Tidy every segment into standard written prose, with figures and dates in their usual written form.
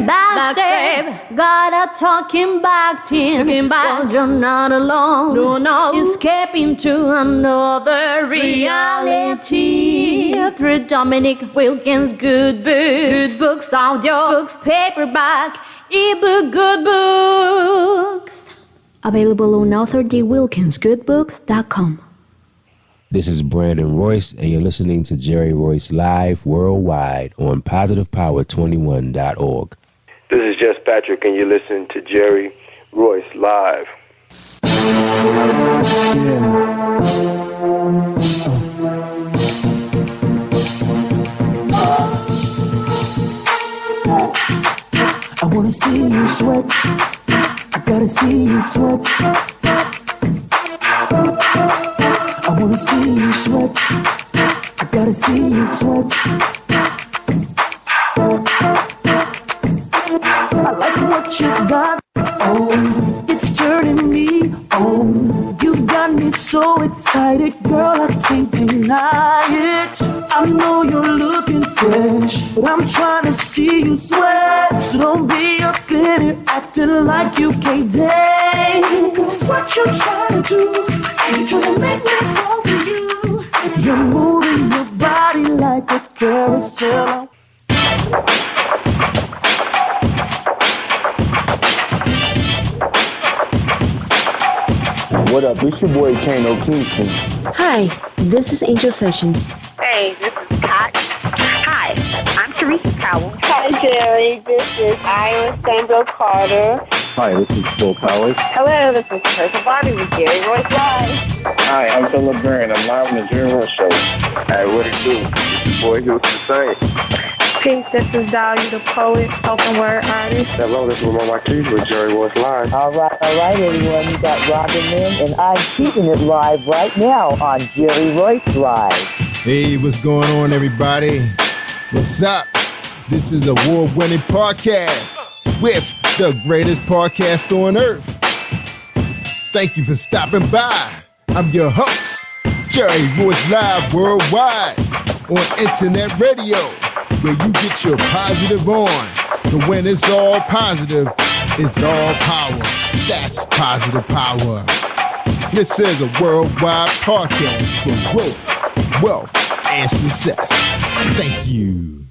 backstab. Gotta talk him back, Tim. You're not alone. No. Escaping to another reality. Through Dominic Wilkins' good books, audio books, paperback, ebook, good books. Available on authordwilkinsgoodbooks.com. This is Brandon Royce, and you're listening to Jerry Royce Live worldwide on PositivePower21.org. This is Jess Patrick, and you're listening to Jerry Royce Live. I wanna see you sweat. I gotta see you sweat. I wanna see you sweat. I gotta see you sweat. I like what you got. Oh, it's turning me on. You've got me so excited, girl, I can't deny it. I know you're looking fresh, but I'm trying to see you sweat. So don't be up in it, acting like you can't dance. What you trying to do? You trying to make me fall for you. You're moving your body like a carousel. What up? It's your boy Kano Kingston. Hi, this is Angel Sessions. Hey, this is Kat. Hi, I'm Teresa Powell. Hi, Jerry. This is Ira Sandro Carter. Hi, this is Phil Powers. Hello, this is Teresa Bobby with Jerry Royce Live. Hi, I'm Philip Byrne. I'm live on the Jerry Royce Show. Hey, what it do? It's your boy Houston Saint. Peace, this is Dahlia the poet, spoken word artist. Hello, this is Ramon Marquis with Jerry Royce Live. All right, everyone. You got Robin Lynn, and I'm keeping it live right now on Jerry Royce Live. Hey, what's going on, everybody? What's up? This is award-winning podcast with the greatest podcast on earth. Thank you for stopping by. I'm your host, Jerry Royce Live worldwide on internet radio, where you get your positive on. So when it's all positive, it's all power. That's positive power. This is a worldwide podcast for growth, wealth, and success. Thank you.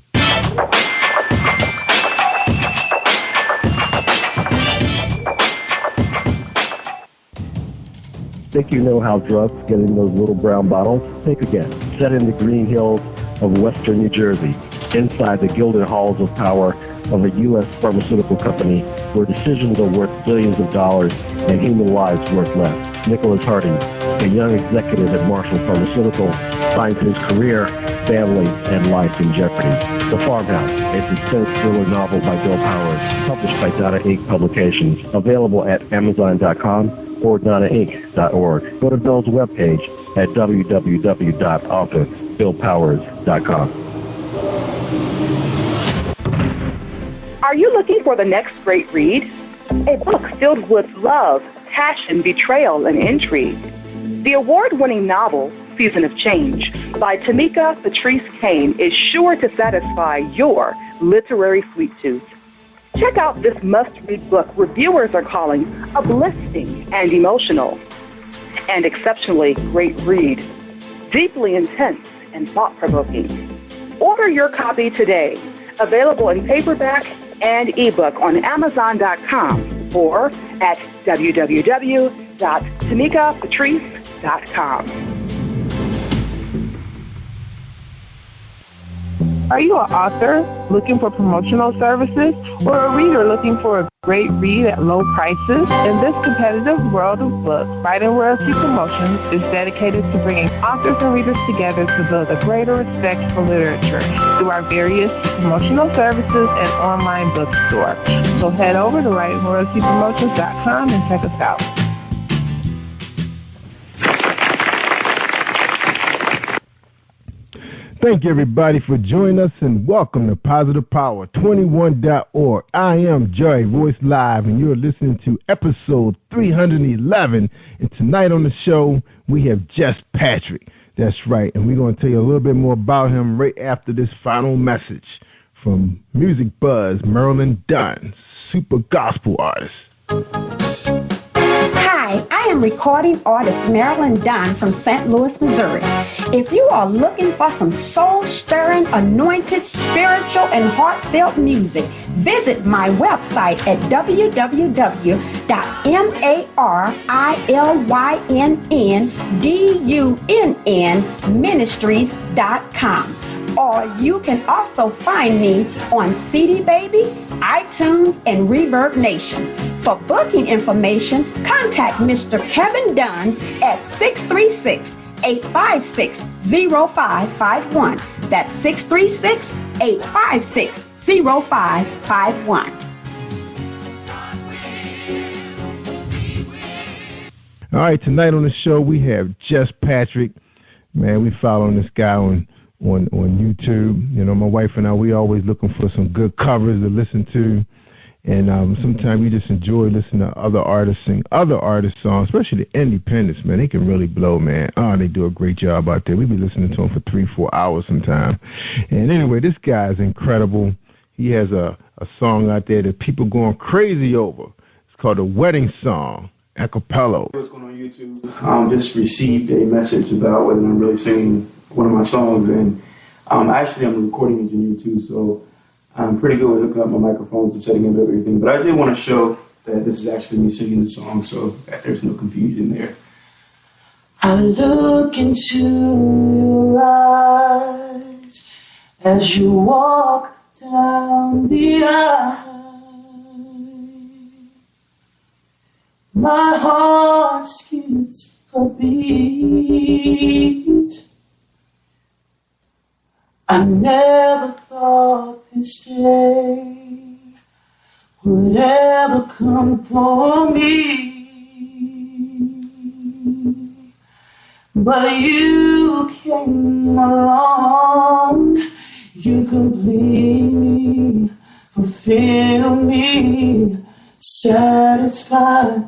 Think you know how drugs get in those little brown bottles? Think again. Set in the green hills of western New Jersey, inside the gilded halls of power of a U.S. pharmaceutical company where decisions are worth billions of dollars and human lives worth less. Nicholas Harding, a young executive at Marshall Pharmaceutical, finds his career, family, and life in jeopardy. The Farmhouse, a suspense thriller novel by Bill Powers, published by Donna Inc. Publications, available at Amazon.com or DonnaInc.org. Go to Bill's webpage at www.authorBillPowers.com. Are you looking for the next great read? A book filled with love, passion, betrayal, and intrigue. The award-winning novel, Season of Change, by Tamika Patrice Kane is sure to satisfy your literary sweet tooth. Check out this must-read book reviewers are calling uplifting and emotional. And exceptionally great read, deeply intense and thought-provoking. Order your copy today, available in paperback and ebook on Amazon.com or at www.tamikapatrice.com. Are you an author looking for promotional services or a reader looking for a great read at low prices? In this competitive world of books, Writing Royalty Promotions is dedicated to bringing authors and readers together to build a greater respect for literature through our various promotional services and online bookstore. So head over to WritingRoyaltyPromotions.com and check us out. Thank you, everybody, for joining us, and welcome to PositivePower21.org. I am Jerry Royce Live, and you're listening to episode 311. And tonight on the show, we have Jess Patrick. That's right, and we're going to tell you a little bit more about him right after this final message from Music Buzz, Marilyn Dunn, super gospel artist. Hi, I am recording artist Marilyn Dunn from St. Louis, Missouri. If you are looking for some soul-stirring, anointed, spiritual, and heartfelt music, visit my website at www.marilyndunnministries.com. Or you can also find me on CD Baby, iTunes, and Reverb Nation. For booking information, contact Mr. Kevin Dunn at 636-856-0551. That's 636-856-0551. All right, tonight on the show we have Just Patrick. Man, we following this guy on YouTube. You know, my wife and I, we always looking for some good covers to listen to. And sometimes we just enjoy listening to other artists sing other artists' songs, especially the independents, man. They can really blow, man. Oh, they do a great job out there. We be listening to them for 3-4 hours sometimes. And anyway, this guy is incredible. He has a song out there that people going crazy over. It's called The Wedding Song, a cappella. What's going on YouTube? Just received a message about whether I'm really singing one of my songs. And actually, I'm a recording engineer too, so I'm pretty good with hooking up my microphones and setting up everything. But I did want to show that this is actually me singing the song so that there's no confusion there. I look into your eyes as you walk down the aisle. My heart skips a beat. I never thought this day would ever come for me, but you came along, you complete me, fulfill me, satisfy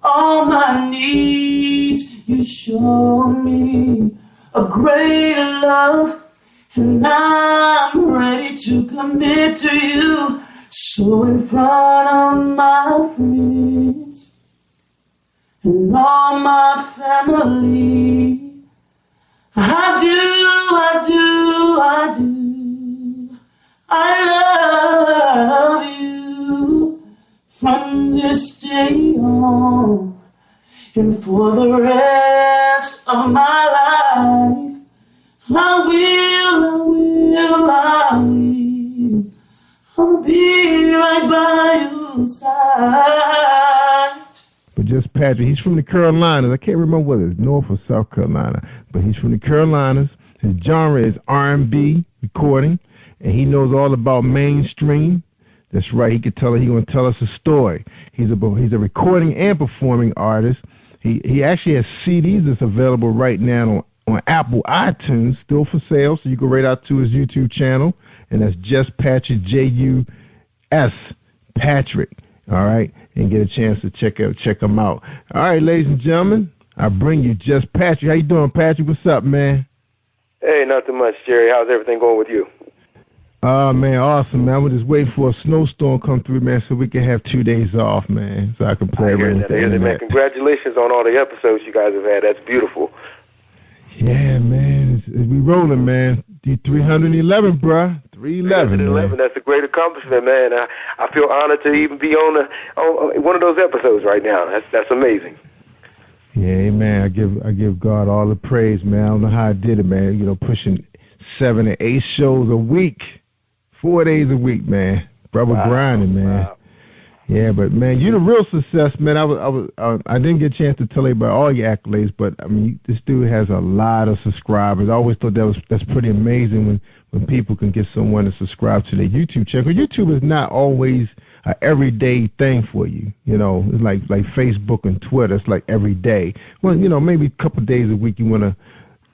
all my needs. You show me a greater love, and I'm ready to commit to you. So in front of my friends and all my family, I love you from this day on and for the rest of my life. I'll be right by your side. But Just Patrick, he's from the Carolinas. I can't remember whether it's North or South Carolina, but he's from the Carolinas. His genre is R&B recording, and he knows all about mainstream. That's right. He's going to tell us a story. He's a recording and performing artist. He actually has CDs that's available right now on Apple iTunes, still for sale, so you go right out to his YouTube channel, and that's Just Patrick, J-U-S Patrick, all right, and get a chance to check him out. All right, ladies and gentlemen, I bring you Just Patrick. How you doing, Patrick? What's up, man? Hey, nothing much, Jerry. How's everything going with you? Man, awesome, man. We're just waiting for a snowstorm to come through, man, so we can have 2 days off, man, so I can play around. I hear that, man. Congratulations on all the episodes you guys have had. That's beautiful. Yeah, man. We rolling, man. 311, bruh. 311. 311. That's a great accomplishment, man. I feel honored to even be on one of those episodes right now. That's amazing. Yeah, man. I give God all the praise, man. I don't know how I did it, man. You know, pushing 7 to 8 shows a week, 4 days a week, man. Brother grinding, man. Wow. Yeah, but man, you're the real success, man. I didn't get a chance to tell you about all your accolades, but I mean, this dude has a lot of subscribers. I always thought that's pretty amazing when people can get someone to subscribe to their YouTube channel. YouTube is not always an everyday thing for you. You know, it's like Facebook and Twitter. It's like every day. Well, you know, maybe a couple of days a week you want to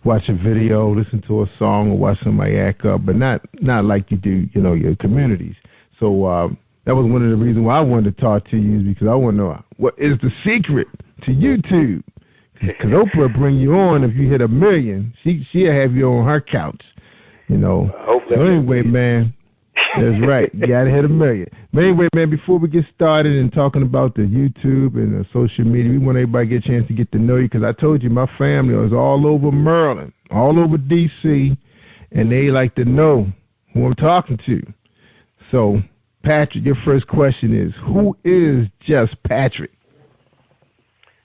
watch a video, listen to a song, or watch somebody act up, but not like you do, you know, your communities. So that was one of the reasons why I wanted to talk to you, is because I want to know what is the secret to YouTube. Because Oprah will bring you on if you hit 1 million. She'll have you on her couch, you know. Hopefully. So anyway, man, That's right. You got to hit 1 million. But anyway, man, before we get started and talking about the YouTube and the social media, we want everybody to get a chance to get to know you because I told you my family is all over Maryland, all over D.C., and they like to know who I'm talking to. So, Patrick, your first question is, who is Just Patrick?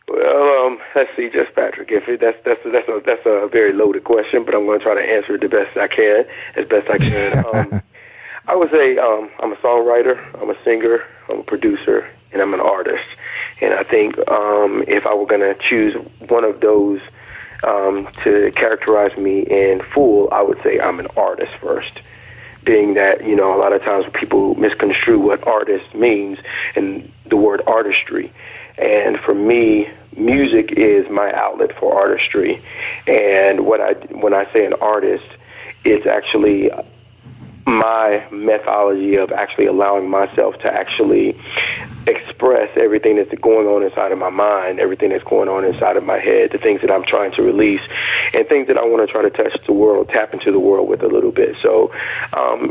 Well, let's see, Just Patrick. That's a very loaded question, but I'm going to try to answer it the best I can, as best I can. I would say I'm a songwriter, I'm a singer, I'm a producer, and I'm an artist. And I think if I were going to choose one of those to characterize me in full, I would say I'm an artist first. Being that, a lot of times people misconstrue what artist means and the word artistry. And for me, music is my outlet for artistry. And when I say an artist, it's actually my methodology of actually allowing myself to actually express everything that's going on inside of my mind, everything that's going on inside of my head, the things that I'm trying to release, and things that I want to try to touch the world, tap into the world with a little bit. So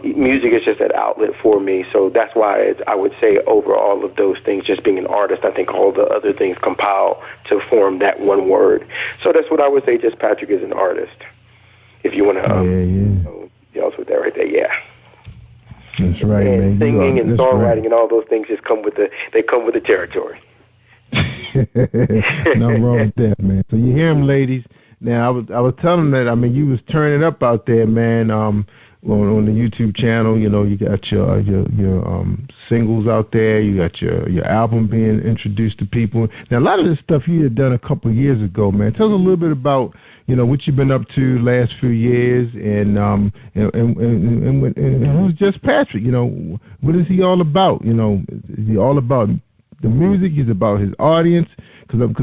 music is just that outlet for me. So that's why I would say over all of those things, just being an artist, I think all the other things compile to form that one word. So that's what I would say, Just Patrick is an artist. If you want to else with that right there, yeah. That's right, and man. Singing and songwriting and all those things just come with the territory. Nothing wrong with that, man. So you hear him, ladies. Now I was telling them that you was turning up out there, man. On the YouTube channel, you got your singles out there. You got your album being introduced to people. Now a lot of this stuff you had done a couple of years ago, man. Tell us a little bit about what you've been up to last few years, and who's Just Patrick? What is he all about? Is he all about the music? He's about his audience? Because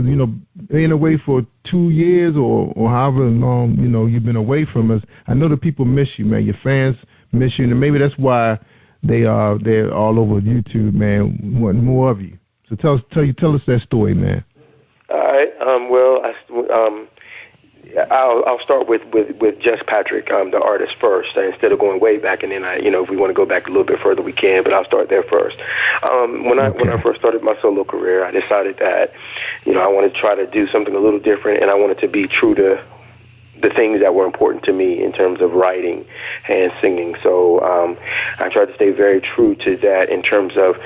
being away for 2 years or however long you've been away from us, I know the people miss you, man. Your fans miss you, and maybe that's why they're all over YouTube, man. We want more of you. So tell us that story, man. All right. I'll start with Just Patrick, the artist first, instead of going way back, and then if we want to go back a little bit further, we can. But I'll start there first. When I first started my solo career, I decided that I wanted to try to do something a little different, and I wanted to be true to the things that were important to me in terms of writing and singing. So I tried to stay very true to that in terms of,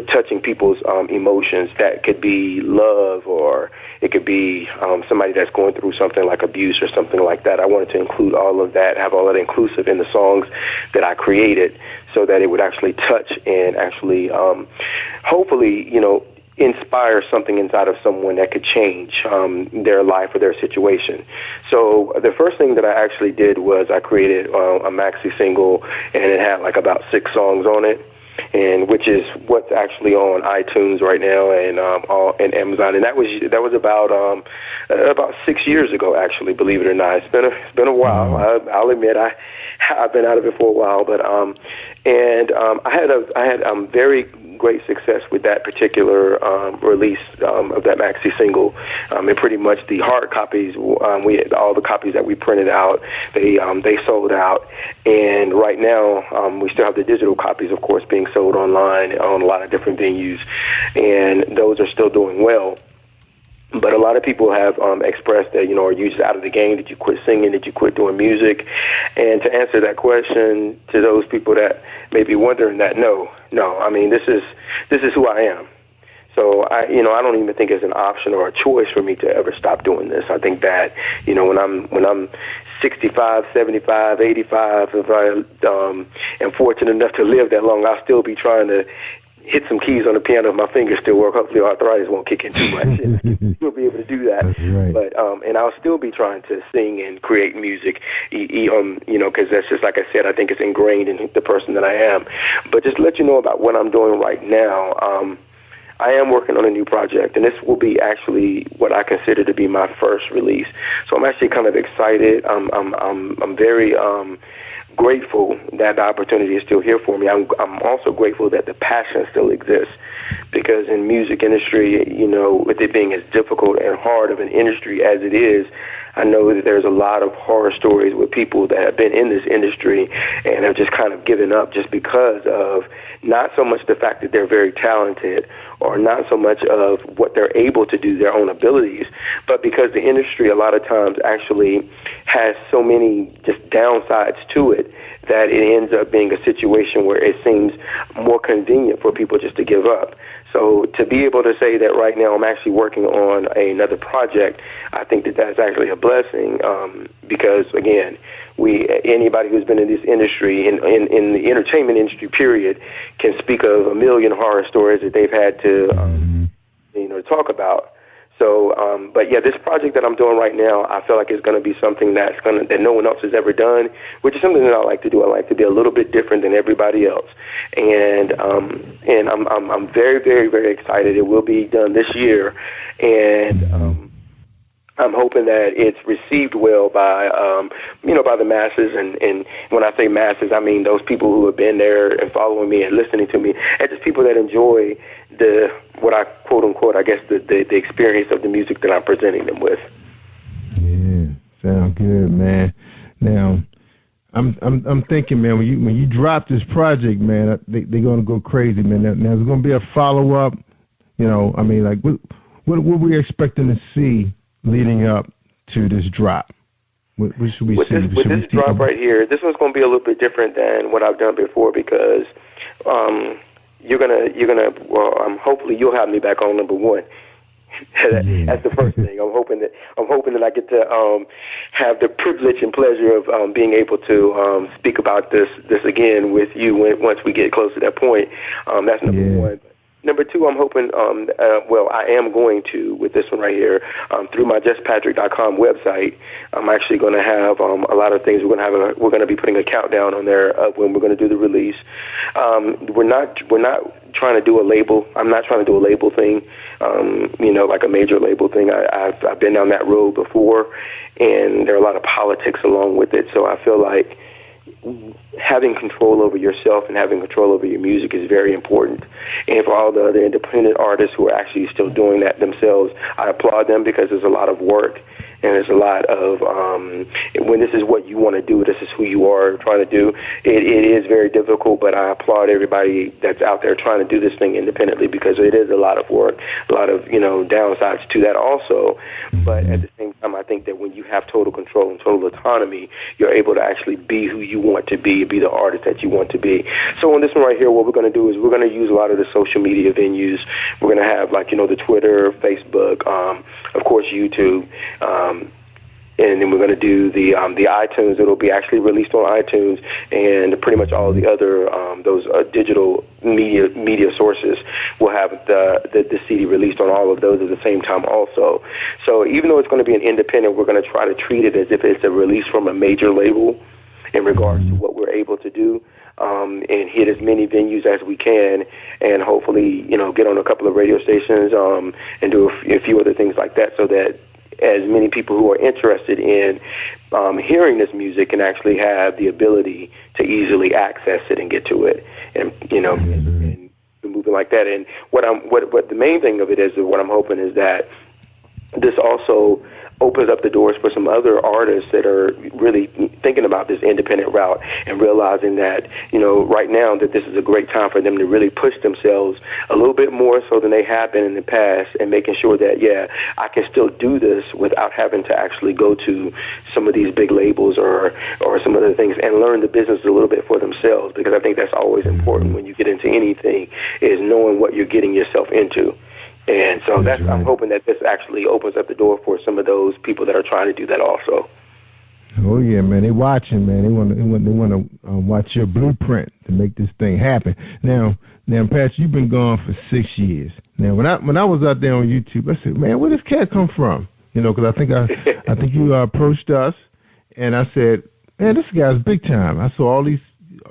touching people's emotions. That could be love, or it could be somebody that's going through something like abuse or something like that. I wanted to include all of that, have all that inclusive in the songs that I created so that it would actually touch and actually hopefully, inspire something inside of someone that could change their life or their situation. So the first thing that I actually did was I created a maxi single, and it had like about 6 songs on it, and which is what's actually on iTunes right now and Amazon. And that was about 6 years ago, actually. Believe it or not, it's been a while. I'll admit I've been out of it for a while, but I had very great success with that particular release of that maxi single. And pretty much the hard copies, we had all the copies that we printed out, they sold out. And right now, we still have the digital copies, of course, being sold online on a lot of different venues, and those are still doing well. But a lot of people have expressed that, are you just out of the game? Did you quit singing? Did you quit doing music? And to answer that question, to those people that may be wondering that, no. I mean, this is who I am. So I don't even think it's an option or a choice for me to ever stop doing this. I think that, when I'm 65, 75, 85, if I am fortunate enough to live that long, I'll still be trying to hit some keys on the piano if my fingers still work. Hopefully arthritis won't kick in too much. And you'll be able to do that. That's right. But and I'll still be trying to sing and create music, because that's just, like I said, I think it's ingrained in the person that I am. But just to let you know about what I'm doing right now, I am working on a new project, and this will be actually what I consider to be my first release. So I'm actually kind of excited. I'm very grateful that the opportunity is still here for me. I'm also grateful that the passion still exists, because in music industry, with it being as difficult and hard of an industry as it is, I know that there's a lot of horror stories with people that have been in this industry and have just kind of given up just because of not so much the fact that they're very talented or not so much of what they're able to do, their own abilities, but because the industry a lot of times actually has so many just downsides to it that it ends up being a situation where it seems more convenient for people just to give up. So to be able to say that right now I'm actually working on another project, I think that that's actually a blessing because, again, anybody who's been in this industry, in the entertainment industry, period, can speak of a million horror stories that they've had to, talk about. So, but yeah, this project that I'm doing right now, I feel like it's going to be something that no one else has ever done, which is something that I like to do. I like to be a little bit different than everybody else, and I'm very, very, very excited. It will be done this year, and I'm hoping that it's received well by by the masses, and when I say masses, I mean those people who have been there and following me and listening to me, and just people that enjoy what I quote unquote, I guess the experience of the music that I'm presenting them with. Yeah, sound good, man. Now, I'm thinking, man, when you drop this project, man, they're gonna go crazy, man. Now there's gonna be a follow up. I mean, like what we expecting to see leading up to this drop? What should we see? With this drop right here, this one's going to be a little bit different than what I've done before because you're gonna. Well, hopefully you'll have me back on number one. That's the first thing. I'm hoping that I get to have the privilege and pleasure of being able to speak about this again with you once we get close to that point. That's number one. Number two, I'm hoping, I am going to, with this one right here, through my justpatrick.com website, I'm actually going to have a lot of things. We're going to be putting a countdown on there of when we're going to do the release. We're not trying to do a label. I'm not trying to do a label thing, like a major label thing. I've been down that road before, and there are a lot of politics along with it. So I feel like having control over yourself and having control over your music is very important. And for all the other independent artists who are actually still doing that themselves, I applaud them because there's a lot of work and there's a lot of when this is what you want to do, this is who you are trying to do. It is very difficult, but I applaud everybody that's out there trying to do this thing independently because it is a lot of work, a lot of downsides to that also. But at the same time, I think that when you have total control and total autonomy, you're able to actually be who you want to be the artist that you want to be. So on this one right here, what we're going to do is we're going to use a lot of the social media venues. We're going to have the Twitter, Facebook, of course YouTube. And then we're going to do the iTunes. It'll be actually released on iTunes and pretty much all the other those digital media sources will have the CD released on all of those at the same time also. So even though it's going to be an independent, we're going to try to treat it as if it's a release from a major label in regards to what we're able to do. And hit as many venues as we can, and hopefully, get on a couple of radio stations and do a few other things like that, so that as many people who are interested in hearing this music can actually have the ability to easily access it and get to it, and and moving like that. And what the main thing of it is, what I'm hoping is that this also opens up the doors for some other artists that are really thinking about this independent route and realizing that, right now that this is a great time for them to really push themselves a little bit more so than they have been in the past, and making sure that, I can still do this without having to actually go to some of these big labels or some other things, and learn the business a little bit for themselves, because I think that's always important when you get into anything, is knowing what you're getting yourself into. And so I'm hoping that this actually opens up the door for some of those people that are trying to do that also. Oh yeah, man, they watching, man. They want to watch your blueprint to make this thing happen. Now, Pat, you've been gone for 6 years. Now, when I was out there on YouTube, I said, man, where does Cat come from? Because I think you approached us, and I said, man, this guy's big time. I saw all these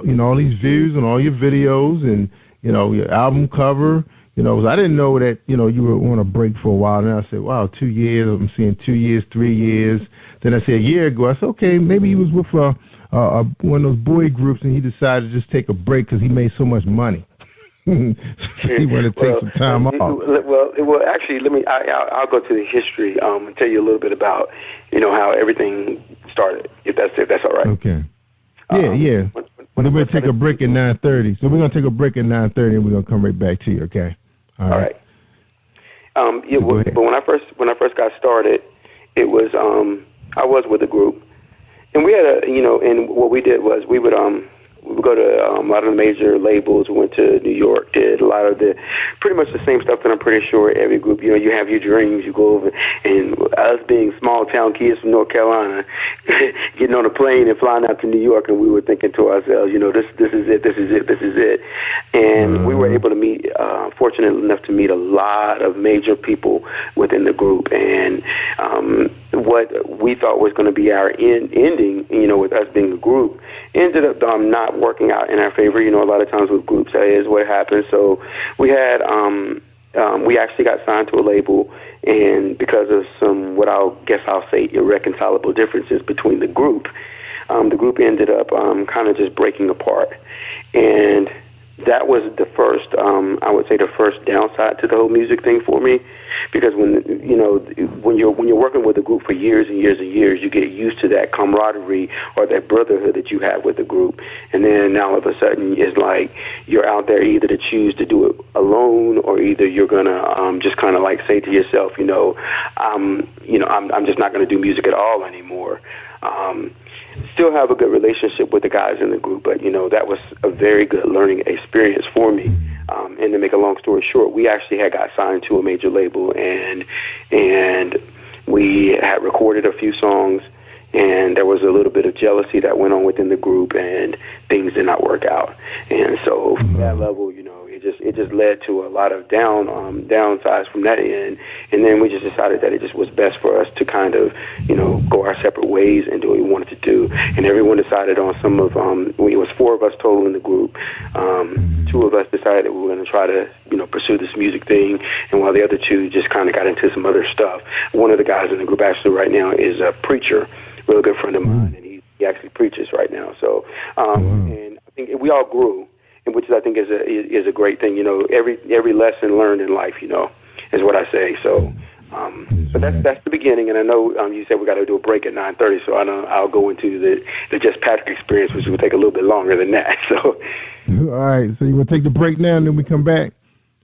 views on all your videos and your album cover. I didn't know that, you were on a break for a while. And I said, wow, 2 years. I'm seeing 2 years, 3 years. Then I said a year ago, I said, okay, maybe he was with one of those boy groups and he decided to just take a break because he made so much money. You want to take some time off. Well, actually, I'll go to the history and tell you a little bit about, how everything started, if that's all right. Okay. Yeah. Then we'll take a break at 9:30. So we're gonna take a break at 9:30, and we're gonna come right back to you. Okay. All right. But when I first got started, it was I was with a group, and we had and what we did was we would go to a lot of the major labels. We went to New York, did a lot of pretty much the same stuff that I'm pretty sure every group, you have your dreams, you go over, and us being small town kids from North Carolina, getting on a plane and flying out to New York, and we were thinking to ourselves, this is it. And we were able to meet, fortunate enough to meet a lot of major people within the group, and what we thought was going to be our ending, with us being a group, ended up not working out in our favor. A lot of times with groups, that is what happens. So we had, we actually got signed to a label, and because of some, I'll say, irreconcilable differences between the group ended up kind of just breaking apart. And that was the first, I would say, the first downside to the whole music thing for me, because when you're working with a group for years and years and years, you get used to that camaraderie or that brotherhood that you have with the group, and then now all of a sudden it's like you're out there either to choose to do it alone, or either you're gonna just kind of like say to yourself, I'm just not gonna do music at all anymore. Still have a good relationship with the guys in the group, but that was a very good learning experience for me. And to make a long story short, we actually had got signed to a major label, and we had recorded a few songs, and there was a little bit of jealousy that went on within the group, and things did not work out. And so from that level, it just led to a lot of downsides from that end. And then we just decided that it just was best for us to kind of, go our separate ways and do what we wanted to do. And everyone decided on some of, it was 4 of us total in the group. 2 of us decided that we were going to try to, pursue this music thing. And while the other 2 just kind of got into some other stuff. One of the guys in the group actually right now is a preacher, real good friend of mine, and he actually preaches right now. So, and I think we all grew, and which I think is a great thing. Every lesson learned in life, is what I say. So, but that's the beginning. And I know you said we got to do a break at 9:30, so I'll go into the Just Patrick experience, which will take a little bit longer than that. So, all right. So you want to take the break now, and then we come back?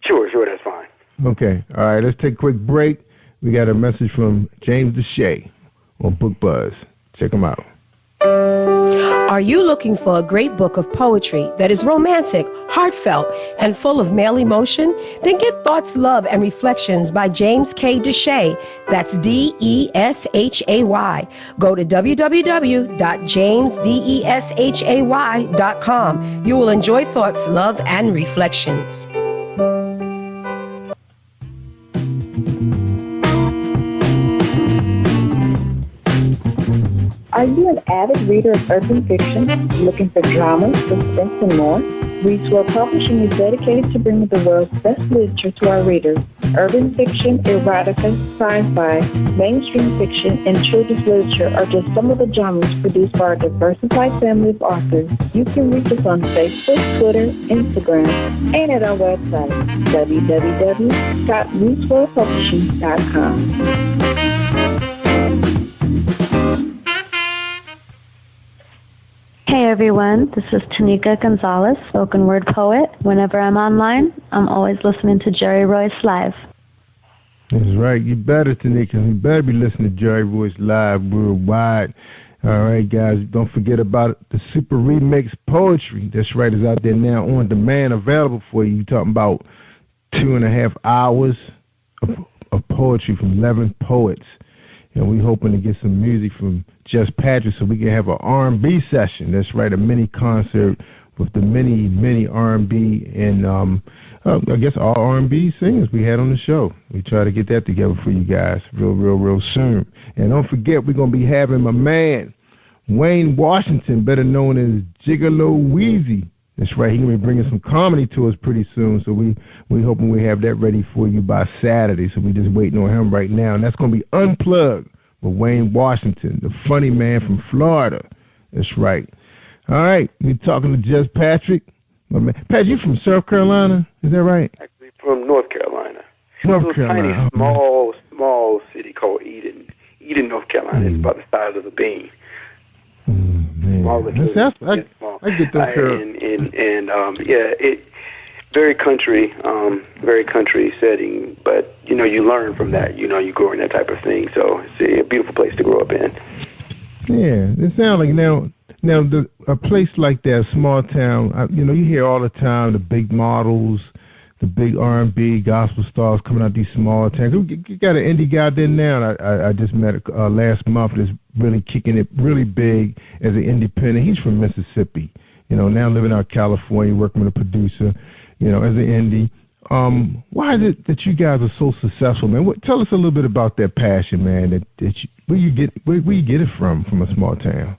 Sure, that's fine. Okay. All right. Let's take a quick break. We got a message from James Deshay on Book Buzz. Check him out. Are you looking for a great book of poetry that is romantic, heartfelt, and full of male emotion? Then get Thoughts, Love, and Reflections by James K. Deshay. That's Deshay. Go to www.jamesdeshay.com. You will enjoy Thoughts, Love, and Reflections. Are you an avid reader of urban fiction, looking for drama, suspense, and more? Royce-Thurs Publishing is dedicated to bringing the world's best literature to our readers. Urban fiction, erotica, sci-fi, mainstream fiction, and children's literature are just some of the genres produced by our diversified family of authors. You can reach us on Facebook, Twitter, Instagram, and at our website, www.royce-publishing.com. Hey everyone, this is Tanika Gonzalez, spoken word poet. Whenever I'm online, I'm always listening to Jerry Royce Live. That's right. You better, Tanika. You better be listening to Jerry Royce Live worldwide. All right, guys, don't forget about the Super Remix Poetry. That's right, it's out there now on demand, available for you. You're talking about 2.5 hours of poetry from 11 poets. And we're hoping to get some music from Just Patrick so we can have an R&B session. That's right, a mini concert with the many R&B and I guess all R&B singers we had on the show. We try to get that together for you guys real soon. And don't forget, we're going to be having my man, Wayne Washington, better known as Gigolo Weezy. That's right, he's going to be bringing some comedy to us pretty soon, so we hoping we have that ready for you by Saturday, so we're just waiting on him right now. And that's going to be Unplugged with Wayne Washington, the funny man from Florida. That's right. All right, we're talking to Just Patrick. Pat, you from South Carolina? Is that right? Actually, from North Carolina. North Carolina. Tiny, small city called Eden. Eden, North Carolina is about the size of a bean. I get that. Very country setting, but you learn from that. You grow in that type of thing. So it's a beautiful place to grow up in. Yeah, it sounds like now a place like that, small town. You hear all the time the big models, the big R&B gospel stars coming out these small towns. You got an indie guy there now. I just met last month that's really kicking it really big as an independent. He's from Mississippi. Now living out in California, working with a producer. As an indie. Why is it that you guys are so successful, man? Tell us a little bit about that passion, man. Where you get it from a small town?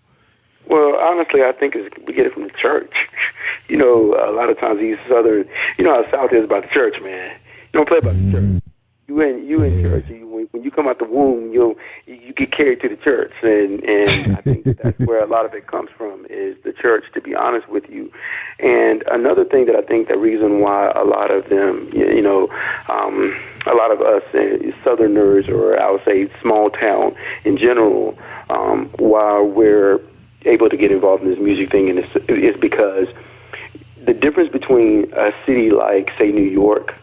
Well, honestly, I think we get it from the church. A lot of times these southern, how South is about the church, man. You don't play about the church. You in church. When you come out the womb, you get carried to the church, and I think that's where a lot of it comes from is the church. To be honest with you, and another thing that I think the reason why a lot of them, a lot of us Southerners, or I would say small town in general, while we're able to get involved in this music thing, and is because the difference between a city like, say, New York,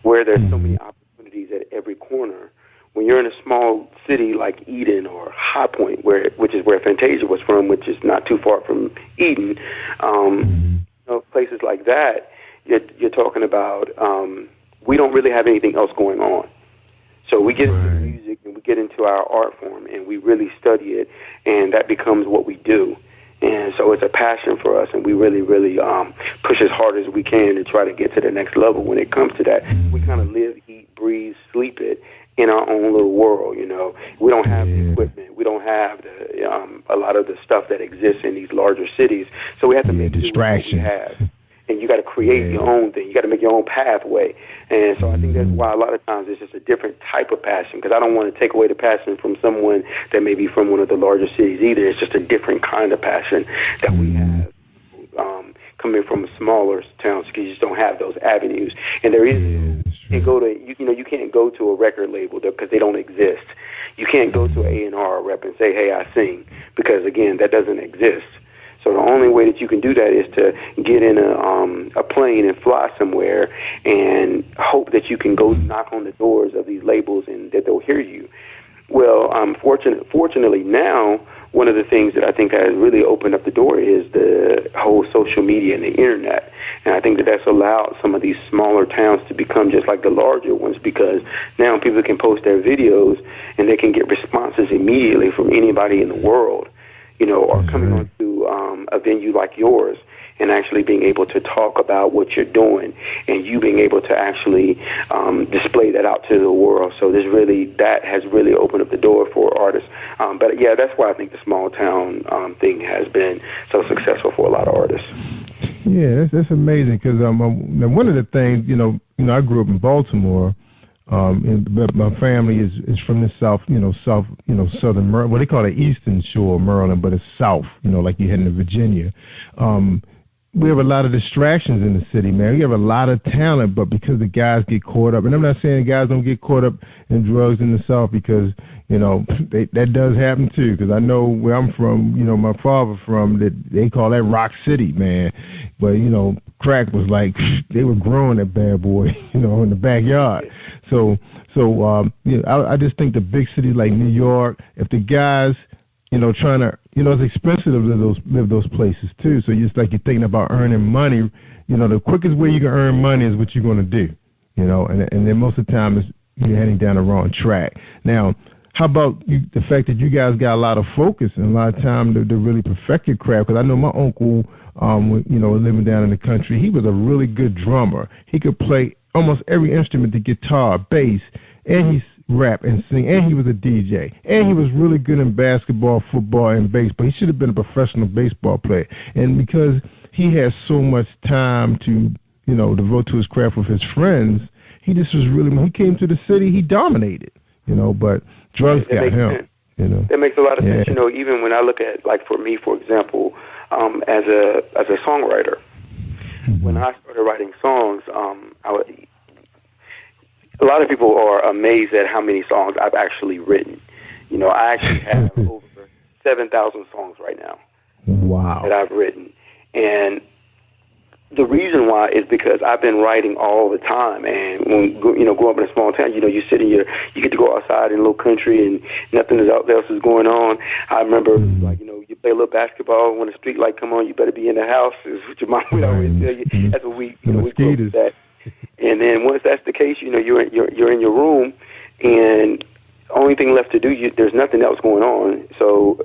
where there's so many opportunities at every corner. When you're in a small city like Eden or High Point, which is where Fantasia was from, which is not too far from Eden, places like that, you're talking about we don't really have anything else going on. So we get into music and we get into our art form and we really study it, and that becomes what we do. And so it's a passion for us, and we really, really push as hard as we can to try to get to the next level when it comes to that. We kind of live, eat, breathe, sleep it in our own little world, We don't have the equipment. We don't have a lot of the stuff that exists in these larger cities. So we have to make distraction. What we have. And you got to create your own thing. You got to make your own pathway. And so I think that's why a lot of times it's just a different type of passion, because I don't want to take away the passion from someone that may be from one of the larger cities either. It's just a different kind of passion that we have coming from smaller towns, because you just don't have those avenues. And there is you can't go to a record label because they don't exist. You can't go to an A&R rep and say, hey, I sing, because, again, that doesn't exist. So the only way that you can do that is to get in a plane and fly somewhere and hope that you can go knock on the doors of these labels and that they'll hear you. Well, fortunately now, one of the things that I think has really opened up the door is the whole social media and the internet. And I think that that's allowed some of these smaller towns to become just like the larger ones, because now people can post their videos and they can get responses immediately from anybody in the world, or coming on to a venue like yours and actually being able to talk about what you're doing and you being able to actually display that out to the world. So that has really opened up the door for artists. But yeah, that's why I think the small town thing has been so successful for a lot of artists. Yeah, that's amazing, because one of the things, I grew up in Baltimore. But my family is from the south, southern Maryland. Well, they call it Eastern Shore of Maryland, but it's south, like you're heading to Virginia. We have a lot of distractions in the city, man. We have a lot of talent, but because the guys get caught up, and I'm not saying guys don't get caught up in drugs in the South, because, that does happen too, because I know where I'm from, my father from, that they call that Rock City, man. But, crack was like, they were growing that bad boy, in the backyard. So I just think the big cities like New York, if the guys, trying to, it's expensive to live those places too. So just like you're thinking about earning money, the quickest way you can earn money is what you're going to do, and then most of the time you're heading down the wrong track. Now, how about the fact that you guys got a lot of focus and a lot of time to really perfect your craft? Because I know my uncle, living down in the country, he was a really good drummer. He could play almost every instrument, the guitar, bass, and he rap and sing, and he was a DJ, and he was really good in basketball, football, and baseball. He should have been a professional baseball player. And because he had so much time to, devote to his craft with his friends, he just was really, when he came to the city, he dominated, but drugs got him. That makes a lot of sense. Even when I look at, like, for me, for example, as a songwriter, when I started writing songs, a lot of people are amazed at how many songs I've actually written. You know, I actually have over 7,000 songs right now. Wow. That I've written. And the reason why is because I've been writing all the time. And when growing up in a small town, you get to go outside in a little country and nothing else is going on. I remember, you play a little basketball, when the street light come on, you better be in the house, is what your mom would always tell you. That's what we grew up with that. And then once that's the case, you're in your room, and only thing left to do, there's nothing else going on. So,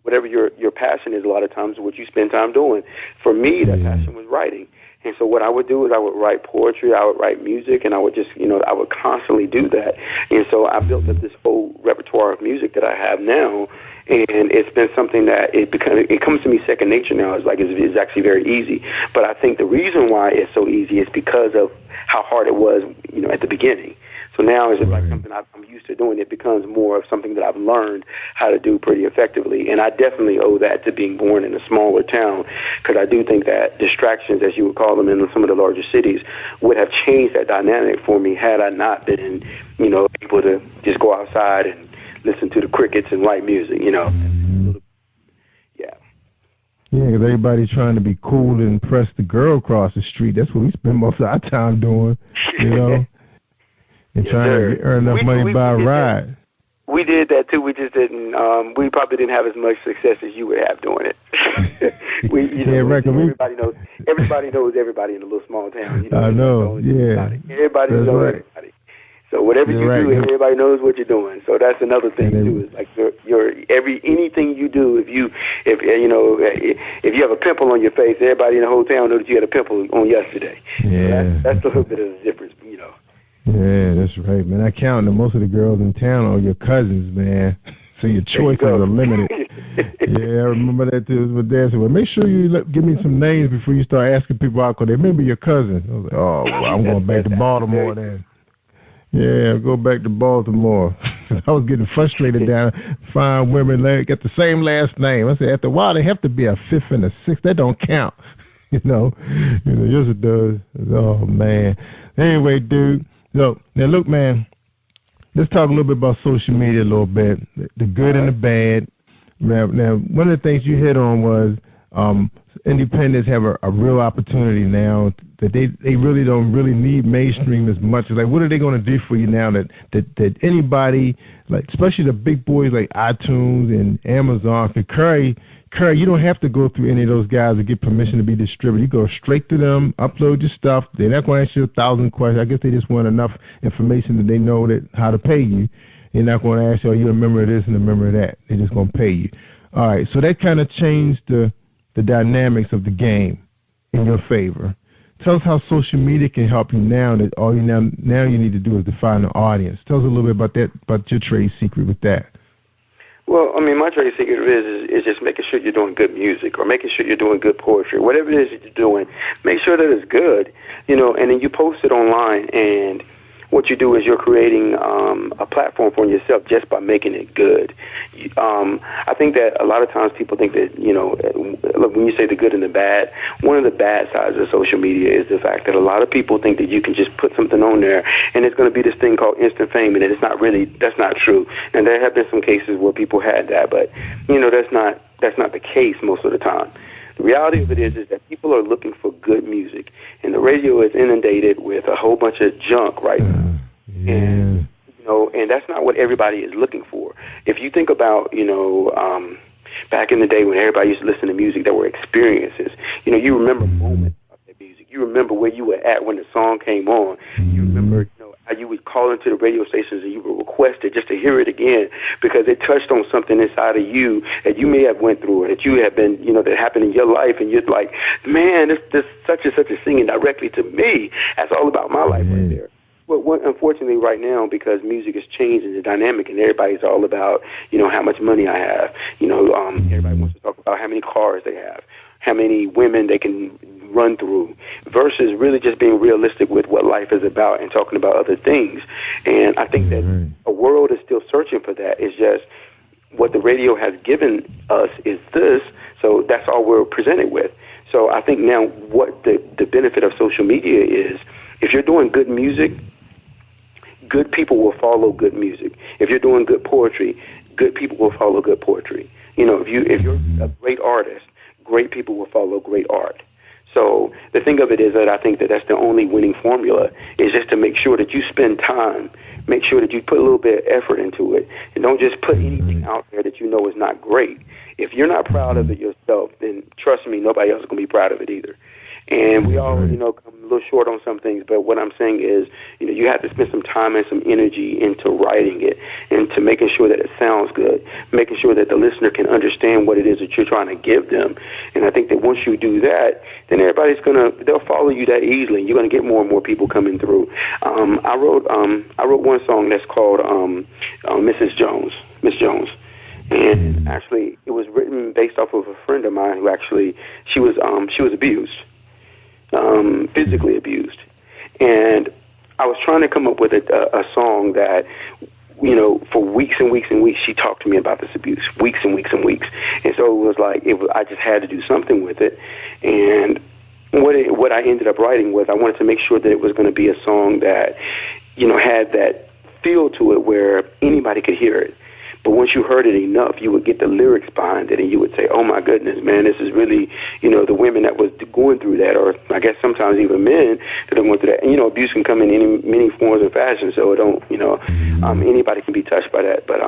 whatever your passion is, a lot of times what you spend time doing. For me, that passion was writing. And so what I would do is I would write poetry, I would write music, and I would just, I would constantly do that. And so I built up this whole repertoire of music that I have now, and it's been something that it comes to me second nature now. It's actually very easy. But I think the reason why it's so easy is because of how hard it was, at the beginning. So now it's like something I'm used to doing. It becomes more of something that I've learned how to do pretty effectively. And I definitely owe that to being born in a smaller town, because I do think that distractions, as you would call them in some of the larger cities, would have changed that dynamic for me had I not been, able to just go outside and listen to the crickets and write music, Yeah. Yeah, because everybody's trying to be cool and impress the girl across the street. That's what we spend most of our time doing, and trying to earn enough money to buy a ride. We did that too. We just didn't. We probably didn't have as much success as you would have doing it. Everybody knows. Everybody knows everybody in a little small town. I know. Yeah. Everybody knows everybody. So whatever you do, everybody knows what you're doing. So that's another thing too. Is like anything you do. If you have a pimple on your face, everybody in the whole town knows that you had a pimple on yesterday. Yeah. So that's a little bit of the difference, Yeah, that's right, man. I count that most of the girls in town are your cousins, man. So your choices are limited. Yeah, I remember that too. My dad said, well, make sure you give me some names before you start asking people out, because they may be your cousin. I was like, oh, well, I'm going back to Baltimore then. Yeah, I'll go back to Baltimore. I was getting frustrated down. Fine women got the same last name. I said, after a while, they have to be a fifth and a sixth. That don't count. Yes, it does. Oh, man. Anyway, dude. So, now look, man, let's talk a little bit about social media a little bit, the good and the bad. Now, one of the things you hit on was independents have a real opportunity now that they really don't really need mainstream as much. Like, what are they going to do for you now that anybody, like especially the big boys like iTunes and Amazon, can carry, you don't have to go through any of those guys to get permission to be distributed. You go straight to them, upload your stuff. They're not going to ask you 1,000 questions. I guess they just want enough information that they know how to pay you. They're not going to ask you, are you a member of this and a member of that? They're just going to pay you. All right, so that kind of changed the dynamics of the game in your favor. Tell us how social media can help you now that all you now you need to do is define the audience. Tell us a little bit about that, about your trade secret with that. Well, I mean, my trade secret is just making sure you're doing good music or making sure you're doing good poetry. Whatever it is that you're doing, make sure that it's good, and then you post it online, and what you do is you're creating a platform for yourself just by making it good. I think that a lot of times people think that, look, when you say the good and the bad, one of the bad sides of social media is the fact that a lot of people think that you can just put something on there and it's going to be this thing called instant fame, and that's not true. And there have been some cases where people had that, but, that's not the case most of the time. The reality of it is that people are looking for good music, and the radio is inundated with a whole bunch of junk right now. And and that's not what everybody is looking for. If you think about, back in the day when everybody used to listen to music, there were experiences. You remember moments of that music. You remember where you were at when the song came on. You remember, how you would call into the radio stations and you would request it just to hear it again because it touched on something inside of you that you may have went through or that you have been, that happened in your life, and you're like, man, this such and such is singing directly to me. That's all about my life right there. Well, unfortunately, right now, because music is changing the dynamic, and everybody's all about, how much money I have. Everybody wants to talk about how many cars they have, how many women they can run through, versus really just being realistic with what life is about and talking about other things. And I think that a world is still searching for that. It's just what the radio has given us is this, so that's all we're presented with. So I think now what the benefit of social media is, if you're doing good music, good people will follow good music. If you're doing good poetry, good people will follow good poetry. You know, if you're a great artist, great people will follow great art. So the thing of it is that I think that that's the only winning formula, is just to make sure that you spend time, make sure that you put a little bit of effort into it, and don't just put anything out there that you know is not great. If you're not proud of it yourself, then trust me, nobody else is going to be proud of it either. And we all, you know, come a little short on some things, but what I'm saying is, you know, you have to spend some time and some energy into writing it and to making sure that it sounds good, making sure that the listener can understand what it is that you're trying to give them. And I think that once you do that, then they'll follow you that easily. You're going to get more and more people coming through. I wrote one song that's called Miss Jones. And actually, it was written based off of a friend of mine who actually, she was abused. Physically abused. And I was trying to come up with a song that, you know, for weeks and weeks and weeks, she talked to me about this abuse, weeks and weeks and weeks. And so it was like, I just had to do something with it. And what I ended up writing was I wanted to make sure that it was going to be a song that, you know, had that feel to it where anybody could hear it. But once you heard it enough, you would get the lyrics behind it, and you would say, oh, my goodness, man, this is really, you know, the women that was going through that, or I guess sometimes even men that are going through that. And, you know, abuse can come in many forms and fashions, so it don't, you know, anybody can be touched by that. But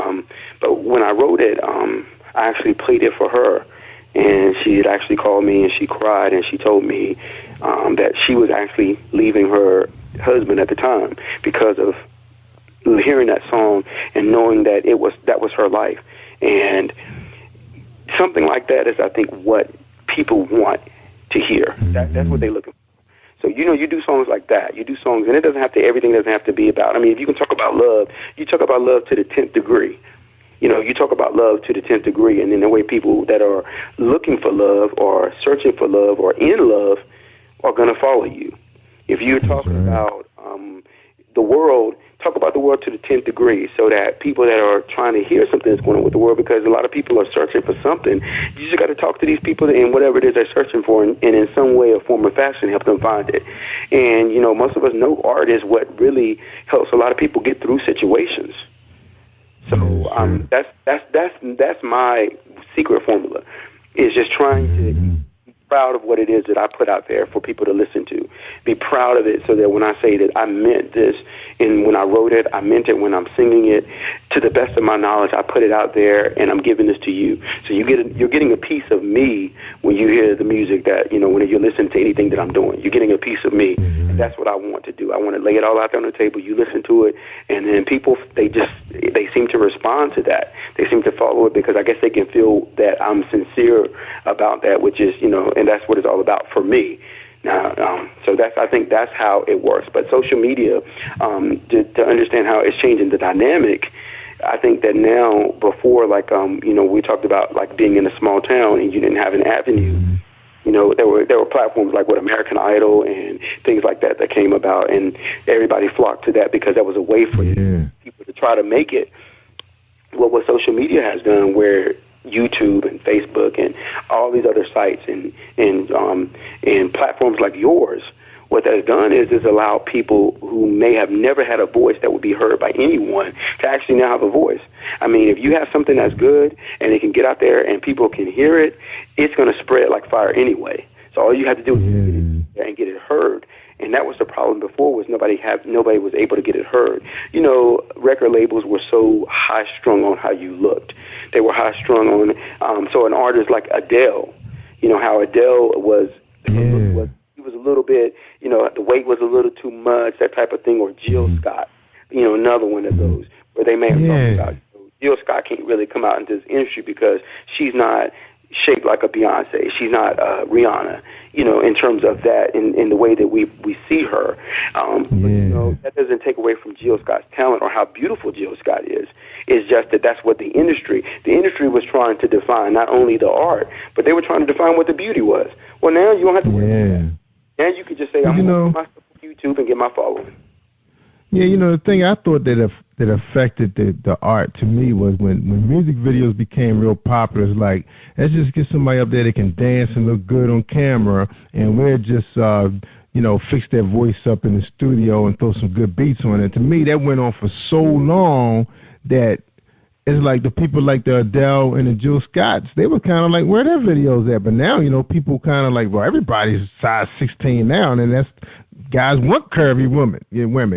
when I wrote it, I actually played it for her, and she had actually called me, and she cried, and she told me that she was actually leaving her husband at the time because of hearing that song and knowing that that was her life. And something like that is, I think, what people want to hear. That's what they're looking for. So, you know, you do songs like that. You do songs, and everything doesn't have to be about, I mean, if you can talk about love, you talk about love to the 10th degree. You know, you talk about love to the 10th degree, and in the way people that are looking for love or searching for love or in love are going to follow you. If you're talking about the world, talk about the world to the 10th degree, so that people that are trying to hear something that's going on with the world, because a lot of people are searching for something, you just got to talk to these people and whatever it is they're searching for, and in some way or form or fashion help them find it. And, you know, most of us know art is what really helps a lot of people get through situations. So that's my secret formula, is just trying to be proud of what it is that I put out there for people to listen to. Be proud of it, so that when I say that I meant this, and when I wrote it, I meant it when I'm singing it. To the best of my knowledge, I put it out there, and I'm giving this to you. So you're getting a piece of me when you hear the music that, you know, when you're listening to anything that I'm doing. You're getting a piece of me, and that's what I want to do. I want to lay it all out there on the table. You listen to it, and then people, they seem to respond to that. They seem to follow it because I guess they can feel that I'm sincere about that, which is, you know, and that's what it's all about for me. Now, so I think that's how it works. But social media, to understand how it's changing the dynamic, I think that now, before, like, you know, we talked about like being in a small town and you didn't have an avenue. You know, there were platforms like American Idol and things like that came about, and everybody flocked to that because that was a way for people to try to make it. Well, what social media has done, where YouTube and Facebook and all these other sites and platforms like yours, what that has done is allow people who may have never had a voice that would be heard by anyone to actually now have a voice. I mean, if you have something that's good and it can get out there and people can hear it, it's going to spread like fire anyway. So all you have to do is get it there and get it heard. And that was the problem before, was nobody was able to get it heard. You know, record labels were so high-strung on how you looked. They were high-strung on, so an artist like Adele, you know, how Adele was he was a little bit, you know, the weight was a little too much, that type of thing, or Jill Scott, you know, another one of those, where they may have talked about, you know, Jill Scott can't really come out into this industry because she's not shaped like a Beyonce. She's not Rihanna, you know, in terms of that, in the way that we see her. But, you know, that doesn't take away from Jill Scott's talent or how beautiful Jill Scott is. It's just that that's what the industry was trying to define, not only the art, but they were trying to define what the beauty was. Well, now you don't have to worry about that. Now you can just say, I'm going to put my stuff on YouTube and get my following. Yeah, the thing I thought that affected the art to me was when music videos became real popular. It's like, let's just get somebody up there that can dance and look good on camera, and we'll just fix their voice up in the studio and throw some good beats on it. To me, that went on for so long that it's like the people like the Adele and the Jill Scotts, they were kind of like, where their videos at? But now, people kind of like, well, everybody's size 16 now, and that's guys want curvy women, Curvy, man.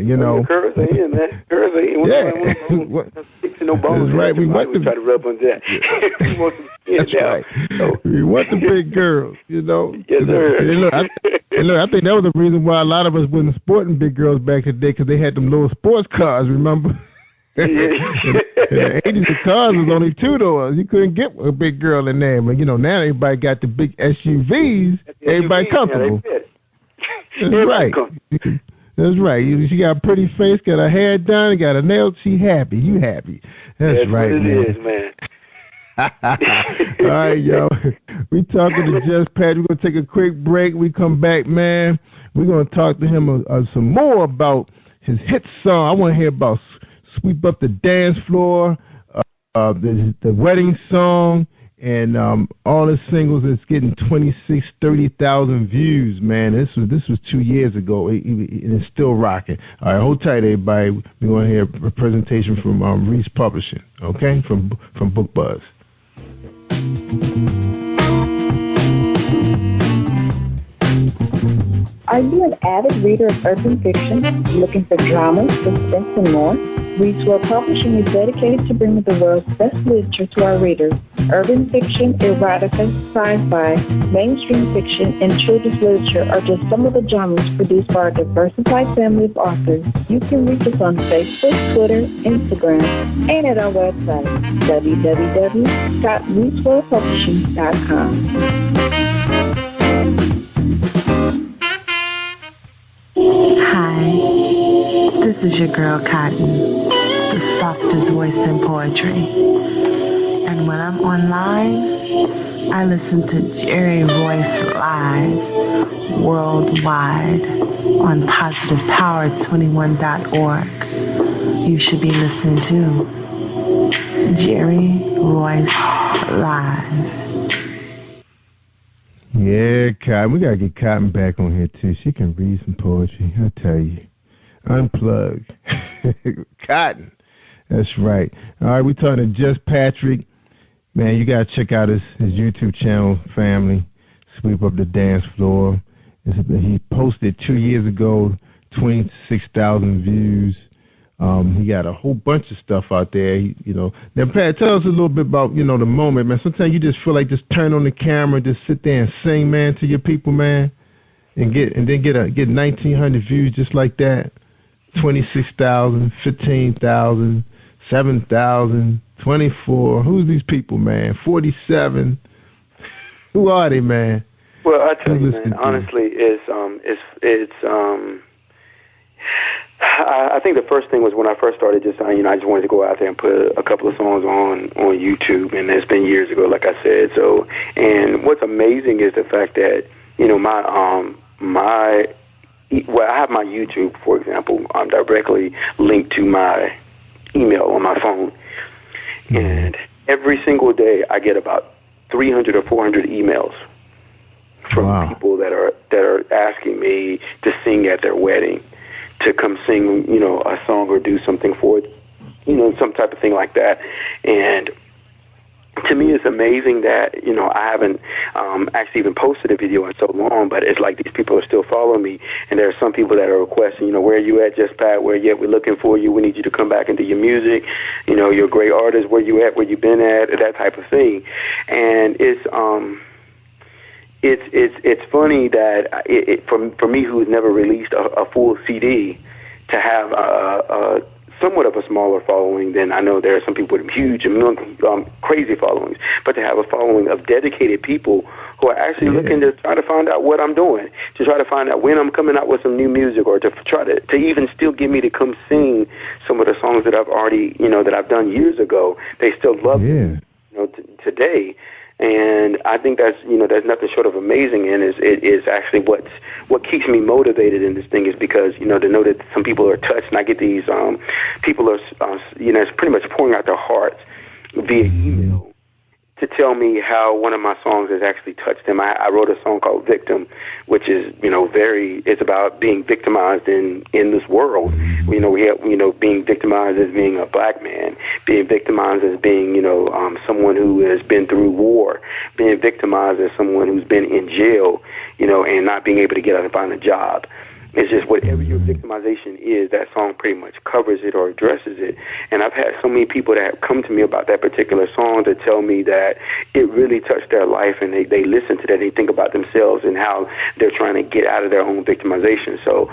Curvy. Yeah. Fixing no bones. That's right. We try to rub on that. We want some skin. That's right. So. We want the big girls, Yes, sir. And look, I think that was the reason why a lot of us wasn't sporting big girls back in the day, because they had them little sports cars, remember? In the 80s, the cars was only 2 doors. You couldn't get a big girl in there. But, now everybody got the big SUVs. Everybody comfortable. That's right. That's right. She got a pretty face, got her hair done, got her nails. She happy. You happy. That's right, what man. It is, man. All right, yo. We talking to Just Pat. We're going to take a quick break. We come back, man. We're going to talk to him some more about his hit song. I want to hear about Sweep Up the Dance Floor, the wedding song, and all the singles that's getting 30,000 views, man. This was 2 years ago, and it's still rocking. All right, hold tight, everybody. We're going to hear a presentation from Reese Publishing, okay, from Book Buzz. Are you an avid reader of urban fiction, looking for drama, suspense, and more? Royce-Thurs Publishing is dedicated to bringing the world's best literature to our readers. Urban fiction, erotica, sci-fi, mainstream fiction, and children's literature are just some of the genres produced by our diversified family of authors. You can reach us on Facebook, Twitter, Instagram, and at our website, www.royce-publishing.com. Hi, this is your girl Cotton, the softest voice in poetry. And when I'm online, I listen to Jerry Royce live worldwide on positivepower21.org. You should be listening to Jerry Royce live. Yeah, Cotton. We got to get Cotton back on here, too. She can read some poetry, I tell you. Unplug. Cotton. That's right. All right, we're talking to Just Patrick. Man, you got to check out his YouTube channel, family. Sweep Up the Dance Floor. He posted 2 years ago, 26,000 views. He got a whole bunch of stuff out there, Now, Pat, tell us a little bit about, the moment, man. Sometimes you just feel like just turn on the camera, just sit there and sing, man, to your people, man, and get 1,900 views just like that. 26,000, 15,000, 7,000, 24. Who's these people, man? 47. Who are they, man? Well, I tell you, man, honestly, I think the first thing was when I first started just, I just wanted to go out there and put a couple of songs on YouTube, and it's been years ago, like I said. So, and what's amazing is the fact that, I have my YouTube, for example, directly linked to my email on my phone, and every single day I get about 300 or 400 emails from people that are asking me to sing at their wedding, to come sing, a song or do something for it, some type of thing like that. And to me, it's amazing that, I haven't actually even posted a video in so long, but it's like these people are still following me. And there are some people that are requesting, where are you at, Just Pat? Where you at? We're looking for you. We need you to come back and do your music. You're a great artist. Where you at? Where you been at? That type of thing. And it's funny that for me, who's never released a full CD, to have somewhat of a smaller following than I know there are some people with huge, crazy followings, but to have a following of dedicated people who are actually looking to try to find out what I'm doing, to try to find out when I'm coming out with some new music, or to try to even still get me to come sing some of the songs that I've already, that I've done years ago. They still love me, today. And I think that's, there's nothing short of amazing, and it is actually what keeps me motivated in this thing is because, to know that some people are touched, and I get these people are, it's pretty much pouring out their hearts via email to tell me how one of my songs has actually touched them. I wrote a song called Victim, which is, it's about being victimized in this world. We have, being victimized as being a black man, being victimized as being, someone who has been through war, being victimized as someone who's been in jail, and not being able to get out and find a job. It's just whatever your victimization is, that song pretty much covers it or addresses it. And I've had so many people that have come to me about that particular song to tell me that it really touched their life, and they listen to that, they think about themselves and how they're trying to get out of their own victimization. So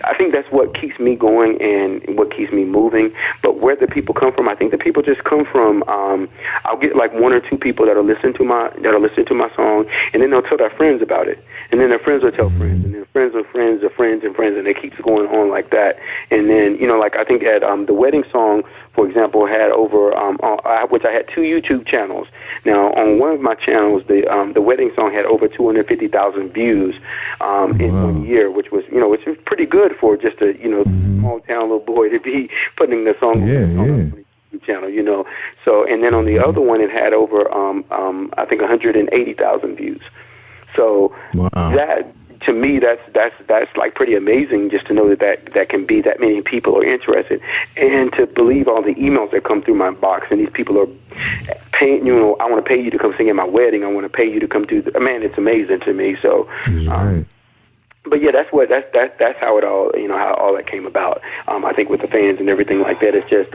I think that's what keeps me going and what keeps me moving. But where the people come from, I think the people just come from, I'll get like one or two people that'll listen to my song, and then they'll tell their friends about it. And then their friends will tell friends, and then friends of friends of friends and friends, and it keeps going on like that. And then, like I think at the wedding song, for example, had over, which I had 2 YouTube channels. Now, on one of my channels, the wedding song had over 250,000 views in 1 year, which was, which was pretty good for just a, small town little boy to be putting the song on the YouTube channel, So, and then on the other one, it had over, I think 180,000 views. So that, to me, that's like pretty amazing, just to know that can be that many people are interested, and to believe all the emails that come through my box, and these people are paying. I want to pay you to come sing at my wedding. I want to pay you to come do. Man, it's amazing to me. So. But yeah, that's how it all, how all that came about. I think with the fans and everything like that, it's just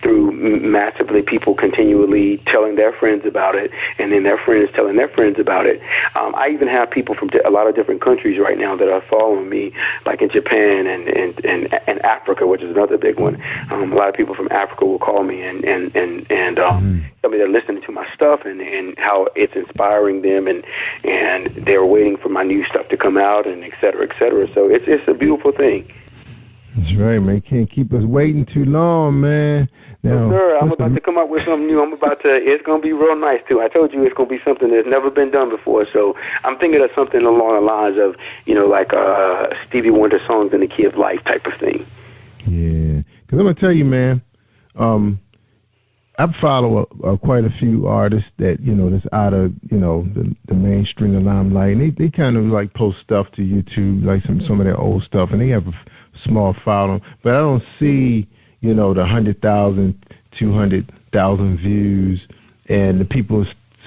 through massively people continually telling their friends about it, and then their friends telling their friends about it. I even have people from a lot of different countries right now that are following me, like in Japan and Africa, which is another big one. A lot of people from Africa will call me and tell me they're listening to my stuff and how it's inspiring them, and they're waiting for my new stuff to come out, and et cetera, et cetera. So it's a beautiful thing. That's right, man. Can't keep us waiting too long, man. Now, sir, I'm about to come up with something new. It's going to be real nice, too. I told you it's going to be something that's never been done before. So I'm thinking of something along the lines of, like Stevie Wonder songs in the Key of Life type of thing. Yeah. Because I'm going to tell you, man, I follow quite a few artists that, that's out of, the mainstream limelight. And they kind of like post stuff to YouTube, like some of their old stuff, and they have a small following. But I don't see, the 100,000, 200,000 views, and the people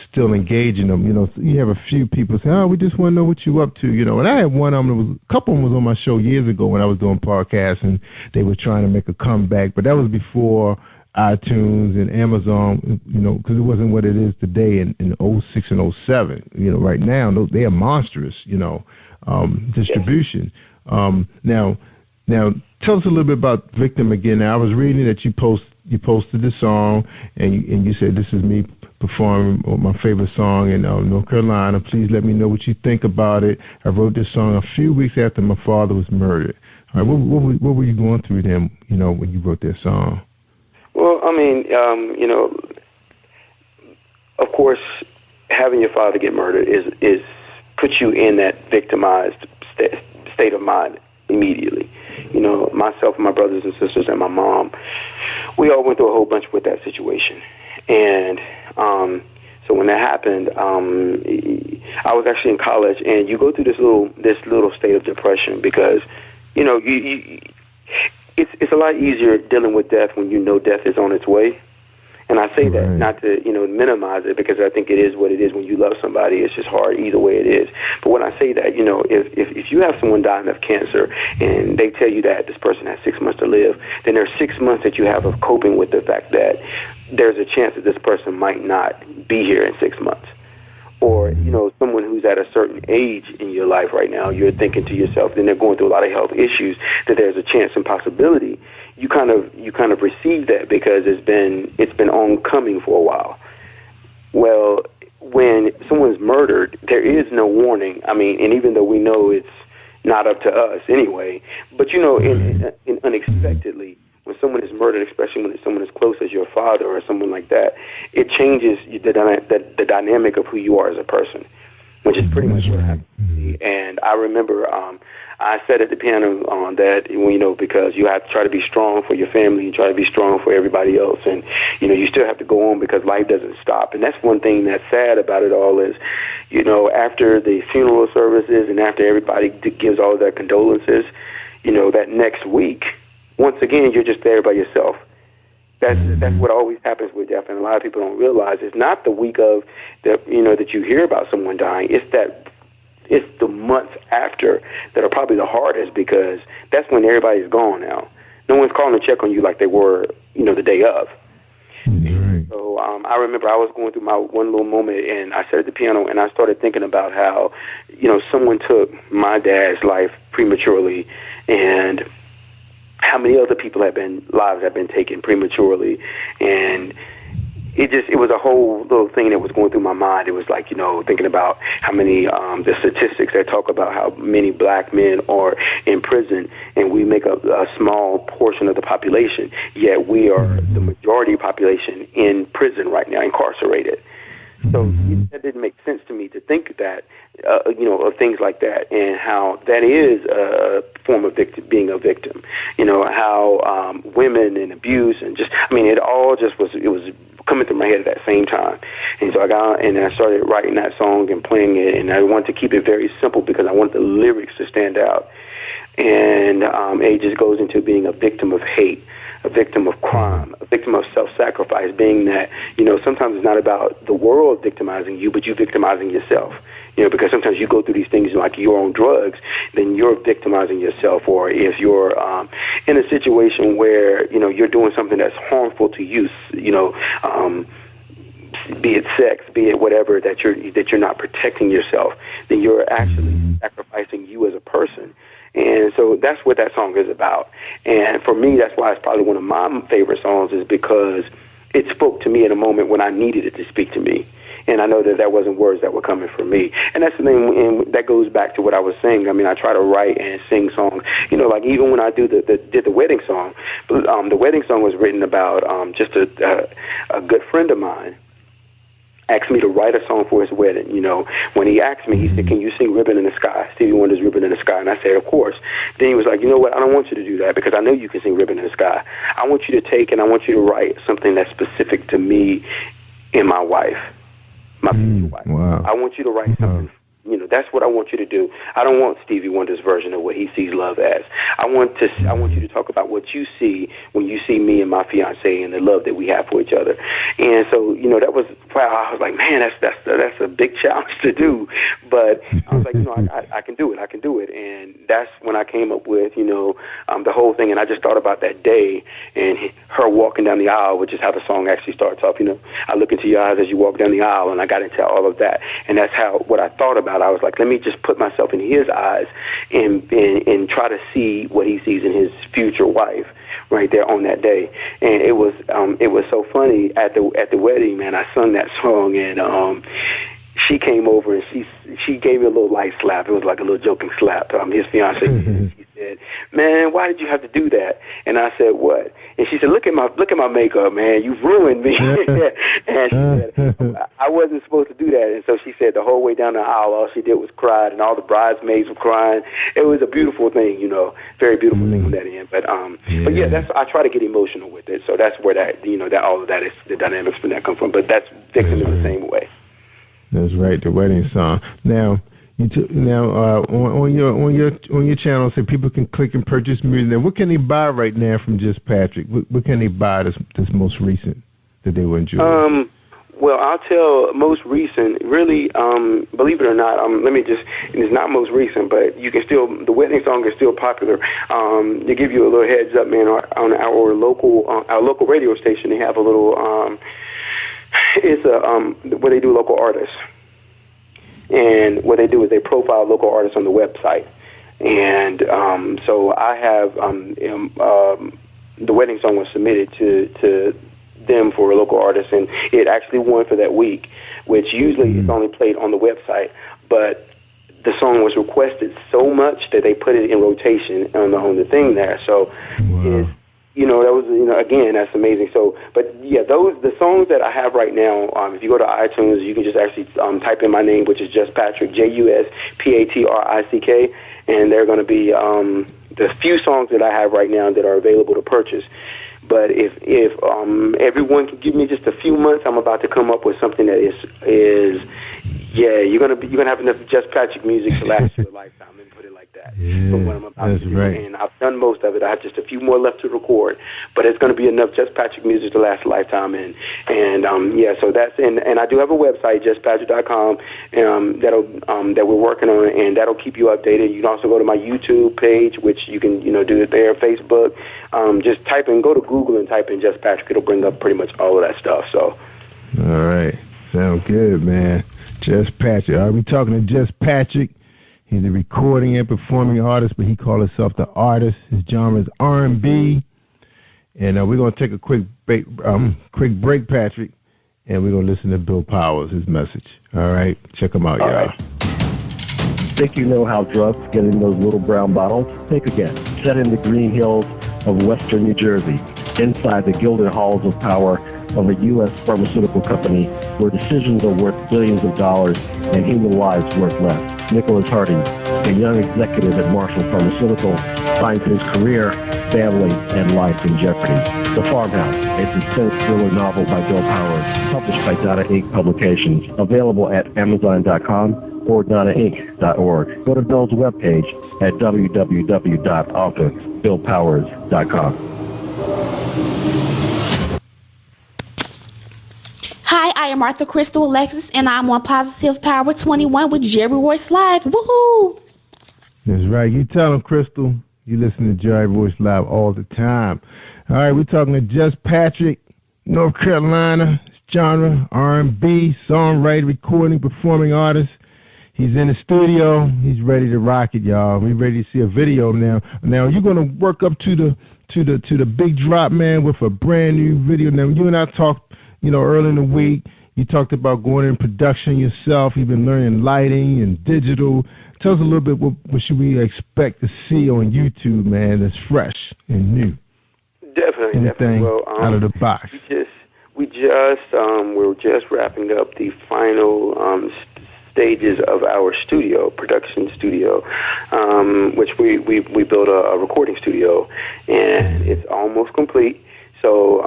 still engaging them. You have a few people say, we just want to know what you up to, And I had one of them, a couple of them was on my show years ago when I was doing podcasts, and they were trying to make a comeback. But that was before iTunes and Amazon, because it wasn't what it is today in 06 and 07. Right now, they are monstrous, distribution. Now, tell us a little bit about Victim again. Now, I was reading that you posted the song, and you said, this is me performing my favorite song in North Carolina. Please let me know what you think about it. I wrote this song a few weeks after my father was murdered. All right, what were you going through then, when you wrote that song? Well, I mean, of course, having your father get murdered is puts you in that victimized state of mind immediately. Myself and my brothers and sisters and my mom, we all went through a whole bunch with that situation. And so when that happened, I was actually in college, and you go through this little state of depression because, It's a lot easier dealing with death when you know death is on its way. And I say that not to, minimize it, because I think it is what it is when you love somebody. It's just hard either way it is. But when I say that, if you have someone dying of cancer and they tell you that this person has 6 months to live, then there's 6 months that you have of coping with the fact that there's a chance that this person might not be here in 6 months. Or, someone who's at a certain age in your life right now, you're thinking to yourself, then they're going through a lot of health issues, that there's a chance and possibility. You kind of receive that because it's been oncoming for a while. Well, when someone's murdered, there is no warning. I mean, and even though we know it's not up to us anyway, but and unexpectedly, when someone is murdered, especially when it's someone as close as your father or someone like that, it changes the dynamic of who you are as a person, which is pretty much what happened to me. And I remember I said at the piano that, because you have to try to be strong for your family and try to be strong for everybody else. And, you still have to go on because life doesn't stop. And that's one thing that's sad about it all is, after the funeral services and after everybody gives all their condolences, that next week, once again, you're just there by yourself. That's what always happens with death, and a lot of people don't realize it's not the week of that you hear about someone dying. It's the months after that are probably the hardest because that's when everybody's gone now. No one's calling to check on you like they were, the day of. Right. So I remember I was going through my one little moment, and I sat at the piano, and I started thinking about how, someone took my dad's life prematurely, and how many other people lives have been taken prematurely, and it was a whole little thing that was going through my mind. It was like, thinking about how many, the statistics that talk about how many black men are in prison, and we make a small portion of the population, yet we are the majority population in prison right now, incarcerated. So that didn't make sense to me to think that, of things like that, and how that is a form of being a victim. How women and abuse and it all just was coming through my head at that same time. And so I got out and I started writing that song and playing it, and I wanted to keep it very simple because I wanted the lyrics to stand out. And it just goes into being a victim of hate, a victim of crime, a victim of self-sacrifice, being that, sometimes it's not about the world victimizing you, but you victimizing yourself. Because sometimes you go through these things like you're on drugs, then you're victimizing yourself. Or if you're in a situation where, you're doing something that's harmful to you, be it sex, be it whatever, that you're not protecting yourself, then you're actually sacrificing you as a person. And so that's what that song is about. And for me, that's why it's probably one of my favorite songs, is because it spoke to me in a moment when I needed it to speak to me. And I know that wasn't words that were coming from me. And that's the thing, and that goes back to what I was saying. I try to write and sing songs, like even when I did the wedding song, the wedding song was written about just a good friend of mine asked me to write a song for his wedding. When he asked me, he said, "Can you sing Ribbon in the Sky, Stevie Wonder's Ribbon in the Sky?" And I said, "Of course." Then he was like, "You know what, I don't want you to do that because I know you can sing Ribbon in the Sky. I want you to take and I want you to write something that's specific to me and my wife, my future wife. Wow. I want you to write something. That's what I want you to do. I don't want Stevie Wonder's version of what he sees love as. I want you to talk about what you see when you see me and my fiance and the love that we have for each other." And so, that was, I was like, man, that's a big challenge to do. But I was like, I can do it. I can do it. And that's when I came up with, the whole thing. And I just thought about that day and her walking down the aisle, which is how the song actually starts off. I look into your eyes as you walk down the aisle, and I got into all of that. And that's what I thought about. I was like, let me just put myself in his eyes and try to see what he sees in his future wife right there on that day. And it was so funny at the wedding, man. I sung that song, and she came over and she gave me a little light slap. It was like a little joking slap. His fiance. She said, "Man, why did you have to do that?" And I said, "What?" And she said, "Look at my makeup, man. You've ruined me." And she said, "I wasn't supposed to do that." And so she said the whole way down the aisle, all she did was cry, and all the bridesmaids were crying. It was a beautiful thing, very beautiful thing on that end. But I try to get emotional with it. So that's where that all of that is, the dynamics from that come from. But that's Victim in the same way. That's right, the wedding song. Now, on your channel, so people can click and purchase music. Now, what can they buy right now from Just Patrick? What can they buy this most recent that they will enjoy? Well, I'll tell most recent. Really, believe it or not, it's not most recent, but you can still. The wedding song is still popular. To give you a little heads up, man, on our local radio station, they have a little. It's where they do local artists, and what they do is they profile local artists on the website, and so I have the wedding song was submitted to them for a local artist, and it actually won for that week, which usually is only played on the website, but the song was requested so much that they put it in rotation on the thing there. So that was, again, that's amazing. So, but yeah, the songs that I have right now, if you go to iTunes, you can just actually type in my name, which is Just Patrick, JUSPATRICK, and they're going to be the few songs that I have right now that are available to purchase. But if everyone can give me just a few months, I'm about to come up with something that is you're gonna have enough Just Patrick music to last you a lifetime, and put it like that. Yeah, what I'm about to do. Right. And I've done most of it. I have just a few more left to record, but it's going to be enough Just Patrick music to last a lifetime. So that's and I do have a website, justpatrick.com, that we're working on, and that'll keep you updated. You can also go to my YouTube page, which you can do it there, Facebook. Just go to Google and type in Just Patrick. It'll bring up pretty much all of that stuff. So. All right, sound good, man. Just Patrick. Are we talking to Just Patrick? He's a recording and performing artist, but he calls himself the artist. His genre is R&B. And we're going to take a quick break, Patrick, and we're going to listen to Bill Powers, his message. All right? Check him out, y'all. Right. Think you know how drugs get in those little brown bottles? Think again. Set in the green hills of western New Jersey, inside the gilded halls of power of a U.S. pharmaceutical company where decisions are worth billions of dollars and human lives worth less. Nicholas Harding, a young executive at Marshall Pharmaceutical, finds his career, family, and life in jeopardy. The Farmhouse, a suspense thriller novel by Bill Powers, published by Donna Inc. Publications, available at Amazon.com or DonnaInc.org. Go to Bill's webpage at www.authorBillPowers.com. Hi, I am Martha Crystal Alexis, and I'm on Positive Power 21 with Jerry Royce Live. Woohoo! That's right. You tell him, Crystal. You listen to Jerry Royce Live all the time. All right, we're talking to Just Patrick, North Carolina, genre, R&B, songwriter, recording, performing artist. He's in the studio. He's ready to rock it, y'all. We're ready to see a video now. Now, you're going to work up to the big drop, man, with a brand new video. Now, you and I talked, early in the week, you talked about going in production yourself. You've been learning lighting and digital. Tell us a little bit what should we expect to see on YouTube, man, that's fresh and new. Definitely. Well, out of the box. We're just wrapping up the final stages of our production studio, which we built a recording studio, and it's almost complete. So,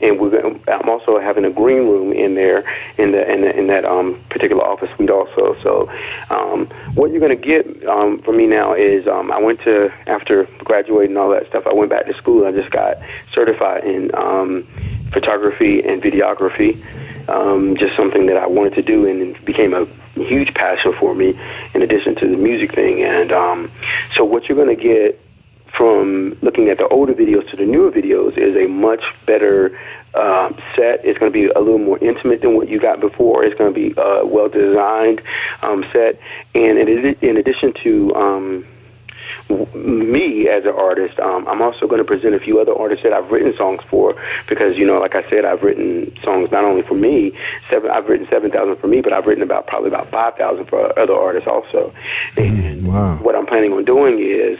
I'm also having a green room in there in that particular office suite also. So, what you're going to get from me now is after graduating and all that stuff, I went back to school. I just got certified in photography and videography. Just something that I wanted to do, and it became a huge passion for me in addition to the music thing. And so what you're going to get from looking at the older videos to the newer videos is a much better set. It's going to be a little more intimate than what you got before. It's going to be a well-designed set. And in addition to me as an artist, I'm also going to present a few other artists that I've written songs for, because like I said, I've written songs not only for me. I've written 7,000 for me, but I've written probably about 5,000 for other artists also. And what I'm planning on doing is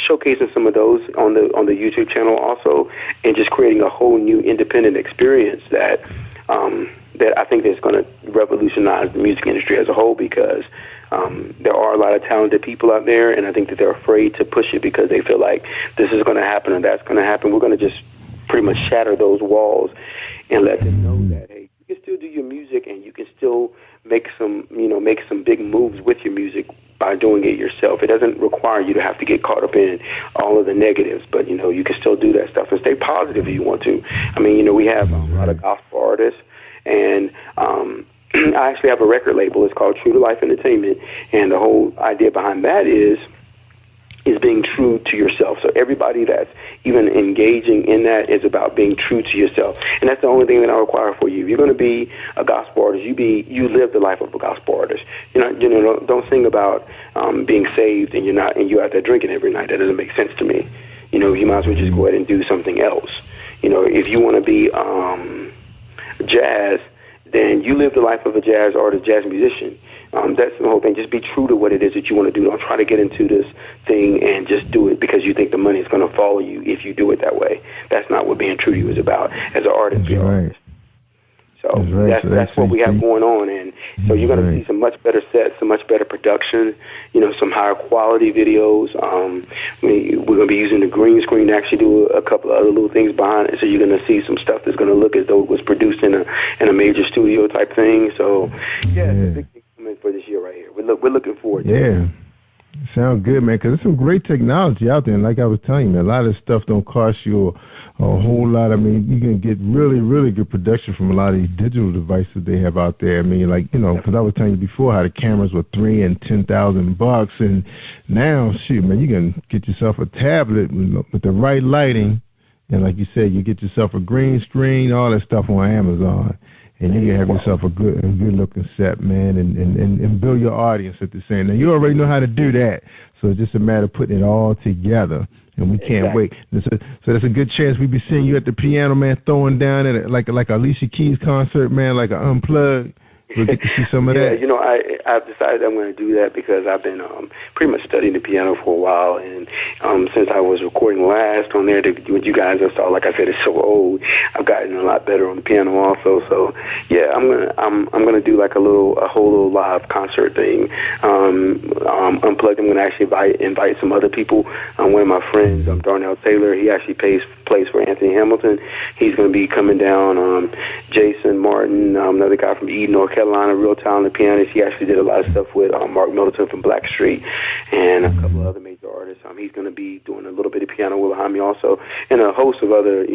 showcasing some of those on the YouTube channel also, and just creating a whole new independent experience that I think is going to revolutionize the music industry as a whole, because there are a lot of talented people out there, and I think that they're afraid to push it because they feel like this is going to happen or that's going to happen. We're going to just pretty much shatter those walls and let them know that, hey, you can still do your music, and you can still make some big moves with your music by doing it yourself. It doesn't require you to have to get caught up in all of the negatives, but you can still do that stuff and stay positive if you want to. I mean, we have a lot of gospel artists, and I actually have a record label. It's called True to Life Entertainment, and the whole idea behind that is being true to yourself. So everybody that's even engaging in that is about being true to yourself, and that's the only thing that I require for you. If you're going to be a gospel artist, you live the life of a gospel artist. Don't sing about being saved and you're out there drinking every night. That doesn't make sense to me. You might as well just go ahead and do something else. If you want to be jazz, then you live the life of a jazz artist, jazz musician. That's the whole thing. Just be true to what it is that you want to do. Don't try to get into this thing and just do it because you think the money is going to follow you if you do it that way. That's not what being true to you is about as an artist. That's right. So that's what we have going on, and so you're going to see some much better sets, some much better production, some higher quality videos. We're going to be using the green screen to actually do a couple of other little things behind it, so you're going to see some stuff that's going to look as though it was produced in a major studio type thing. So it's a big thing coming for this year right here. We're looking forward to it. Sound good, man, because there's some great technology out there. And like I was telling you, man, a lot of this stuff don't cost you a whole lot. I mean, you can get really, really good production from a lot of these digital devices they have out there. I mean, because I was telling you before how the cameras were $3,000 and $10,000, and now, shoot, man, you can get yourself a tablet with the right lighting, and like you said, you get yourself a green screen, all that stuff on Amazon. And you can have yourself a good looking set, man, and build your audience at the same time. You already know how to do that, so it's just a matter of putting it all together. And we can't wait. So there's a good chance we'll be seeing you at the piano, man, throwing down at like Alicia Keys concert, man, like an unplugged. We'll get to see some of that. I've decided I'm going to do that because I've been pretty much studying the piano for a while, and since I was recording last on there with you guys, I saw, like I said, it's so old. I've gotten a lot better on the piano also. So I'm gonna do like a whole little live concert thing, unplugged. I'm gonna actually invite some other people. One of my friends, Darnell Taylor, he actually plays for Anthony Hamilton. He's going to be coming down. Jason Martin, another guy from Eden, North Carolina, real talented pianist. He actually did a lot of stuff with Mark Middleton from Blackstreet and a couple of other major artists. He's going to be doing a little bit of piano behind me also, and a host of other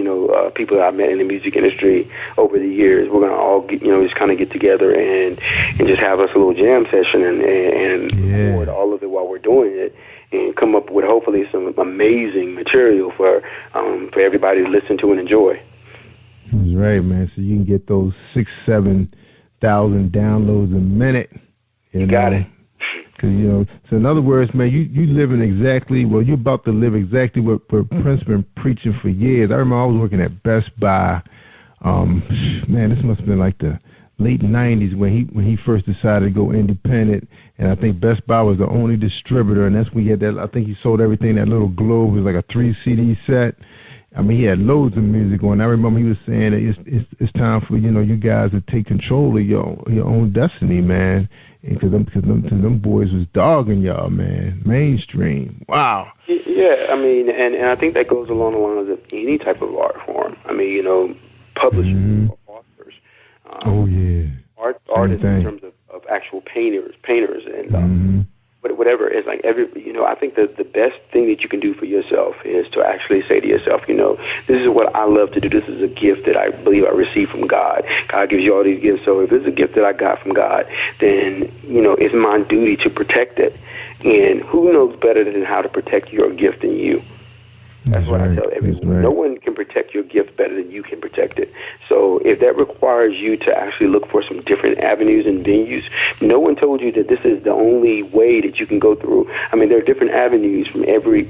people that I met in the music industry over the years. We're going to all just kind of get together and just have us a little jam session and record all of it while we're doing it, and come up with hopefully some amazing material for everybody to listen to and enjoy. That's right, man. So you can get those 6,000-7,000 downloads a minute. You got it. Because, so in other words, man, you living exactly, you're about to live exactly what Prince been preaching for years. I remember I was working at Best Buy. Man, this must have been like the late 90s when he first decided to go independent, and I think Best Buy was the only distributor, and that's when he had that. I think he sold everything. That little globe was like a 3 CD set. I mean, he had loads of music on. I remember he was saying that it's time for you guys to take control of your own destiny, man, because them boys was dogging y'all, man, mainstream. Wow. Yeah, I mean, and I think that goes along the lines of any type of art form. I mean, publishing, authors. Artists in terms of actual painters, and whatever. It's like I think that the best thing that you can do for yourself is to actually say to yourself, this is what I love to do. This is a gift that I believe I received from God. God gives you all these gifts. So if it's a gift that I got from God, then it's my duty to protect it. And who knows better than how to protect your gift than you? That's what I tell everyone. Right. No one can protect your gift better than you can protect it. So if that requires you to actually look for some different avenues and venues, no one told you that this is the only way that you can go through. I mean, there are different avenues from every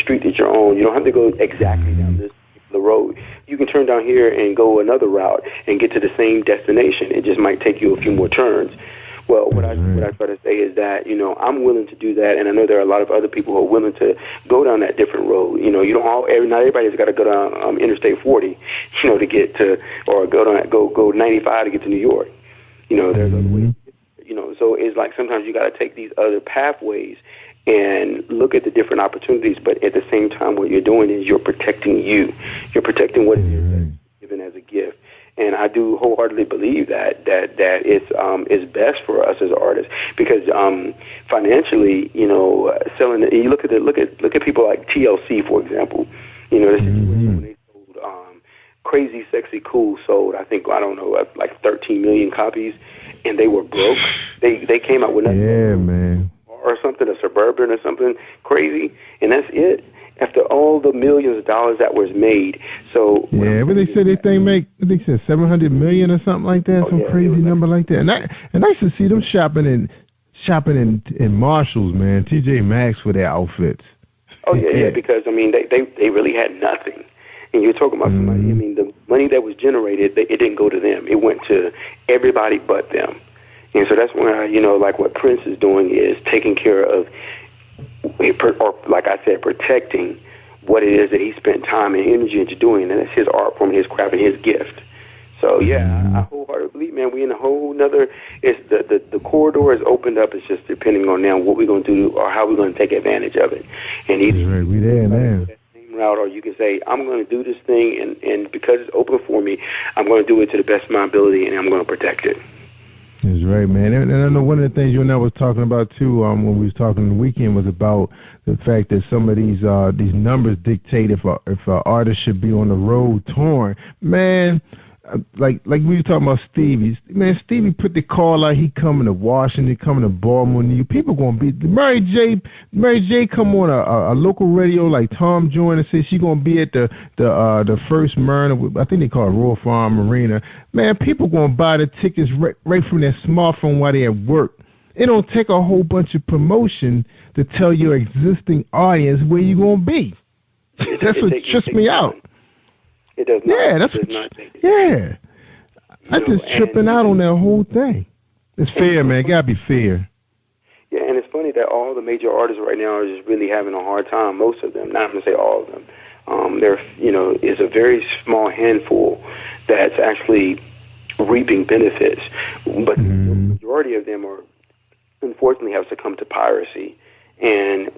street that you're on. You don't have to go exactly down this particular road. You can turn down here and go another route and get to the same destination. It just might take you a few more turns. Well, what I try to say is that, I'm willing to do that, and I know there are a lot of other people who are willing to go down that different road. Not everybody's got to go down Interstate 40, to get to, or go 95 to get to New York. There's other ways. So it's like sometimes you got to take these other pathways and look at the different opportunities, but at the same time, what you're doing is you're protecting you. You're protecting what it is that's given as a gift. And I do wholeheartedly believe that it's best for us as artists because financially, selling. You look at people like TLC, for example. The situation when they sold Crazy Sexy Cool sold, I think, like 13 million copies, and they were broke. They came out with nothing. Yeah, man. Or something, a Suburban or something crazy, and that's it. After all the millions of dollars that was made, so but they said they said $700 million or something like that, crazy number like that. And I used to see them shopping in Marshalls, man, TJ Maxx for their outfits. Oh yeah, because they really had nothing. And you're talking about somebody. The money that was generated, it didn't go to them. It went to everybody but them. And so that's when like what Prince is doing is taking care of, or like I said, protecting what it is that he spent time and energy into doing, and that's his art form, his craft, and his gift. So I wholeheartedly believe, man, we in a whole nother. It's the corridor is opened up. It's just depending on now what we're going to do or how we're going to take advantage of it. And either we there now. Route, or you can say, I'm going to do this thing, and because it's open for me, I'm going to do it to the best of my ability, and I'm going to protect it. That's right, man. And I know one of the things you and I was talking about too, when we was talking the weekend, was about the fact that some of these numbers dictate if an artist should be on the road touring. Man, like we were talking about Stevie. Man, Stevie put the call out. He coming to Washington, coming to Baltimore, New York. People gonna be Mary J. Come on a local radio like Tom Joyner and say she gonna be at the first Mariner. I think they call it Royal Farm Marina. Man, people gonna buy the tickets right from their smartphone while they at work. It don't take a whole bunch of promotion to tell your existing audience where you gonna be. That's what trips me out. It does not. Yeah, that's I'm just tripping out on that whole thing. It's fair, man. It gotta be fair. Yeah, and it's funny that all the major artists right now are just really having a hard time. Most of them, not going to say all of them. There, is a very small handful that's actually reaping benefits, but the majority of them are, unfortunately, have succumbed to piracy, and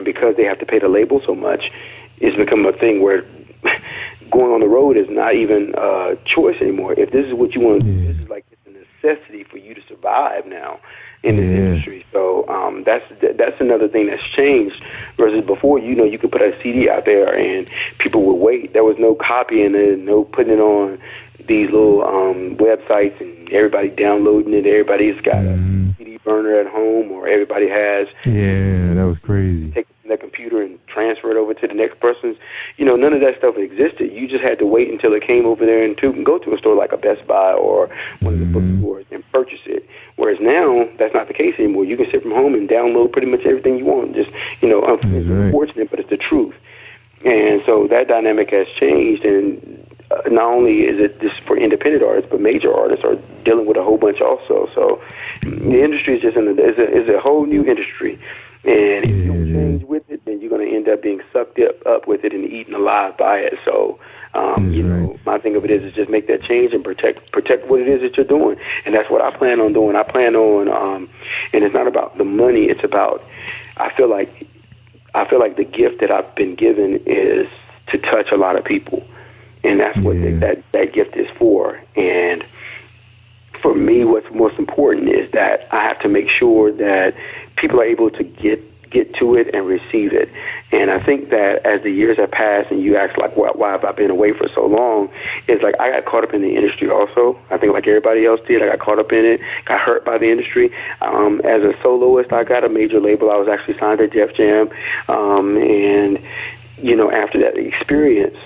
because they have to pay the label so much, it's become a thing where going on the road is not even a choice anymore. If this is what you want to do, this is like it's a necessity for you to survive now in this industry. So that's another thing that's changed versus before. You could put a CD out there and people would wait. There was no copying it, no putting it on these little websites and everybody downloading it. Everybody's got a CD burner at home, or everybody has. Yeah, that was crazy. Take their computer and transfer it over to the next person's. None of that stuff existed. You just had to wait until it came over there and go to a store like a Best Buy or one of the bookstores and purchase it. Whereas now, that's not the case anymore. You can sit from home and download pretty much everything you want. Just, it's unfortunate, but it's the truth. And so that dynamic has changed, and not only is it just for independent artists, but major artists are dealing with a whole bunch also. So the industry is just is a whole new industry. And if you don't change with it, then you're going to end up being sucked up with it and eaten alive by it. So, my thing of it is just make that change and protect what it is that you're doing. And that's what I plan on doing. I plan on, and it's not about the money. It's about, I feel like the gift that I've been given is to touch a lot of people. And that's what that gift is for. And for me, what's most important is that I have to make sure that people are able to get to it and receive it. And I think that as the years have passed, and you ask like why have I been away for so long, it's like I got caught up in the industry also. I think like everybody else did, I got caught up in it, got hurt by the industry. As a soloist, I got a major label. I was actually signed to Def Jam, and after that experience,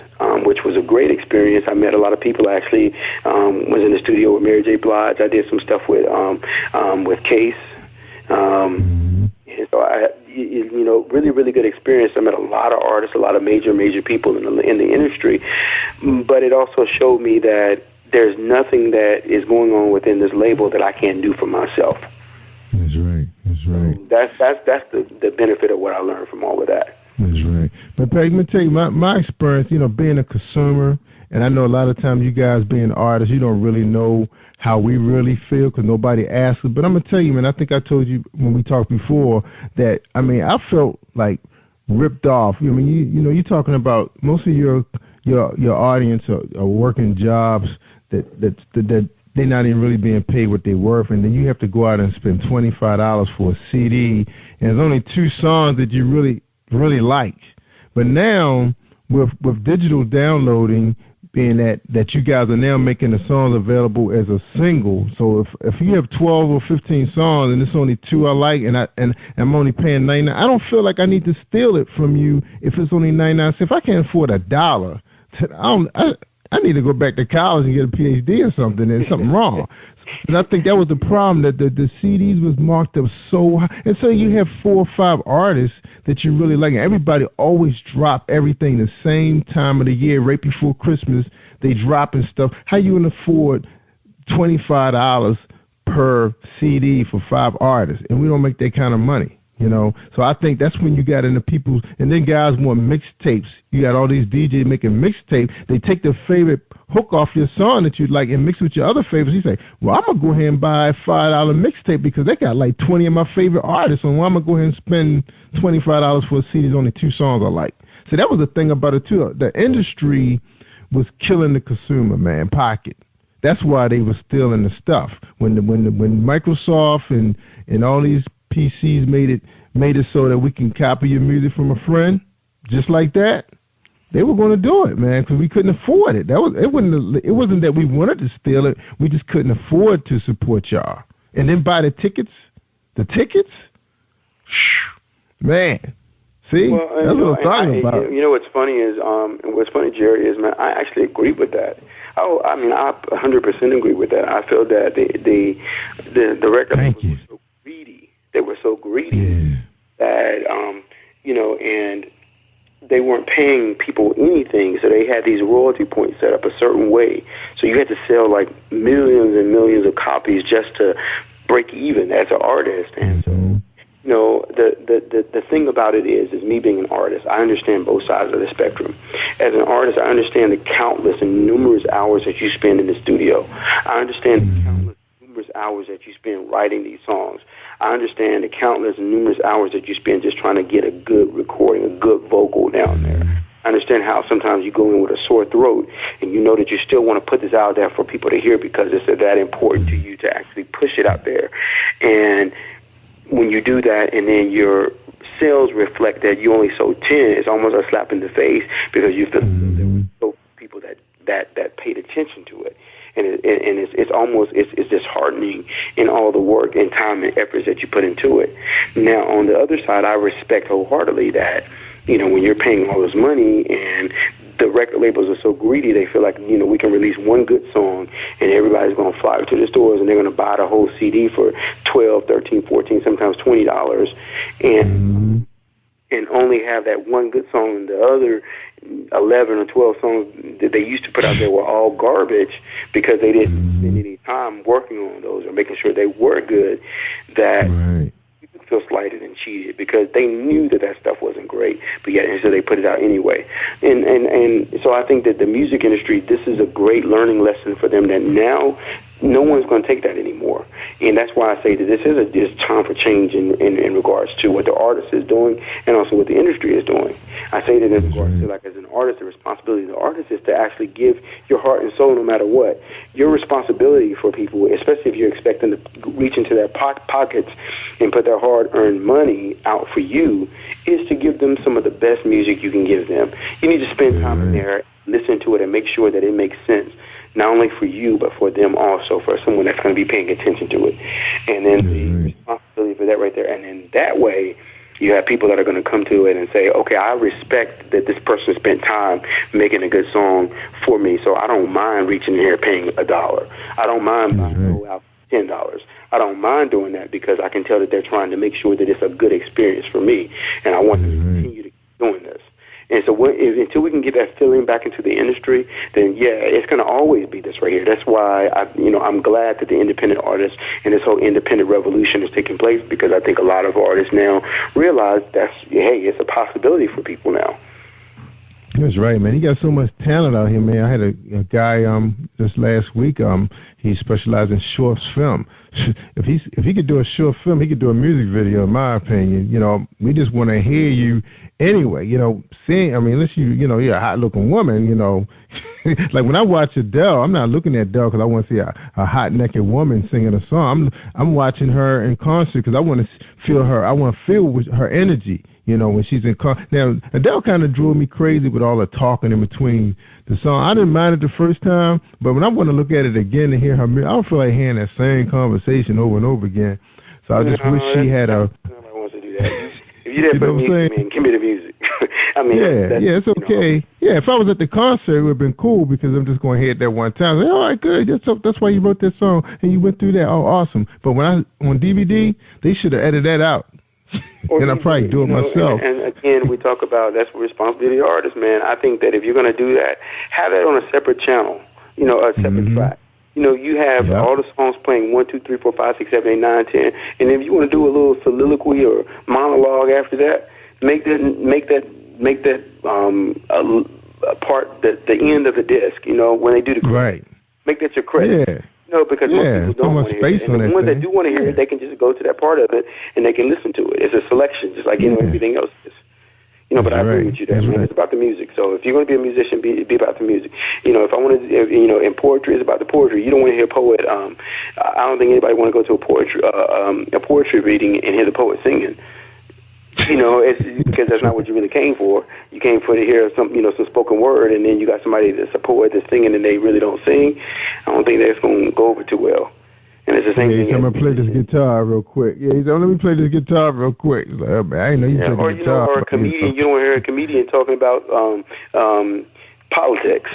which was a great experience, I met a lot of people. I actually was in the studio with Mary J. Blige. I did some stuff with Case. And so I, really, really good experience. I met a lot of artists, a lot of major people in the industry. But it also showed me that there's nothing that is going on within this label that I can't do for myself. That's right. That's the benefit of what I learned from all of that. That's right. But Peg, let me tell you, my experience, being a consumer, and I know a lot of times you guys being artists, you don't really know how we really feel because nobody asks us. But I'm going to tell you, man, I think I told you when we talked before that, I felt like ripped off. You're talking about most of your audience are working jobs that they're not even really being paid what they're worth, and then you have to go out and spend $25 for a CD, and there's only 2 songs that you really like. But now with digital downloading, being that you guys are now making the songs available as a single. So if you have 12 or 15 songs and it's only 2 I like, and I'm only paying 99, I don't feel like I need to steal it from you if it's only 99 cents. If I can't afford $1, I need to go back to college and get a PhD or something. There's something wrong. And I think that was the problem, that the CDs was marked up so high. And so you have 4 or 5 artists that you really like. And everybody always drop everything the same time of the year, right before Christmas. They dropping stuff. How you can afford $25 per per CD for 5 artists, and we don't make that kind of money. You know, so I think that's when you got into people, and then guys want mixtapes. You got all these DJs making mixtapes. They take their favorite hook off your song that you like and mix with your other favorites. You say, well, I'm going to go ahead and buy a $5 mixtape because they got like 20 of my favorite artists, and I'm going to go ahead and spend $25 for a CD. There's only 2 songs I like. So that was the thing about it, too. The industry was killing the consumer, man, pocket. That's why they were stealing the stuff. When Microsoft and all these PCs made it so that we can copy your music from a friend, just like that, they were going to do it, man, because we couldn't afford it. It wasn't that we wanted to steal it. We just couldn't afford to support y'all. And then buy the tickets. Man. See? Well, that's what I'm talking about. You know what's funny is, what's funny, Jerry, is, man, I actually agree with that. I mean, I 100% agree with that. I feel that the record labels were so greedy. They were so greedy that, you know, and they weren't paying people anything, so they had these royalty points set up a certain way. So you had to sell like millions and millions of copies just to break even as an artist. And so, you know, the thing about it is me being an artist, I understand both sides of the spectrum. As an artist, I understand the countless and numerous hours that you spend in the studio. I understand the countless hours that you spend writing these songs. I understand the countless and numerous hours that you spend just trying to get a good recording, a good vocal down there. I understand how sometimes you go in with a sore throat and you know that you still want to put this out there for people to hear because it's that important to you to actually push it out there. And when you do that and then your sales reflect that you only sold 10, it's almost a slap in the face because you feel there were so people that paid attention to it. And it's disheartening in all the work and time and efforts that you put into it. Now, on the other side, I respect wholeheartedly that, you know, when you're paying all this money and the record labels are so greedy, they feel like, you know, we can release one good song and everybody's going to fly to the stores and they're going to buy the whole CD for $12, $13, $14, sometimes $20, and only have that one good song, and the other 11 or 12 songs that they used to put out there were all garbage because they didn't spend any time working on those or making sure they were good, that people feel slighted and cheated because they knew that stuff wasn't great, but yet so they put it out anyway. And so I think that the music industry, this is a great learning lesson for them that now no one's going to take that anymore. And that's why I say that this is time for change in regards to what the artist is doing and also what the industry is doing. I say that in regards to, like, as an artist, the responsibility of the artist is to actually give your heart and soul no matter what. Your responsibility for people, especially if you're expecting to reach into their pockets and put their hard-earned money out for you, is to give them some of the best music you can give them. You need to spend time in there, listen to it, and make sure that it makes sense, not only for you, but for them also, for someone that's going to be paying attention to it. And then the responsibility for that right there. And then that way, you have people that are going to come to it and say, okay, I respect that this person spent time making a good song for me, so I don't mind reaching in here paying $1. I don't mind buying out $10. I don't mind doing that because I can tell that they're trying to make sure that it's a good experience for me, and I want them to continue to keep doing this. And so until we can get that feeling back into the industry, then, yeah, it's going to always be this right here. That's why, I'm glad that the independent artists and this whole independent revolution is taking place, because I think a lot of artists now realize it's a possibility for people now. That's right, man. He got so much talent out here, man. I had a guy just last week. He specialized in short film. If he could do a short film, he could do a music video, in my opinion. You know, we just want to hear you anyway. You know, unless you're a hot looking woman. You know, like when I watch Adele, I'm not looking at Adele because I want to see a hot naked woman singing a song. I'm watching her in concert because I want to feel her. I want to feel with her energy. You know, when she's in now, Adele kind of drove me crazy with all the talking in between the song. I didn't mind it the first time, but when I want to look at it again and hear her, I don't feel like hearing that same conversation over and over again. So I just wish she had a... Nobody wants to do that. If you're there for the music, man, give me the music. It's okay. Yeah, if I was at the concert, it would have been cool because I'm just going to hear it that one time. Say, all right, good. That's why you wrote that song and you went through that. Oh, awesome. But on DVD, they should have edited that out. And I probably do it myself. And again, we talk about that's the responsibility of the artist, man. I think that if you're going to do that, have that on a separate channel, a separate track. You have all the songs playing 1, 2, 3, 4, 5, 6, 7, 8, 9, 10, and if you want to do a little soliloquy or monologue after that, make that a part the end of the disc. When they do the credit, make that your credit. Yeah. Because most people don't want to hear it. And the ones that do want to hear it, they can just go to that part of it and they can listen to it. It's a selection, just like everything else is. But I agree with you there, man. It's about the music. So if you're going to be a musician, be about the music. If I want to, in poetry, it's about the poetry. You don't want to hear a poet. I don't think anybody want to go to a poetry reading and hear the poet singing. It's because that's not what you really came for. You came for to hear some spoken word, and then you got somebody that's a poet that's singing and they really don't sing. I don't think that's going to go over too well. And it's the same thing. I'm going to play this guitar real quick. Yeah, he's like, let me play this guitar real quick. Like, I didn't know you played the guitar. Or a comedian. You don't hear a comedian talking about politics.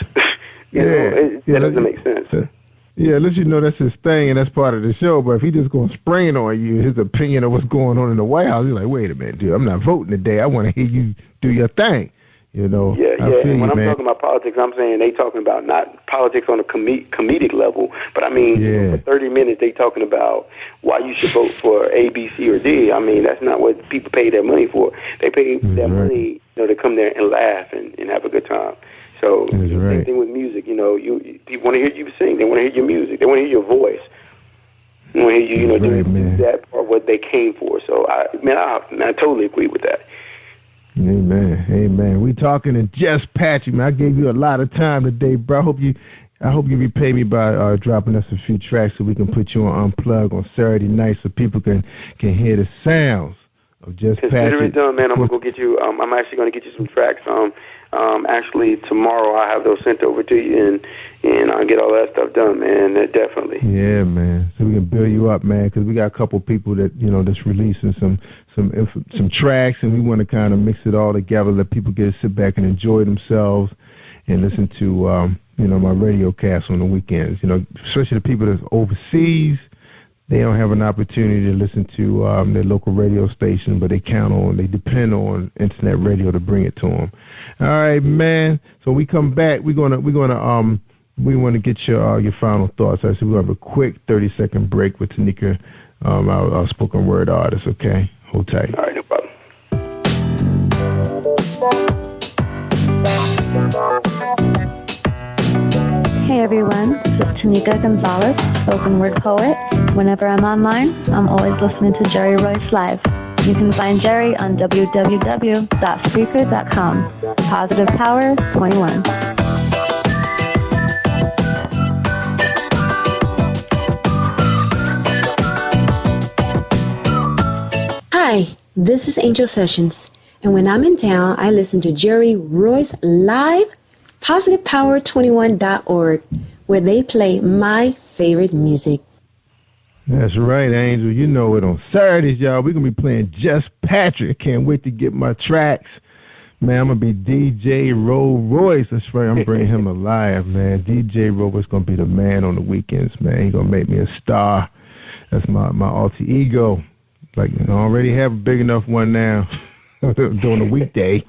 That doesn't make sense. Yeah, unless you know that's his thing and that's part of the show. But if he just going to spring on you, his opinion of what's going on in the White House, you're like, wait a minute, dude, I'm not voting today. I want to hear you do your thing. Yeah. And when I'm talking about politics, I'm saying they talking about not politics on a comedic level, but I mean, for 30 minutes they talking about why you should vote for A, B, C, or D. I mean, that's not what people pay their money for. They pay their money, to come there and laugh and have a good time. So same thing with music. People want to hear you sing. They want to hear your music. They want to hear your voice. They want to hear you, do that for what they came for. So I totally agree with that. Amen. We talking to Just Patrick, man. I gave you a lot of time today, bro. I hope you repay me by dropping us a few tracks so we can put you on Unplug on Saturday night so people can hear the sounds of Just Patrick. Consider it done, man. I'm gonna go get you. I'm actually gonna get you some tracks. Actually tomorrow I'll have those sent over to you and I'll get all that stuff done, man. Definitely. Yeah, man. So we can build you up, man, because we got a couple people that that's releasing some tracks, and we want to kind of mix it all together, let people get to sit back and enjoy themselves and listen to my radio cast on the weekends. Especially the people that's overseas. They don't have an opportunity to listen to their local radio station, but they depend on internet radio to bring it to them. All right, man. So we come back. We want to get your final thoughts. I said we'll have a quick 30-second break with Tanika, our spoken word artist. Okay, hold tight. All right, no problem. Hey everyone, this is Tanika Gonzalez, spoken word poet. Whenever I'm online, I'm always listening to Jerry Royce Live. You can find Jerry on www.spreaker.com. Positive Power 21. Hi, this is Angel Sessions, and when I'm in town, I listen to Jerry Royce Live, positivepower21.org, where they play my favorite music. That's right, Angel. You know it. On Saturdays, y'all, we're going to be playing Just Patrick. Can't wait to get my tracks. Man, I'm going to be DJ Royce. That's right. I'm bringing him alive, man. DJ Royce going to be the man on the weekends, man. He's going to make me a star. That's my alter ego. Like, I already have a big enough one now. During the weekday.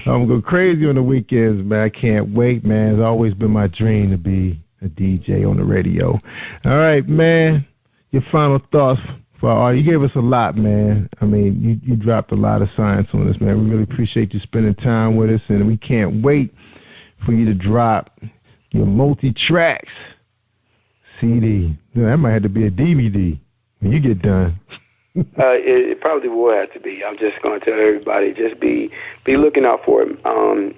I'm going crazy on the weekends, man. I can't wait, man. It's always been my dream to be a DJ on the radio. All right, man. Your final thoughts for all. You gave us a lot, man. I mean, you dropped a lot of science on us, man. We really appreciate you spending time with us, and we can't wait for you to drop your multi-tracks CD. That might have to be a DVD when you get done. It probably will have to be. I'm just going to tell everybody, just be looking out for it.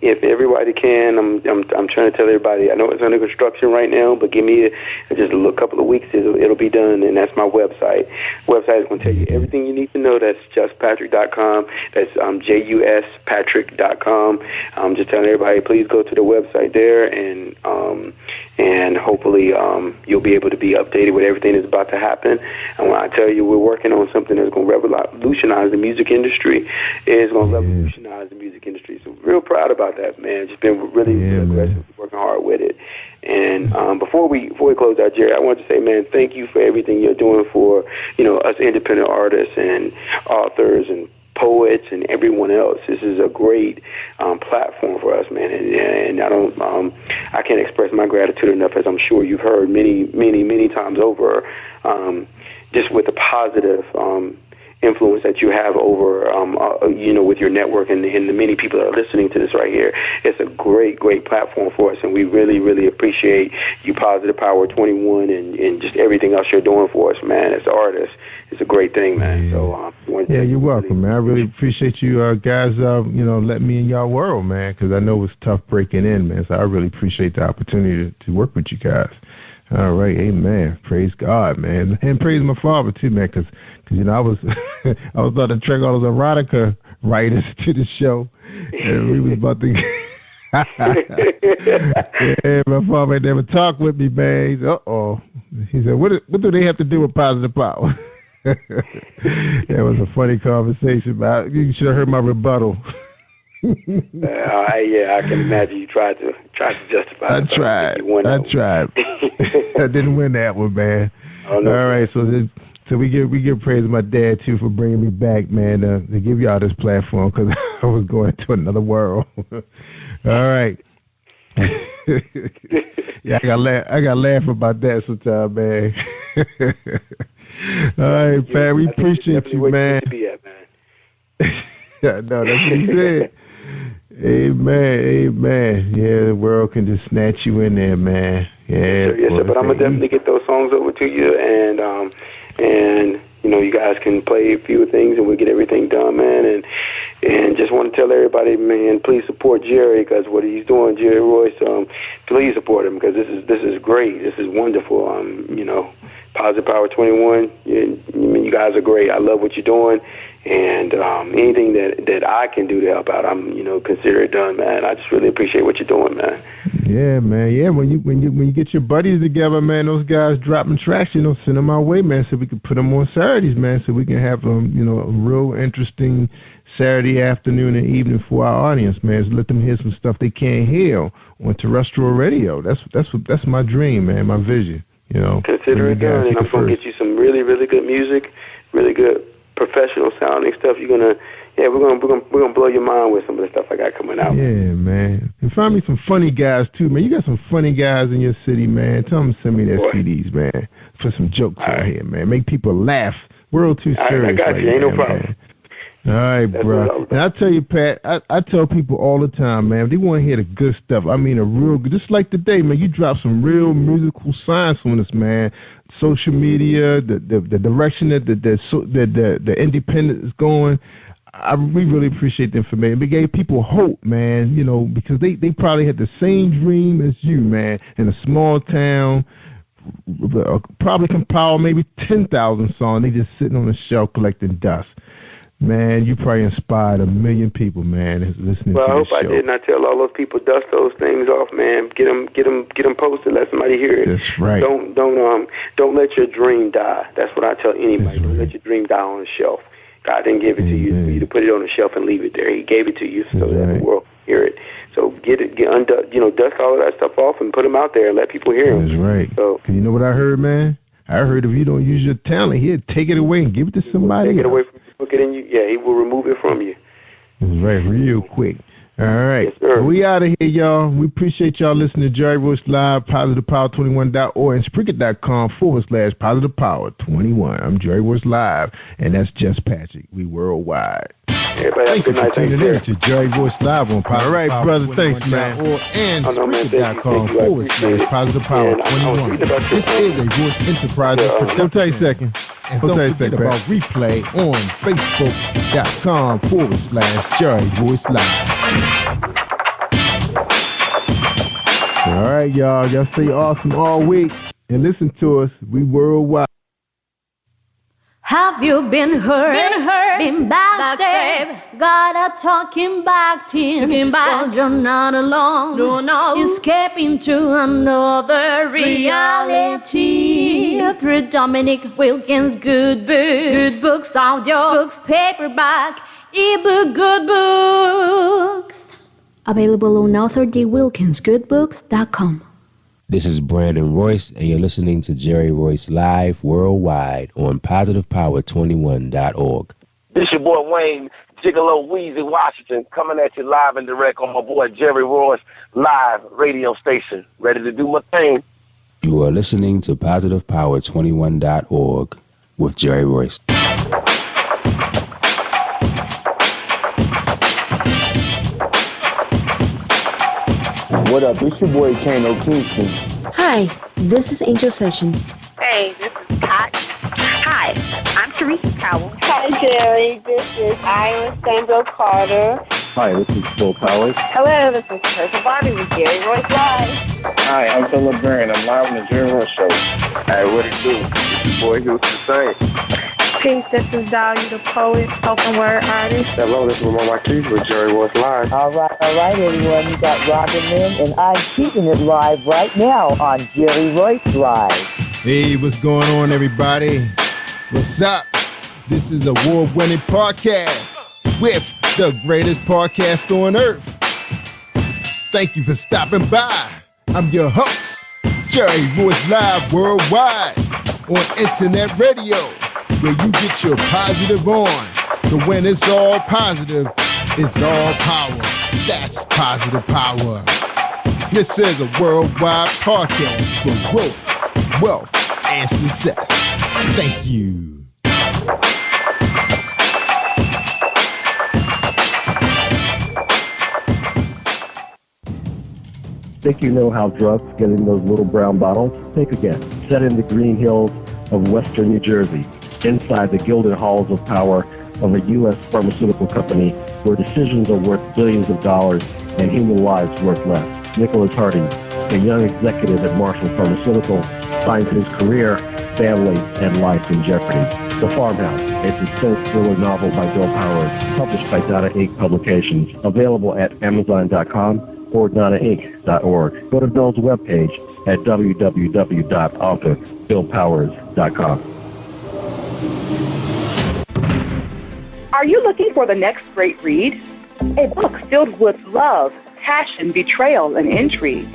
If everybody can, I'm trying to tell everybody. I know it's under construction right now, but give me just a couple of weeks. It'll be done, and that's my website. Website is going to tell you everything you need to know. That's justpatrick.com. That's JUSPatrick.com. I'm just telling everybody, please go to the website there, and hopefully you'll be able to be updated with everything that's about to happen. And when I tell you we're working on something that's going to revolutionize the music industry, it's going to revolutionize the music industry. So real proud about that, man. Just been really aggressive, working hard with it. And before we close out, Jerry, I want to say, man, thank you for everything you're doing for us independent artists and authors and poets and everyone else. This is a great platform for us, man. And I can't express my gratitude enough, as I'm sure you've heard many times over, just with the positive influence that you have over, with your network and the many people that are listening to this right here. It's a great platform for us, and we really appreciate you, Positive Power 21, and just everything else you're doing for us, man. As artists, it's a great thing, man. So, you're welcome, man. I really appreciate you guys, letting me in y'all world, man, because I know it was tough breaking in, man. So I really appreciate the opportunity to work with you guys. All right, amen. Praise God, man, and praise my father too, man, because I was I was about to track all those erotica writers to the show, and we was about to. Yeah, my father ain't never talked with me, man. He said, "What do they have to do with Positive Power?" It was a funny conversation, but you should have heard my rebuttal. I can imagine you tried to justify it. I tried. I didn't win that one, man. Oh, no. All right, so we give praise to my dad too for bringing me back, man, to give y'all this platform, because I was going to another world. All right. Yeah, I got laugh about that sometime, man. All right, Pat, we appreciate you, man. Yeah, no, that's what he said. Amen. Yeah, the world can just snatch you in there, man. Yeah. Yes, sir. But I'm gonna definitely get those songs over to you, and you guys can play a few things, and we'll get everything done, man. And just want to tell everybody, man, please support Jerry, because what he's doing, Jerry Royce. Please support him, because this is great. This is wonderful. Positive Power 21. You guys are great. I love what you're doing. And anything that I can do to help out, I'm consider it done, man. I just really appreciate what you're doing, man. Yeah, man. Yeah, when you get your buddies together, man, those guys dropping tracks, send them our way, man, so we can put them on Saturdays, man, so we can have a real interesting Saturday afternoon and evening for our audience, man. So let them hear some stuff they can't hear on terrestrial radio. That's my dream, man. My vision. Consider it done, and I'm gonna get you some really good music, really good professional sounding stuff. We're gonna blow your mind with some of the stuff I got coming out. Yeah, man. And find me some funny guys too, man. You got some funny guys in your city, man. Tell them to send me their CDs, man, for some jokes out here, man. Make people laugh. World too serious. I got you. Ain't no problem. Man. All right, bro. And I tell you, Pat, I tell people all the time, man, they want to hear the good stuff. I mean, just like today, man, you dropped some real musical science on us, man. Social media, the direction that the independent is going. We really appreciate the information. We gave people hope, man, because they probably had the same dream as you, man, in a small town. Probably compile maybe 10,000 songs. They just sitting on the shelf collecting dust. Man, you probably inspired 1 million people, man, listening to this show. Well, I hope I did. And I tell all those people, dust those things off, man. Get them posted. Let somebody hear it. That's right. Don't let your dream die. That's what I tell anybody. Don't let your dream die on the shelf. God didn't give it to you for you to put it on the shelf and leave it there. He gave it to you so that the world can hear it. So dust all of that stuff off and put them out there and let people hear them. That's right. So, you know what I heard, man? I heard if you don't use your talent, he'll take it away and give it to somebody else. Take it away from you. Look it in you. Yeah, he will remove it from you. That's right, real quick. All right. Yes, sir. We out of here, y'all. We appreciate y'all listening to Jerry Royce Live, PositivePower21.org, and Spreaker.com/PositivePower21. I'm Jerry Royce Live, and that's just Patrick. We worldwide. Thank you for tuning in to Jerry Royce Live on Positive Power. All right, brother. Thanks, man. And Spreaker.com/PositivePower21. This is a Voice Enterprise. Hold tight a second. And don't forget about replay on Facebook.com/Jerry Royce Live. All right, y'all. Y'all stay awesome all week and listen to us. We worldwide. Have you been hurt? Been backstabbed? Got a talking back team. Well, you're not alone. No. Escaping to another reality. Through Dominic Wilkins' good books, audio books, paperback, ebook, good books. Available on AuthorDWilkinsGoodBooks.com. This is Brandon Royce, and you're listening to Jerry Royce Live worldwide on PositivePower21.org. This your boy Wayne Gigolo Weezy Washington coming at you live and direct on my boy Jerry Royce live radio station. Ready to do my thing. You are listening to PositivePower21.org with Jerry Royce. What up? It's your boy Kano Kingston. Hi, this is Angel Sessions. Hey, this is Pat. Hi, I'm Teresa Cowell. Hi, Jerry. This is Ira Sandro Carter. Hi, this is Phil Powers. Hello, this is Teresa Bobby with Jerry Royce Live. Hi, I'm Philip Byrne. I'm live on the Jerry Royce Show. Hey, what it do? It's your boy Houston Saint. Peace, this is Dahlia the poet, spoken word artist. Hello, this is Lamar Marquise with Jerry Royce Live. All right, everyone. You got Robin Lynn, and I'm keeping it live right now on Jerry Royce Live. Hey, what's going on, everybody? What's up? This is award-winning podcast with the greatest podcast on earth. Thank you for stopping by. I'm your host, Jerry Royce Live Worldwide on internet radio, where you get your positive on. So when it's all positive, it's all power. That's positive power. This is a worldwide podcast for growth, wealth, and success. Thank you. Think you know how drugs get in those little brown bottles? Think again. Set in the green hills of western New Jersey, inside the gilded halls of power of a U.S. pharmaceutical company where decisions are worth billions of dollars and human lives worth less. Nicholas Hardy, a young executive at Marshall Pharmaceutical, finds his career, family, and life in jeopardy. The Farmhouse, a suspense thriller novel by Bill Powers, published by Donna Inc. Publications, available at Amazon.com or DonnaInc.org. Go to Bill's webpage at www.authorBillPowers.com. Are you looking for the next great read? A book filled with love, passion, betrayal, and intrigue.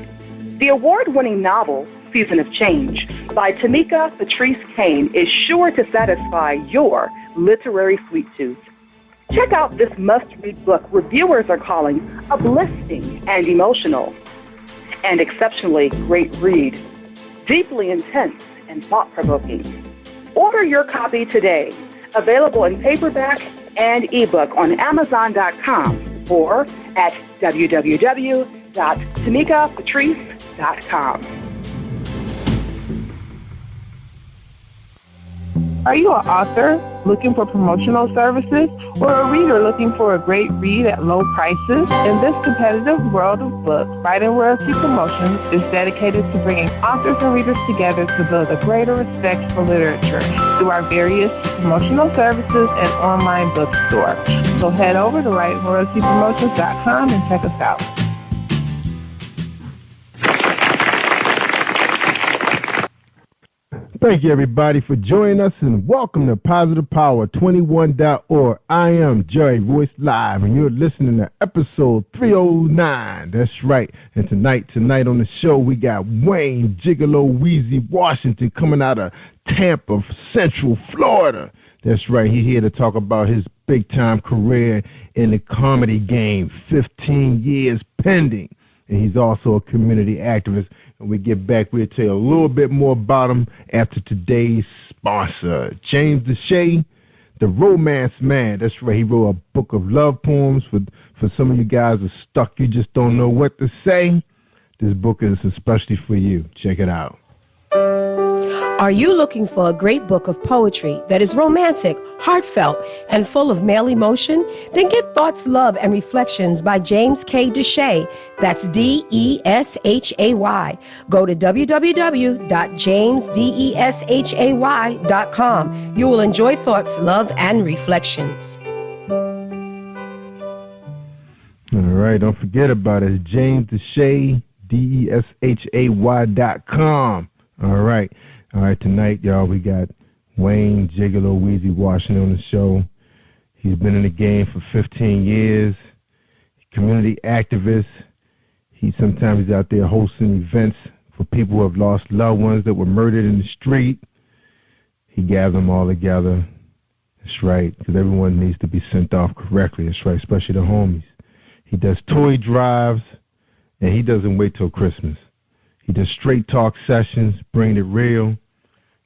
The award-winning novel, Season of Change, by Tamika Patrice Kane, is sure to satisfy your literary sweet tooth. Check out this must-read book reviewers are calling uplifting and emotional, and exceptionally great read, deeply intense and thought-provoking. Order your copy today, available in paperback and ebook on Amazon.com or at www.tamikapatrice.com. Are you an author looking for promotional services or a reader looking for a great read at low prices? In this competitive world of books, Fighting Royalty Promotions is dedicated to bringing authors and readers together to build a greater respect for literature through our various promotional services and online bookstore. So head over to WriteRoyaltyPromotions.com and check us out. Thank you, everybody, for joining us, and welcome to PositivePower21.org. I am Jerry Royce Live, and you're listening to episode 309. That's right. And tonight on the show, we got Wayne Gigolo Weezy Washington coming out of Tampa, Central Florida. That's right. He's here to talk about his big-time career in the comedy game, 15 years pending. And he's also a community activist. When we get back, we'll tell you a little bit more about him after today's sponsor, James Deshay, the Romance Man. That's right. He wrote a book of love poems for some of you guys who are stuck. You just don't know what to say. This book is especially for you. Check it out. Are you looking for a great book of poetry that is romantic, heartfelt, and full of male emotion? Then get Thoughts, Love, and Reflections by James K. Deshay. That's D-E-S-H-A-Y. Go to www.jamesdeshay.com. You will enjoy Thoughts, Love, and Reflections. All right, don't forget about it. James Deshay, DESHAY.com. All right, tonight, y'all, we got Wayne Gigolo Weezy Washington on the show. He's been in the game for 15 years, community activist. Sometimes he's out there hosting events for people who have lost loved ones that were murdered in the street. He gathers them all together That's right, because everyone needs to be sent off correctly. That's right, especially the homies. He does toy drives, and he doesn't wait till Christmas. He does straight talk sessions, bring it real.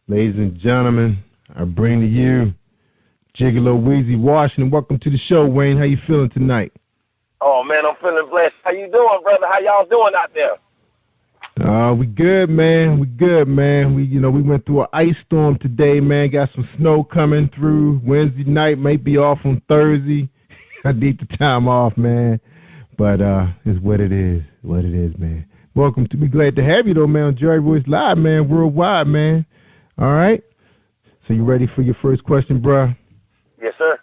Ladies and gentlemen, I bring to you Gigolo Weezy Washington. Welcome to the show, Wayne. How you feeling tonight? Oh, man, I'm feeling blessed. How you doing, brother? How y'all doing out there? We good, man. We good, man. We went through an ice storm today, man. Got some snow coming through. Wednesday night might be off on Thursday. I need the time off, man. But it's what it is. What it is, man. Welcome to. Be glad to have you, though, man. On Jerry Royce Live, man. Worldwide, man. All right. So you ready for your first question, bruh? Yes, sir.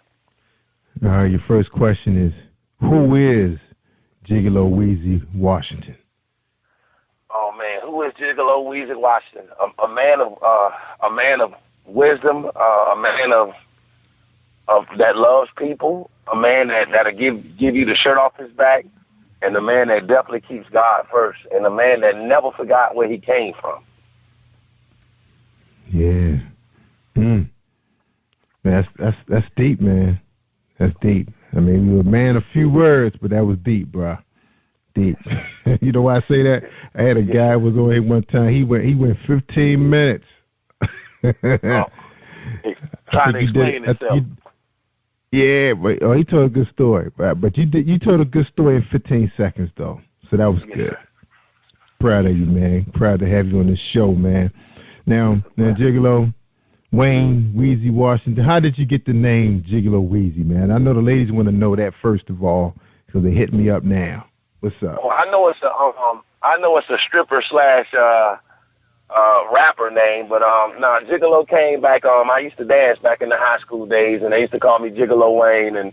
All right. Your first question is, who is Gigolo Weezy Washington? Oh man, who is Gigolo Weezy Washington? A man of wisdom, a man of that loves people, a man that'll give you the shirt off his back, and a man that definitely keeps God first, and a man that never forgot where he came from. Yeah. That's deep, man. That's deep. I mean, you're a man of few words, but that was deep, bro. Deep. You know why I say that? I had a guy who was on here one time. He went 15 minutes. Trying to explain himself. Yeah, but he told a good story. But you told a good story in 15 seconds, though. So that was good. Proud of you, man. Proud to have you on this show, man. Now, Gigolo, Wayne Weezy Washington, how did you get the name Gigolo Weezy, man? I know the ladies want to know that first of all, because they hit me up now. What's up? Well, I know it's a stripper slash rapper name, but Gigolo came back. I used to dance back in the high school days, and they used to call me Gigolo Wayne, and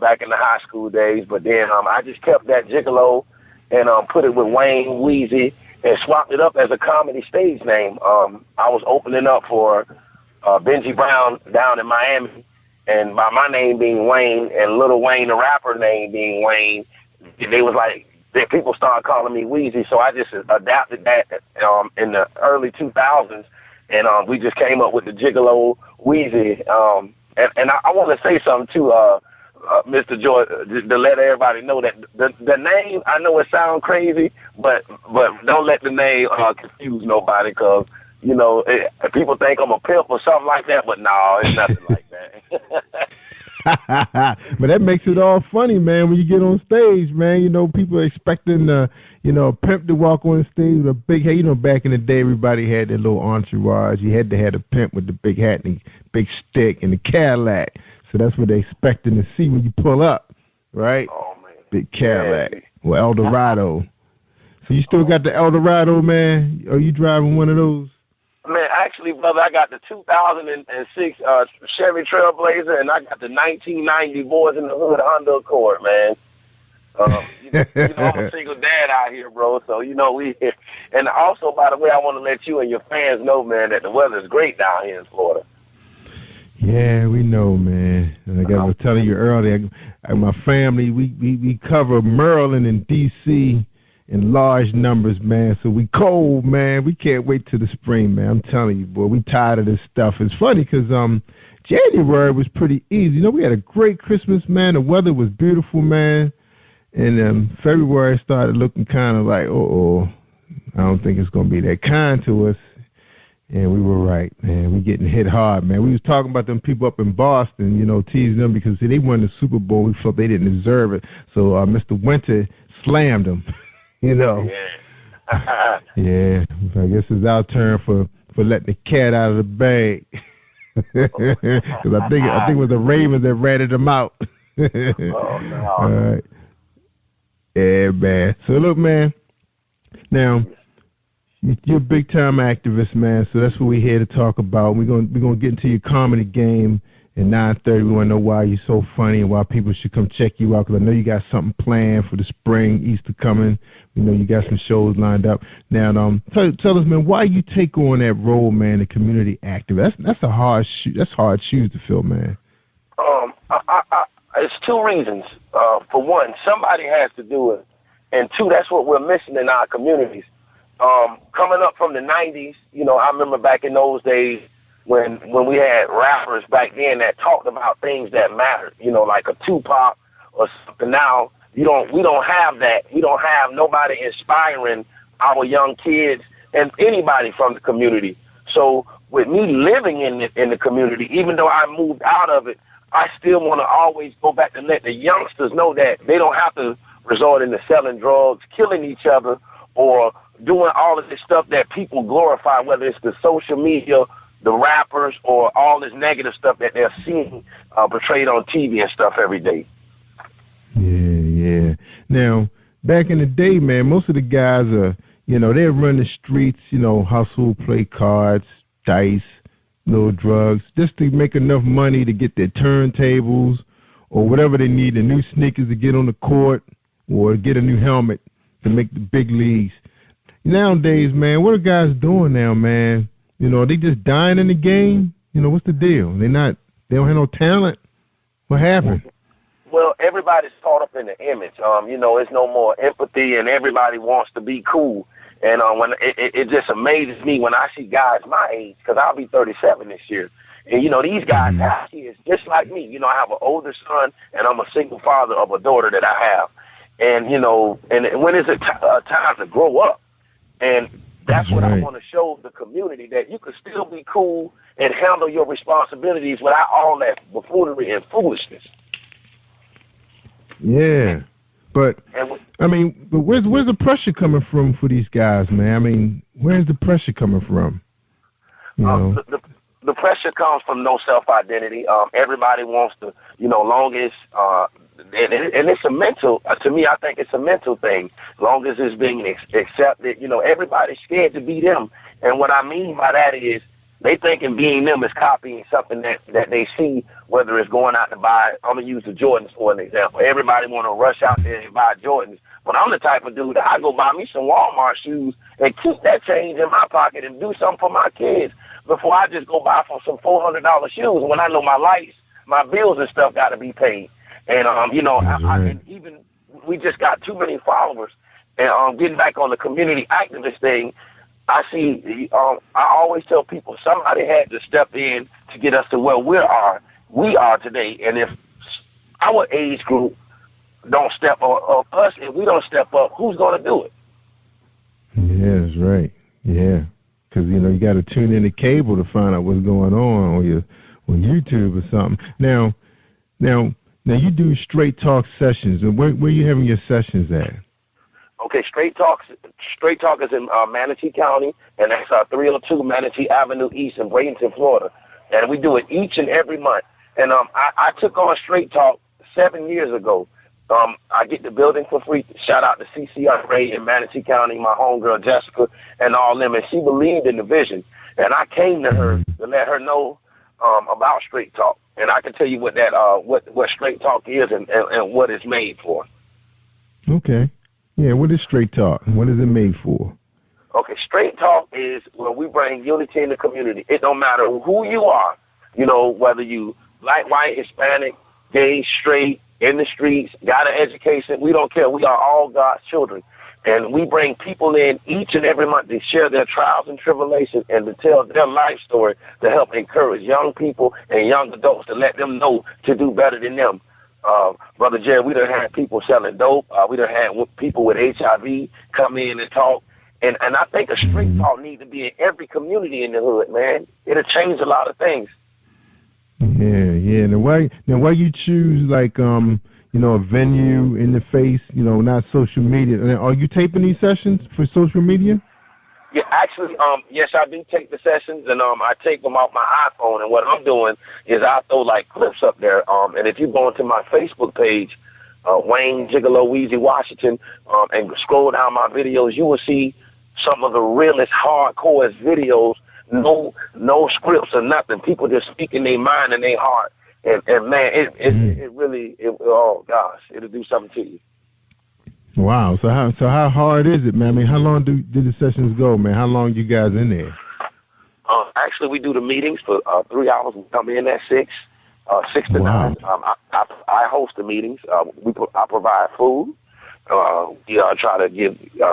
back in the high school days. But then I just kept that Gigolo and put it with Wayne Weezy and swapped it up as a comedy stage name. I was opening up for Benji Brown down in Miami, and by my name being Wayne and Lil Wayne the rapper name being Wayne, they was like, people started calling me Weezy, so I just adapted that in the early 2000s, and we just came up with the Gigolo Weezy. And I want to say something too, Mr. Joy, to let everybody know that the name, I know it sounds crazy, but don't let the name confuse nobody, because people think I'm a pimp or something like that, but no, it's nothing like that. But that makes it all funny, man, when you get on stage, man. People are expecting a pimp to walk on stage with a big hat. Back in the day, everybody had their little entourage. You had to have a pimp with the big hat and the big stick and the Cadillac. So that's what they're expecting to see when you pull up, right? Oh, man. Big Cadillac. Or Eldorado. So you still got the Eldorado, man? Are you driving one of those? Man, actually, brother, I got the 2006 Chevy Trailblazer, and I got the 1990 Boys in the Hood Honda Accord, man. I'm a single dad out here, bro, so, we... And also, by the way, I want to let you and your fans know, man, that the weather is great down here in Florida. Yeah, we know, man. Like I was telling you earlier, my family, we cover Maryland and D.C., in large numbers, man. So we cold, man. We can't wait till the spring, man. I'm telling you, boy, we tired of this stuff. It's funny because January was pretty easy. We had a great Christmas, man. The weather was beautiful, man. And February started looking kind of like, I don't think it's going to be that kind to us. And we were right, man. We getting hit hard, man. We was talking about them people up in Boston, teasing them because they won the Super Bowl. We felt they didn't deserve it. So Mr. Winter slammed them. Yeah. Yeah, I guess it's our turn for letting the cat out of the bag. Because I think it was the Ravens that ratted them out. Oh, no. All right. Yeah, man. So look, man. Now, you're a big time activist, man. So that's what we're here to talk about. We're gonna get into your comedy game. At 9:30, we want to know why you're so funny and why people should come check you out, because I know you got something planned for the spring, Easter coming. We know you got some shows lined up. Now, tell us, man, why you take on that role, man, the community activist? That's hard shoes to fill, man. It's two reasons. For one, somebody has to do it, and two, that's what we're missing in our communities. Coming up from the 90s, I remember back in those days, when we had rappers back then that talked about things that mattered, you know, like a Tupac or something. Now we don't have that. We don't have nobody inspiring our young kids and anybody from the community. So with me living in the community, even though I moved out of it, I still want to always go back and let the youngsters know that they don't have to resort into selling drugs, killing each other, or doing all of this stuff that people glorify, whether it's the social media, the rappers, or all this negative stuff that they're seeing portrayed on TV and stuff every day. Yeah. Now, back in the day, man, most of the guys are, you know, they run the streets, you know, hustle, play cards, dice, little drugs, just to make enough money to get their turntables or whatever they need, the new sneakers to get on the court or get a new helmet to make the big leagues. Nowadays, man, what are guys doing now, man? You know, are they just dying in the game? You know, what's the deal? They don't have no talent? What happened? Well, everybody's caught up in the image. You know, it's no more empathy, and everybody wants to be cool. And when it just amazes me when I see guys my age, because I'll be 37 this year. And, you know, these guys have kids just like me. You know, I have an older son, and I'm a single father of a daughter that I have. And, you know, and when is it time to grow up? And that's what I want to show the community, that you can still be cool and handle your responsibilities without all that buffoonery and foolishness. Yeah. But, I mean, but where's the pressure coming from for these guys, man? I mean, where's the pressure coming from? You know? The pressure comes from no self-identity. Everybody wants to, you know, long as, and it's a mental, to me, I think it's a mental thing. Long as it's being accepted, you know, everybody's scared to be them. And what I mean by that is they thinking being them is copying something that they see, whether it's going out to buy. I'm going to use the Jordans for an example. Everybody want to rush out there and buy Jordans. But I'm the type of dude that I go buy me some Walmart shoes and keep that change in my pocket and do something for my kids before I just go buy for some $400 shoes when I know my lights, my bills and stuff got to be paid. And, you know, and even we just got too many followers. And getting back on the community activist thing, I see, I always tell people somebody had to step in to get us to where we are today. And if our age group don't step up, us, if we don't step up, who's going to do it? Yeah, that's right. Yeah. Because, you know, you got to tune in to cable to find out what's going on YouTube or something. Now you do straight talk sessions. And where are you having your sessions at? Okay, Straight Talk is in Manatee County, and that's 302 Manatee Avenue East in Bradenton, Florida. And we do it each and every month. And I took on Straight Talk 7 years ago. I get the building for free. Shout out to CCRA in Manatee County, my homegirl Jessica, and all them. And she believed in the vision. And I came to her to let her know about Straight Talk. And I can tell you what that what Straight Talk is and what it's made for. Okay. Yeah, what is Straight Talk? What is it made for? Okay, Straight Talk is where we bring unity in the community. It don't matter who you are, you know, whether you black, white, Hispanic, gay, straight, in the streets, got an education. We don't care. We are all God's children. And we bring people in each and every month to share their trials and tribulations and to tell their life story to help encourage young people and young adults to let them know to do better than them. Brother Jerry, we done had people selling dope. We done had people with HIV come in and talk. And I think a Straight Talk need to be in every community in the hood, man. It'll change a lot of things. Yeah. Now why you choose, like, you know, a venue in the face, you know, not social media? Are you taping these sessions for social media? Yeah, actually, yes, I do take the sessions, and I take them off my iPhone. And what I'm doing is I throw like clips up there. And if you go into my Facebook page, Wayne Gigolo Weezy Washington, and scroll down my videos, you will see some of the realest, hardcore videos. No scripts or nothing. People just speaking their mind and their heart. And man, it really, oh gosh, it'll do something to you. Wow. So how hard is it, man? I mean, how long do the sessions go, man? How long you guys in there? Actually, we do the meetings for 3 hours. We come in at 6 to 9. I host the meetings. I provide food. try to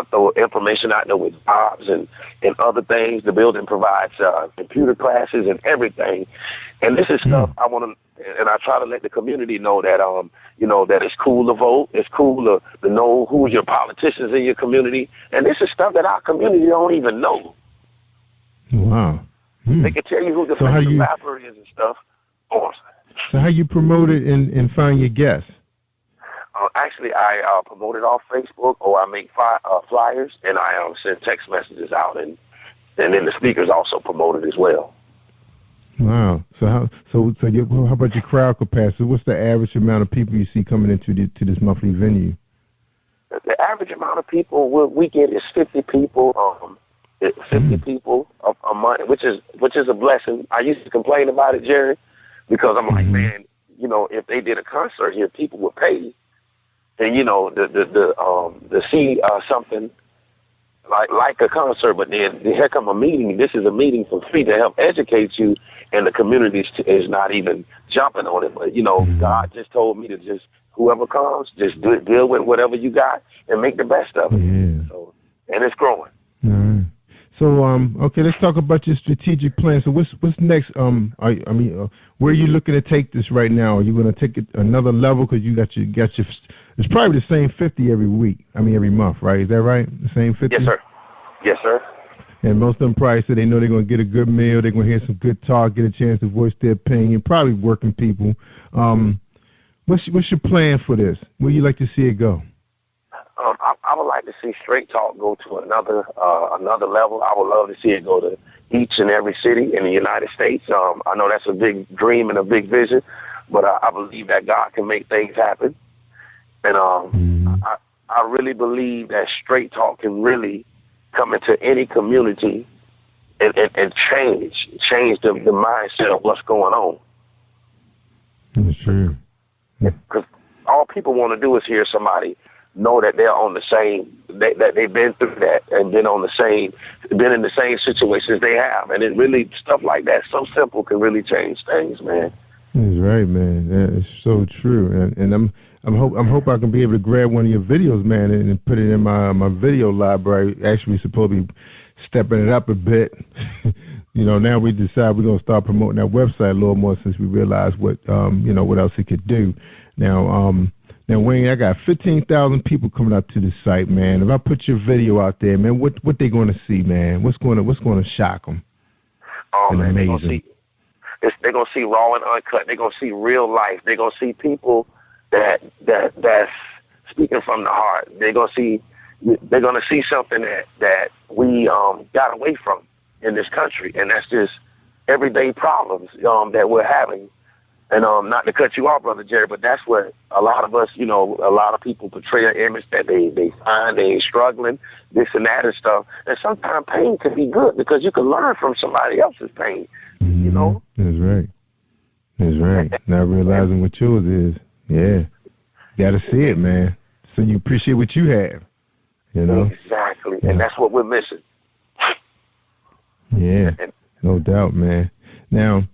throw information out there with jobs and other things. The building provides computer classes and everything. And this is stuff I want to, and I try to let the community know that, that it's cool to vote. It's cool to know who's your politicians in your community. And this is stuff that our community don't even know. Wow. They can tell you who the favorite rapper is and stuff. So how you promote it and find your guests? Actually, I promote it off Facebook, or I make flyers, and I send text messages out, and then the speakers also promote it as well. Wow. So how about your crowd capacity? What's the average amount of people you see coming into this monthly venue? The average amount of people we get is 50 people. 50 people a month, which is a blessing. I used to complain about it, Jerry, because I'm like, man, if they did a concert here, people would pay, and to see something like a concert, but then here come a meeting. This is a meeting for free to help educate you, and the community is not even jumping on it. But God just told me to just whoever comes, just deal with whatever you got and make the best of it. Yeah. So, and it's growing. All right. So, okay, let's talk about your strategic plan. So what's next? Where are you looking to take this right now? Are you going to take it another level? Because you got your, it's probably the same 50 every month, right? Is that right? The same 50? Yes, sir. Yes, sir. And most of them probably say they know they're going to get a good meal, they're going to hear some good talk, get a chance to voice their opinion, probably working people. What's your plan for this? Where you like to see it go? I would like to see Straight Talk go to another level. I would love to see it go to each and every city in the United States. I know that's a big dream and a big vision, but I believe that God can make things happen. And I really believe that Straight Talk can really come into any community and change the mindset of what's going on. That's true. Because all people want to do is hear somebody know that they're on the same, that they've been through that and been in the same situations they have. And it really, stuff like that, so simple, can really change things, man. That's right, man. That is so true. And I'm hope I can be able to grab one of your videos, man, and put it in my video library. Actually, supposed to be stepping it up a bit. Now we decide we're gonna start promoting our website a little more since we realize what else it could do. Now, Wayne, I got 15,000 people coming out to the site, man. If I put your video out there, man, what they going to see, man? What's going to shock them? Oh, man, they're going to see raw and uncut. They're going to see real life. They're going to see people that's speaking from the heart. They're going to see something that we got away from in this country, and that's just everyday problems that we're having. And not to cut you off, Brother Jerry, but that's what a lot of us, a lot of people portray an image that they find they struggling, this and that and stuff. And sometimes pain can be good because you can learn from somebody else's pain, That's right. That's right. Not realizing what yours is. Yeah. Got to see it, man. So you appreciate what you have, Exactly. Yeah. And that's what we're missing. Yeah. No doubt, man. Now,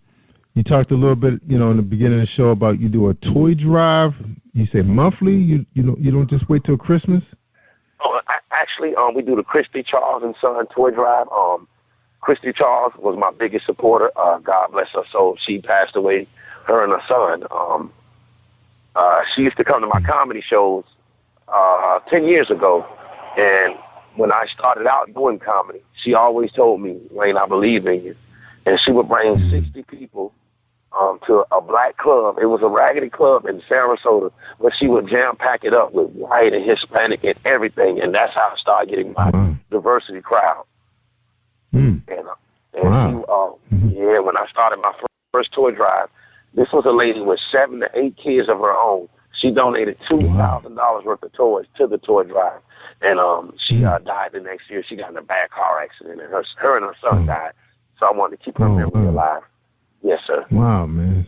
you talked a little bit, in the beginning of the show about you do a toy drive. You say monthly. You don't just wait till Christmas. Oh, actually, we do the Christy Charles and Son toy drive. Christy Charles was my biggest supporter. God bless her soul. She passed away. Her and her son. She used to come to my comedy shows 10 years ago, and when I started out doing comedy, she always told me, Wayne, I believe in you. And she would bring 60 people to a black club. It was a raggedy club in Sarasota, but she would jam-pack it up with white and Hispanic and everything, and that's how I started getting my diversity crowd. And when I started my first toy drive, this was a lady with 7 to 8 kids of her own. She donated $2,000 worth of toys to the toy drive, and she died the next year. She got in a bad car accident, and her and her son died. So I wanted to keep her memory alive. Yes, sir. Wow, man.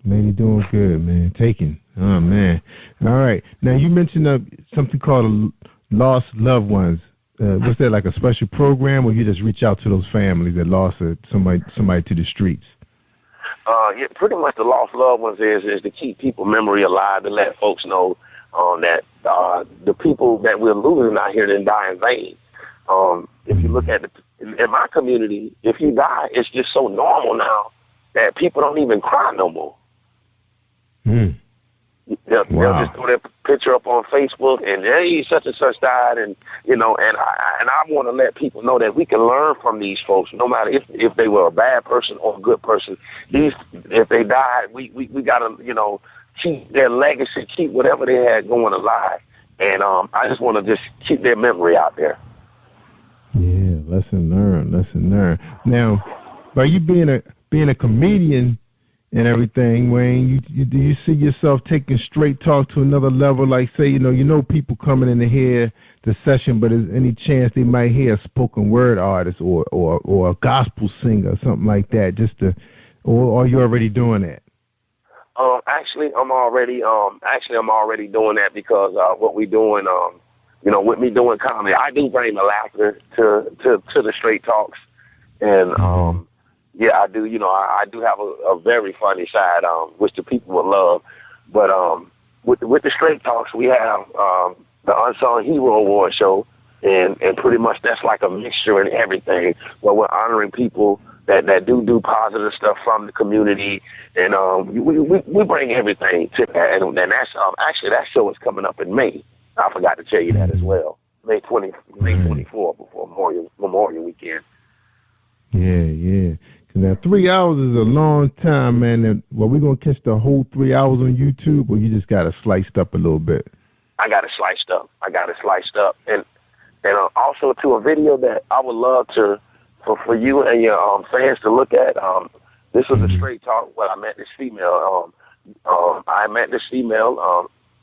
Lady doing good, man. Taking. Oh, man. All right. Now, you mentioned something called Lost Loved Ones. Was that like a special program, or you just reach out to those families that lost somebody to the streets? Yeah, pretty much the Lost Loved Ones is to keep people memory alive, to let folks know that the people that we're losing out here didn't die in vain. If you look at in my community, if you die, it's just so normal now that people don't even cry no more. They'll just throw their picture up on Facebook and hey, such and such died, and and I want to let people know that we can learn from these folks, no matter if they were a bad person or a good person. If they died, we gotta keep their legacy, keep whatever they had going alive, and I just want to just keep their memory out there. Yeah, lesson learned. Now, by you being a comedian and everything, Wayne, do you see yourself taking straight talk to another level? Like, say, people coming in to hear the session, but is any chance they might hear a spoken word artist or a gospel singer or something like that? Or are you already doing that? Actually, I'm already doing that because what we doing, with me doing comedy, I do bring the laughter to the straight talks, and yeah, I do. I do have a very funny side, which the people will love. But with the straight talks, we have the Unsung Hero Award show, and pretty much that's like a mixture and everything. Where we're honoring people that do positive stuff from the community, and we bring everything to that. And that's actually that show is coming up in May. I forgot to tell you that as well. May 24th before Memorial Weekend. Yeah. Now, 3 hours is a long time, man. Well, we're going to catch the whole 3 hours on YouTube, or you just got it sliced up a little bit? I got it sliced up. And also to a video that I would love for you and your fans to look at. This was a straight talk where I met this female.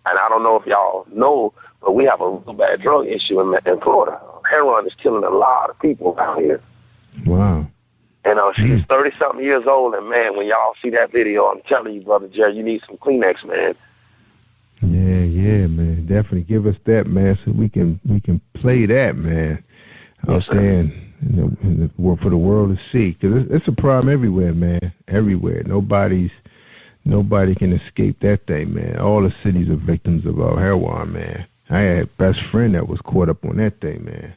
And I don't know if y'all know, but we have a real bad drug issue in Florida. Heroin is killing a lot of people out here. Wow. And she's 30-something years old, and, man, when y'all see that video, I'm telling you, Brother Jerry, you need some Kleenex, man. Yeah, man. Definitely give us that, man, so we can play that, man. Yes, for the world to see. Because it's a problem everywhere, man. Everywhere. Nobody can escape that thing, man. All the cities are victims of heroin, man. I had a best friend that was caught up on that thing, man.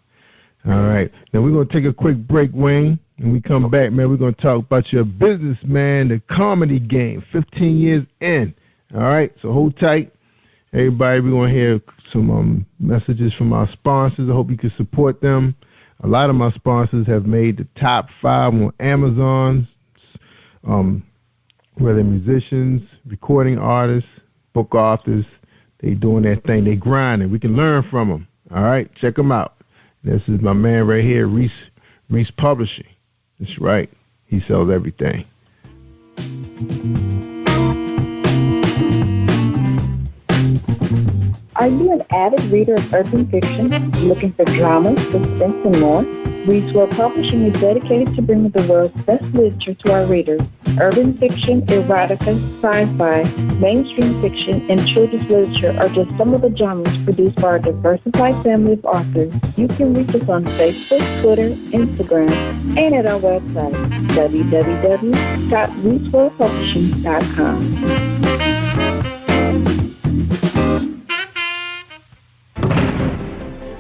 All right. Now we're going to take a quick break, Wayne. When we come back, man, we're going to talk about your business, man, the comedy game, 15 years in. All right, so hold tight. Everybody, we're going to hear some messages from our sponsors. I hope you can support them. A lot of my sponsors have made the top 5 on Amazon, whether musicians, recording artists, book authors. They doing their thing. They grinding. We can learn from them. All right, check them out. This is my man right here, Reese Publishing. That's right. He sells everything. Are you an avid reader of urban fiction, looking for drama, suspense, and more? Royce-Thurs Publishing is dedicated to bringing the world's best literature to our readers. Urban fiction, erotica, sci-fi, mainstream fiction, and children's literature are just some of the genres produced by our diversified family of authors. You can reach us on Facebook, Twitter, Instagram, and at our website, www.royce-thurs-publishing.com.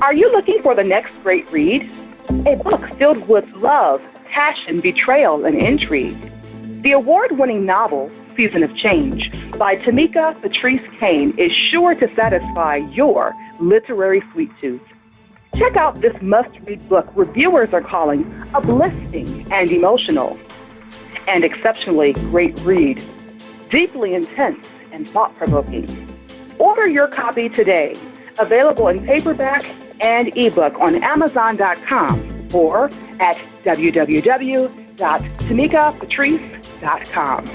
Are you looking for the next great read? A book filled with love, passion, betrayal, and intrigue. The award-winning novel, Season of Change, by Tamika Patrice Kane is sure to satisfy your literary sweet tooth. Check out this must-read book reviewers are calling uplifting and emotional. And exceptionally great read, deeply intense and thought-provoking. Order your copy today. Available in paperback and ebook on Amazon.com or at www.tamikapatrice.com.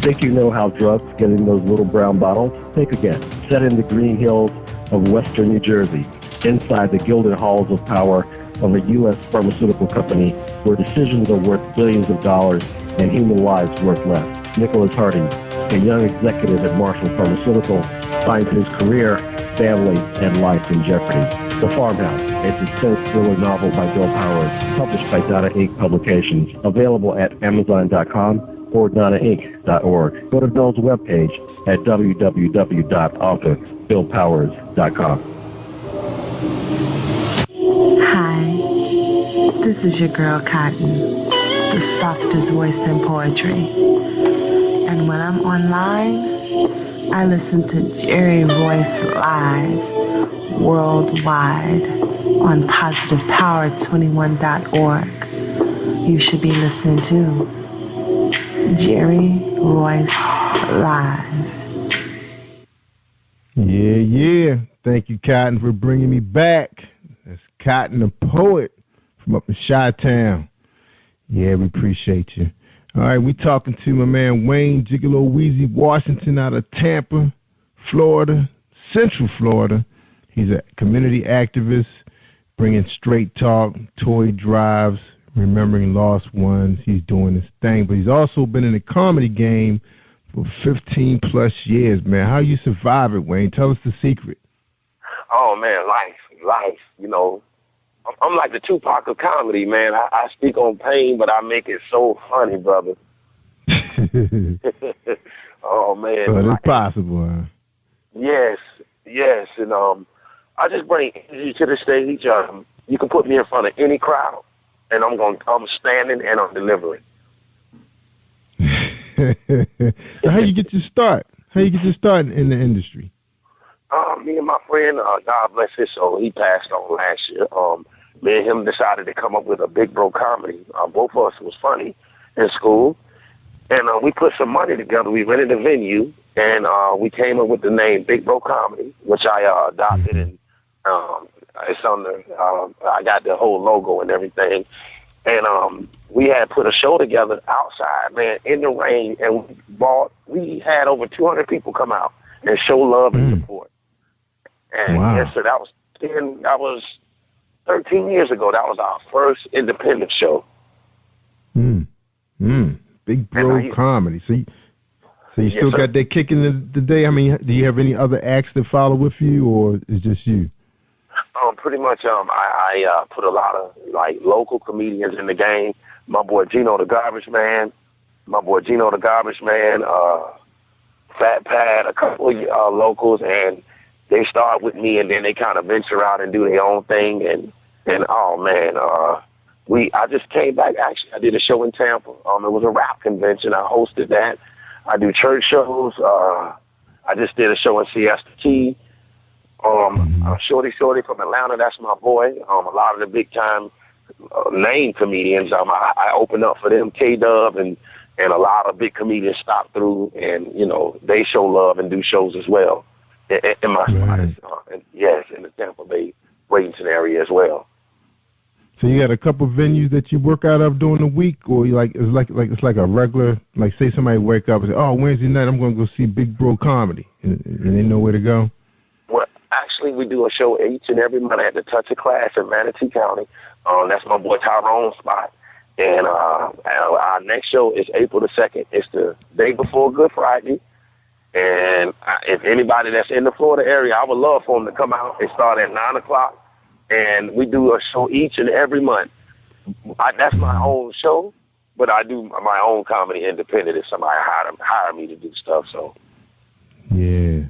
Think you know how drugs get in those little brown bottles? Think again. Set in the green hills of western New Jersey, inside the gilded halls of power of a U.S. pharmaceutical company where decisions are worth billions of dollars and human lives worth less. Nicholas Harding, a young executive at Marshall Pharmaceutical, finds his career, family, and life in jeopardy. The Farmhouse, a suspense thriller novel by Bill Powers, published by Donna Inc. Publications, available at Amazon.com or DonnaInc.org. Go to Bill's webpage at www.authorBillPowers.com. Hi, this is your girl Cotton, the softest voice in poetry. And when I'm online, I listen to Jerry Royce live worldwide on positivepower21.org. You should be listening to Jerry Royce live. Yeah. Thank you, Cotton, for bringing me back. That's Cotton, the poet from up in Chi-Town. Yeah, we appreciate you. All right, we talking to my man Wayne Gigolo Weezy Washington out of Tampa, Florida, Central Florida. He's a community activist, bringing straight talk, toy drives, remembering lost ones. He's doing his thing, but he's also been in the comedy game for 15 plus years, man. How you survive it, Wayne? Tell us the secret. Oh, man, life. You know, I'm like the Tupac of comedy, man. I speak on pain, but I make it so funny, brother. Oh, man. But it's possible, huh? Yes. And I just bring energy to the stage. You can put me in front of any crowd, and I'm standing and I'm delivering. So how you get your start? How you get your start in the industry? Me and my friend, God bless his soul, he passed on last year. Me and him decided to come up with a Big Bro comedy. Both of us was funny in school. And we put some money together. We rented a venue, and we came up with the name Big Bro Comedy, which I adopted. And it's under, I got the whole logo and everything. And we had put a show together outside, man, in the rain. And we had over 200 people come out and show love and support. And yes, sir, that was 13 years ago. That was our first independent show. Big Bro Comedy. So you still got that kick in the day? I mean, do you have any other acts that follow with you, or is just you? Pretty much, I put a lot of like local comedians in the game. My boy Gino the Garbage Man, Fat Pat, a couple of locals, and they start with me, and then they kind of venture out and do their own thing. And oh man, I just came back. Actually, I did a show in Tampa. It was a rap convention. I hosted that. I do church shows. I just did a show in Siesta Key. Shorty from Atlanta, that's my boy. A lot of the big time name comedians, I open up for them, K-Dub, and a lot of big comedians stop through, and you know they show love and do shows as well in my spot. In the Tampa Bay, Bradenton area as well. So you got a couple venues that you work out of during the week, or it's like a regular, like say somebody wake up and say, oh, Wednesday night I'm going to go see Big Bro Comedy, and they know where to go? Well, actually, we do a show each and every month at the Touch of Class in Manatee County. That's my boy Tyrone's spot. And our next show is April the 2nd. It's the day before Good Friday. And if anybody that's in the Florida area, I would love for them to come out. It starts at 9 o'clock. And we do a show each and every month. That's my own show, but I do my own comedy independent if somebody hire me to do stuff. So yeah.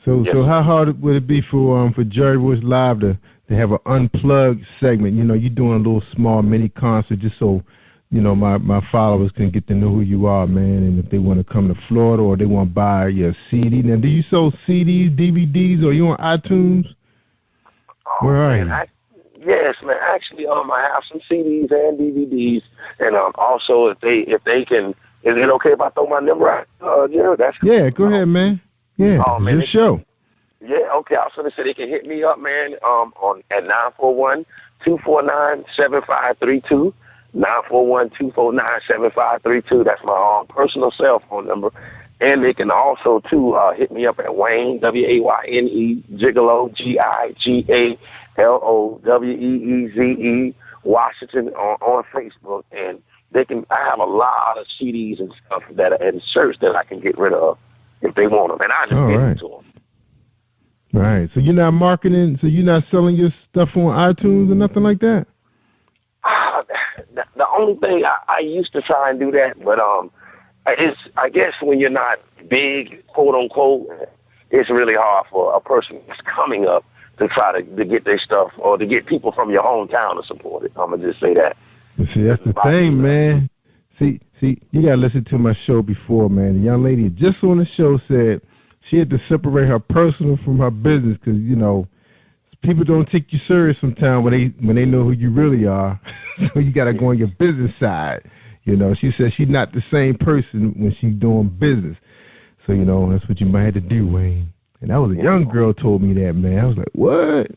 So how hard would it be for Jerry Royce Live to have an unplugged segment? You know, you're doing a little small mini concert just so, you know, my followers can get to know who you are, man, and if they want to come to Florida or they want to buy your CD. Now, do you sell CDs, DVDs, or you on iTunes? Where are you? Yes, man. Actually, I have some CDs and DVDs, and also if they can, is it okay if I throw my number out, Jared? That's cool. Yeah, go ahead, man. Yeah, it's your show. Yeah, okay. I was going to say they can hit me up, man, at 941-249-7532. 941-249-7532. That's my personal cell phone number. And they can also, hit me up at Wayne, W-A-Y-N-E, Gigolo, Gigaloweeze, Washington on Facebook. And I have a lot of CDs and stuff and shirts that I can get rid of if they want them. And I just get them to them. Right. So you're not marketing, so you're not selling your stuff on iTunes or nothing like that? The only thing, I used to try and do that, but I guess when you're not big, quote unquote, it's really hard for a person that's coming up to try to get their stuff or to get people from your hometown to support it. I'm gonna just say that. See, that's the thing, man. See, you gotta listen to my show before, man. The young lady just on the show said she had to separate her personal from her business because, you know, people don't take you serious sometimes when they know who you really are. So you got to go on your business side. You know, she said she's not the same person when she's doing business. So, you know, that's what you might have to do, Wayne. And that was a young girl told me that, man. I was like, what?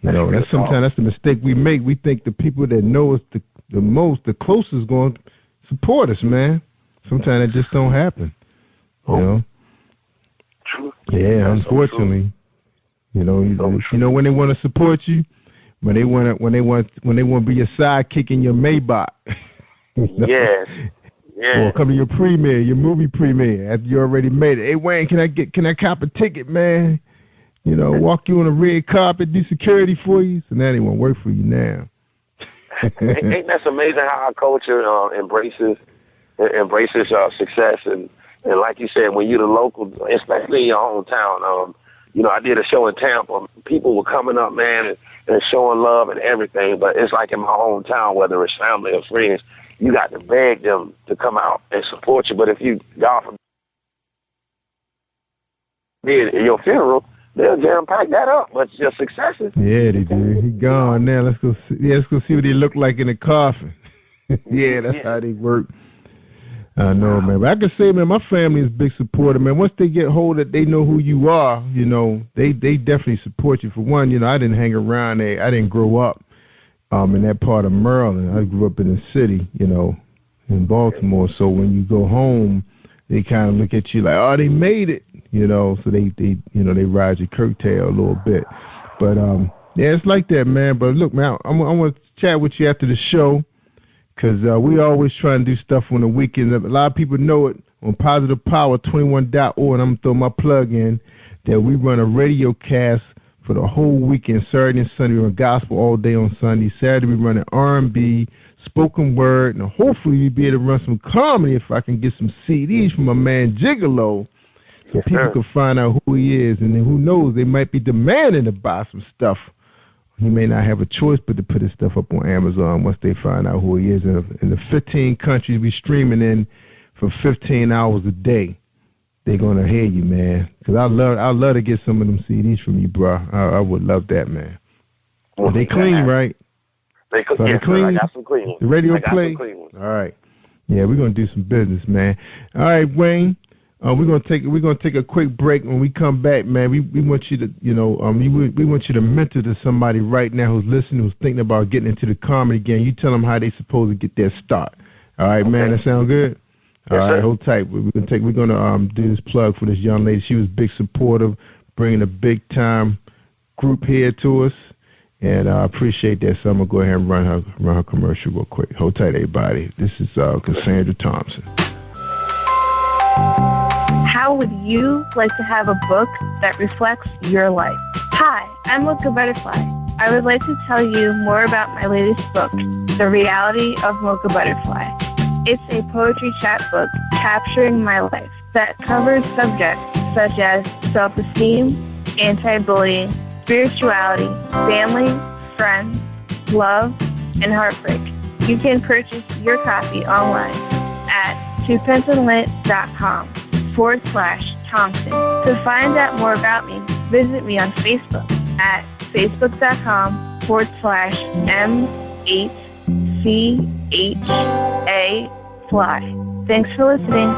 You know, that's sometimes that's the mistake we make. We think the people that know us the most, the closest, going to support us, man. Sometimes it just don't happen. You know? True. Yeah, unfortunately. You know, you know when they want to support you, when they want to be your sidekick in your Maybach. You know? Yes. Yeah. Or come to your premiere, your movie premiere after you already made it. Hey Wayne, can I cop a ticket, man? You know, walk you on a red carpet, do security for you. So now they won't work for you now. Ain't that amazing how our culture embraces success and like you said, when you're the local, especially in your hometown, you know, I did a show in Tampa. People were coming up, man, and showing love and everything. But it's like in my hometown, whether it's family or friends, you got to beg them to come out and support you. But if you, God forbid, your funeral, they'll jam pack that up. But your successes. Yeah, they do. He gone now. Let's go see what he look like in the coffin. Yeah, that's how they work. I know, man. But I can say, man, my family is a big supporter, man. Once they get hold of it, they know who you are, you know, they definitely support you. For one, you know, I didn't hang around there. I didn't grow up in that part of Maryland. I grew up in the city, you know, in Baltimore. So when you go home, they kind of look at you like, oh, they made it, you know. So they you know, they ride your curtail a little bit. But, yeah, it's like that, man. But look, man, I want to chat with you after the show. Because we always try and do stuff on the weekends. A lot of people know it on positivepower21.org, and I'm going to throw my plug in, that we run a radio cast for the whole weekend, Saturday and Sunday. We run gospel all day on Sunday. Saturday we run an R&B, spoken word, and hopefully we'll be able to run some comedy if I can get some CDs from my man Gigolo so people can find out who he is. And then who knows, they might be demanding to buy some stuff. He may not have a choice but to put his stuff up on Amazon once they find out who he is. In the 15 countries we streaming in for 15 hours a day, they're going to hear you, man. Because I'd love to get some of them CDs from you, bro. I would love that, man. Well, they clean, right? They clean. I got some clean ones. The radio play? All right. Yeah, we're going to do some business, man. All right, Wayne. We're gonna take a quick break. When we come back, man, we want you to, you know, we want you to mentor to somebody right now who's listening, who's thinking about getting into the comedy game. You tell them how they supposed to get their start. All right, man, that sound good? All right, hold tight. We're gonna do this plug for this young lady. She was big supportive, bringing a big time group here to us, and I appreciate that. So I'm gonna go ahead and run her commercial real quick. Hold tight, everybody. This is Cassandra Thompson. How would you like to have a book that reflects your life? Hi, I'm Mocha Butterfly. I would like to tell you more about my latest book, The Reality of Mocha Butterfly. It's a poetry chapbook capturing my life that covers subjects such as self-esteem, anti-bullying, spirituality, family, friends, love, and heartbreak. You can purchase your copy online at twopensandlit.com/Thompson. To find out more about me, visit me on Facebook at facebook.com/M8CHA Fly. Thanks for listening.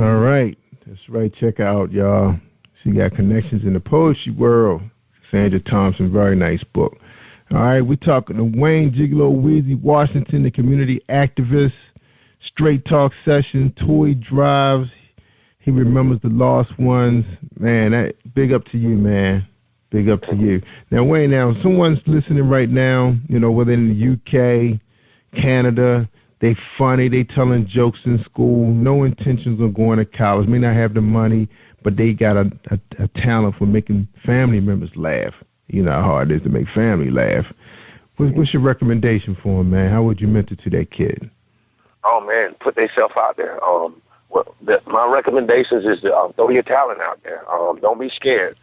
All right. That's right. Check her out, y'all. She got connections in the poetry world. Sandra Thompson, very nice book. All right, we're talking to Wayne Gigolo Weezy Washington, the community activist, straight talk session, toy drives. He remembers the lost ones. Man, big up to you, man. Big up to you. Now, Wayne, now, someone's listening right now, you know, whether in the UK, Canada, they funny, they telling jokes in school, no intentions of going to college, may not have the money, but they got a talent for making family members laugh. You know how hard it is to make family laugh. What's your recommendation for him, man? How would you mentor to that kid? Oh, man, put themselves out there. My recommendations is to throw your talent out there. Don't be scared.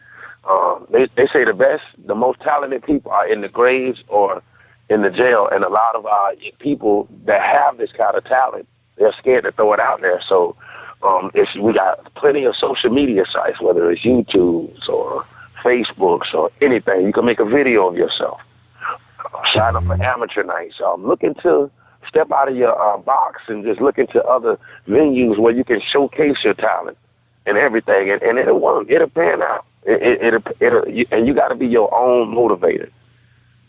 They say the most talented people are in the graves or in the jail, and a lot of people that have this kind of talent, they're scared to throw it out there. So we got plenty of social media sites, whether it's YouTube or Facebooks or anything. You can make a video of yourself. Sign up for amateur nights. Look into step out of your box and just look into other venues where you can showcase your talent and everything, and it'll work. It'll pan out. And you got to be your own motivator.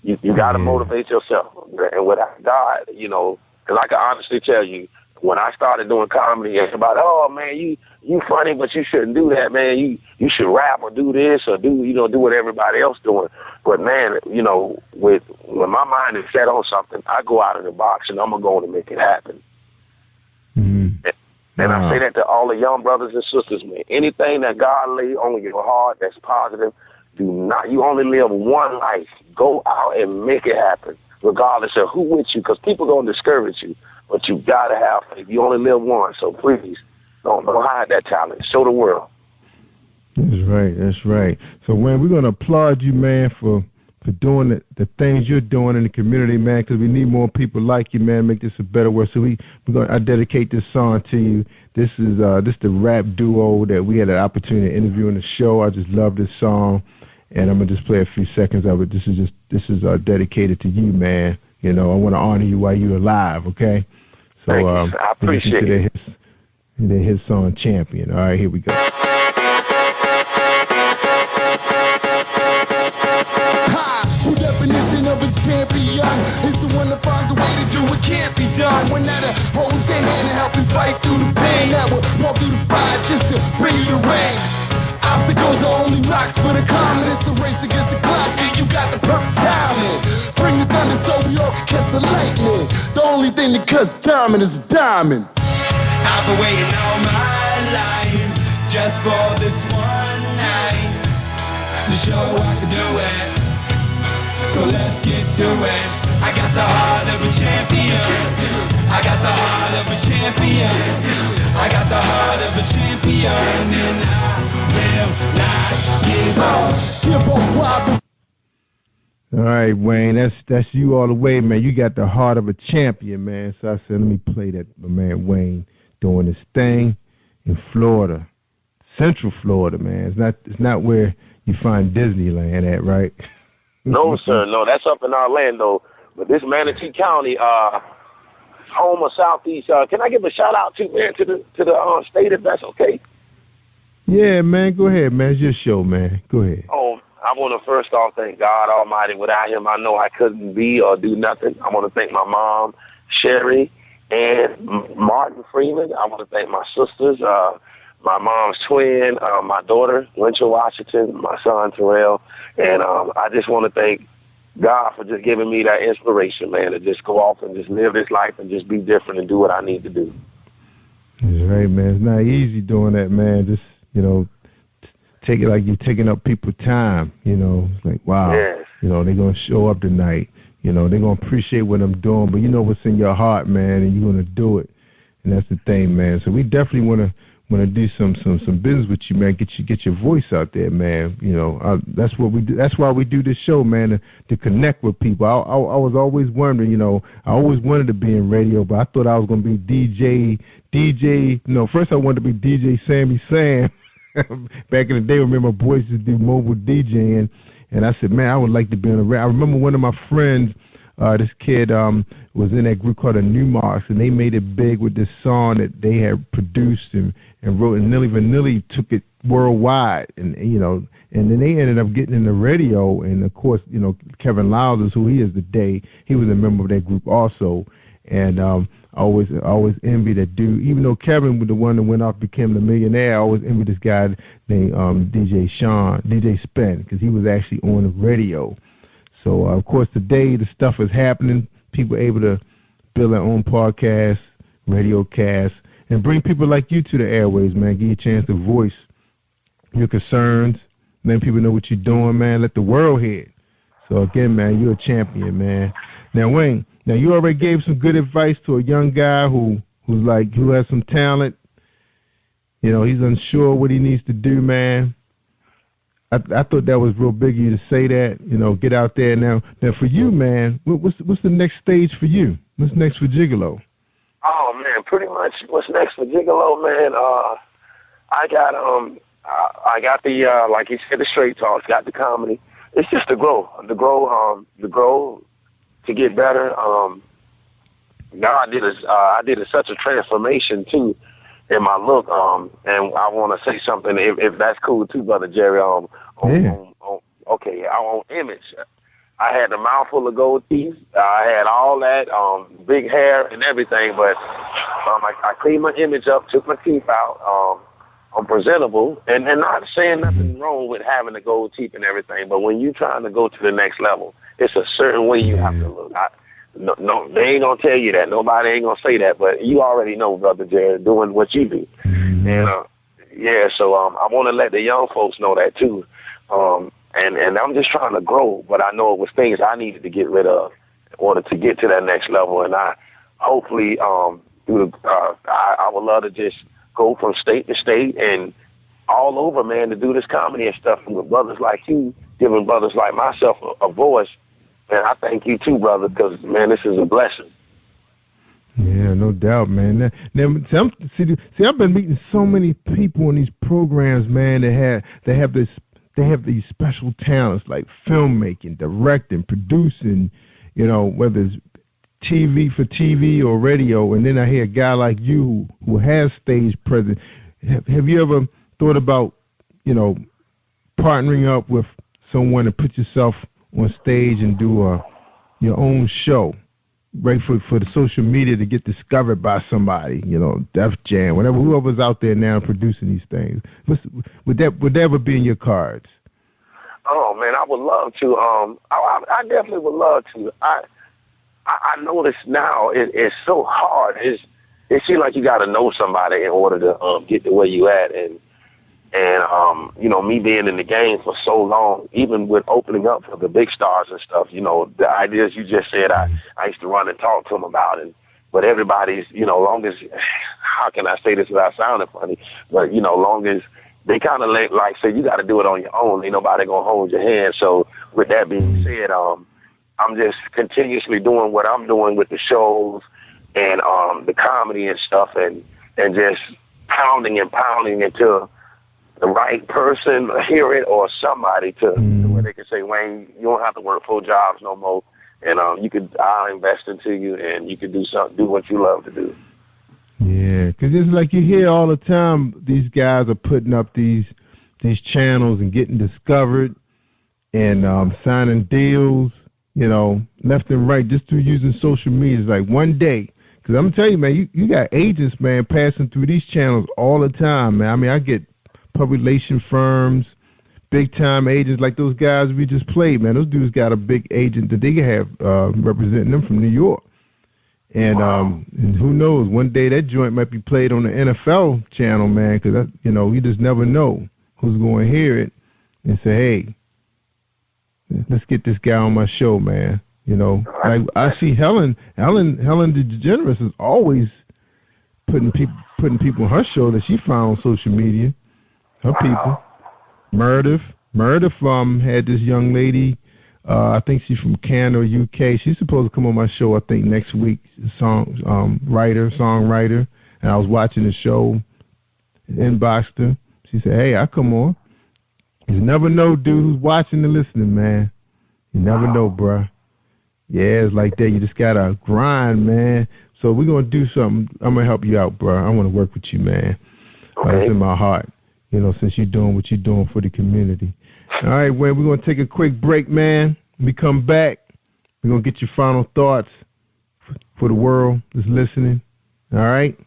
You got to motivate yourself. And without God, because I can honestly tell you, when I started doing comedy, it's about, oh man, you funny, but you shouldn't do that, man. You should rap or do this or do what everybody else doing. But man, when my mind is set on something, I go out of the box and I'm going to make it happen. Mm-hmm. And I say that to all the young brothers and sisters, man. Anything that God lay on your heart that's positive, you only live one life. Go out and make it happen, regardless of who with you, because people going to discourage you. But you got to have faith. You only live once, so please don't hide that talent. Show the world. That's right. So, man, we're going to applaud you, man, for doing the things you're doing in the community, man, because we need more people like you, man, make this a better world. So I dedicate this song to you. This is the rap duo that we had an opportunity to interview in the show. I just love this song, and I'm going to just play a few seconds of it. This is dedicated to you, man. I want to honor you while you're alive, okay? So I appreciate it. His song Champion. All right, here we go. The definition of a champion is the one that finds a way to do what can't be done. One that holds their hand and helps you fight through the pain, that will walk through the fire just to bring you the rain. Obstacles are only rocks for the common. It's a race against the clock, and you got the perfect timing. Bring the thunder so we all can catch the lightning. The only thing that cuts diamond is a diamond. I've been waiting all my life just for this one night to show I can do it. So let's get to it. I got the heart of a champion. I got the heart of a champion. I got the heart of a champion, and I will not give up. All right, Wayne, that's you all the way, man. You got the heart of a champion, man. So I said, let me play that, my man Wayne doing his thing in Florida, Central Florida, man. It's not where you find Disneyland at, right? No, sir. No, that's up in Orlando. But this Manatee County, home of Southeast. Can I give a shout out to the state, if that's okay? Yeah, man. Go ahead, man. It's your show, man. Go ahead. Oh, I want to first off thank God Almighty. Without him, I know I couldn't be or do nothing. I want to thank my mom, Sherry, and Martin Freeman. I want to thank my sisters, my mom's twin, my daughter, Winter Washington, my son, Terrell. And I just want to thank God for just giving me that inspiration, man, to just go off and just live this life and just be different and do what I need to do. That's right, man. It's not easy doing that, man. Just, take it like you're taking up people's time, It's like, wow, yes. They're going to show up tonight. They're going to appreciate what I'm doing, but you know what's in your heart, man, and you're going to do it. And that's the thing, man. So we definitely want to do some business with you, man. Get your voice out there, man. That's what we do. That's why we do this show, man, to connect with people. I was always wondering, I always wanted to be in radio, but I thought I was going to be DJ. First I wanted to be DJ Sammy Sam. Back in the day, when my boys used to do mobile DJing, and I said, man, I would like to be on the radio. I remember one of my friends, this kid was in that group called the Newmarks, and they made it big with this song that they had produced and wrote, and Nilly Vanilli took it worldwide, and then they ended up getting in the radio, and of course, Kevin Lyles, who he is today, he was a member of that group also, and I always envy that dude. Even though Kevin was the one that went off became the millionaire, I always envy this guy named DJ Spen, because he was actually on the radio. So, of course, today the stuff is happening. People are able to build their own podcasts, radio casts, and bring people like you to the airways, man. Give you a chance to voice your concerns. Let people know what you're doing, man. Let the world hear it. So again, man, you're a champion, man. Now, Wayne, you already gave some good advice to a young guy who has some talent. You know, he's unsure what he needs to do, man. I thought that was real big of you to say that. You know, get out there now. Now, for you, man, what's the next stage for you? What's next for Gigolo? Oh man, pretty much what's next for Gigolo, man. I got the like you said, the straight talks, got the comedy. It's just to grow, to get better. Now I did such a transformation too in my look. And I want to say something, if that's cool too, Brother Jerry. On image. I had a mouthful of gold teeth. I had all that big hair and everything, but I cleaned my image up, took my teeth out. I'm presentable, and not saying nothing wrong with having the gold teeth and everything, but when you're trying to go to the next level, it's a certain way you have to look. No, they ain't gonna tell you that. Nobody ain't gonna say that, but you already know, Brother Jared, doing what you do. And so I want to let the young folks know that too. And I'm just trying to grow, but I know it was things I needed to get rid of in order to get to that next level. And I hopefully I would love to just go from state to state and all over, man, to do this comedy and stuff. And with brothers like you, giving brothers like myself a voice. And I thank you too, brother, because, man, this is a blessing. Yeah, no doubt, man. Now, I've been meeting so many people in these programs, man, that have these special talents like filmmaking, directing, producing, you know, whether it's TV or radio. And then I hear a guy like you who has stage presence. Have you ever thought about, you know, partnering up with someone to put yourself on stage and do your own show, right, for the social media to get discovered by somebody, you know, Def Jam, whoever's out there now producing these things? Would that ever be in your cards? Oh man, I would love to. I definitely would love to. I notice now it's so hard. It seems like you got to know somebody in order to get to where you at, and you know, me being in the game for so long, even with opening up for the big stars and stuff, you know, the ideas you just said, I used to run and talk to them about it. But everybody's, you know, long as, how can I say this without sounding funny? But, you know, long as they kind of like say, you got to do it on your own. Ain't nobody going to hold your hand. So with that being said, I'm just continuously doing what I'm doing with the shows and the comedy and stuff, and just pounding until the right person hear it, or somebody to where they can say, Wayne, you don't have to work 4 jobs no more, and I'll invest into you, and you can do what you love to do. Yeah, because it's like you hear all the time, these guys are putting up these channels and getting discovered and signing deals, you know, left and right, just through using social media. It's like one day, because I'm going to tell you, man, you got agents, man, passing through these channels all the time, man. I mean, I get public relation firms, big-time agents like those guys we just played, man. Those dudes got a big agent that they have representing them from New York. And, and who knows, one day that joint might be played on the NFL channel, man, because, you know, you just never know who's going to hear it and say, hey, let's get this guy on my show, man. You know, like I see Helen DeGeneres is always putting people on her show that she found on social media. Her people. Meredith had this young lady, I think she's from Canada or UK. She's supposed to come on my show, I think, next week, songwriter. And I was watching the show, inboxed her. She said, hey, I'll come on. You never know, dude, who's watching and listening, man. You never know, bruh. Yeah, it's like that. You just got to grind, man. So we're going to do something. I'm going to help you out, bruh. I want to work with you, man. Okay. That's in my heart. You know, since you're doing what you're doing for the community. All right, Wayne, we're going to take a quick break, man. When we come back, we're going to get your final thoughts for the world that's listening. All right?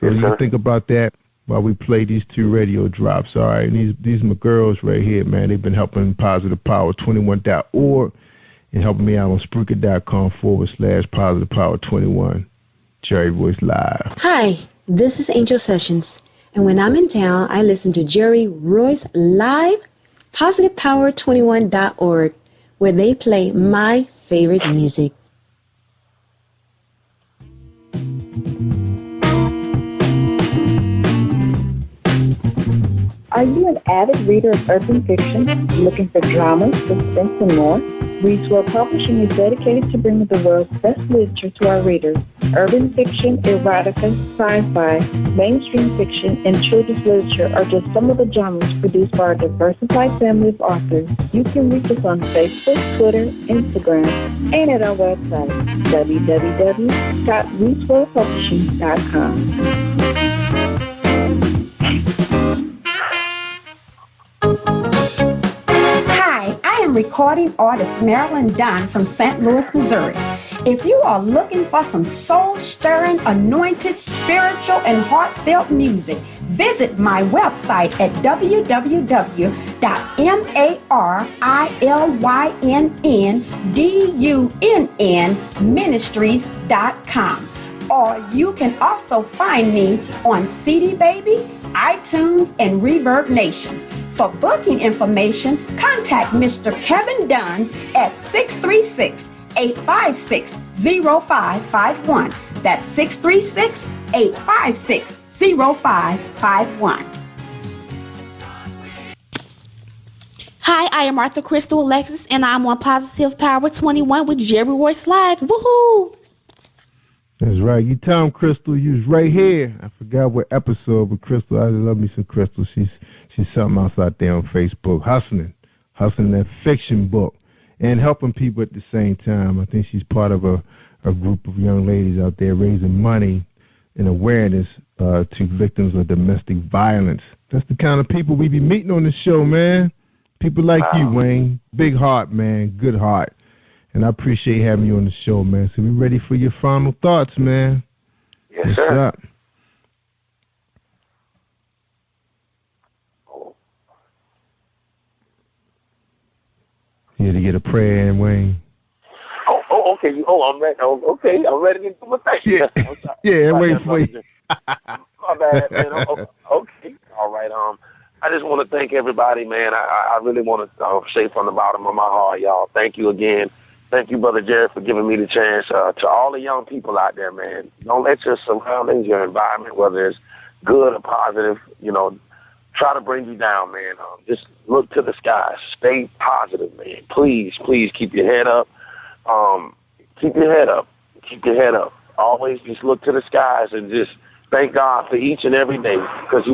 So you think about that while we play these 2 radio drops. All right? And these are my girls right here, man. They've been helping Positive Power 21.org and helping me out on Spreaker.com/Positive Power 21. Jerry Royce Live. Hi, this is Angel Sessions. And when I'm in town, I listen to Jerry Royce Live, PositivePower21.org. where they play my favorite music. Are you an avid reader of urban fiction, looking for drama, suspense, and more? Royce-Thurs Publishing is dedicated to bringing the world's best literature to our readers. Urban fiction, erotica, sci-fi, mainstream fiction, and children's literature are just some of the genres produced by our diversified family of authors. You can reach us on Facebook, Twitter, Instagram, and at our website, www.royce-publishing.com. Hi, I am recording artist Marilyn Dunn from St. Louis, Missouri. If you are looking for some soul-stirring, anointed, spiritual, and heartfelt music, visit my website at www.marilynndunnministries.com. Or you can also find me on CD Baby, iTunes, and Reverb Nation. For booking information, contact Mr. Kevin Dunn at 636-856-0551. That's 636-856-0551. Hi, I am Martha Crystal Alexis, and I'm on Positive Power 21 with Jerry Royce Live. Woohoo! That's right. You tell him, Crystal, you was right here. I forgot what episode, but Crystal, I love me some Crystal. She's something else out there on Facebook, hustling that fiction book and helping people at the same time. I think she's part of a group of young ladies out there raising money and awareness to victims of domestic violence. That's the kind of people we be meeting on this show, man. People like you, Wayne. Big heart, man. Good heart. And I appreciate having you on the show, man. So we're ready for your final thoughts, man. Yes, sir. Up? You had to get a prayer in, Wayne. Oh, okay. I'm ready. Okay, I'm ready to do my thing. Yeah, wait for you. My bad, man. Okay. All right. I just want to thank everybody, man. I really want to say from the bottom of my heart, y'all, thank you again. Thank you, Brother Jared, for giving me the chance. To all the young people out there, man, don't let your surroundings, your environment, whether it's good or positive, try to bring you down, man. Just look to the skies. Stay positive, man. Please keep your head up. Keep your head up. Keep your head up. Always just look to the skies and just thank God for each and every day. Because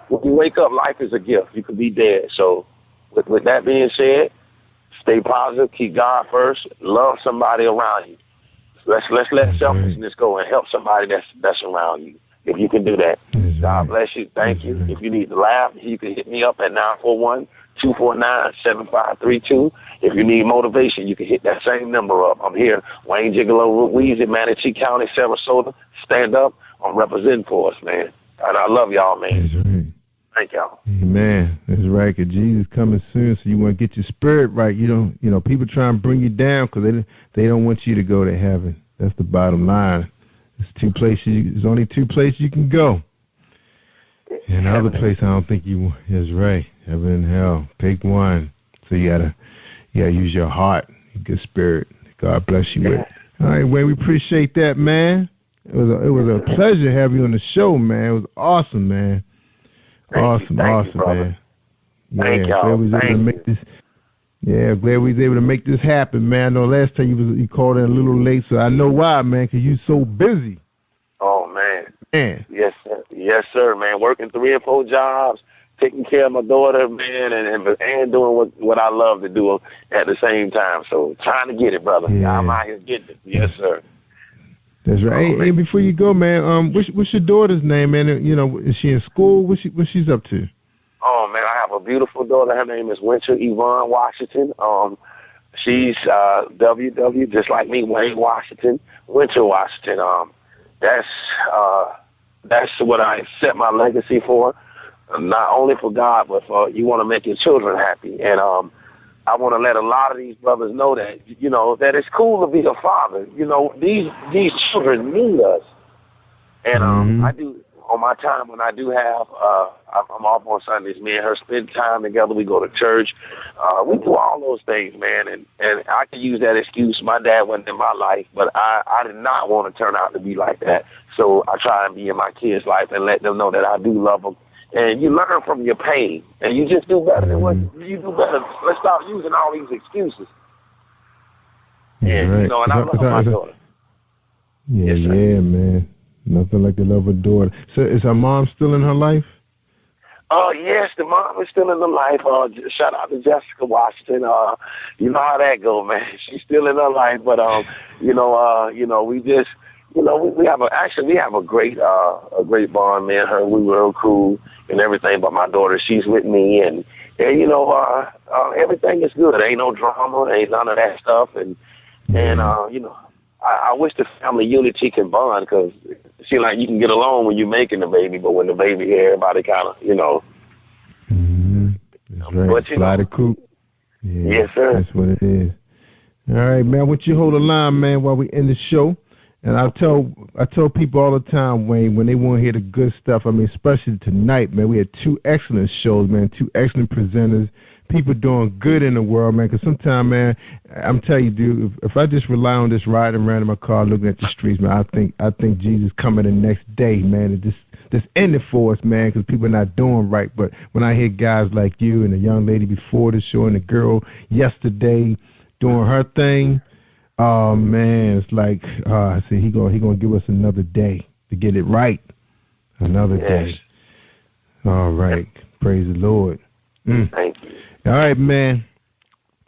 when you wake up, life is a gift. You could be dead. So with that being said, stay positive. Keep God first. Love somebody around you. Let's let selfishness go and help somebody that's around you. If you can do that, God bless you. Thank you. If you need to laugh, you can hit me up at 941-249-7532. If you need motivation, you can hit that same number up. I'm here, Wayne Gigolo, Weezy, Manatee County, Sarasota. Stand up. I'm representing for us, man. And I love y'all, man. That's right. Thank y'all. Man, that's right. Cause Jesus coming soon, so you want to get your spirit right. People try and bring you down because they don't want you to go to heaven. That's the bottom line. There's only two places you can go. And the other place I don't think you is right. Heaven and hell. Pick one. So you gotta use your heart, your good spirit. God bless you with it. All right, Wayne, we appreciate that, man. It was a pleasure having you on the show, man. It was awesome, man. Awesome, man. Thank y'all. Glad we was able to make this. Yeah, glad we was able to make this happen, man. I know last time you called in a little late, so I know why, man, because you're so busy. Oh, man. Yes, sir. Yes, sir, man. Working 3 or 4 jobs, taking care of my daughter, man, and doing what I love to do at the same time. So trying to get it, brother. Yeah. I'm out here getting it. Yes, sir. That's right. Hey, before you go, man, what's your daughter's name, man? Is she in school? What she's up to? Oh, man, I have a beautiful daughter. Her name is Winter Yvonne Washington. She's WW, just like me, Wayne Washington, Winter Washington. That's what I set my legacy for, not only for God, but for you want to make your children happy. And I want to let a lot of these brothers know that, that it's cool to be a father. These children need us. And I do on my time when I do have, I'm off on Sundays, me and her spend time together. We go to church. We do all those things, man. And I can use that excuse. My dad wasn't in my life, but I did not want to turn out to be like that. So I try and be in my kids' life and let them know that I do love them. And you learn from your pain, and you just do better than what you do better. Let's stop using all these excuses. And, right. you know, and I love my daughter. Yeah, yes, man. Nothing like the love of a daughter. So is her mom still in her life? Yes, the mom is still in the life. Shout out to Jessica Washington. You know how that go, man. She's still in her life, but we just, we have a great bond, man. Her, we were real cool and everything. But my daughter, she's with me, and everything is good. Ain't no drama, ain't none of that stuff, and I wish the family unity can bond, because it seems like you can get along when you're making the baby, but when the baby here, everybody kind of, Mm-hmm. That's right. But, fly the coop. Yeah, yes, sir. That's what it is. All right, man. Why don't you hold the line, man, while we end the show? And I tell people all the time, Wayne, when they want to hear the good stuff, I mean, especially tonight, man, we had 2 excellent shows, man, 2 excellent presenters, people doing good in the world, man, because sometimes, man, I'm telling you, dude, if I just rely on this riding around in my car looking at the streets, man, I think Jesus coming the next day, man, and this end it for us, man, because people are not doing right. But when I hear guys like you and the young lady before the show and the girl yesterday doing her thing, oh, man, it's like, I see, he gonna give us another day to get it right. Another day. All right. Praise the Lord. Thank you. All right, man.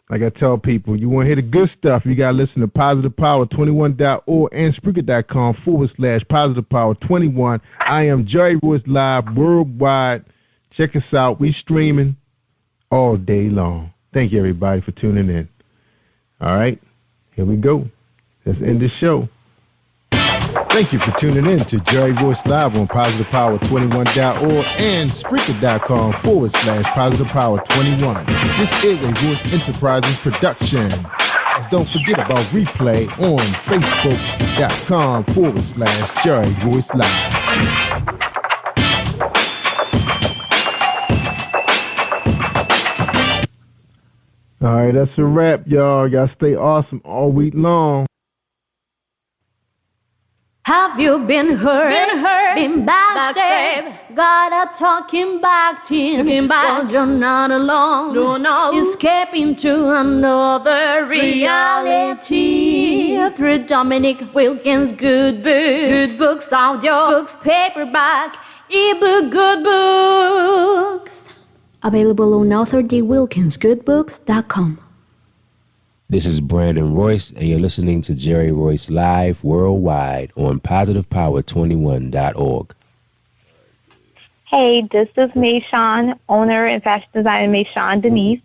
Like I tell people, you want to hear the good stuff, you got to listen to PositivePower21.org and Spreaker.com/PositivePower21. I am Jerry Royce live worldwide. Check us out. We streaming all day long. Thank you, everybody, for tuning in. All right. Here we go. Let's end the show. Thank you for tuning in to Jerry Royce Live on PositivePower21.org and Spreaker.com/PositivePower21. This is a Royce Enterprises production. And don't forget about replay on Facebook.com/Jerry Royce Live. All right, that's a wrap, y'all. Y'all stay awesome all week long. Have you been hurt? Been backstabbed? Gotta talking back to you. Cause you're not alone. Escaping to another reality. Through Dominic Wilkins' good books, audio books, paperback, ebook, good books. Available on AuthorDWilkinsGoodBooks.com. This is Brandon Royce, and you're listening to Jerry Royce Live worldwide on PositivePower21.org. Hey, this is Mayshawn, owner and fashion designer Mayshawn Denise,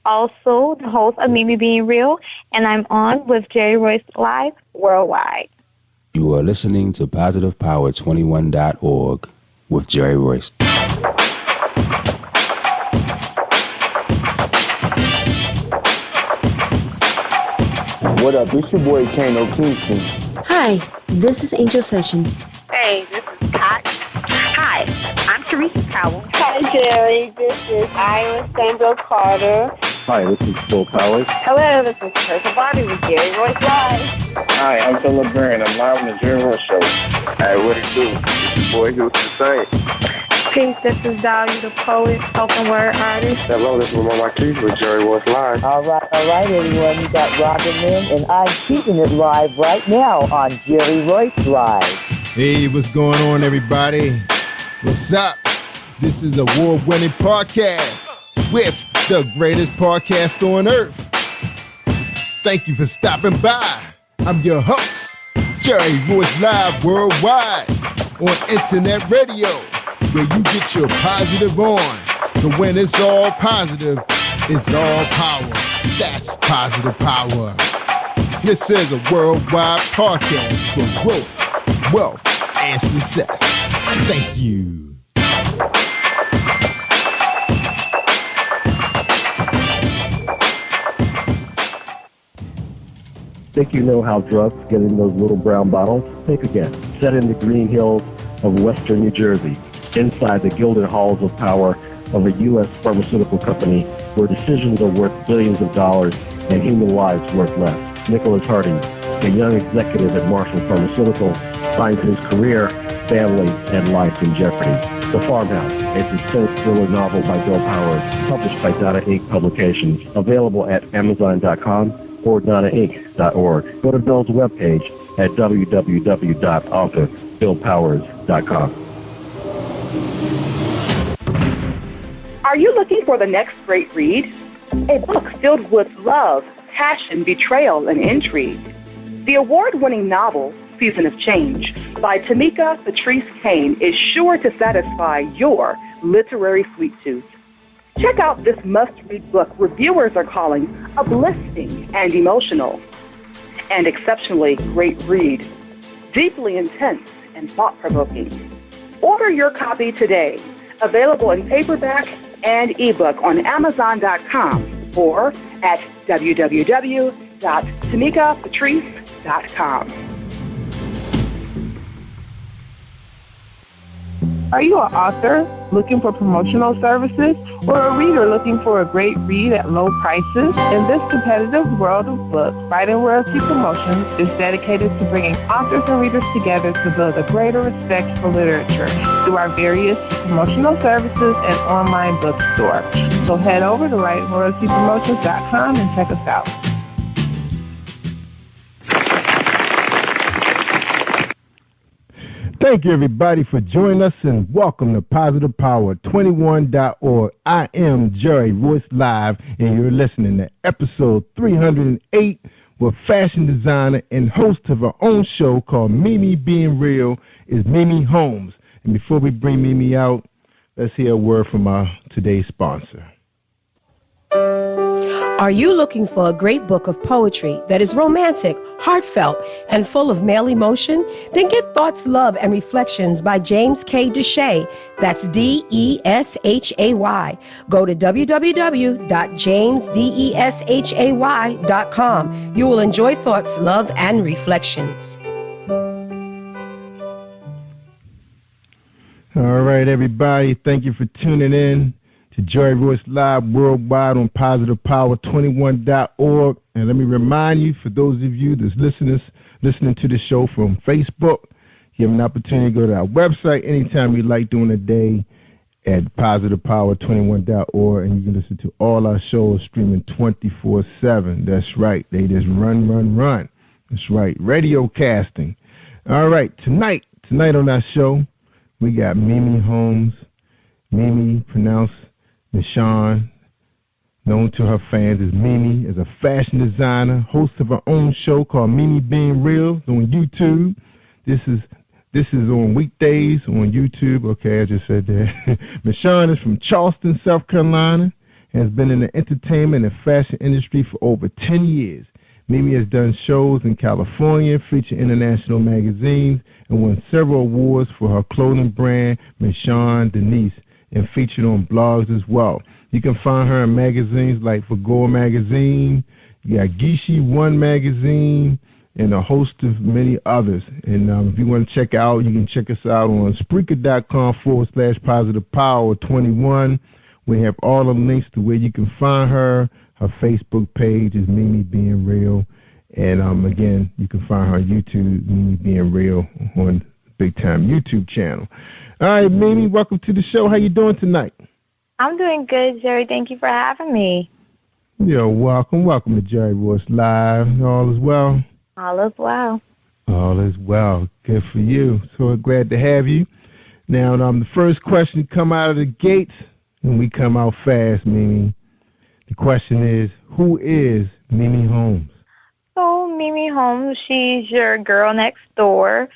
also the host of Mimi Being Real, and I'm on with Jerry Royce Live worldwide. You are listening to PositivePower21.org with Jerry Royce. What up? It's your boy Kano Kingston. Hi, this is Angel Sessions. Hey, this is Pat. Hi, I'm Teresa Cowell. Hi, Jerry. This is Iowa Sandra Carter. Hi, this is Phil Powers. Hello, this is Teresa Bobby with Jerry Royce Live. Hi, I'm Phil LeBaron. I'm live on the Jerry Royce Show. Hey, what it do? It's your boy Houston Saint. Peace, this is Dahlia the poet, spoken word artist. Hello, this is Mama Keith with Jerry Royce Live. All right, everyone. You got Robin Lynn, and I'm keeping it live right now on Jerry Royce Live. Hey, what's going on, everybody? What's up? This is award-winning podcast with the greatest podcast on earth. Thank you for stopping by. I'm your host, Jerry Royce Live worldwide on internet radio, where you get your positive on. So when it's all positive, it's all power. That's positive power. This is a worldwide podcast for growth, wealth, and success. Thank you. Think you know how drugs get in those little brown bottles? Think again. Set in the green hills of Western New Jersey, inside the gilded halls of power of a U.S. pharmaceutical company where decisions are worth billions of dollars and human lives worth less. Nicholas Harding, a young executive at Marshall Pharmaceutical, finds his career, family, and life in jeopardy. The Farmhouse, a suspense thriller novel by Bill Powers, published by Donna Inc. Publications, available at Amazon.com or DonnaInc.org. Go to Bill's webpage at www.authorBillPowers.com. Are you looking for the next great read? A book filled with love, passion, betrayal, and intrigue. The award-winning novel, Season of Change, by Tamika Patrice Kane, is sure to satisfy your literary sweet tooth. Check out this must-read book reviewers are calling uplifting and emotional, and exceptionally great read, deeply intense and thought-provoking. Order your copy today, available in paperback and ebook on Amazon.com or at www.tamikapatrice.com. Are you an author looking for promotional services or a reader looking for a great read at low prices? In this competitive world of books, Fighting Royalty Promotions is dedicated to bringing authors and readers together to build a greater respect for literature through our various promotional services and online bookstore. So head over to WritingRoyaltyPromotions.com and check us out. Thank you, everybody, for joining us, and welcome to Positive Power 21.org. I am Jerry Royce Live, and you're listening to episode 308 with fashion designer and host of her own show called Mimi Being Real is Mimi Holmes. And before we bring Mimi out, let's hear a word from our today's sponsor. Are you looking for a great book of poetry that is romantic, heartfelt, and full of male emotion? Then get Thoughts, Love, and Reflections by James K. Deshay. That's D-E-S-H-A-Y. Go to www.jamesdeshay.com. You will enjoy Thoughts, Love, and Reflections. All right, everybody. Thank you for tuning in to Jerry Royce Live worldwide on PositivePower21.org. And let me remind you, for those of you that's listening to the show from Facebook, you have an opportunity to go to our website anytime you like during the day at PositivePower21.org, and you can listen to all our shows streaming 24/7. That's right. They just run. That's right. Radio casting. All right. Tonight on our show, we got Mimi Holmes. Mimi, pronounced Michonne, known to her fans as Mimi, is a fashion designer, host of her own show called Mimi Being Real on YouTube. This is on weekdays on YouTube. Okay, I just said that. Michonne is from Charleston, South Carolina, and has been in the entertainment and fashion industry for over 10 years. Mimi has done shows in California, featured international magazines, and won several awards for her clothing brand, Michonne Denise, and featured on blogs as well. You can find her in magazines like Fagor Magazine, you got Gishi One Magazine, and a host of many others. And if you want to check out, you can check us out on Spreaker.com/PositivePower21. We have all the links to where you can find her. Her Facebook page is Mimi Being Real. And again, you can find her on YouTube, Mimi Being Real, on Big Time YouTube channel. All right, Mimi, welcome to the show. How you doing tonight? I'm doing good, Jerry. Thank you for having me. You're welcome. Welcome to Jerry Royce Live. All is well? All is well. All is well. Good for you. So glad to have you. Now, the first question come out of the gates, and we come out fast, Mimi. The question is, who is Mimi Holmes? So, Mimi Holmes, she's your girl next door.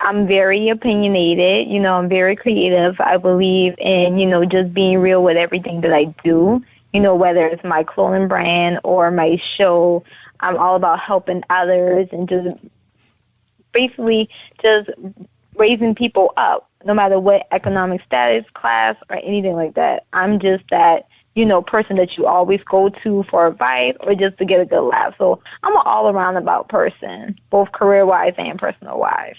I'm very opinionated. I'm very creative. I believe in, just being real with everything that I do. Whether it's my clothing brand or my show, I'm all about helping others and just basically just raising people up, no matter what economic status, class, or anything like that. I'm just that, person that you always go to for advice or just to get a good laugh. So I'm an all-around about person, both career-wise and personal-wise.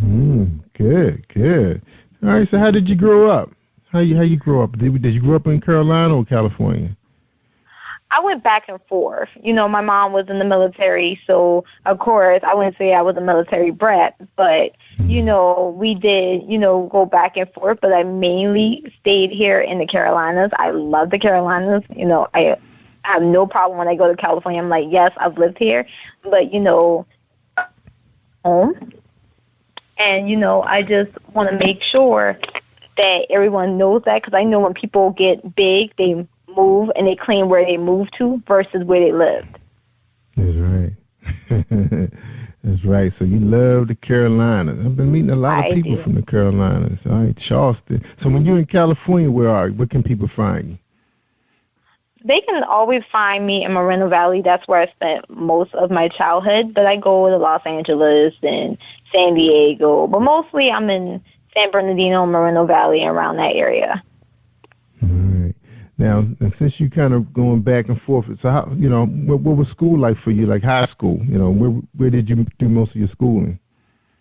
Good, good. All right, so how did you grow up? How you grow up? Did you grow up in Carolina or California? I went back and forth. You know, my mom was in the military, so of course I wouldn't say I was a military brat, but you know, we did, you know, go back and forth, but I mainly stayed here in the Carolinas. I love the Carolinas. You know, I have no problem when I go to California. I'm like, yes, I've lived here, but you know, home. And you know, I just want to make sure that everyone knows that, because I know when people get big, they move and they claim where they moved to versus where they lived. That's right. That's right. So you love the Carolinas. I've been meeting a lot of people from the Carolinas. All right, Charleston. So when you're in California, where can people find you? They can always find me in Moreno Valley. That's where I spent most of my childhood. But I go to Los Angeles and San Diego. But mostly I'm in San Bernardino, Moreno Valley, around that area. Now, and since you kind of going back and forth, so how, you know, what was school like for you, like high school? You know, where did you do most of your schooling?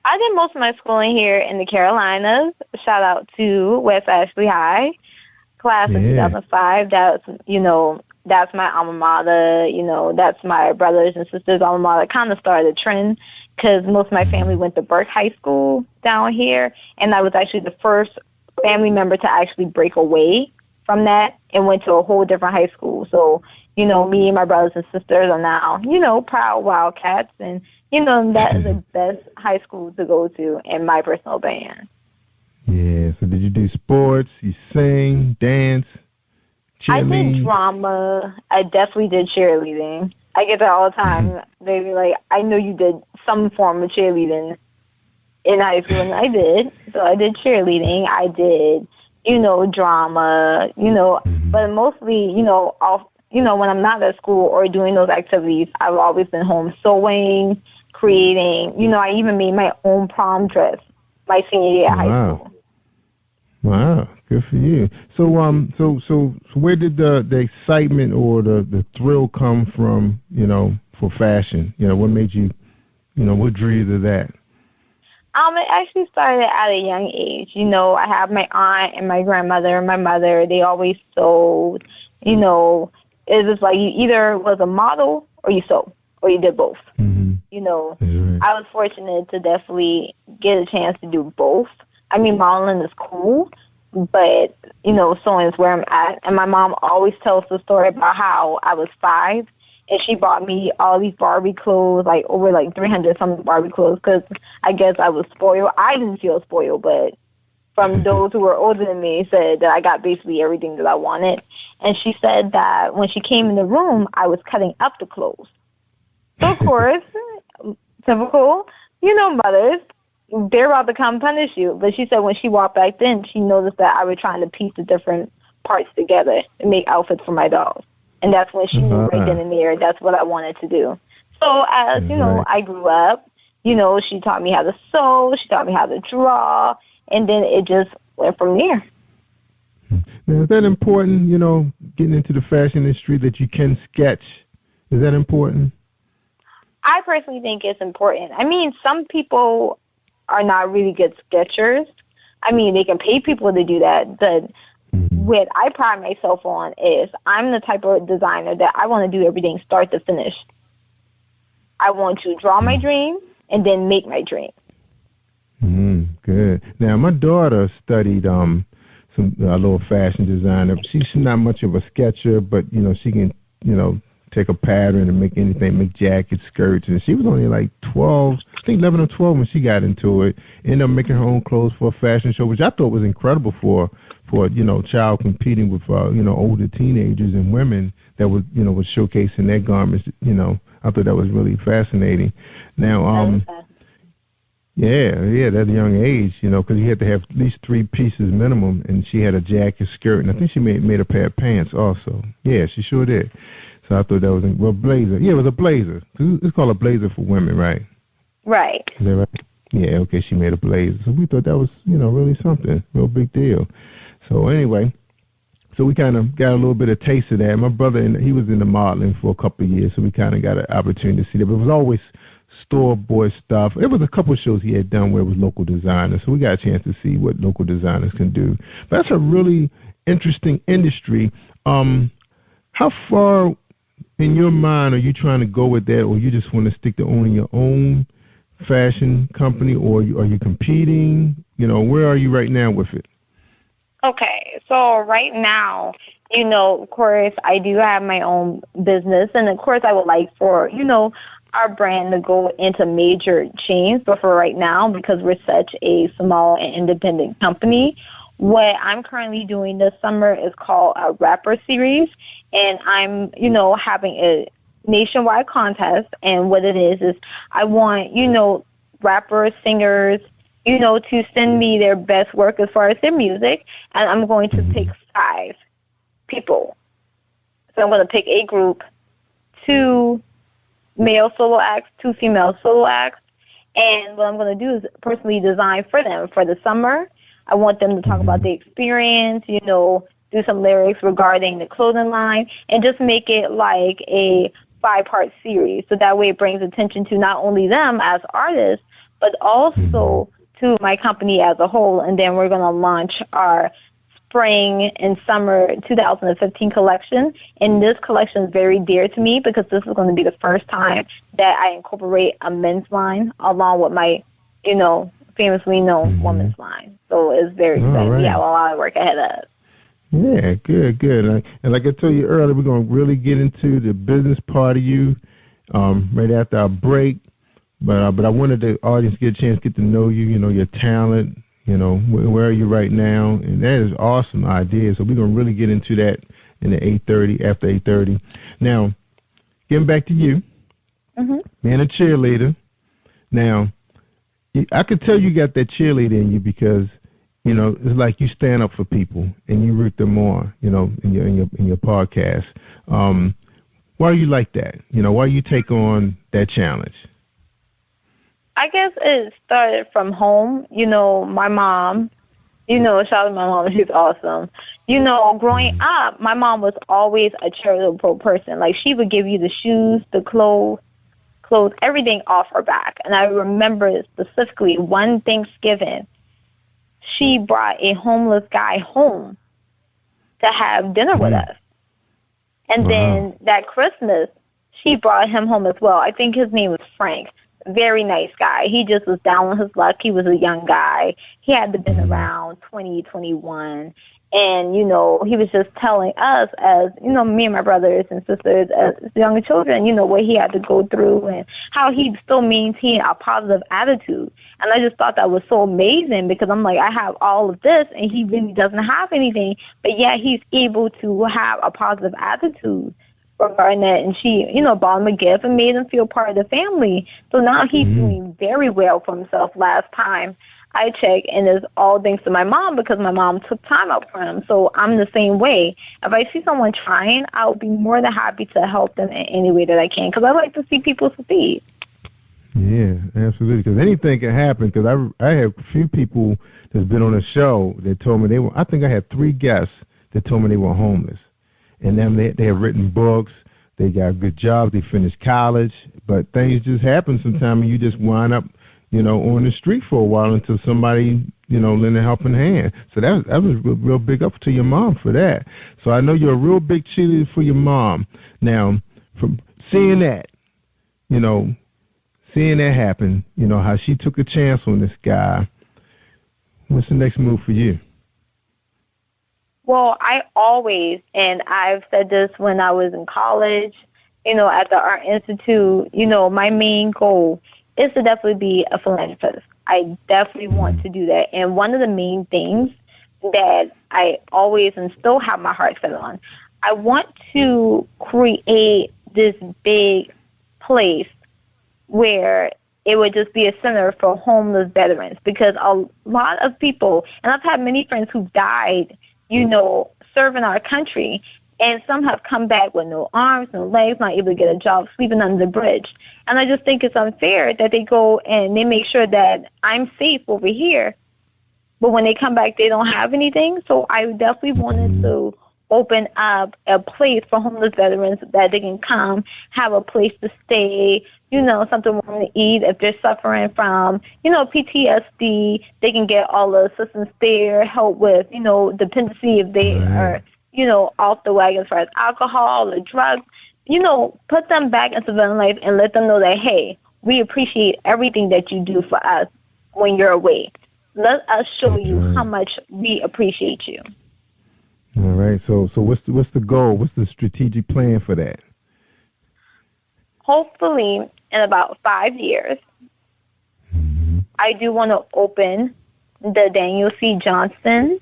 I did most of my schooling here in the Carolinas. Shout out to West Ashley High, class of 2005. That's, you know, that's my alma mater. You know, that's my brothers and sisters' alma mater. Kind of started a trend because most of my family went to Burke High School down here, and I was actually the first family member to actually break away from that and went to a whole different high school. So, you know, me and my brothers and sisters are now, you know, proud Wildcats. And, you know, that is the best high school to go to in my personal opinion. Yeah. So did you do sports? You sing, dance, cheerleading? I did drama. I definitely did cheerleading. I get that all the time. They be like, I know you did some form of cheerleading in high school, and I did. So I did cheerleading. I did, you know, drama, you know, but mostly, you know, when I'm not at school or doing those activities, I've always been home sewing, creating. You know, I even made my own prom dress my senior year at high school. Wow, good for you. So, so where did the excitement or the thrill come from? You know, for fashion. You know, what made you, you know, what drew you to that? It actually started at a young age. You know, I have my aunt and my grandmother and my mother. They always sewed. You know, it was like you either was a model or you sewed, or you did both. You know, I was fortunate to definitely get a chance to do both. I mean, modeling is cool, but, you know, sewing is where I'm at. And my mom always tells the story about how I was 5, and she bought me all these Barbie clothes, like over like 300-something Barbie clothes, because I guess I was spoiled. I didn't feel spoiled, but from those who were older than me said that I got basically everything that I wanted. And she said that when she came in the room, I was cutting up the clothes. So, of course, typical, you know, mothers, they're about to come punish you. But she said when she walked back in, she noticed that I was trying to piece the different parts together to make outfits for my dolls. And that's when she knew right then and there that's what I wanted to do. So as, you know, I grew up, you know, she taught me how to sew, she taught me how to draw, and then it just went from there. Now, is that important, you know, getting into the fashion industry, that you can sketch? Is that important? I personally think it's important. I mean, some people are not really good sketchers. I mean, they can pay people to do that, but what I pride myself on is I'm the type of designer that I want to do everything start to finish. I want to draw my dream and then make my dream. Good. Now, my daughter studied a little fashion designer. She's not much of a sketcher, but, you know, she can, you know, take a pattern and make anything, make jackets, skirts. And she was only like 12, I think 11 or 12 when she got into it. Ended up making her own clothes for a fashion show, which I thought was incredible for you know, child competing with, you know, older teenagers and women that was, you know, was showcasing their garments. You know, I thought that was really fascinating. Now, yeah, at a young age, you know, because you had to have at least 3 pieces minimum, and she had a jacket, skirt, and I think she made a pair of pants also. Yeah, she sure did. So I thought that was a blazer. Yeah, it was a blazer. It's called a blazer for women, right? Right. Is that right? Yeah, okay, she made a blazer. So we thought that was, you know, really something, real big deal. So anyway, so we kind of got a little bit of taste of that. My brother, he was in the modeling for a couple of years, so we kind of got an opportunity to see that. But it was always store-bought stuff. There was a couple shows he had done where it was local designers, so we got a chance to see what local designers can do. But that's a really interesting industry. How far in your mind are you trying to go with that, or you just want to stick to owning your own fashion company, or are you competing? Where are you right now with it? Okay, so right now, of course, I do have my own business, and of course I would like for, our brand to go into major chains, but for right now, because we're such a small and independent company, what I'm currently doing this summer is called a rapper series, and I'm, having a nationwide contest, and what it is I want, rappers, singers, to send me their best work as far as their music, and I'm going to pick 5 people. So I'm going to pick a group, 2 male solo acts, 2 female solo acts, and what I'm going to do is personally design for them for the summer. I want them to talk about the experience, do some lyrics regarding the clothing line, and just make it like a 5-part series. So that way it brings attention to not only them as artists, but also to my company as a whole. And then we're going to launch our spring and summer 2015 collection. And this collection is very dear to me because this is going to be the first time that I incorporate a men's line along with my, famously known women's line. So it's very exciting. Right. We have a lot of work ahead of us. Yeah, good. And like I told you earlier, we're going to really get into the business part of you right after our break. But I wanted the audience to get a chance to get to know you, your talent, where are you right now? And that is awesome idea. So we're going to really get into that in the 8:30, after 8:30. Now, getting back to you, being a cheerleader. Now, I could tell you got that cheerleader in you because, it's like you stand up for people and you root them on, in your podcast. Why are you like that? Why you take on that challenge? I guess it started from home. My mom, shout out to my mom, she's awesome. Growing up, my mom was always a charitable person. Like, she would give you the shoes, the clothes, everything off her back. And I remember specifically one Thanksgiving, she brought a homeless guy home to have dinner with us. And then that Christmas, she brought him home as well. I think his name was Frank. Very nice guy. He just was down on his luck. He was a young guy. He had to been around 20, 21. And, he was just telling us as, me and my brothers and sisters as young children, what he had to go through and how he still maintained a positive attitude. And I just thought that was so amazing because I'm like, I have all of this and he really doesn't have anything, but yet he's able to have a positive attitude regarding that. And she, bought him a gift and made him feel part of the family. So now he's doing very well for himself last time I checked, and it's all thanks to my mom because my mom took time out for him. So I'm the same way. If I see someone trying, I'll be more than happy to help them in any way that I can because I like to see people succeed. Yeah, absolutely. Because anything can happen. Because I have a few people that's been on the show that told me I think I had 3 guests that told me they were homeless. And then they have written books. They got good jobs. They finished college. But things just happen sometimes, and you just wind up, on the street for a while until somebody, lend a helping hand. So that was real big up to your mom for that. So I know you're a real big cheerleader for your mom. Now, from seeing that, seeing that happen, how she took a chance on this guy, what's the next move for you? Well, I always, and I've said this when I was in college, at the Art Institute, my main goal is to definitely be a philanthropist. I definitely want to do that. And one of the main things that I always and still have my heart set on, I want to create this big place where it would just be a center for homeless veterans because a lot of people, and I've had many friends who've died, serving our country, and some have come back with no arms, no legs, not able to get a job, sleeping under the bridge. And I just think it's unfair that they go and they make sure that I'm safe over here, but when they come back, they don't have anything. So I definitely wanted to open up a place for homeless veterans that they can come, have a place to stay, something warm to eat. If they're suffering from, PTSD, they can get all the assistance there, help with, dependency if they are, off the wagon as far as alcohol or drugs. Put them back into civilian life and let them know that, hey, we appreciate everything that you do for us when you're away. Let us show you how much we appreciate you. All right. So what's the goal? What's the strategic plan for that? Hopefully, in about 5 years, I do want to open the Daniel C. Johnston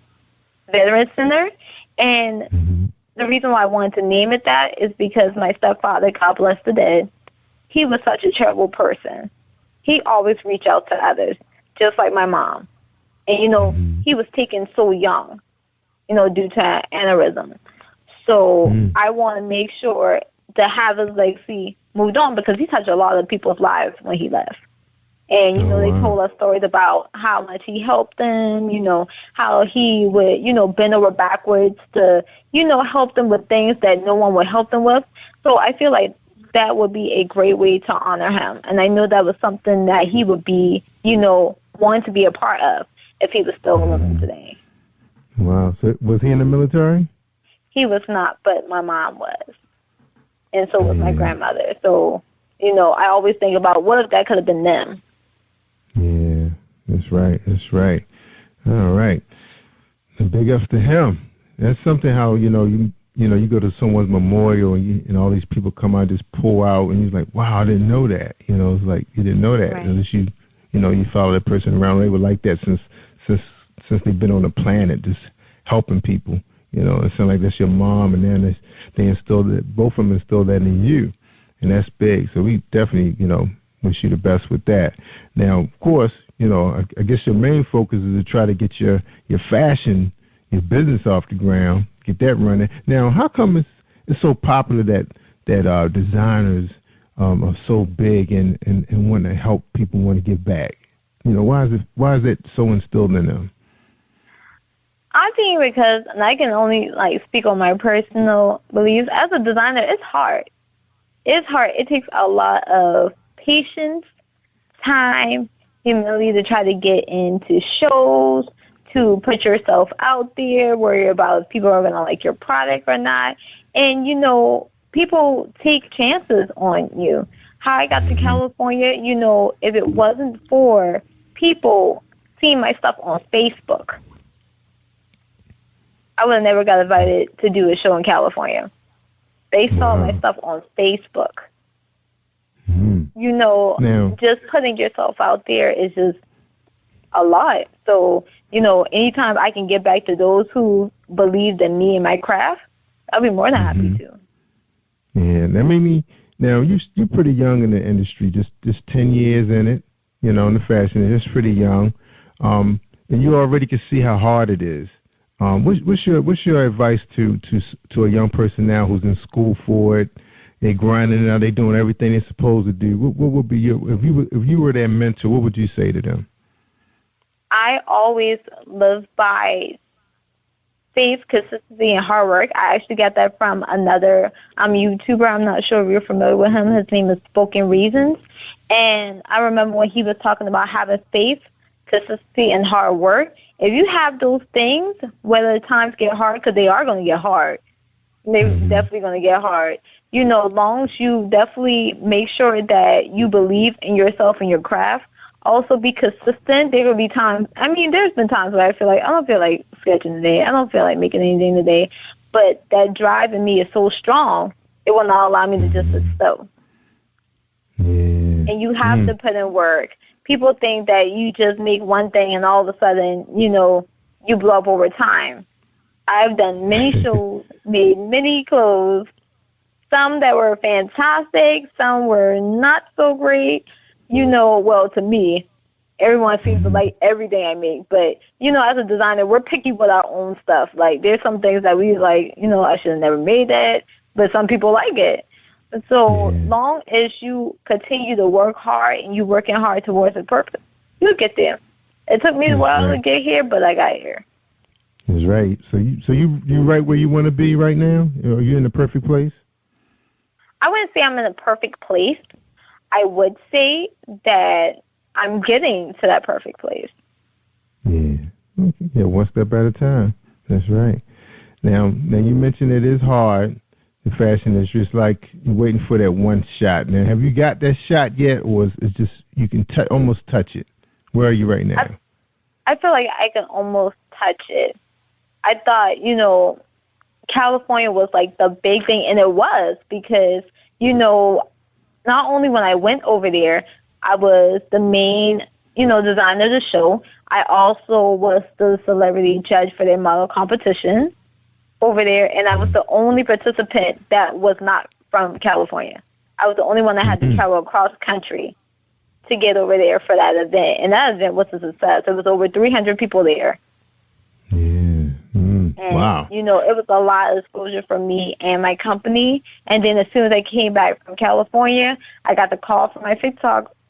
Veterans Center. And the reason why I wanted to name it that is because my stepfather, God bless the dead, he was such a terrible person. He always reached out to others, just like my mom. And, he was taken so young, due to aneurysm. So I want to make sure to have his legacy moved on because he touched a lot of people's lives when he left. And, they told us stories about how much he helped them, how he would, bend over backwards to, help them with things that no one would help them with. So I feel like that would be a great way to honor him. And I know that was something that he would be, wanting to be a part of if he was still living today. Wow. So was he in the military? He was not, but my mom was. And so was my grandmother. So, I always think about what if that could have been them. Yeah, that's right. That's right. All right. And big ups to him. That's something how, you go to someone's memorial and all these people come out and just pull out and you're like, wow, I didn't know that. It's like you didn't know that. Right. Unless you follow that person around. They were like that since they've been on the planet, just helping people. It sounds like that's your mom, and then they instilled it. Both of them instilled that in you, and that's big. So we definitely, wish you the best with that. Now, of course, I guess your main focus is to try to get your fashion, your business off the ground, get that running. Now, how come it's so popular that designers are so big and want to help people, want to give back? Why is it so instilled in them? I think because, and I can only speak on my personal beliefs, as a designer, it's hard. It's hard. It takes a lot of patience, time, humility to try to get into shows, to put yourself out there, worry about if people are going to like your product or not. And, people take chances on you. How I got to California, if it wasn't for people seeing my stuff on Facebook, I would have never got invited to do a show in California. They saw my stuff on Facebook. Just putting yourself out there is just a lot. So, anytime I can get back to those who believed in me and my craft, I'll be more than happy to. Yeah, that made me. Now you're pretty young in the industry, just 10 years in it, in the fashion. It's pretty young, and you already can see how hard it is. What's your advice to a young person now who's in school for it? They're grinding it out. They're doing everything they're supposed to do. What would be if you were their mentor? What would you say to them? I always live by faith, consistency, and hard work. I actually got that from another YouTuber. I'm not sure if you're familiar with him. His name is Spoken Reasons. And I remember when he was talking about having faith, consistency, and hard work. If you have those things, whether the times get hard, because they are going to get hard, they're definitely going to get hard. As long as you definitely make sure that you believe in yourself and your craft, also be consistent. There will be times, there's been times where I feel like I don't feel like sketching today. I don't feel like making anything today. But that drive in me is so strong, it will not allow me to just sit still. And you have to put in work. People think that you just make one thing and all of a sudden, you blow up over time. I've done many shows, made many clothes, some that were fantastic, some were not so great. Well, to me, everyone seems to like everything I make. But, as a designer, we're picky with our own stuff. Like, there's some things that we like, I should have never made that, but some people like it. So long as you continue to work hard and you working hard towards a purpose, you'll get there. It took me a while to get here, but I got here. That's right. So you right where you want to be right now? Are you in the perfect place? I wouldn't say I'm in a perfect place. I would say that I'm getting to that perfect place. Yeah. Okay. Yeah, one step at a time. That's right. Now you mentioned it is hard. The fashion is just like you're waiting for that one shot. Now, have you got that shot yet, or is it just you can almost touch it? Where are you right now? I feel like I can almost touch it. I thought, California was like the big thing, and it was because, not only when I went over there, I was the main, designer of the show. I also was the celebrity judge for their model competition over there, and I was the only participant that was not from California. I was the only one that had to travel across country to get over there for that event, and that event was a success. There was over 300 people there. Yeah. And, wow. It was a lot of exposure for me and my company, and then as soon as I came back from California, I got the call from my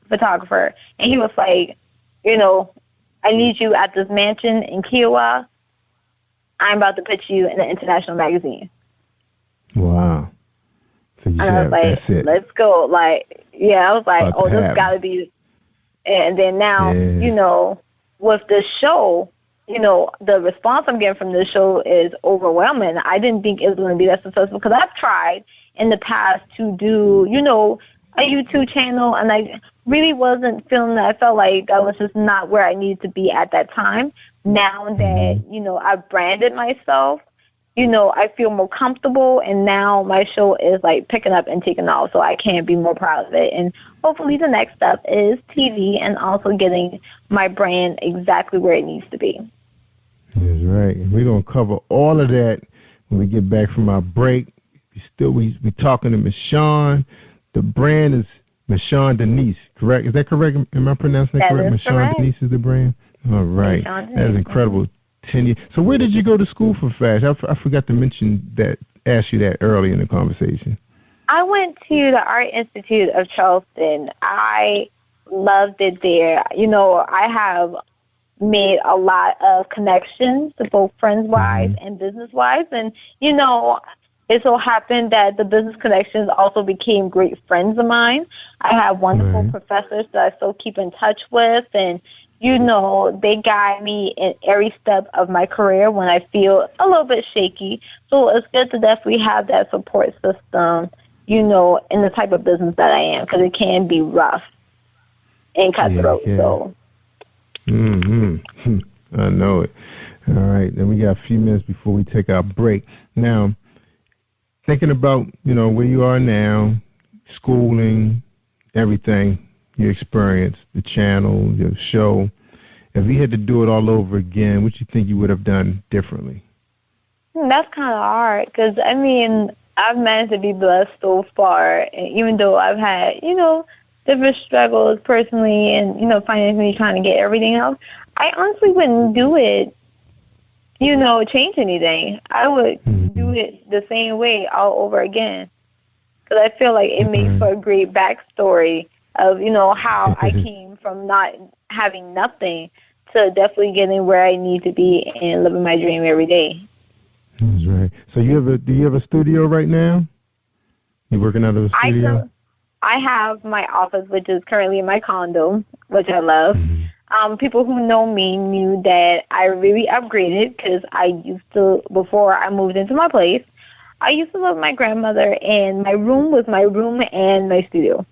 photographer, and he was like, I need you at this mansion in Kiowa. I'm about to put you in an international magazine. Wow. So and I was like, let's go. I was like, this got to be. And then now, with the show, the response I'm getting from this show is overwhelming. I didn't think it was going to be that successful because I've tried in the past to do, a YouTube channel, and I really wasn't feeling that. I felt like that was just not where I needed to be at that time. Now that, I've branded myself, I feel more comfortable, and now my show is like picking up and taking off, so I can't be more proud of it. And hopefully the next step is TV and also getting my brand exactly where it needs to be. That's right. We're going to cover all of that when we get back from our break. We're talking to Miss Shawn. The brand is Miss Shawn Denise, correct? Is that correct? Am I pronouncing that correct? Miss Shawn Denise is the brand? All right. That is incredible. 10 years. So where did you go to school for fashion? I forgot to mention that, ask you that early in the conversation. I went to the Art Institute of Charleston. I loved it there. I have made a lot of connections, both friends-wise and business-wise. And, it so happened that the business connections also became great friends of mine. I have wonderful professors that I still keep in touch with, and, they guide me in every step of my career when I feel a little bit shaky. So it's good to definitely have that support system, in the type of business that I am, because it can be rough and cutthroat. Yeah. So. I know it. All right, then we got a few minutes before we take our break. Now, thinking about, where you are now, schooling, everything, your experience, the channel, your show, if you had to do it all over again, what you think you would have done differently? That's kind of hard because, I've managed to be blessed so far, and even though I've had, different struggles personally and, financially trying to get everything else, I honestly wouldn't do it, change anything. I would do it the same way all over again because I feel like it makes for a great backstory of, how I came from not having nothing to definitely getting where I need to be and living my dream every day. That's right. So do you have a studio right now? You working out of a studio? I have my office, which is currently in my condo, which I love. People who know me knew that I really upgraded because before I moved into my place, I used to live with my grandmother, and my room was my room and my studio.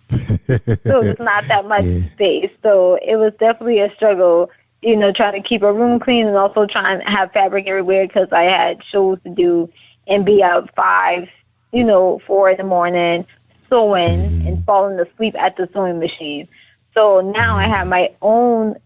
So it's not that much space. So it was definitely a struggle, trying to keep a room clean and also trying to have fabric everywhere because I had shows to do and be up 4 in the morning sewing and falling asleep at the sewing machine. So now I have my own,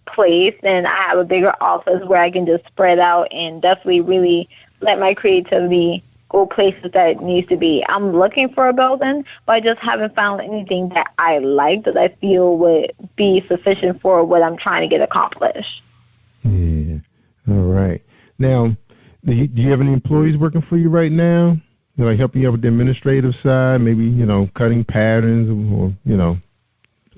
place, and I have a bigger office where I can just spread out and definitely really let my creativity go places that it needs to be. I'm looking for a building, but I just haven't found anything that I like that I feel would be sufficient for what I'm trying to get accomplished. Yeah. All right. Now, do you have any employees working for you right now? Like helping you out with the administrative side, maybe, cutting patterns or,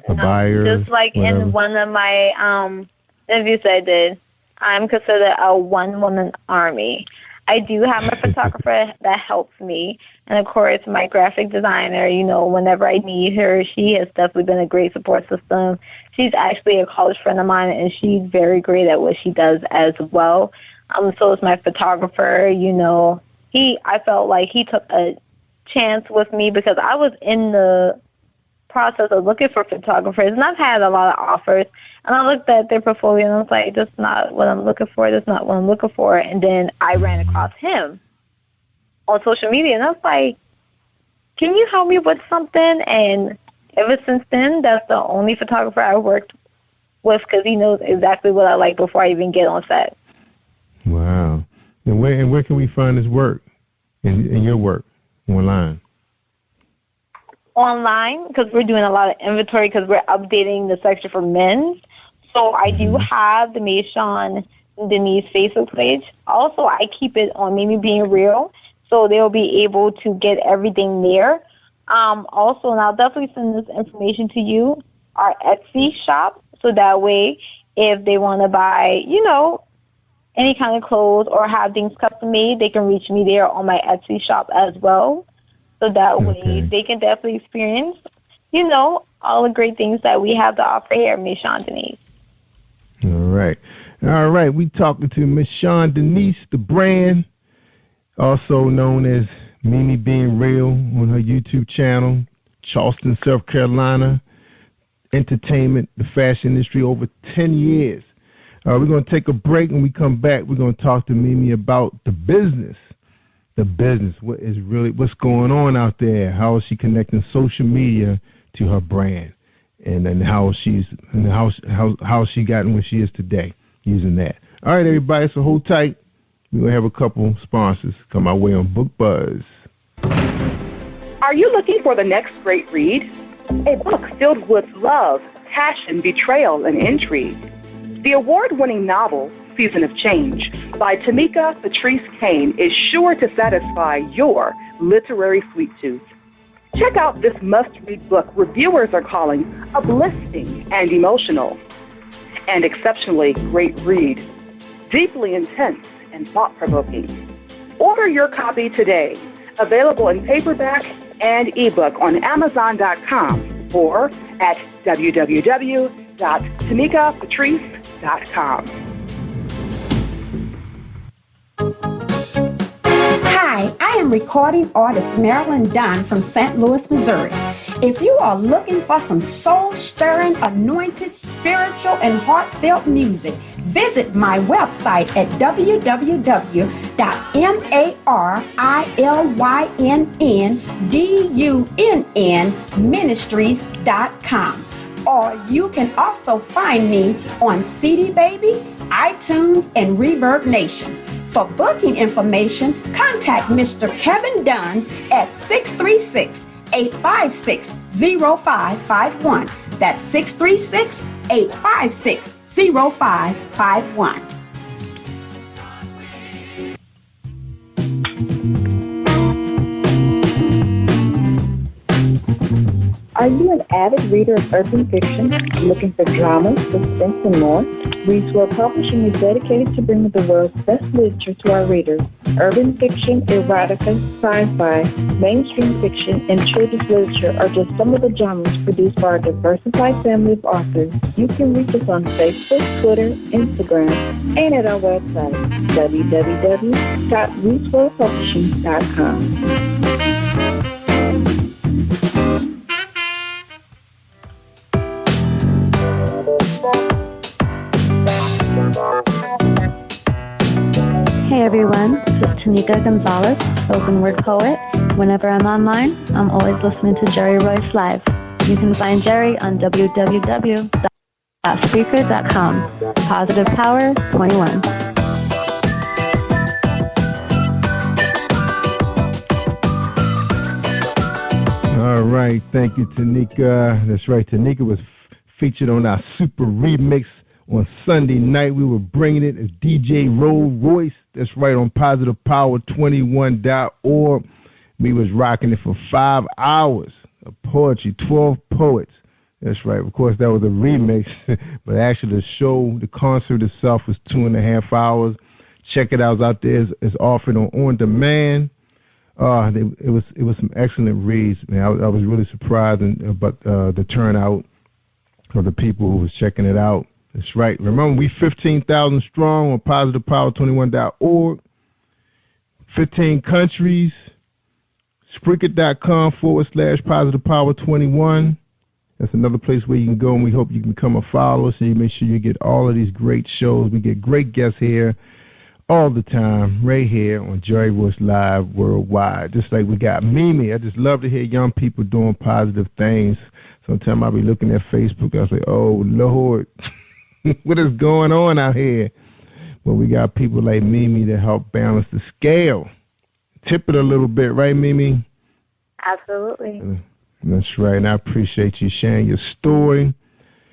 a buyer? Just like whatever. In one of my interviews I did, I'm considered a one-woman army. I do have my photographer that helps me, and, of course, my graphic designer. You know, whenever I need her, she has definitely been a great support system. She's actually a college friend of mine, and she's very great at what she does as well. So is my photographer. You know, I felt like he took a chance with me because I was in the process of looking for photographers, and I've had a lot of offers, and I looked at their portfolio and I was like, that's not what I'm looking for, and then I ran across him on social media, and I was like, can you help me with something? And ever since then, that's the only photographer I worked with because he knows exactly what I like before I even get on set. Wow. And where can we find his work and your work online? Online, because we're doing a lot of inventory because we're updating the section for men's. So I do have the Mayshawn Denise Facebook page. Also, I keep it on Mimi Being Real, so they'll be able to get everything there. Also, and I'll definitely send this information to you, our Etsy shop, so that way if they want to buy, you know, any kind of clothes or have things custom made, they can reach me there on my Etsy shop as well. So that way they can definitely experience, you know, all the great things that we have to offer here at Miss Shawn Denise. All right. We talking to Miss Shawn Denise, the brand, also known as Mimi Being Real on her YouTube channel, Charleston, South Carolina, entertainment, the fashion industry, over 10 years. We're going to take a break. When we come back, we're going to talk to Mimi about the business, what's going on out there, how is she connecting social media to her brand, and then how she gotten where she is today using that. All right, everybody, so hold tight. We're going to have a couple sponsors come our way on Book Buzz. Are you looking for the next great read? A book filled with love, passion, betrayal, and intrigue. The award-winning novel, Season of Change, by Tamika Patrice Kane, is sure to satisfy your literary sweet tooth. Check out this must-read book reviewers are calling uplifting and emotional. And exceptionally great read, deeply intense and thought-provoking. Order your copy today, available in paperback and ebook on Amazon.com or at www.tamikapatrice.com. Hi, I am recording artist Marilyn Dunn from St. Louis, Missouri. If you are looking for some soul-stirring, anointed, spiritual, and heartfelt music, visit my website at www.MarilynDunnMinistries.com. Or you can also find me on CD Baby, iTunes, and Reverb Nation. For booking information, contact Mr. Kevin Dunn at 636-856-0551. That's 636-856-0551. Are you an avid reader of urban fiction, looking for drama, suspense, and more? Royce-Thurs Publishing is dedicated to bringing the world's best literature to our readers. Urban fiction, erotica, sci-fi, mainstream fiction, and children's literature are just some of the genres produced by our diversified family of authors. You can reach us on Facebook, Twitter, Instagram, and at our website, www.royce-publishing.com. Hey everyone, this is Tanika Gonzalez, spoken word poet. Whenever I'm online, I'm always listening to Jerry Royce Live. You can find Jerry on www.speaker.com. Positive Power 21. All right, thank you, Tanika. That's right, Tanika was featured on our Super Remix on Sunday night. We were bringing it as DJ Royce. That's right, on positivepower21.org. We was rocking it for 5 hours of poetry, 12 poets That's right. Of course, that was a remix, but actually the show, the concert itself was 2.5 hours. Check it out. It's out there. It's offered on demand. It was some excellent reads, man. I was really surprised about the turnout of the people who was checking it out. That's right. Remember, we 15,000 strong on PositivePower21.org. 15 countries. Spreaker.com/PositivePower21. That's another place where you can go, and we hope you can become a follower so you make sure you get all of these great shows. We get great guests here all the time, right here on Jerry Royce Live Worldwide. Just like we got Mimi. I just love to hear young people doing positive things. Sometimes I'll be looking at Facebook, I'll say, oh, Lord, what is going on out here? Well, we got people like Mimi to help balance the scale. Tip it a little bit, right, Mimi? Absolutely. That's right, and I appreciate you sharing your story.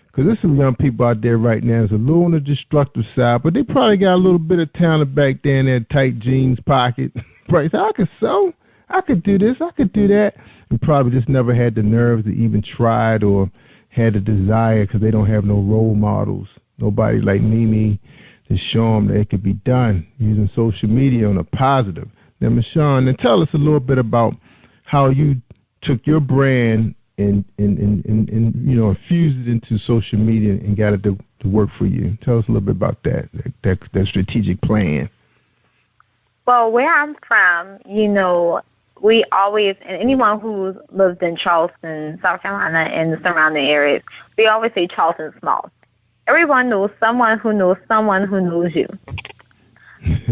Because there's some young people out there right now that's a little on the destructive side, but they probably got a little bit of talent back there in that tight jeans pocket. Probably say, I could sew, I could do this, I could do that. And probably just never had the nerves to even try it or had the desire because they don't have no role models. Nobody like Mimi to show them that it could be done using social media on a positive. Now, Michonne, then tell us a little bit about how you took your brand and infused it into social media and got it to work for you. Tell us a little bit about that strategic plan. Well, where I'm from, we always, and anyone who's lived in Charleston, South Carolina, and the surrounding areas, we always say Charleston's small. Everyone knows someone who knows someone who knows you.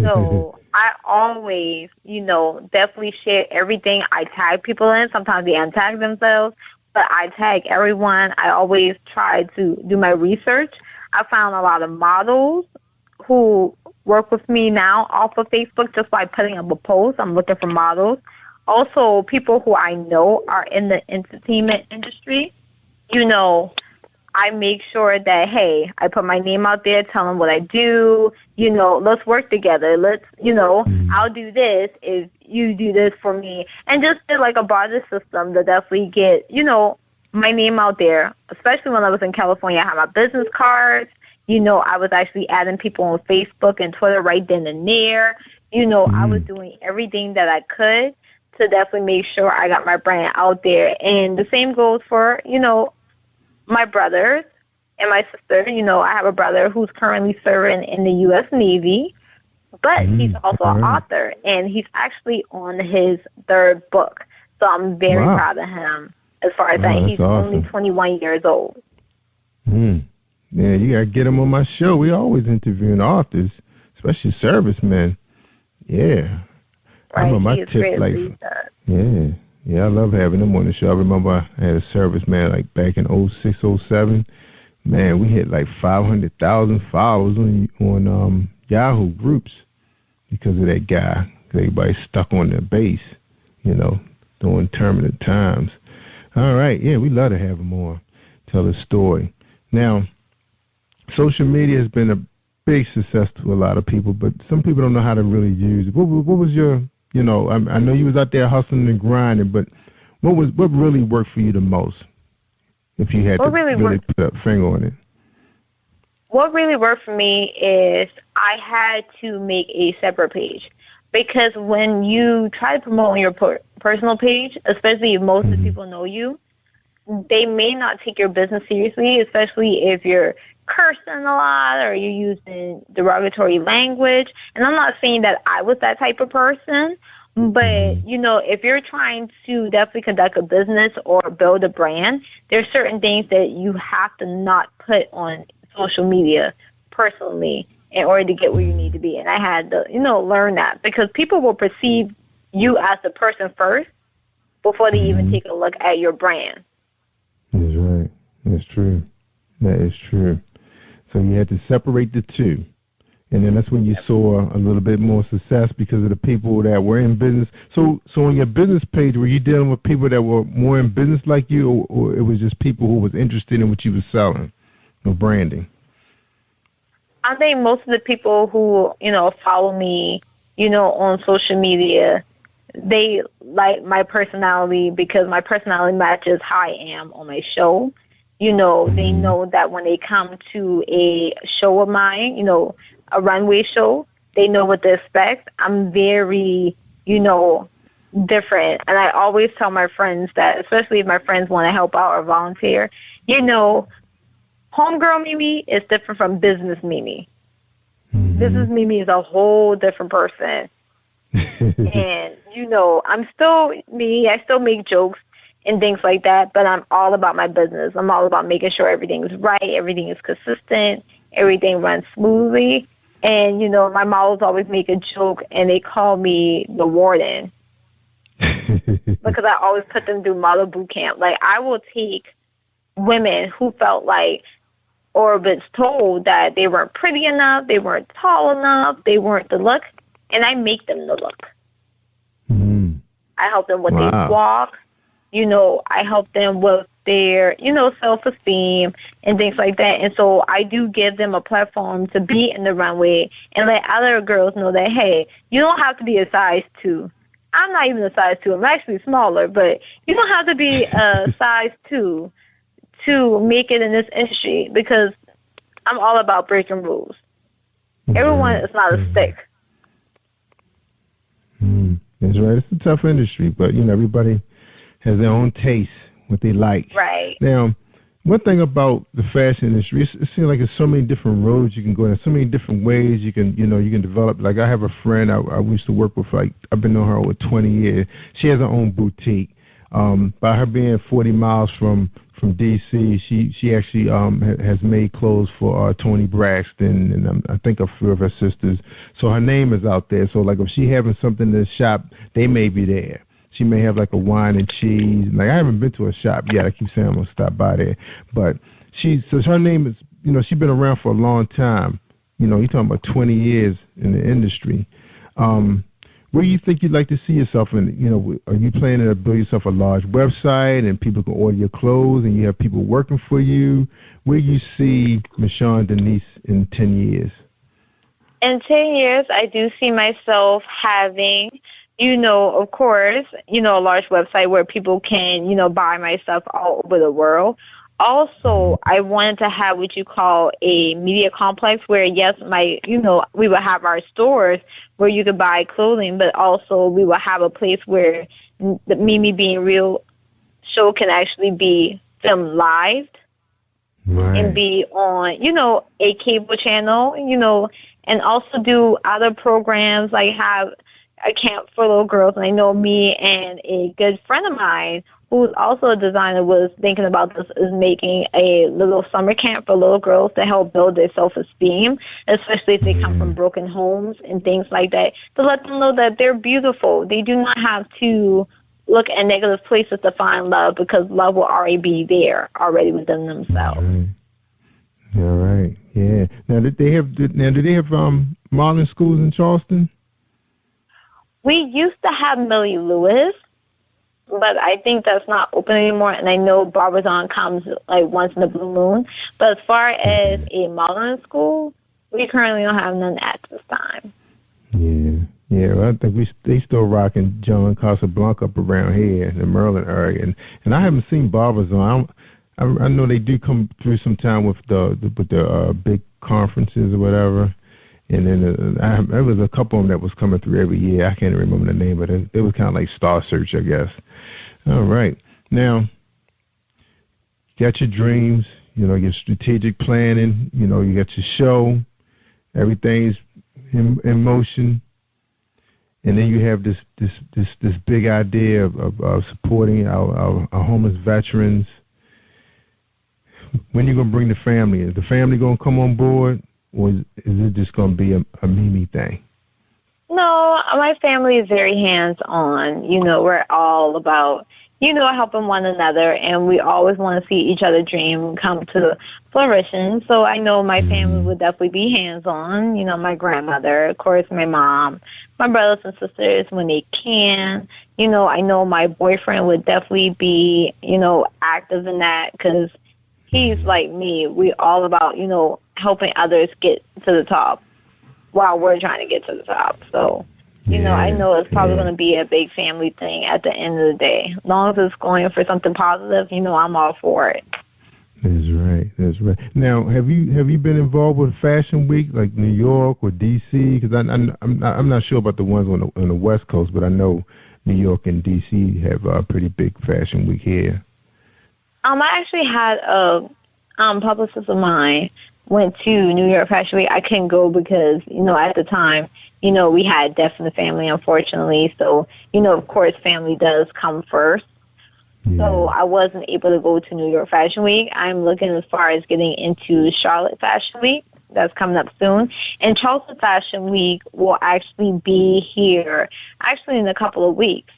So I always, definitely share everything. I tag people in. Sometimes they untag themselves, but I tag everyone. I always try to do my research. I found a lot of models who work with me now off of Facebook just by putting up a post. I'm looking for models. Also, people who I know are in the entertainment industry. I make sure that, hey, I put my name out there, tell them what I do, let's work together. Let's, I'll do this if you do this for me. And just did like a barter system to definitely get, my name out there, especially when I was in California. I had my business cards. I was actually adding people on Facebook and Twitter right then and there. I was doing everything that I could to definitely make sure I got my brand out there. And the same goes for, my brothers and my sister. I have a brother who's currently serving in the U.S. Navy, but he's also an author, and he's actually on his 3rd book. So I'm very proud of him as far as that. He's awesome. Only 21 years old. Yeah, you got to get him on my show. We always interviewing authors, especially servicemen. Yeah. Right, I remember he is great. Yeah, I love having them on the show. I remember I had a serviceman like back in 06, 07. Man, we hit like 500,000 followers on Yahoo groups because of that guy. Everybody's stuck on their base, during turbulent times. All right, yeah, we love to have him on, tell his story. Now, social media has been a big success to a lot of people, but some people don't know how to really use it. What was your... I know you was out there hustling and grinding, but what really worked for you the most? If you had to really put a finger on it. What really worked for me is I had to make a separate page, because when you try to promote on your personal page, especially if most of the people know you, they may not take your business seriously, especially if you're cursing a lot or you're using derogatory language. And I'm not saying that I was that type of person, but, if you're trying to definitely conduct a business or build a brand, there's certain things that you have to not put on social media personally in order to get where you need to be. And I had to, learn that, because people will perceive you as the person first before they even take a look at your brand. That's right. That's true. That is true. So you had to separate the two. And then that's when you saw a little bit more success because of the people that were in business. So on your business page, were you dealing with people that were more in business like you, or it was just people who was interested in what you were selling or branding? I think most of the people who, follow me, on social media, they like my personality because my personality matches how I am on my show. they know that when they come to a show of mine, a runway show, they know what to expect. I'm very, different. And I always tell my friends that, especially if my friends want to help out or volunteer, homegirl Mimi is different from business Mimi. Business Mimi is a whole different person. And, I'm still me. I still make jokes and things like that, but I'm all about my business. I'm all about making sure everything's right, everything is consistent, everything runs smoothly. And, my models always make a joke, and they call me the warden because I always put them through model boot camp. Like, I will take women who felt like or was told that they weren't pretty enough, they weren't tall enough, they weren't the look, and I make them the look. I help them with their walk. I help them with their, self-esteem and things like that. And so I do give them a platform to be in the runway and let other girls know that, hey, you don't have to be a size 2. I'm not even a size 2. I'm actually smaller, but you don't have to be a size 2 to make it in this industry because I'm all about breaking rules. Everyone is not a stick. That's right. It's a tough industry, but, everybody has their own taste, what they like. Right. Now, one thing about the fashion industry, it seems like there's so many different roads you can go in, so many different ways you can, you can develop. Like I have a friend I used to work with, I've been knowing her over 20 years. She has her own boutique. By her being 40 miles from D.C., she actually has made clothes for Toni Braxton and I think a few of her sisters. So her name is out there. So like if she having something in the shop, they may be there. She may have like a wine and cheese. Like I haven't been to a shop yet. I keep saying I'm gonna stop by there. But so her name is, she's been around for a long time. You're talking about 20 years in the industry. Where do you think you'd like to see yourself in? Are you planning to build yourself a large website and people can order your clothes and you have people working for you? Where do you see Michonne Denise in 10 years? In 10 years, I do see myself having, of course, a large website where people can, buy my stuff all over the world. Also, I wanted to have what you call a media complex where, yes, we would have our stores where you could buy clothing, but also we will have a place where the Mimi Being Real show can actually be filmed live and be on, a cable channel, and also do other programs like have a camp for little girls. And I know me and a good friend of mine who's also a designer was thinking about this, is making a little summer camp for little girls to help build their self-esteem, especially if they come from broken homes and things like that, to let them know that they're beautiful. They do not have to look at negative places to find love because love will already be there already within themselves. All right. Yeah. Now, do they have modeling schools in Charleston? We used to have Millie Lewis, but I think that's not open anymore, and I know Barbizon comes like once in a blue moon. But as far as a modeling school, we currently don't have none at this time. Yeah. Well, I think they still rocking John Casablanca up around here in the Maryland area, and I haven't seen Barbizon. I know they do come through sometime with the big conferences or whatever. And then there was a couple of them that was coming through every year. I can't remember the name, but it was kind of like Star Search, I guess. All right. Now, you got your dreams, your strategic planning, you got your show, everything's in motion. And then you have this big idea of supporting our homeless veterans. When are you going to bring the family? Is the family going to come on board? Or is it just going to be a Mimi thing? No, my family is very hands-on. We're all about, helping one another, and we always want to see each other's dream come to fruition. So I know my family would definitely be hands-on. My grandmother, of course, my mom, my brothers and sisters when they can. I know my boyfriend would definitely be, active in that because he's like me. We're all about, helping others get to the top while we're trying to get to the top. So, I know it's probably going to be a big family thing at the end of the day. As long as it's going for something positive, I'm all for it. That's That's right. Now, have you been involved with Fashion Week like New York or DC? Because I'm not sure about the ones on the West Coast, but I know New York and DC have a pretty big Fashion Week here. I actually had a publicist of mine went to New York Fashion Week. I couldn't go because, at the time, we had death in the family, unfortunately. So, of course, family does come first. Yeah. So I wasn't able to go to New York Fashion Week. I'm looking as far as getting into Charlotte Fashion Week. That's coming up soon. And Charleston Fashion Week will actually be here actually in a couple of weeks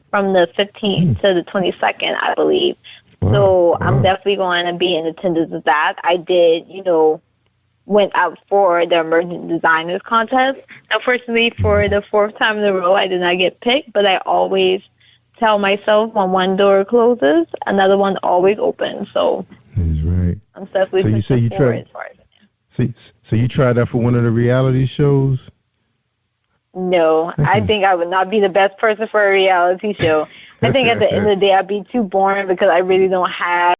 from the 15th to the 22nd, I believe. So I'm definitely going to be in attendance of that. I did, went out for the Emerging Designers Contest. Unfortunately, for the fourth time in a row, I did not get picked, but I always tell myself when one door closes, another one always opens. So that's right. I'm definitely pushing forward as far as So you tried out for one of the reality shows? No, I think I would not be the best person for a reality show. I think at the end of the day, I'd be too boring because I really don't have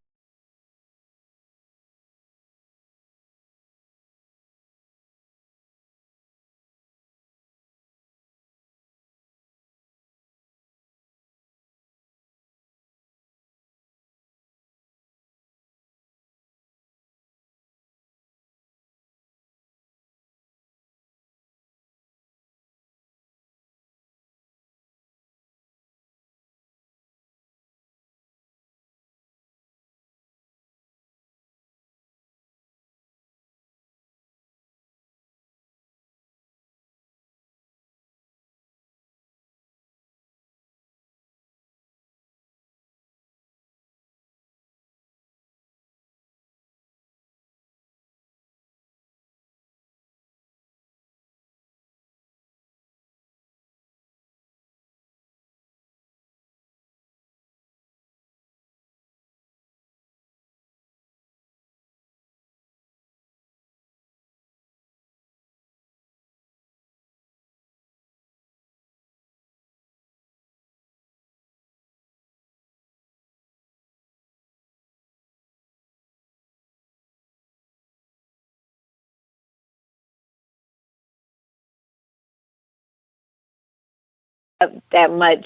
that much,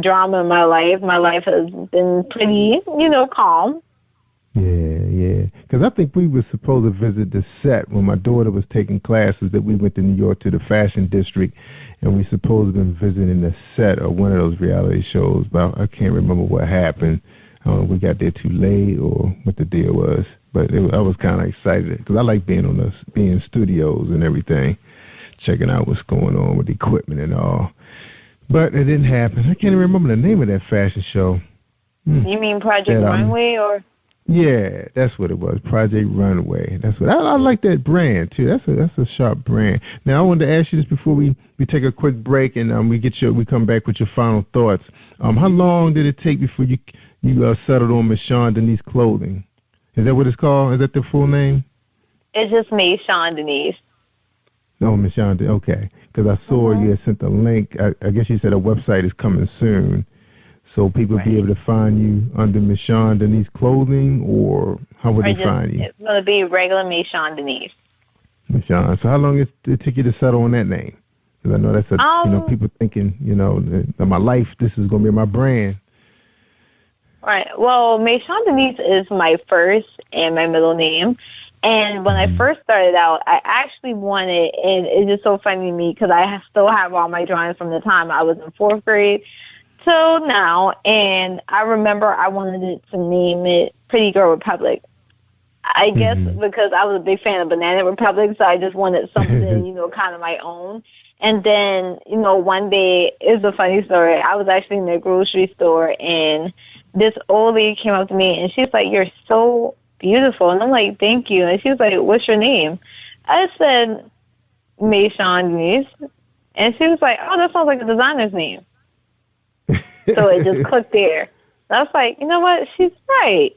drama in my life. My life has been pretty, calm. Yeah. Because I think we were supposed to visit the set when my daughter was taking classes that we went to New York to the Fashion District, and we supposed to have been visiting the set of one of those reality shows, but I can't remember what happened. I don't know if we got there too late or what the deal was, but I was kind of excited because I like being in studios and everything, checking out what's going on with the equipment and all. But it didn't happen. I can't even remember the name of that fashion show. You mean Project Runway or? Yeah, that's what it was. Project Runway. That's what I like that brand too. That's a sharp brand. Now I wanted to ask you this before we take a quick break and we come back with your final thoughts. How long did it take before you settled on Michonne Denise Clothing? Is that what it's called? Is that the full name? It's just Michonne Denise. No, Michonne. Okay, because I saw you had sent a link. I guess you said a website is coming soon, so people be able to find you under Michonne Denise Clothing, or how would they find you? It's going to be regular Michonne Denise. Michonne. So how long it took you to settle on that name? Because I know that's people thinking, that my life, this is going to be my brand. Right. Well, Michonne Denise is my first and my middle name. And when I first started out, I actually wanted, and it's just so funny to me because I still have all my drawings from the time I was in 4th grade till now. And I remember I wanted to name it Pretty Girl Republic. I guess because I was a big fan of Banana Republic, so I just wanted something, kind of my own. And then, one day, it's a funny story. I was actually in the grocery store, and this old lady came up to me, and she's like, "You're so beautiful." And I'm like, "Thank you." And she was like, "What's your name?" I said, Michonne Denise. And she was like, "Oh, that sounds like a designer's name." So it just clicked there. I was like, you know what? She's right.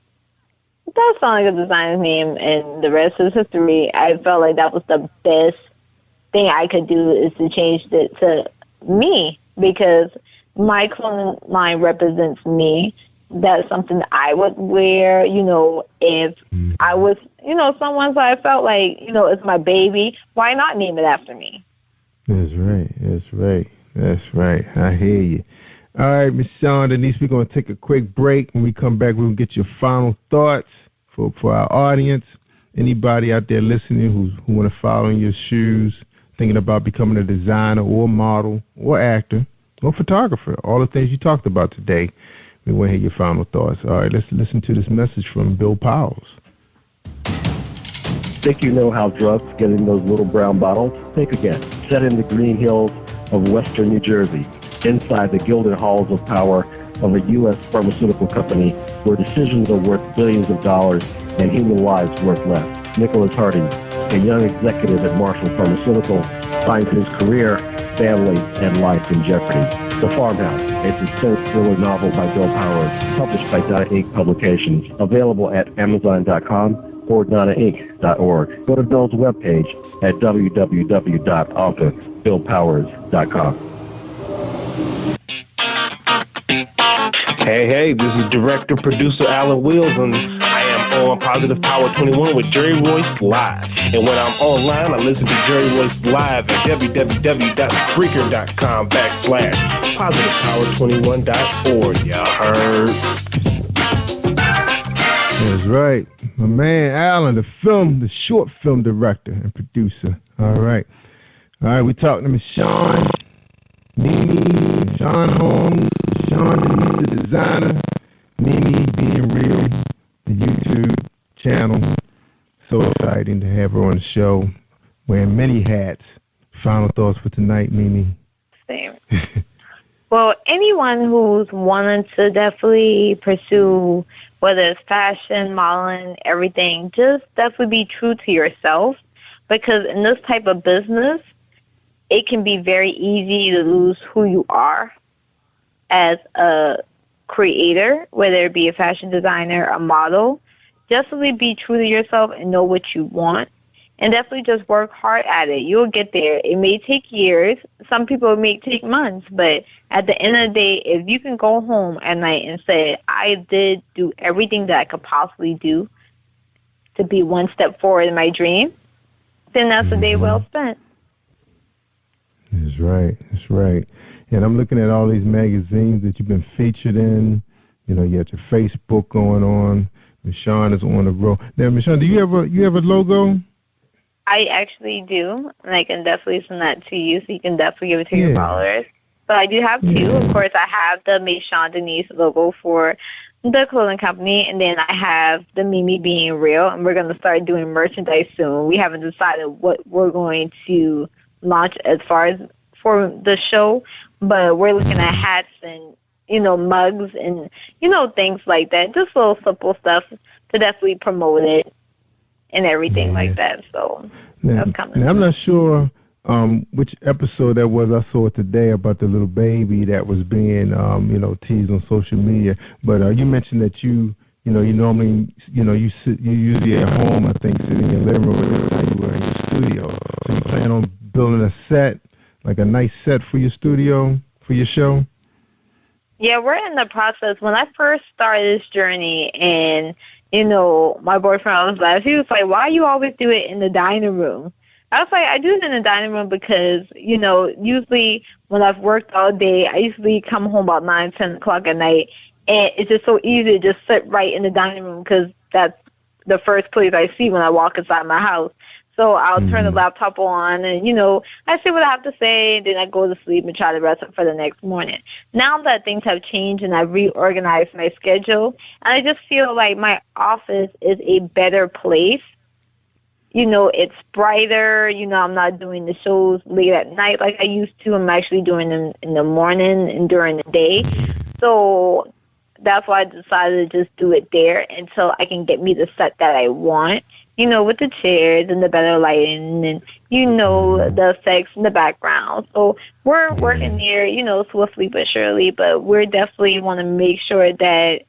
It does sound like a designer's name, and the rest is history. I felt like that was the best thing I could do is to change it to me, because my clothing line represents me, that's something that I would wear, if I was, someone that I felt like, it's my baby, why not name it after me? That's right. I hear you. All right, Miss Shawn Denise, we're going to take a quick break. When we come back, we're going to get your final thoughts for our audience. Anybody out there listening who want to follow in your shoes, thinking about becoming a designer or model or actor or photographer, all the things you talked about today. We want to hear your final thoughts. All right, let's listen to this message from Bill Powers. Think you know how drugs get in those little brown bottles? Think again. Set in the green hills of western New Jersey, inside the gilded halls of power of a U.S. pharmaceutical company where decisions are worth billions of dollars and human lives worth less. Nicholas Harding, a young executive at Marshall Pharmaceutical, finds his career, family, and life in jeopardy. The Farmhouse, a suspense thriller novel by Bill Powers, published by Donna Inc. Publications, available at Amazon.com or DonnaInc.org. Go to Bill's webpage at www.authorBillPowers.com. Hey, this is director-producer Alan Wills, and I am on Positive Power 21 with Jerry Royce Live. And when I'm online, I listen to Jerry Royce Live at www.Spreaker.com/PositivePower21.org. Y'all heard? That's right. My man Alan, the short film director and producer. All right, we talking to Miss Shawn, Mimi, Shawn Holmes, Shawn Denise, the designer, Mimi Being Real, the YouTube channel. So exciting to have her on the show, wearing many hats. Final thoughts for tonight, Mimi? Same. Well, anyone who's wanting to definitely pursue, whether it's fashion, modeling, everything, just definitely be true to yourself, because in this type of business, it can be very easy to lose who you are as a creator, whether it be a fashion designer, a model. Definitely be true to yourself and know what you want. And definitely just work hard at it. You'll get there. It may take years. Some people it may take months. But at the end of the day, if you can go home at night and say, I did do everything that I could possibly do to be one step forward in my dream, then that's a day well spent. That's right. And I'm looking at all these magazines that you've been featured in. You have your Facebook going on. Michonne is on the road. Now, Michonne, do you have a logo? I actually do, and I can definitely send that to you, so you can definitely give it to your followers. So I do have two. Of course, I have the Miss Shawn Denise logo for the clothing company, and then I have the Mimi Being Real, and we're going to start doing merchandise soon. We haven't decided what we're going to launch as far as for the show, but we're looking at hats and, mugs and, things like that, just little simple stuff to definitely promote it. And everything like that, so that's coming. And I'm not sure which episode that was. I saw it today about the little baby that was being, teased on social media. But you mentioned that you normally, you usually at home, I think, sitting in your living room, you were in your studio. So you plan on building a set, like a nice set for your studio, for your show? Yeah, we're in the process. When I first started this journey, and my boyfriend was like, he was like, why you always do it in the dining room? I was like, I do it in the dining room because, usually when I've worked all day, I usually come home about 9, 10 o'clock at night, and it's just so easy to just sit right in the dining room because that's the first place I see when I walk inside my house. So I'll turn the laptop on and, I say what I have to say, then I go to sleep and try to rest up for the next morning. Now that things have changed and I've reorganized my schedule, and I just feel like my office is a better place. It's brighter. I'm not doing the shows late at night like I used to. I'm actually doing them in the morning and during the day. So that's why I decided to just do it there until I can get me the set that I want, with the chairs and the better lighting and, the effects in the background. So we're working there, swiftly but surely, but we definitely want to make sure that,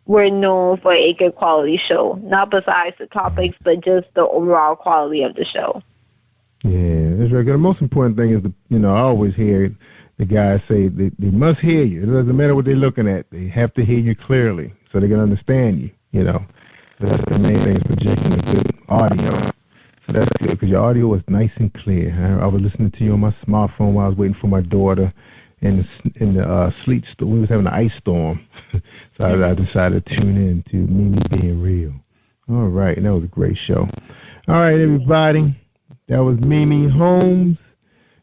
we're known for a good quality show, not besides the topics, but just the overall quality of the show. Yeah, that's right. The most important thing is, I always hear it, the guys say they must hear you. It doesn't matter what they're looking at. They have to hear you clearly so they can understand you, you know. That's the main thing is projecting a good audio. So that's good because your audio was nice and clear. I was listening to you on my smartphone while I was waiting for my daughter in the sleet storm. We was having an ice storm. So I decided to tune in to Mimi Being Real. All right, and that was a great show. All right, everybody. That was Mimi Holmes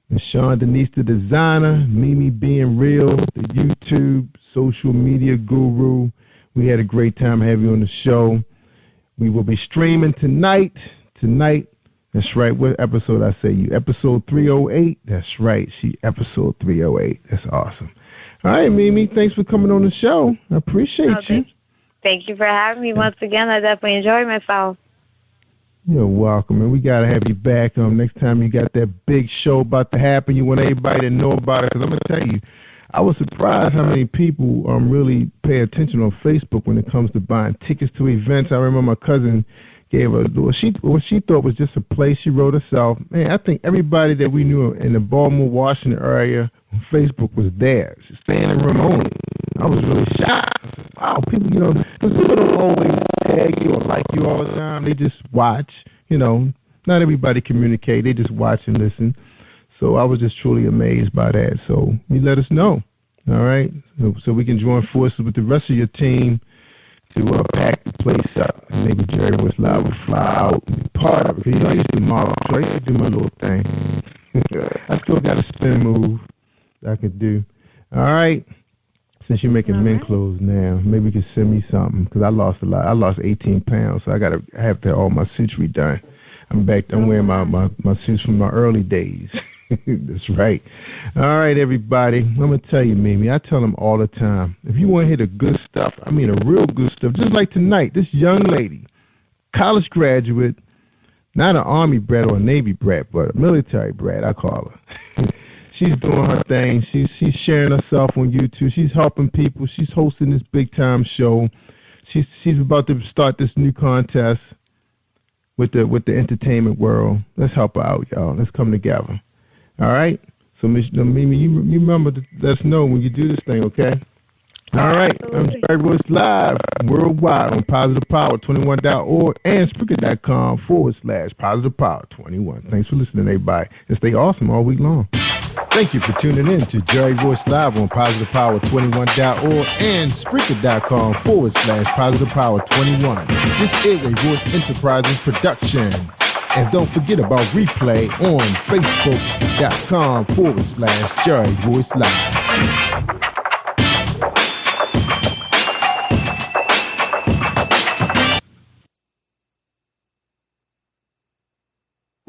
and Sean Denise, the designer. Mimi Being Real, the YouTube social media guru. We had a great time having you on the show. We will be streaming tonight. That's right. What episode I say you? Episode 308? That's right. Episode 308. That's awesome. All right, Mimi. Thanks for coming on the show. I appreciate you. Thank you for having me once again. I definitely enjoyed myself. You're welcome, and we got to have you back next time you got that big show about to happen. You want everybody to know about it, because I'm going to tell you, I was surprised how many people really pay attention on Facebook when it comes to buying tickets to events. I remember my cousin gave her what she thought was just a place she wrote herself. Man, I think everybody that we knew in the Baltimore, Washington area on Facebook was there. She's staying in the room only. I was really shocked. I said, wow, people, because people don't always tag you or like you all the time. They just watch, Not everybody communicate. They just watch and listen. So I was just truly amazed by that. So you let us know, all right? So we can join forces with the rest of your team to pack the place up. And maybe Jerry Royce Live will fly out and be part of it. Because, I used to model, so I used to do my little thing. I still got a spin move I could do. All right. Since you're making men clothes now, maybe you can send me something, because I lost a lot. I lost 18 pounds, so I have to have all my suits redone. I'm wearing my suits from my early days. That's right. All right, everybody. I'm going to tell you, Mimi, I tell them all the time, if you want to hear the good stuff, I mean the real good stuff, just like tonight, this young lady, college graduate, not an Army brat or a Navy brat, but a military brat, I call her. She's doing her thing. She's sharing herself on YouTube. She's helping people. She's hosting this big-time show. She's about to start this new contest with the entertainment world. Let's help her out, y'all. Let's come together. All right? So, Mimi, you remember to let us know when you do this thing, okay? All right. I'm Jerry Royce Live worldwide on PositivePower21.org and Spreaker.com/PositivePower21. Thanks for listening, everybody. And stay awesome all week long. Thank you for tuning in to Jerry Royce Live on PositivePower21.org and Spreaker.com/PositivePower21. This is a Royce Enterprises production. And don't forget about replay on Facebook.com/Jerry Royce Live.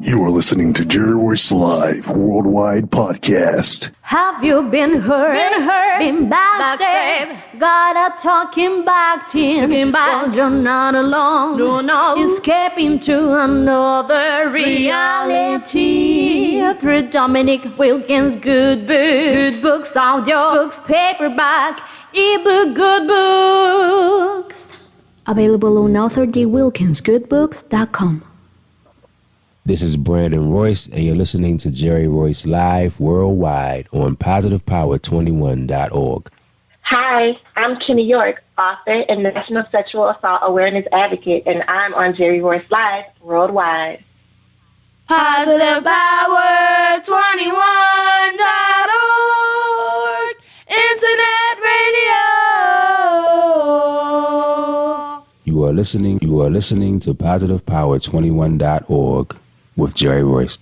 You are listening to Jerry Royce Live Worldwide Podcast. Have you been hurt? Been backstabbed? Got a talking back team. Well, you're not alone. No. Escaping to another reality. Through Dominic Wilkins' good books, audio books, paperback, ebook, good books. Available on AuthorDWilkinsGoodBooks.com. This is Brandon Royce, and you're listening to Jerry Royce Live Worldwide on PositivePower21.org. Hi, I'm Kenny York, author and National Sexual Assault Awareness Advocate, and I'm on Jerry Royce Live Worldwide. PositivePower21.org, Internet Radio. You are listening to PositivePower21.org with Jerry Royce.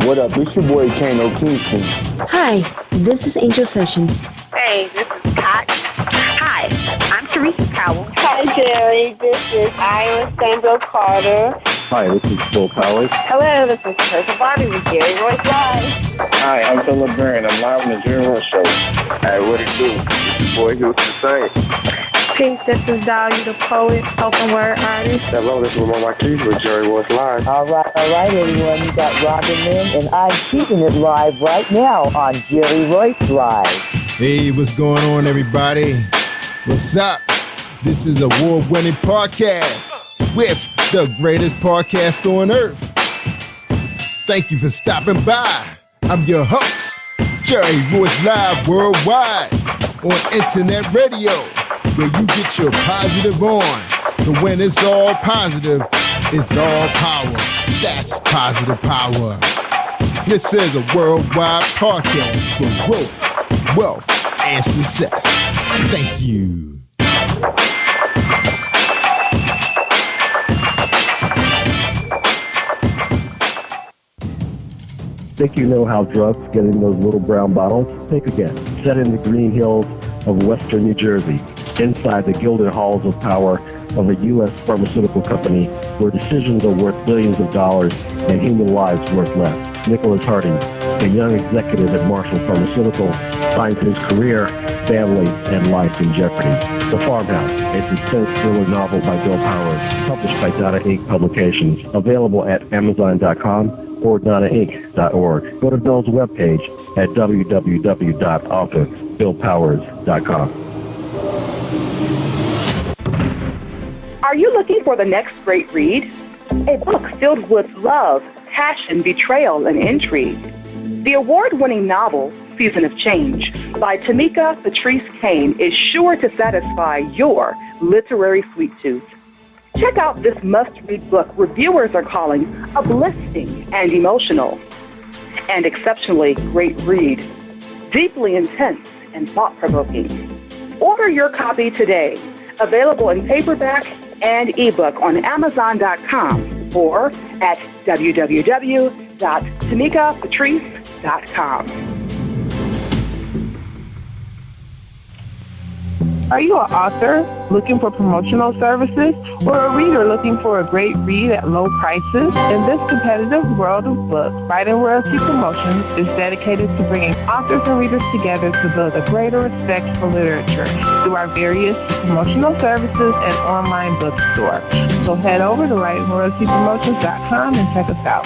What up? It's your boy Kano Kingston. Hi, this is Angel Sessions. Hey, this is Pat. Hi, I'm Teresa Powell. Hi, Jerry. This is Iowa Sandro Carter. Hi, this is Phil Powers. Hello, this is Teresa Bobby with Jerry Royce Live. Hi, I'm Philip Barron. I'm live on the Jerry Royce Show. Hey, what it do? It's your boy Houston Saint. Peace, this is Dolly, the poet, spoken word artist. Hello, this is Lamar Marquise with Jerry Royce Live. All right, everyone. You got Robin Lynn, and I'm keeping it live right now on Jerry Royce Live. Hey, what's going on, everybody? What's up? This is a award-winning podcast with the greatest podcast on earth. Thank you for stopping by. I'm your host, Jerry Royce Live Worldwide on Internet Radio, where you get your positive on. So when it's all positive, it's all power. That's positive power. This is a worldwide podcast for growth, wealth, and success. Thank you. Think you know how drugs get in those little brown bottles? Think again. Set in the green hills of western New Jersey, inside the gilded halls of power of a U.S. pharmaceutical company where decisions are worth billions of dollars and human lives worth less. Nicholas Harding, a young executive at Marshall Pharmaceutical, finds his career, family, and life in jeopardy. The Farmhouse, a suspense thriller novel by Bill Powers, published by Donna Inc. Publications, available at Amazon.com or DonnaInc.org. Go to Bill's webpage at www.author.BillPowers.com. Are you looking for the next great read? A book filled with love, passion, betrayal, and intrigue. The award-winning novel, Season of Change, by Tamika Patrice Kane is sure to satisfy your literary sweet tooth. Check out this must-read book reviewers are calling uplifting and emotional. And exceptionally great read, deeply intense and thought-provoking. Order your copy today. Available in paperback and ebook on Amazon.com or at www.tamikapatrice.com. Are you an author looking for promotional services or a reader looking for a great read at low prices? In this competitive world of books, Right and Royalty Promotions is dedicated to bringing authors and readers together to build a greater respect for literature through our various promotional services and online bookstore. So head over to rightandroyaltypromotions.com and check us out.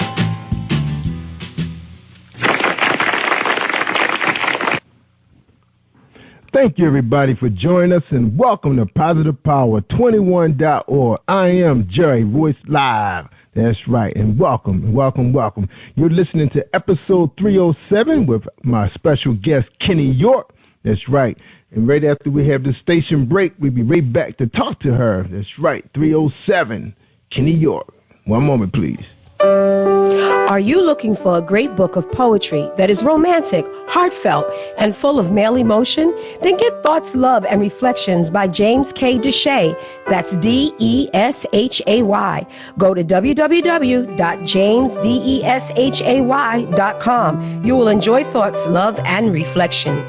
Thank you, everybody, for joining us, and welcome to Positive Power 21.org. I am Jerry Royce Live. That's right, and welcome, welcome, welcome. You're listening to episode 307 with my special guest, Kenny York. That's right, and right after we have the station break, we'll be right back to talk to her. That's right, 307, Kenny York. One moment, please. Are you looking for a great book of poetry that is romantic, heartfelt, and full of male emotion? Then get Thoughts, Love, and Reflections by James K. Deshay. That's D-E-S-H-A-Y. Go to www.jamesdeshay.com. You will enjoy Thoughts, Love, and Reflections.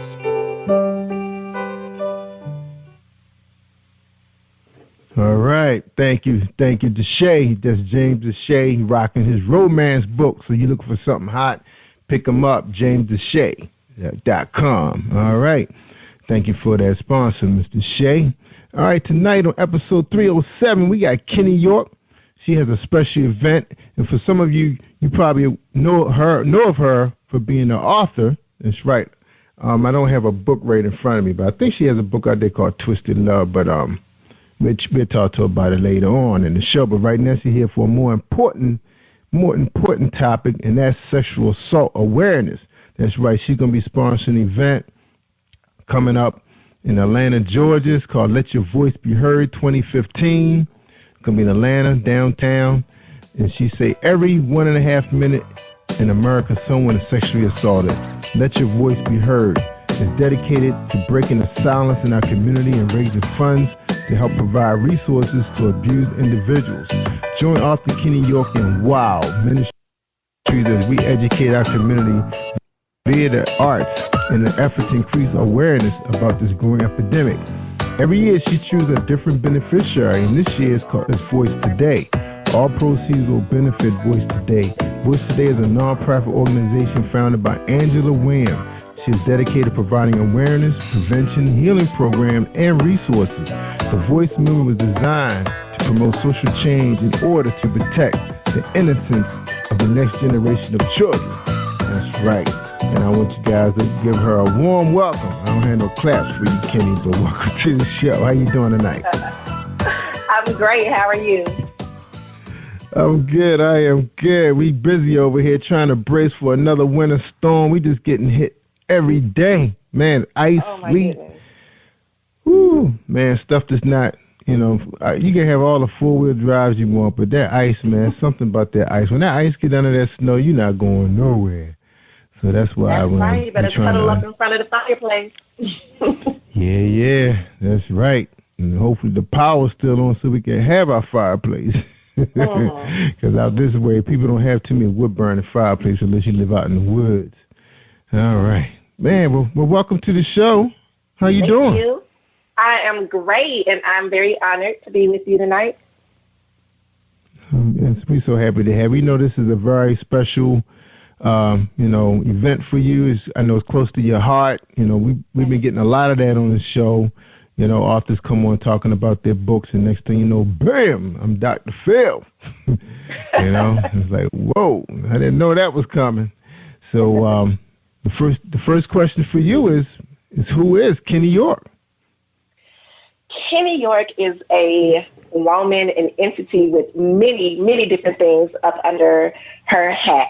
All right. Thank you, Deshay. That's James Deshay rocking his romance book. So you look for something hot, pick him up, jamesdeshay.com. All right. Thank you for that sponsor, Mr. Shay. All right, tonight on episode 307, we got Kenny York. She has a special event, and for some of you, you probably know of her for being an author. That's right. I don't have a book right in front of me, but I think she has a book out there called Twisted Love, but we'll talk to her about it later on in the show. But right now she's here for a more important topic, and that's sexual assault awareness. That's right. She's going to be sponsoring an event coming up in Atlanta, Georgia. It's called Let Your Voice Be Heard 2015. It's going to be in Atlanta, downtown. And she say every 1.5 minutes in America someone is sexually assaulted. Let Your Voice Be Heard is dedicated to breaking the silence in our community and raising funds to help provide resources to abused individuals. Join author Kenny York in WOW Ministries as we educate our community via the arts in an effort to increase awareness about this growing epidemic. Every year she chooses a different beneficiary, and this year is Voice Today. All proceeds will benefit Voice Today. Voice Today is a nonprofit organization founded by Angela Wham. She is dedicated to providing awareness, prevention, healing programs, and resources. The Voice movement was designed to promote social change in order to protect the innocence of the next generation of children. That's right. And I want you guys to give her a warm welcome. I don't have no claps for you, Kenny, but welcome to the show. How you doing tonight? I'm great. How are you? I'm good. I am good. We busy over here trying to brace for another winter storm. We just getting hit every day. Man, ice, sleet. Woo, man, stuff that's not, you can have all the four-wheel drives you want, but that ice, man, something about that ice. When that ice get under that snow, you're not going nowhere. So that's why that's right. You better cuddle up in front of the fireplace. Yeah, that's right. And hopefully the power's still on so we can have our fireplace. Because out this way, people don't have too many wood-burning fireplaces unless you live out in the woods. All right. Man, well, welcome to the show. How you doing? Thank you. I am great, and I'm very honored to be with you tonight. We're so happy to have you. You know, this is a very special, event for you. I know it's close to your heart. You know, we've been getting a lot of that on the show. You know, authors come on talking about their books, and next thing you know, bam, I'm Dr. Phil. It's like, whoa, I didn't know that was coming. So the first question for you is who is Kenny York? Kenny York is a woman, an entity with many, many different things up under her hat.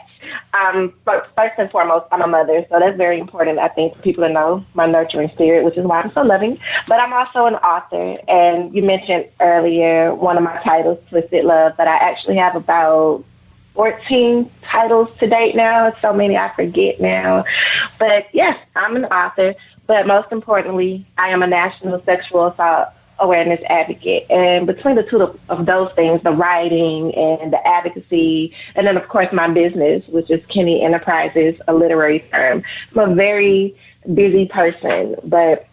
But first and foremost, I'm a mother, so that's very important, I think, for people to know my nurturing spirit, which is why I'm so loving. But I'm also an author, and you mentioned earlier one of my titles, Twisted Love, but I actually have about 14 titles to date now. It's so many I forget now. But yes, I'm an author, but most importantly, I am a national sexual assault awareness advocate. And between the two of those things, the writing and the advocacy, and then, of course, my business, which is Kenny Enterprises, a literary firm, I'm a very busy person. But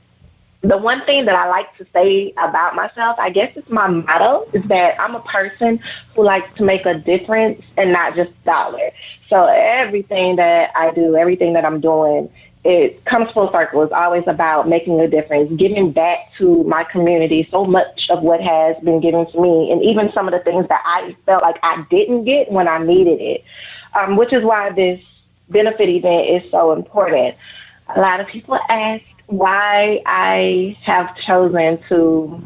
the one thing that I like to say about myself, I guess it's my motto, is that I'm a person who likes to make a difference and not just dollar. So everything that I do, everything that I'm doing, it comes full circle. It's always about making a difference, giving back to my community so much of what has been given to me, and even some of the things that I felt like I didn't get when I needed it, which is why this benefit event is so important. A lot of people ask why I have chosen to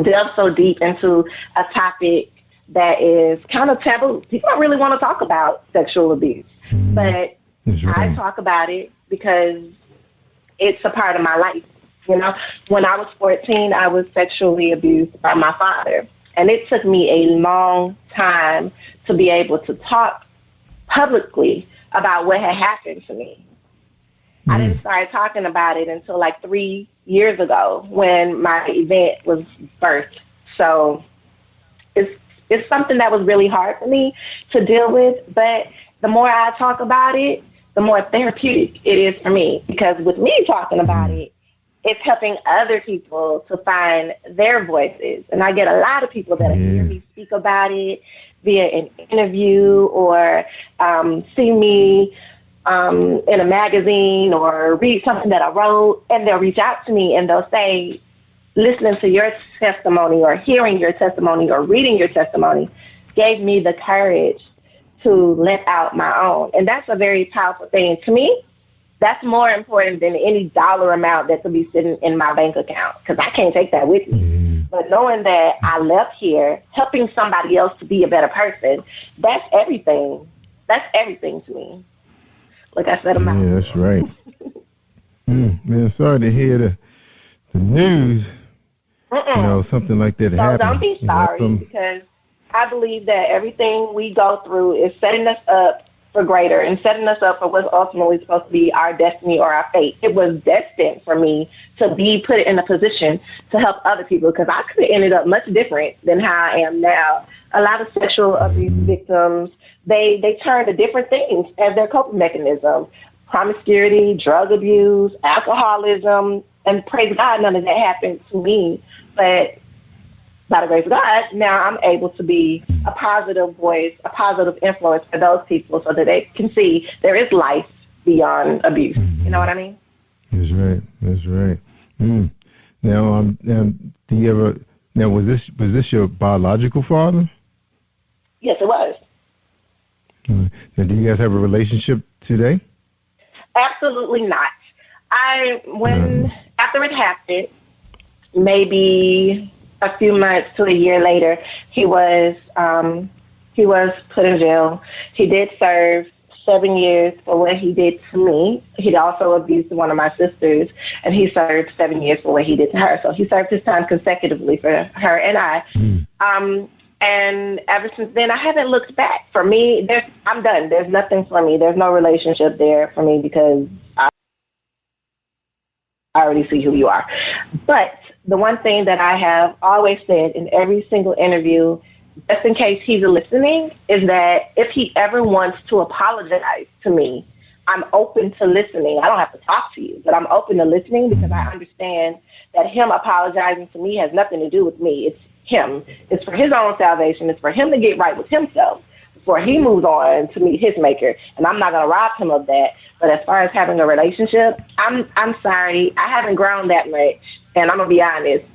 delve so deep into a topic that is kind of taboo. People don't really want to talk about sexual abuse, but I talk about it because it's a part of my life. You know, when I was 14, I was sexually abused by my father, and it took me a long time to be able to talk publicly about what had happened to me. I didn't start talking about it until like 3 years ago when my event was birthed. So it's something that was really hard for me to deal with, but the more I talk about it, the more therapeutic it is for me, because with me talking about it, it's helping other people to find their voices. And I get a lot of people that hear me speak about it via an interview or see me in a magazine or read something that I wrote, and they'll reach out to me and they'll say, listening to your testimony or hearing your testimony or reading your testimony gave me the courage to let out my own. And that's a very powerful thing. To me, that's more important than any dollar amount that could be sitting in my bank account, because I can't take that with me. But knowing that I left here helping somebody else to be a better person, that's everything. That's everything to me. Like I said, yeah, that's right. Man, sorry to hear the news. You know, something like that happened. Don't be sorry, because I believe that everything we go through is setting us up for greater and setting us up for what's ultimately supposed to be our destiny or our fate. It was destined for me to be put in a position to help other people, because I could have ended up much different than how I am now. A lot of sexual abuse victims, they turn to different things as their coping mechanism. Promiscuity, drug abuse, alcoholism, and praise God, none of that happened to me. But by the grace of God, now I'm able to be a positive voice, a positive influence for those people so that they can see there is life beyond abuse. You know what I mean? That's right. That's right. Now, do you ever? Now, was this your biological father? Yes, it was. Now, do you guys have a relationship today? Absolutely not. After it happened, maybe a few months to a year later, he was He was put in jail. He did serve 7 years for what he did to me. He also abused one of my sisters, and he served 7 years for what he did to her. So he served his time consecutively for her and I. And ever since then, I haven't looked back. For me, I'm done. There's nothing for me. There's no relationship there for me because I already see who you are. But the one thing that I have always said in every single interview, just in case he's listening, is that if he ever wants to apologize to me, I'm open to listening. I don't have to talk to you, but I'm open to listening because I understand that him apologizing to me has nothing to do with me. It's him. It's for his own salvation. It's for him to get right with himself before he moves on to meet his maker. And I'm not going to rob him of that. But as far as having a relationship, I'm sorry. I haven't grown that much. And I'm going to be honest.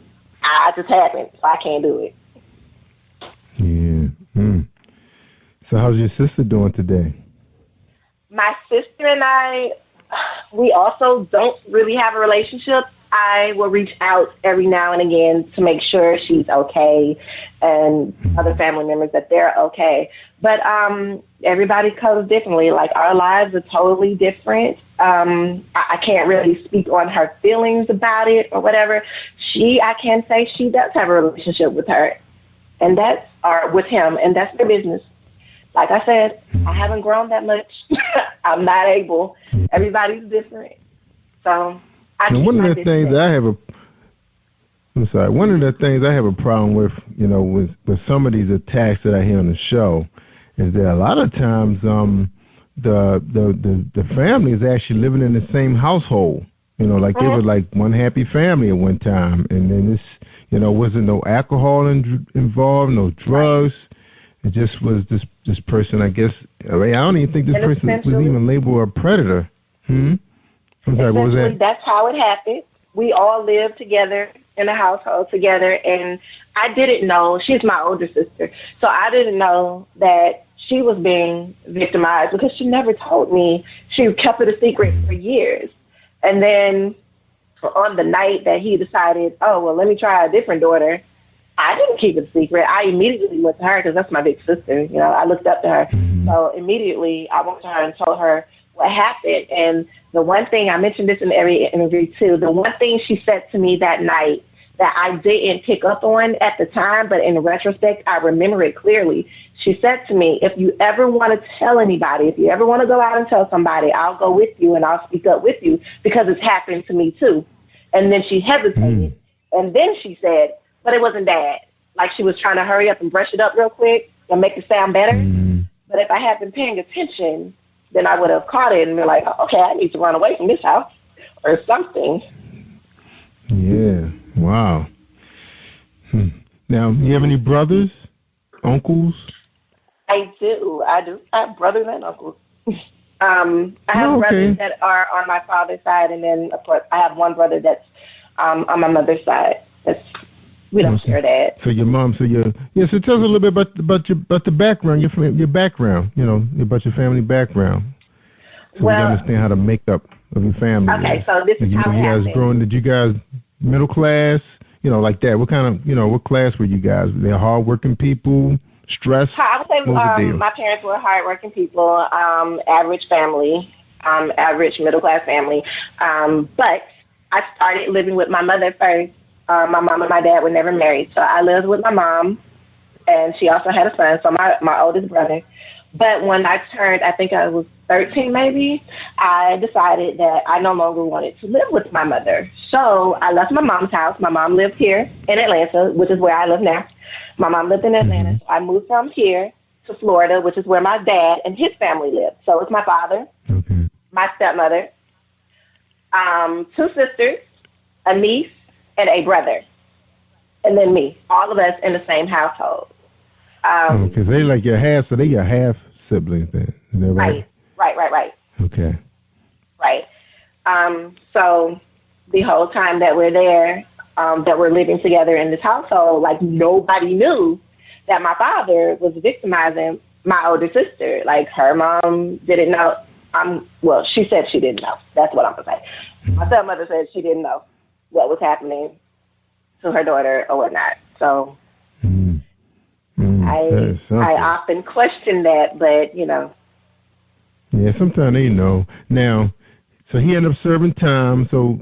I just haven't. So I can't do it. So how's your sister doing today? My sister and I, we also don't really have a relationship. I will reach out every now and again to make sure she's okay and other family members that they're okay. But everybody copes differently. Like, our lives are totally different. I can't really speak on her feelings about it or whatever. I can say she does have a relationship with her, and with him, and that's their business. Like I said, I haven't grown that much. I'm not able. Everybody's different. So one of the things I have a problem with, with some of these attacks that I hear on the show, is that a lot of times the family is actually living in the same household. They were like one happy family at one time, and then this, wasn't no alcohol involved, no drugs. It just was this person, I guess. I don't even think this person was even labeled a predator. I'm sorry, what was that? That's how it happened. We all lived together in a household together, and I didn't know. She's my older sister, so I didn't know that she was being victimized because she never told me. She kept it a secret for years. And then on the night that he decided, let me try a different daughter, I didn't keep it a secret. I immediately went to her because that's my big sister. I looked up to her. So immediately I went to her and told her what happened. And the one thing, I mentioned this in every interview too, the one thing she said to me that night that I didn't pick up on at the time, but in retrospect, I remember it clearly. She said to me, if you ever want to tell anybody, if you ever want to go out and tell somebody, I'll go with you and I'll speak up with you because it's happened to me too. And then she hesitated. And then she said, but it wasn't bad. Like, she was trying to hurry up and brush it up real quick and make it sound better. But if I had been paying attention, then I would have caught it and been like, okay, I need to run away from this house or something. Yeah. Wow. Now, you have any brothers, uncles? I do. I have brothers and uncles. I have brothers that are on my father's side, and then, of course, I have one brother that's on my mother's side. We don't share that. So your mom, so tell us a little bit about the background, your background, about your family background, so we understand how the makeup of your family. Okay, so this is how it happened. Did you guys middle class, like that? What kind of, what class were you guys? Were they hardworking people, stressed? I would say my parents were hardworking people, average family, average middle class family. But I started living with my mother first. My mom and my dad were never married, so I lived with my mom, and she also had a son, so my oldest brother. But when I turned, I think I was 13 maybe, I decided that I no longer wanted to live with my mother. So I left my mom's house. My mom lived here in Atlanta, which is where I live now. My mom lived in Atlanta, so I moved from here to Florida, which is where my dad and his family lived. So it's my father, my stepmother, 2 sisters, a niece, and a brother, and then me, all of us in the same household. Because they like your half, so they your half siblings then. Is that right? Right. Okay. Right. So the whole time that we're there, that we're living together in this household, like, nobody knew that my father was victimizing my older sister. Like, her mom didn't know. She said she didn't know. That's what I'm going to say. My stepmother said she didn't know what was happening to her daughter or whatnot. So I often question that, but Yeah, sometimes they know. Now, so he ended up serving time. So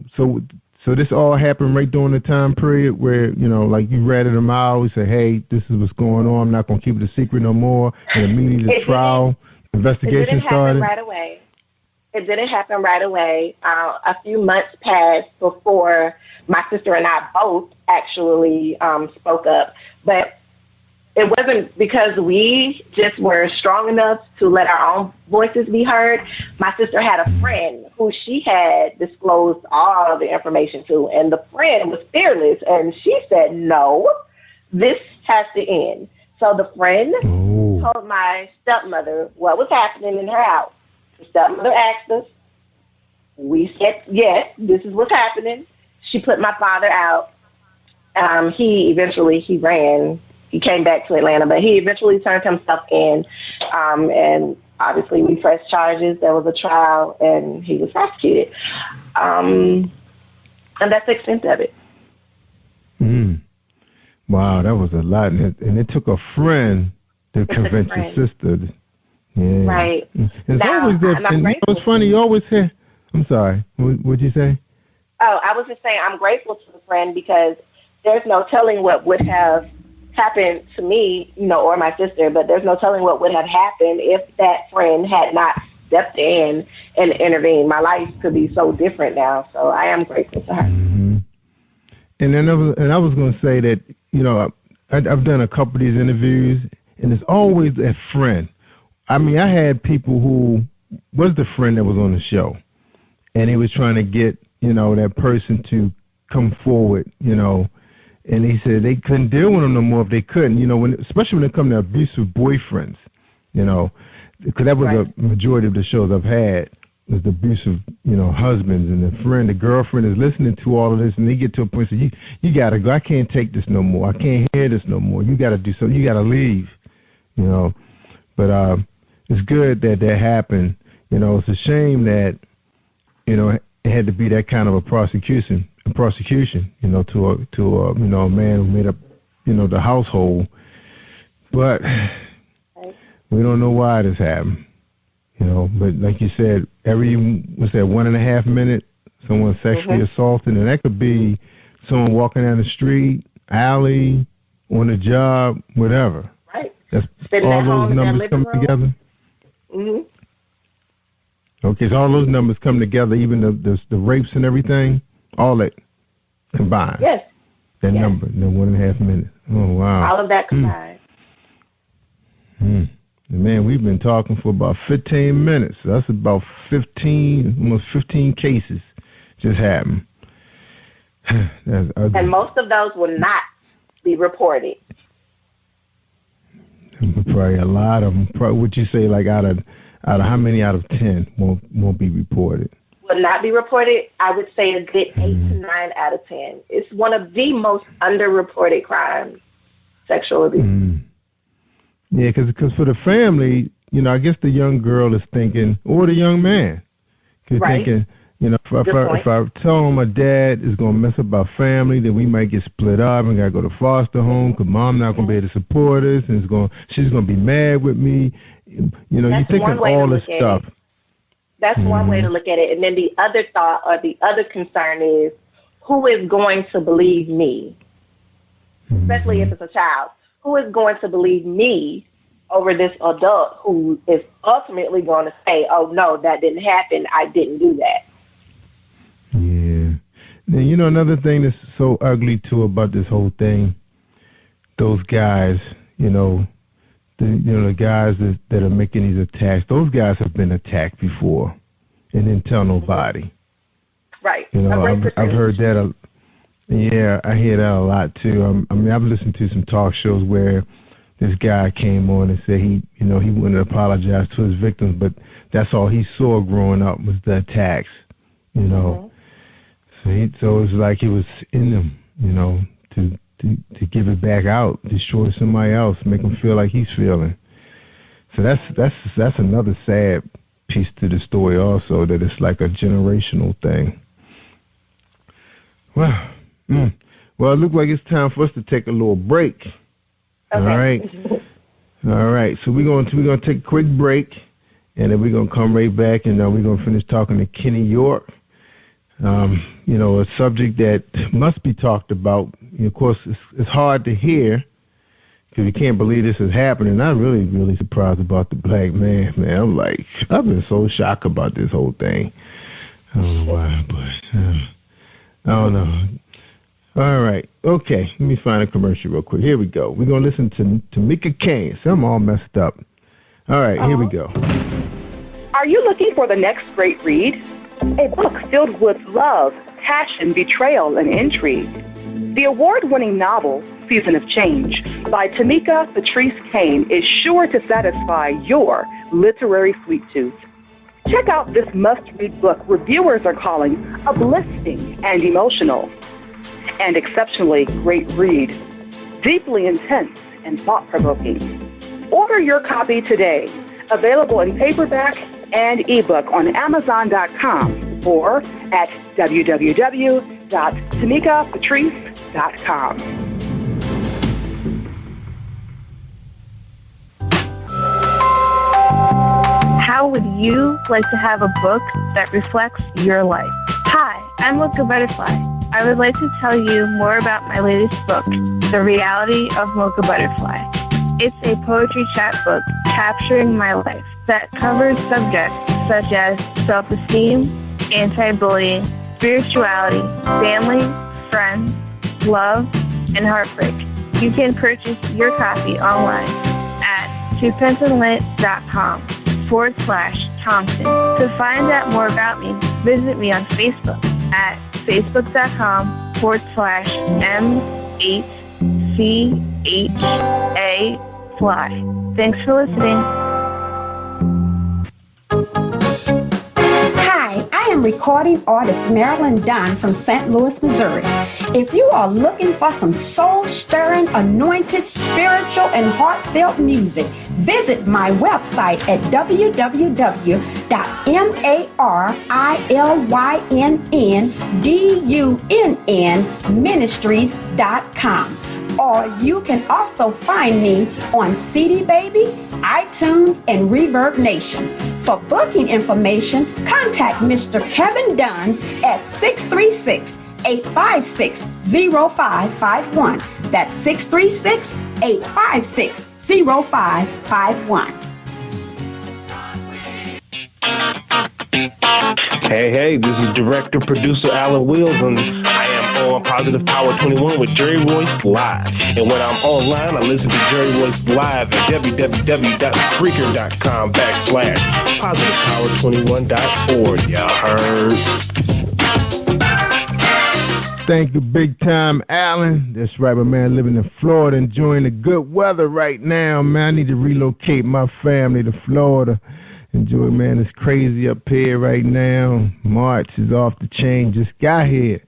this all happened right during the time period where, like you ratted him out. You say, hey, this is what's going on. I'm not going to keep it a secret no more. And immediately the trial investigation started. It didn't happen right away. A few months passed before my sister and I both actually spoke up. But it wasn't because we just were strong enough to let our own voices be heard. My sister had a friend who she had disclosed all of the information to, and the friend was fearless, and she said, no, this has to end. So the friend told my stepmother what was happening in her house. The stepmother asked us. We said, yes, this is what's happening. She put my father out. He ran. He came back to Atlanta, but he eventually turned himself in. And obviously we pressed charges. There was a trial, and he was prosecuted. And that's the extent of it. Wow, that was a lot. And it took a friend to convince your sister. Yeah. Right. It's always that. And it's funny, you always hear. I'm sorry. What'd you say? Oh, I was just saying I'm grateful to the friend because there's no telling what would have happened to me, or my sister, but there's no telling what would have happened if that friend had not stepped in and intervened. My life could be so different now, so I am grateful to her. Mm-hmm. And then I was going to say that, I've done a couple of these interviews, and it's always a friend. I mean, I had people who was the friend that was on the show, and he was trying to get, that person to come forward, and he said they couldn't deal with them no more if they couldn't, especially when it comes to abusive boyfriends, because that was a majority of the shows I've had was the abusive, husbands, and the girlfriend is listening to all of this, and they get to a point and say, you got to go. I can't take this no more. I can't hear this no more. You got to do something. You got to leave, But it's good that happened. It's a shame that, it had to be that kind of a prosecution, to a man who made up, the household. But we don't know why this happened, But like you said, every 1.5 minutes, someone sexually assaulted, and that could be someone walking down the street, alley, on the job, whatever. Right. That's all those numbers come together. Mm-hmm. Okay, so all those numbers come together, even the rapes and everything, all that combined. Yes. That number, the 1.5 minutes. Oh, wow. All of that combined. Man, we've been talking for about 15 minutes. So that's about almost 15 cases just happened. And most of those will not be reported. Probably a lot of them. Would you say like out of how many out of 10 won't be reported? Will not be reported. I would say a good 8 to 9 out of 10. It's one of the most underreported crimes, sexual abuse. Yeah, because for the family, I guess the young girl is thinking, or the young man, thinking, if I tell him my dad is going to mess up our family, then we might get split up and got to go to foster home because mom not going to be able to support us, and she's going to be mad with me. You're thinking all this stuff. That's one way to look at it. And then the other thought or the other concern is, who is going to believe me? Especially if it's a child. Who is going to believe me over this adult who is ultimately going to say, oh, no, that didn't happen. I didn't do that. Yeah. Now, another thing that's so ugly, too, about this whole thing, those guys, the guys that are making these attacks, those guys have been attacked before and didn't tell nobody. Right. I've heard that. Yeah, I hear that a lot too. I've listened to some talk shows where this guy came on and said he wouldn't apologize to his victims, but that's all he saw growing up was the attacks. So it's like it was in him, to give it back out, destroy somebody else, make him feel like he's feeling. So that's another sad piece to the story also, that it's like a generational thing. Well, it looks like it's time for us to take a little break. Okay. All right. All right, so we're gonna take a quick break, and then we're gonna come right back, and we're gonna finish talking to Kenny York. A subject that must be talked about. Of course, it's hard to hear because you can't believe this is happening. I'm really, really surprised about the black man. Man, I've been so shocked about this whole thing. I don't know why, but I don't know. All right. Okay. Let me find a commercial real quick. Here we go. We're going to listen to Tamika Kane. So I'm all messed up. All right. Here we go. Are you looking for the next great read? A book filled with love, passion, betrayal, and intrigue. The award-winning novel, Season of Change, by Tamika Patrice Kane is sure to satisfy your literary sweet tooth. Check out this must-read book reviewers are calling uplifting and emotional. And exceptionally great read, deeply intense and thought-provoking. Order your copy today, available in paperback and ebook on Amazon.com or at www.tamikapatrice.com. How would you like to have a book that reflects your life? Hi, I'm Mocha Butterfly. I would like to tell you more about my latest book, The Reality of Mocha Butterfly. It's a poetry chapbook capturing my life that covers subjects such as self-esteem, anti-bullying, spirituality, family, friends, love, and heartbreak. You can purchase your copy online at twopensandlit.com/Thompson. To find out more about me, visit me on Facebook at facebook.com/M8CHA-Fly. Thanks for listening. Hi, I am recording artist Marilyn Dunn from St. Louis, Missouri. If you are looking for some soul-stirring, anointed, spiritual, and heartfelt music, visit my website at www.MarilynDunnMinistries.com. Or you can also find me on CD Baby, iTunes, and Reverb Nation. For booking information, contact Mr. Kevin Dunn at 636-856-0551. That's 636-856-0551. Hey, this is director-producer Alan Wills, and I am on Positive Power 21 with Jerry Royce Live. And when I'm online, I listen to Jerry Royce Live at www.spreaker.com/positivepower21.org. Y'all heard? Thank you, big time, Alan. That's right, my man, living in Florida, enjoying the good weather right now, man. I need to relocate my family to Florida. Enjoy, man. It's crazy up here right now. March is off the chain. Just got here.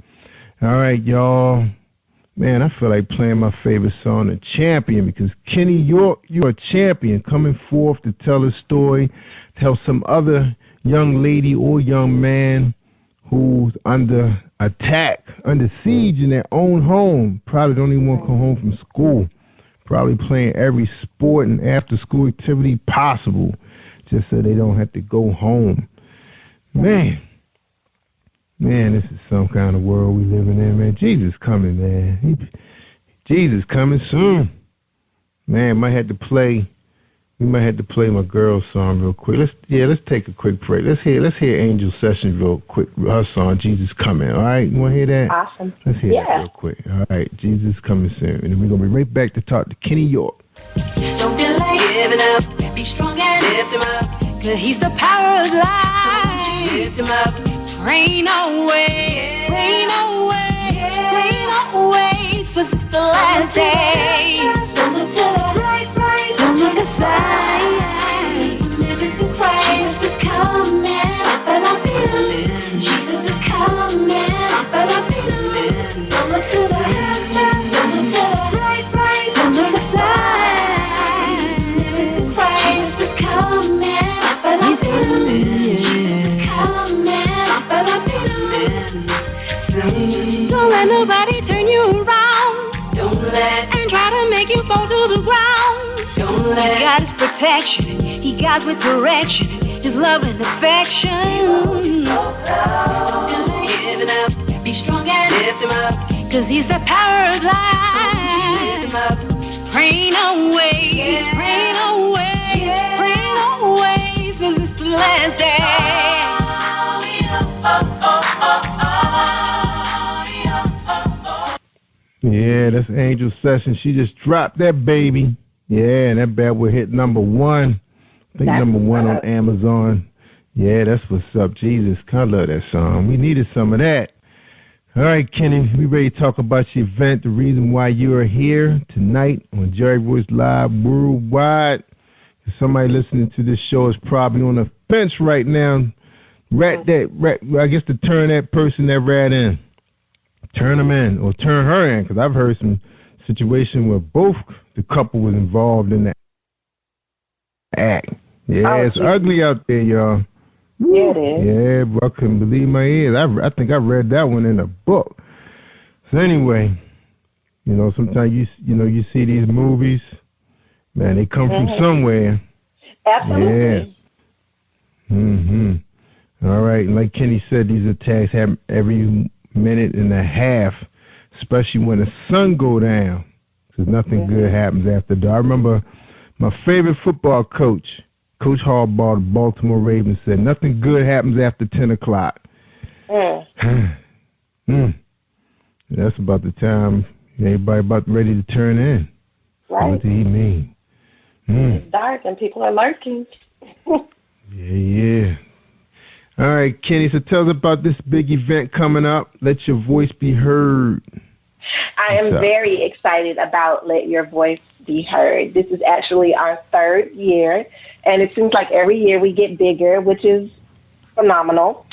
All right, y'all. Man, I feel like playing my favorite song, The Champion, because Kenny York, you're a champion, coming forth to tell a story, tell some other young lady or young man who's under attack, under siege in their own home, probably don't even want to come home from school, probably playing every sport and after-school activity possible just so they don't have to go home. Man, this is some kind of world we living in, man. Jesus coming, man. Jesus coming soon. Man, we might have to play my girl song real quick. Let's take a quick break. Let's hear Angel Sessions real quick. Her song, Jesus Coming. All right, you want to hear that? Awesome. Let's hear that real quick. All right, Jesus Coming soon. And then we're going to be right back to talk to Kenny York. Don't feel like giving up. Be strong and lift him up. Cause he's the power of life. Lift him up. Rain away. Rain away. Rain away. For this the last day. Don't look to the right. Don't look aside. Jesus is Christ. Jesus is coming. But I'm feeling. Jesus is coming. But I'm feeling. Don't look to the left. Don't look to the right. Don't look aside. Jesus is Christ. Jesus is coming. But I'm feeling. Jesus is coming. But I'm feeling. Don't let nobody turn you around. Don't let and try to make you fall to the ground. Don't He got his protection, he got with direction, his love and affection. Give it up, be strong and lift him up, 'cause he's the power of life. Lift him up. Praying away, praying away, praying away for this last day. Yeah, that's Angel Sessions. She just dropped that baby. Yeah, and that bad will hit #1. I think #1 on Amazon. Yeah, that's what's up. Jesus, I love that song. We needed some of that. All right, Kenny, we ready to talk about your event, the reason why you are here tonight on Jerry Royce Live Worldwide. If somebody listening to this show is probably on the fence right now. I guess to turn that person that rat in. Turn them in or turn her in, because I've heard some situation where both the couple was involved in the act. Yeah, it's ugly out there, y'all. Yeah, it is. Yeah, but I couldn't believe my ears. I think I read that one in a book. So anyway, sometimes you see these movies, man, they come from somewhere. Absolutely. Yeah. All right, and like Kenny said, these attacks happen every minute and a half, especially when the sun go down, because nothing good happens after dark. I remember my favorite football coach, Coach Harbaugh, the Baltimore Ravens, said nothing good happens after 10 o'clock. That's about the time everybody about ready to turn in. Right. What did he mean? It's dark and people are lurking. Yeah. All right, Kenny, so tell us about this big event coming up. Let Your Voice Be Heard. I am very excited about Let Your Voice Be Heard. This is actually our 3rd year, and it seems like every year we get bigger, which is phenomenal.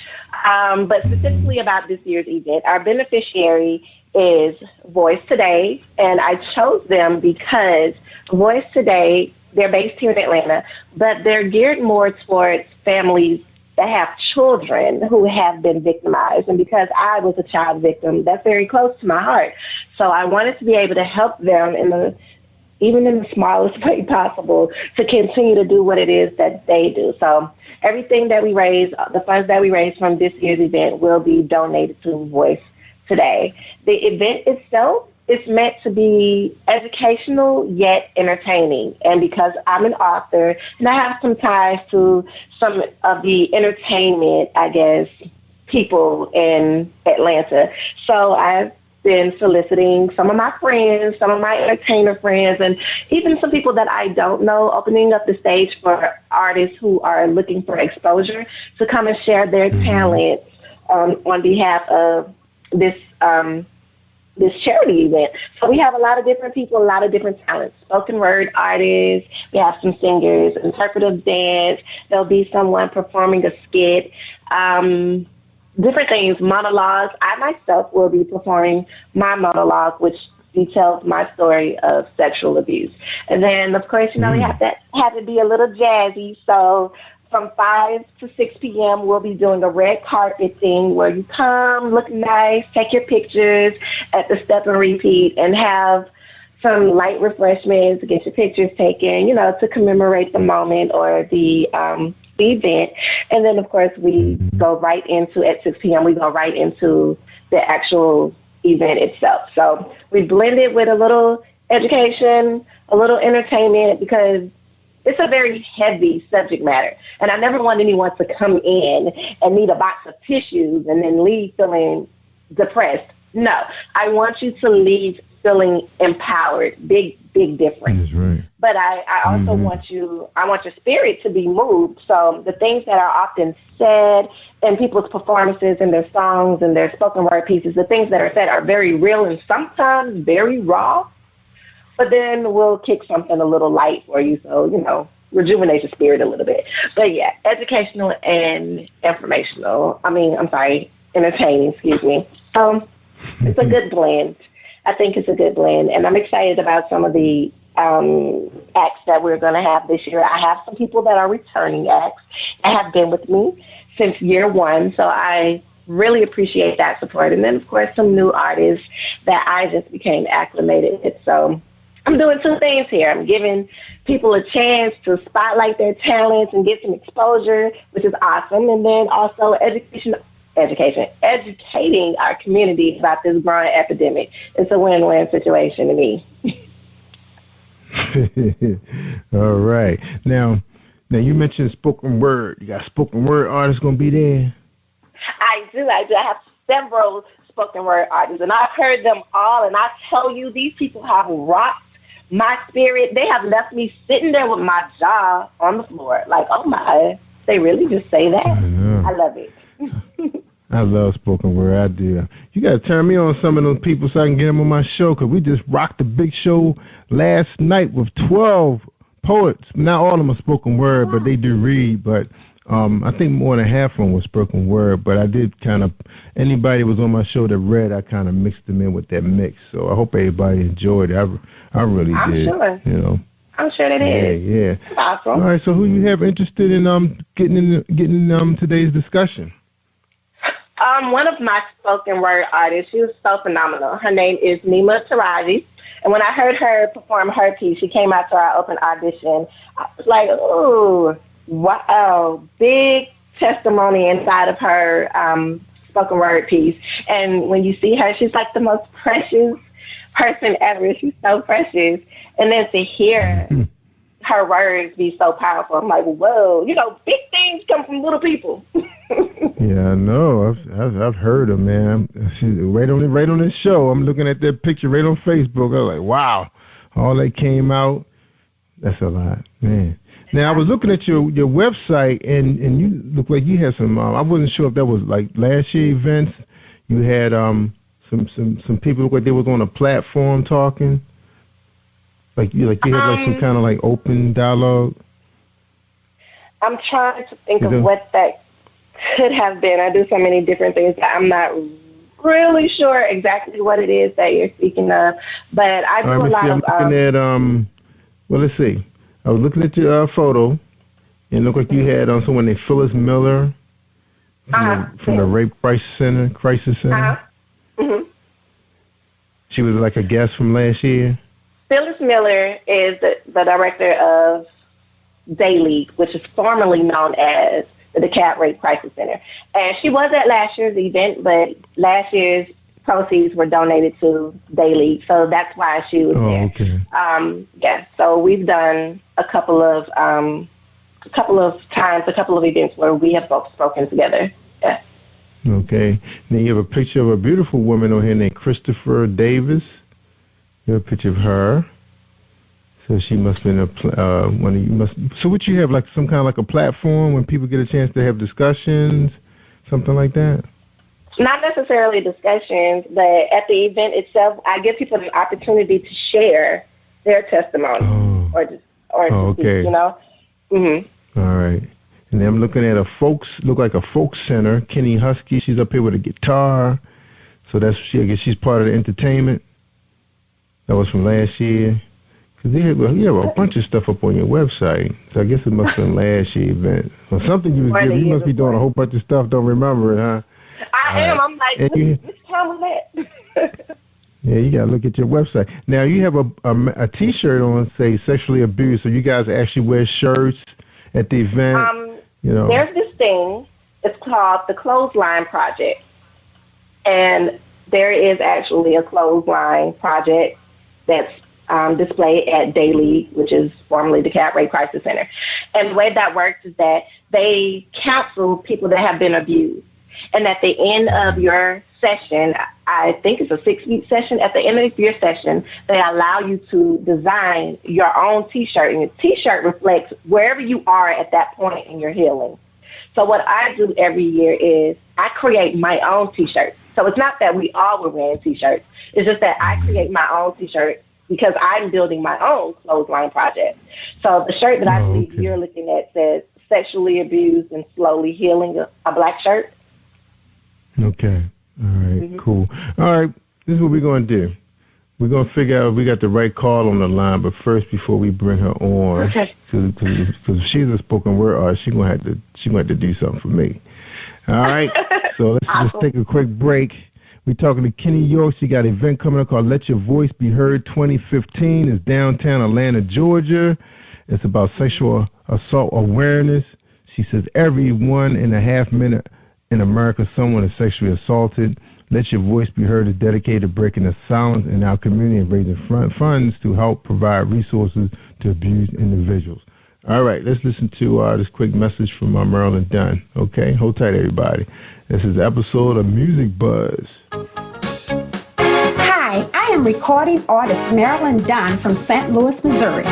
But specifically about this year's event, our beneficiary is Voice Today, and I chose them because Voice Today, they're based here in Atlanta, but they're geared more towards families that have children who have been victimized. And because I was a child victim, that's very close to my heart. So I wanted to be able to help them even in the smallest way possible to continue to do what it is that they do. So everything that we raise, the funds that we raise from this year's event will be donated to Voice Today. The event itself is meant to be educational yet entertaining. And because I'm an author and I have some ties to some of the entertainment, I guess, people in Atlanta, so I've been soliciting some of my friends, some of my entertainer friends, and even some people that I don't know, opening up the stage for artists who are looking for exposure to come and share their talents on behalf of this charity event. So we have a lot of different people, a lot of different talents. Spoken word artists, we have some singers, interpretive dance, there'll be someone performing a skit, different things, monologues. I myself will be performing my monologue, which details my story of sexual abuse. And then, of course, we have to be a little jazzy, so from 5 to 6 p.m., we'll be doing a red carpet thing where you come, look nice, take your pictures at the Step and Repeat, and have some light refreshments to get your pictures taken, to commemorate the moment or the event. And then, of course, we go right into, at 6 p.m., we go right into the actual event itself. So we blend it with a little education, a little entertainment, because it's a very heavy subject matter. And I never want anyone to come in and need a box of tissues and then leave feeling depressed. No, I want you to leave feeling empowered. Big difference. That's right. But I also want your spirit to be moved. So the things that are often said in people's performances and their songs and their spoken word pieces, the things that are said are very real and sometimes very raw. But then we'll kick something a little light for you, so, rejuvenate your spirit a little bit. But, yeah, educational and entertaining, excuse me. It's a good blend. I think it's a good blend. And I'm excited about some of the acts that we're going to have this year. I have some people that are returning acts that have been with me since year one, so I really appreciate that support. And then, of course, some new artists that I just became acclimated with. So doing two things here. I'm giving people a chance to spotlight their talents and get some exposure, which is awesome. And then also educating our community about this growing epidemic. It's a win-win situation to me. All right. Now you mentioned spoken word. You got spoken word artists going to be there? I do. I have several spoken word artists, and I've heard them all, and I tell you, these people have rocked my spirit. They have left me sitting there with my jaw on the floor, like, oh my, they really just say that? I love it. I love spoken word. I do. You got to turn me on some of those people so I can get them on my show, because we just rocked the big show last night with 12 poets. Not all of them are spoken word, but they do read, but I think more than half of them was spoken word, but I did kind of, anybody who was on my show that read, I kind of mixed them in with that mix. So I hope everybody enjoyed it. I really did. I'm sure. You know. I'm sure they did. Yeah. That's awesome. All right, so who you have interested in getting in today's discussion? One of my spoken word artists, she was so phenomenal. Her name is Nima Taraji. And when I heard her perform her piece, she came out to our open audition. I was like, ooh. Wow, big testimony inside of her spoken word piece. And when you see her, she's like the most precious person ever. She's so precious. And then to hear her words be so powerful, I'm like, whoa, big things come from little people. Yeah, I know. I've heard her, man. Right on this show. I'm looking at that picture right on Facebook. I was like, wow, all that came out. That's a lot, man. Now, I was looking at your website, and you look like you had some, I wasn't sure if that was like last year events. You had some people look like they was on a platform talking. Like you had like some kind of like open dialogue. I'm trying to think of what that could have been. I do so many different things that I'm not really sure exactly what it is that you're speaking of. But I do a lot of... I'm looking at, well, let's see. I was looking at your photo, and it looked like you had someone named Phyllis Miller from the Rape Crisis Center. Mm-hmm. She was like a guest from last year. Phyllis Miller is the director of Day League, which is formerly known as the DeKalb Rape Crisis Center. And she was at last year's event, but last year's proceeds were donated to Day League, so that's why she was there. Okay. Yeah, so we've done a couple of events where we have both spoken together. Yeah. Okay. Now you have a picture of a beautiful woman on here named Christopher Davis. You have a picture of her. So she must have been so what you have, like some kind of like a platform when people get a chance to have discussions, something like that? Not necessarily discussions, but at the event itself, I give people the opportunity to share their testimony okay. Mm-hmm. All right. And then I'm looking at look like a folk center. Kenny Husky, she's up here with a guitar. So I guess she's part of the entertainment. That was from last year. Because you have a bunch of stuff up on your website. So I guess it must have been last year's event. Or something you was giving. You must be doing a whole bunch of stuff, don't remember it, huh? I am. I'm like, which time was that? Yeah, you got to look at your website. Now, you have a T-shirt on, say, sexually abused, so you guys actually wear shirts at the event? There's this thing. It's called the Clothesline Project. And there is actually a clothesline project that's displayed at Day League, which is formerly the DeKalb Rape Crisis Center. And the way that works is that they counsel people that have been abused. And at the end of your session, I think it's a 6-week session, at the end of your session, they allow you to design your own T-shirt. And your T-shirt reflects wherever you are at that point in your healing. So what I do every year is I create my own T-shirt. So it's not that we all were wearing T-shirts. It's just that I create my own T-shirt because I'm building my own clothesline project. So the shirt that I believe you're looking at says sexually abused and slowly healing, a black shirt. Okay. All right. Cool. All right. This is what we're going to do. We're going to figure out if we got the right call on the line, but first, before we bring her on, because if she's a spoken word artist, she's going to have to do something for me. All right. So let's just take a quick break. We're talking to Kenny York. She got an event coming up called Let Your Voice Be Heard 2015. It's downtown Atlanta, Georgia. It's about sexual assault awareness. She says every 1.5 minute in America someone is sexually assaulted. Let Your Voice Be Heard is dedicated to breaking the silence in our community and raising funds to help provide resources to abused individuals. All right, let's listen to this quick message from Marilyn Dunn. Okay, hold tight, everybody. This is an episode of Music Buzz. Hi, I am recording artist Marilyn Dunn from St. Louis, Missouri.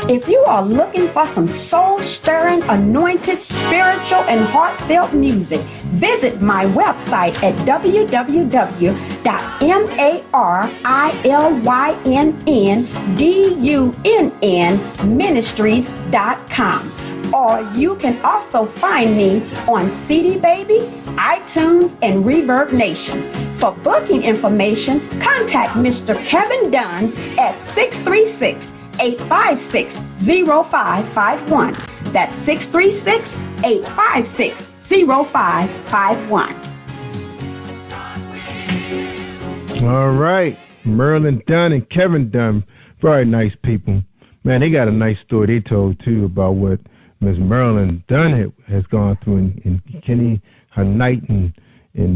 If you are looking for some soul-stirring, anointed, spiritual, and heartfelt music, visit my website at www.marilynnDunnMinistries.com. Or you can also find me on CD Baby, iTunes, and Reverb Nation. For booking information, contact Mr. Kevin Dunn at 636-856-0551. That's 636-856-0551. All right. Marilyn Dunn and Kevin Dunn, very nice people. Man, they got a nice story they told, too, about what Miss Marilyn Dunn has gone through in Kenny, her knight in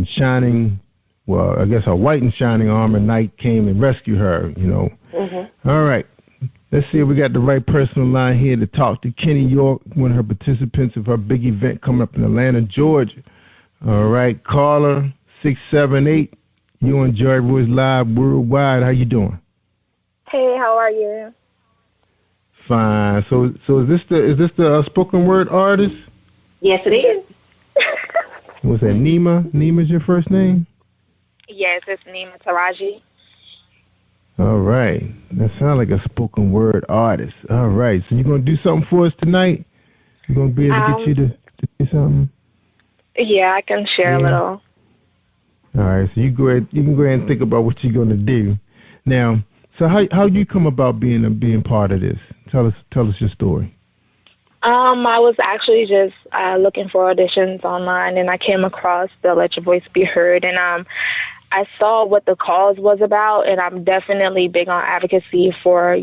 shining, well, I guess her white and shining armor knight came and rescued her, you know. Mm-hmm. All right. Let's see if we got the right person on the line here to talk to Kenny York, one of her participants of her big event coming up in Atlanta, Georgia. All right, caller 678. You on Jerry Royce Live Worldwide. How you doing? Hey, how are you? Fine. So is this the spoken word artist? Yes, it is. Was that Nima? Nima's your first name? Yes, it's Nima Taraji. All right. That sounds like a spoken word artist. All right. So you're going to do something for us tonight? You're going to be able to get you to do something? Yeah, I can share a little. All right. So you can go ahead and think about what you're going to do. Now, so how you come about being part of this? Tell us your story. I was actually just looking for auditions online, and I came across the Let Your Voice Be Heard, and I saw what the cause was about, and I'm definitely big on advocacy for,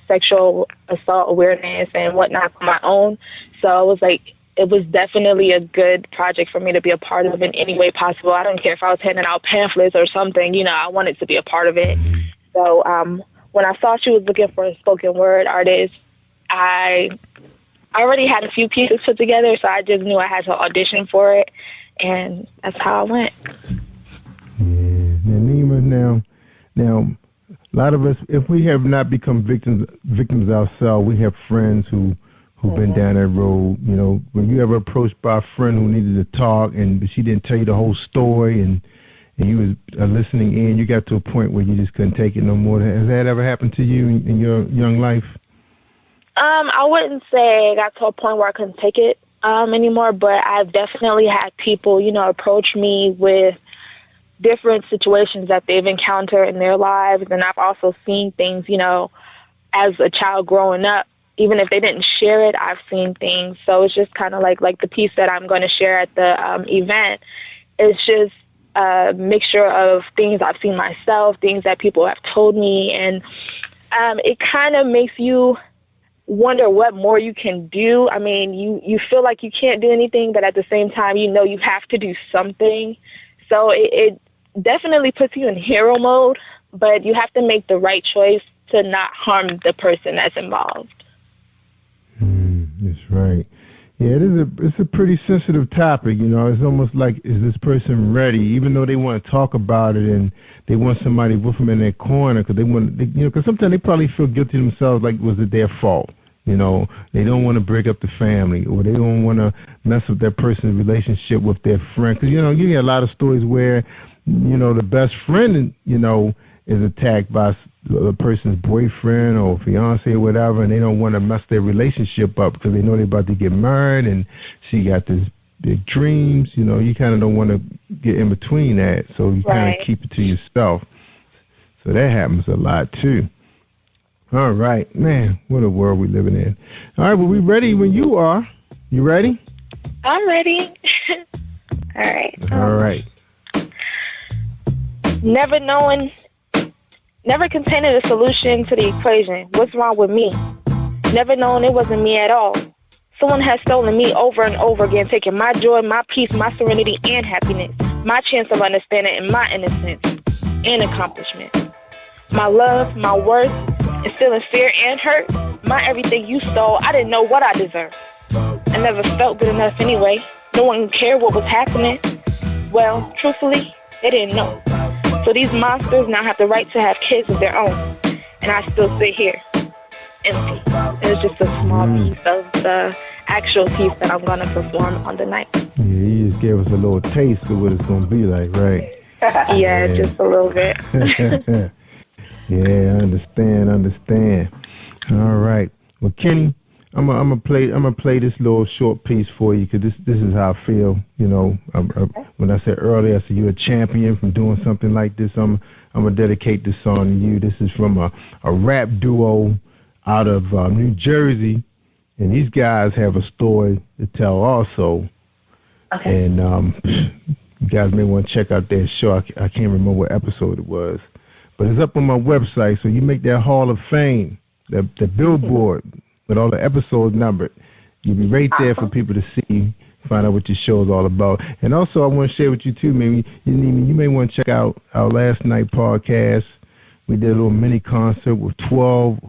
sexual assault awareness and whatnot for my own. So I was like, it was definitely a good project for me to be a part of in any way possible. I don't care if I was handing out pamphlets or something, I wanted to be a part of it. So when I saw she was looking for a spoken word artist, I already had a few pieces put together, so I just knew I had to audition for it, and that's how I went. Nima, now, a lot of us, if we have not become victims ourselves, we have friends who've been down that road. When you ever approached by a friend who needed to talk, and she didn't tell you the whole story, and you was listening in, you got to a point where you just couldn't take it no more. Has that ever happened to you in your young life? I wouldn't say I got to a point where I couldn't take it anymore, but I've definitely had people, approach me with different situations that they've encountered in their lives, and I've also seen things, as a child growing up. Even if they didn't share it, I've seen things. So it's just kind of like the piece that I'm going to share at the event. It's just a mixture of things I've seen myself, things that people have told me, and it kind of makes you wonder what more you can do. I mean, you feel like you can't do anything, but at the same time, you have to do something. So it definitely puts you in hero mode, but you have to make the right choice to not harm the person that's involved. That's right. Yeah, it's a pretty sensitive topic. It's almost like, is this person ready? Even though they want to talk about it and they want somebody with them in their corner, because because sometimes they probably feel guilty themselves, like was it their fault? They don't want to break up the family, or they don't want to mess up that person's relationship with their friend. Because you get a lot of stories where the best friend is attacked by the person's boyfriend or fiance or whatever, and they don't want to mess their relationship up because they know they're about to get married and she got this big dreams. You kind of don't want to get in between that, so you kind of keep it to yourself. So that happens a lot too. All right, man, what a world we're living in. All right, well, we ready when you are. You ready? I'm ready. All right. All right. Never containing a solution to the equation. What's wrong with me? Never knowing it wasn't me at all. Someone has stolen me over and over again, taking my joy, my peace, my serenity, and happiness, my chance of understanding, and my innocence and accomplishment. My love, my worth, instilling fear and hurt, my everything you stole. I didn't know what I deserved. I never felt good enough anyway. No one cared what was happening. Well, truthfully, they didn't know. So these monsters now have the right to have kids of their own. And I still sit here, empty. It's just a small piece of the actual piece that I'm going to perform on the night. Yeah, you just gave us a little taste of what it's going to be like, right? Yeah, just a little bit. Yeah, I understand. All right. Well, Kenny, I'm gonna play this little short piece for you because this is how I feel. You know, when I said earlier, I said you're a champion from doing something like this. I'm gonna dedicate this song to you. This is from a rap duo out of New Jersey, and these guys have a story to tell also. Okay. And you guys may want to check out their show. I can't remember what episode it was, but it's up on my website. So you make that Hall of Fame, the billboard with all the episodes numbered. You'll be right there for people to see, find out what your show is all about. And also, I want to share with you too. Maybe you may want to check out our last night podcast. We did a little mini concert with 12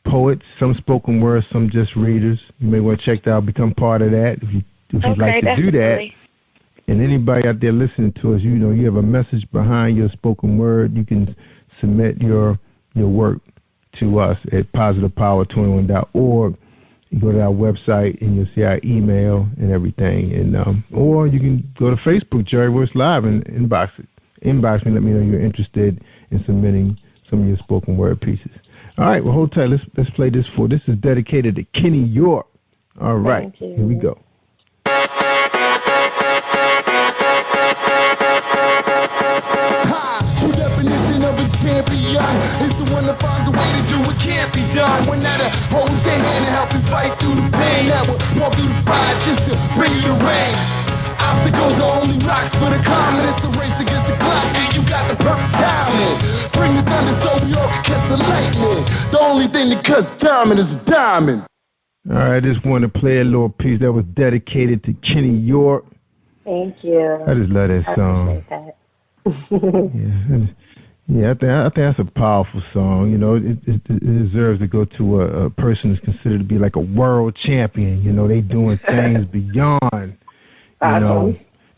poets, some spoken word, some just readers. You may want to check that out, become part of that if you'd like to do that. And anybody out there listening to us, you know, you have a message behind your spoken word, you can submit your work to us at positivepower21.org. You go to our website and you'll see our email and everything. And or you can go to Facebook, Jerry Royce Live, and inbox me. Let me know you're interested in submitting some of your spoken word pieces. All right, well, hold tight. Let's play this for. This is dedicated to Kenny York. All right, here we go. The definition of a champion is the one that finds a way to do what can't be done. One that holds their hand and helps you fight through the pain. That will walk through the fire just to bring you the rain. Obstacles are only rocks for the common. It's a race against the clock, and you got the perfect timing. Bring the thunder so we all can catch the lightning. The only thing that cuts diamond is a diamond. All right, I just want to play a little piece that was dedicated to Kenny York. Thank you. I just love that song. I appreciate that. Yeah, I think that's a powerful song. You know, it deserves to go to a person that's considered to be like a world champion. You know, they doing things beyond, you know,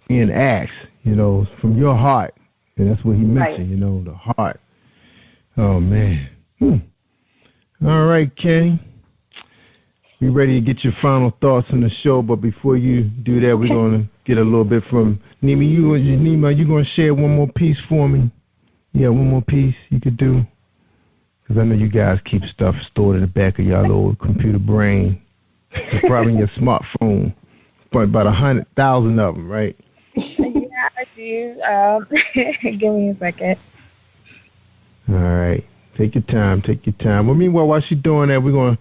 being asked. You know, from your heart, and that's what he mentioned. Right. You know, the heart. Oh man. All right, Kenny. We ready to get your final thoughts on the show, but before you do that, we're going to get a little bit from Nima. You going to share one more piece for me? Yeah, one more piece you could do? Because I know you guys keep stuff stored in the back of your little computer brain. It's probably in your smartphone. Probably about 100,000 of them, right? Yeah, I do. Give me a second. All right. Take your time. Well, meanwhile, while she's doing that, we're gonna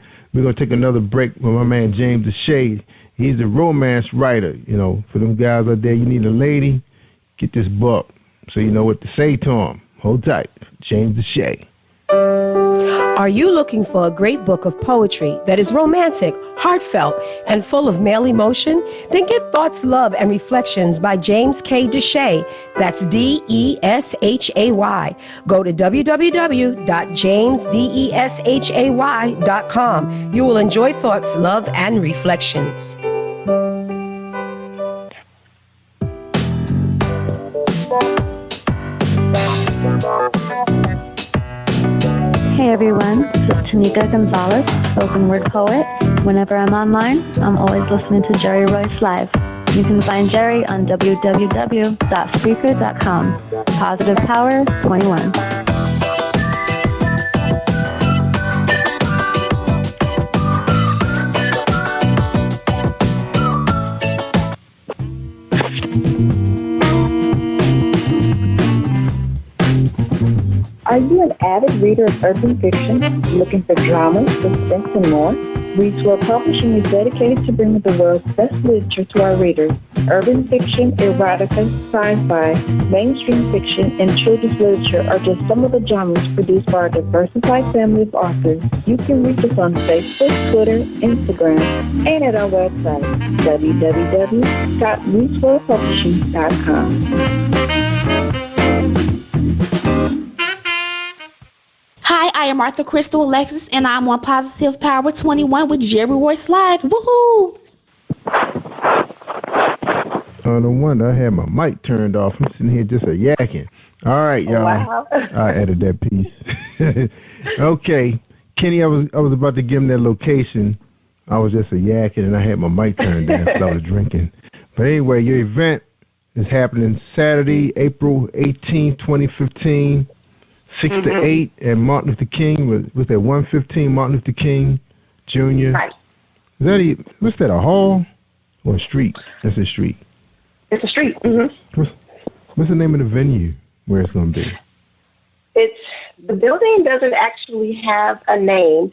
take another break with my man James Deshay. He's a romance writer. You know, for them guys out there, you need a lady, get this book so you know what to say to him. Hold tight. James Deshay. Are you looking for a great book of poetry that is romantic, heartfelt, and full of male emotion? Then get Thoughts, Love, and Reflections by James K. Deshay. That's D-E-S-H-A-Y. Go to www.jamesdeshay.com. You will enjoy Thoughts, Love, and Reflections. Hey everyone, this is Tanika Gonzalez, spoken word poet. Whenever I'm online, I'm always listening to Jerry Royce Live. You can find Jerry on www.spreaker.com. Positive Power 21. Are you an avid reader of urban fiction, looking for drama, suspense, and more? Reed's World Publishing is dedicated to bringing the world's best literature to our readers. Urban fiction, erotica, sci-fi, mainstream fiction, and children's literature are just some of the genres produced by our diversified family of authors. You can reach us on Facebook, Twitter, Instagram, and at our website, www.reedsworldpublishing.com. Hi, I am Arthur Crystal Alexis, and I'm on Positive Power 21 with Jerry Royce Live. Woohoo! No wonder I had my mic turned off. I'm sitting here just yakking. All right, y'all. Wow. I added that piece. Okay, Kenny, I was about to give him that location. I was just yakking, and I had my mic turned down because I was drinking. But anyway, your event is happening Saturday, April 18, 2015. 6 to 8 at Martin Luther King with that 115 Martin Luther King Jr. Right. Is that what's that, a hall or a street? That's a street. It's a street. Mm-hmm. What's the name of the venue where it's going to be? The building doesn't actually have a name,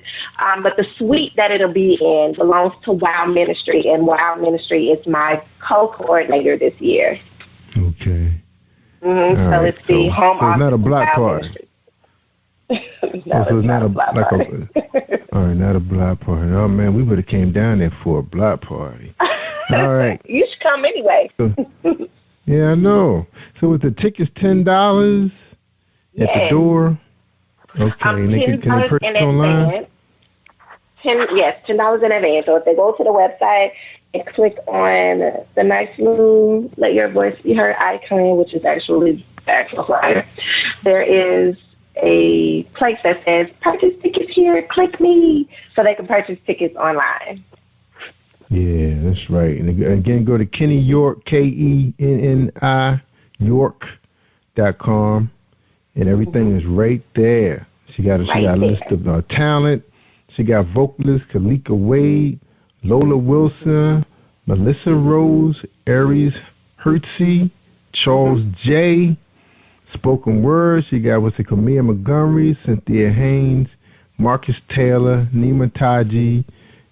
but the suite that it'll be in belongs to Wow Ministry, and Wow Ministry is my co-coordinator this year. Okay. Mm-hmm. So right. it's the home office. It's not a block party. No, so it's not a block party. All right, not a block party. Oh man, we would have came down there for a block party. All right. You should come anyway. Yeah, I know. So with the tickets $10 at the door. Okay, and they can purchase online. $10 in advance. So if they go to the website and click on the nice little Let Your Voice Be Heard icon, which is actually the actual flyer, there is a place that says purchase tickets here, click me, so they can purchase tickets online. Yeah, that's right. And again, go to Kenny York, KENNI York.com, and everything is right there. She got a list of talent. She got vocalist Kalika Wade, Lola Wilson, Melissa Rose, Aries Hertzy, Charles J. Spoken word, she got Kamia Montgomery, Cynthia Haynes, Marcus Taylor, Nima Taji.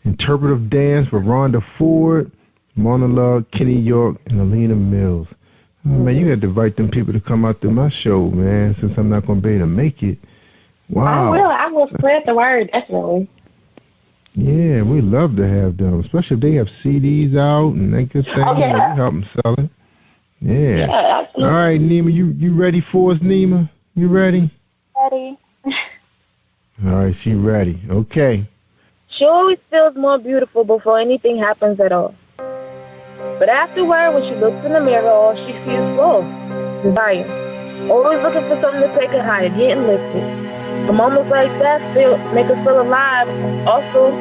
Interpretive dance for Rhonda Ford, monologue Kenny York, and Alina Mills. Oh, man, you got to invite them people to come out to my show, man, since I'm not going to be able to make it. Wow. I will spread the word, definitely. Yeah, we love to have them, especially if they have CDs out and they can sing. We help them sell it. Yeah. Absolutely. All right, Nima, you ready for us, Nima? You ready? Ready. All right, she ready. Okay. She always feels more beautiful before anything happens at all. But afterward, when she looks in the mirror, all she sees is love, desire. Always looking for something to take her higher, getting lifted. The moments like that make her feel alive, also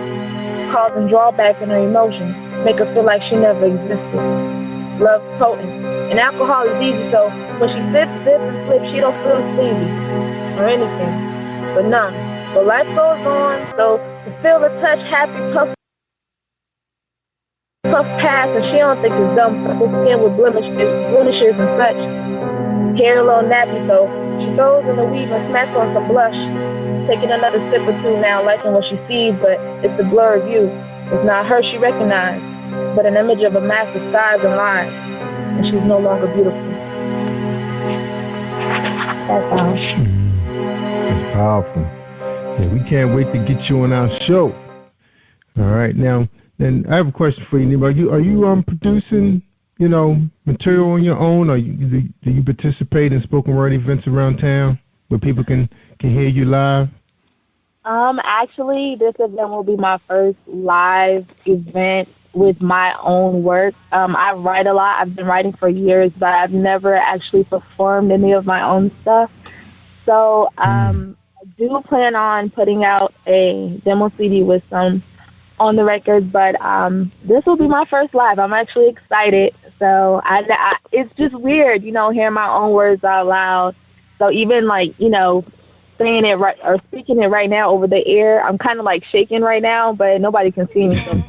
causing drawback in her emotions, make her feel like she never existed. Love's potent, and alcohol is easy, so when she sips, and slips, she don't feel sleepy or anything, but numb. But life goes on, so to feel the touch, happy, tough pass, and she don't think it's dumb. Her skin with blemishes and such. Hair a little nappy, so she goes in the weave and smacks on some blush. Taking another sip or two now, liking what she sees, but it's the blur of you. It's not her she recognized, but an image of a mask disguised and lies, and she's no longer beautiful. That's all. That's powerful. Yeah, we can't wait to get you on our show. All right, now, then I have a question for you, Nima. Are you producing, material on your own, or do you participate in spoken word events around town where people can hear you live? Actually, this event will be my first live event with my own work. I write a lot. I've been writing for years, but I've never actually performed any of my own stuff. So I do plan on putting out a demo CD with some on the record, but this will be my first live. I'm actually excited. So it's just weird, hearing my own words out loud. So even saying it right or speaking it right now over the air, I'm kind of shaking right now, but nobody can see me. So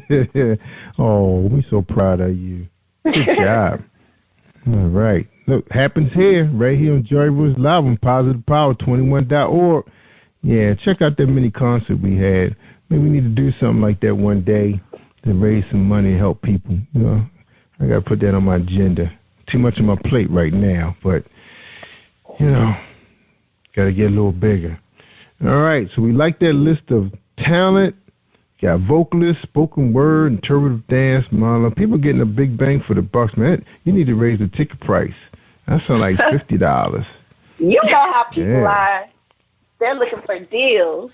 good. Oh, we're so proud of you. Good job. All right. Look, happens here, right here on Jerry Royce Live on Positive Power 21.org. Yeah, check out that mini concert we had. Maybe we need to do something like that one day to raise some money and help people. You know, I got to put that on my agenda. Too much on my plate right now, but, you know, got to get a little bigger. All right, so we like that list of talent. Got vocalists, spoken word, interpretive dance, Marla. People getting a big bang for the bucks, man. You need to raise the ticket price. That sounds like $50. You know how people are. They're looking for deals.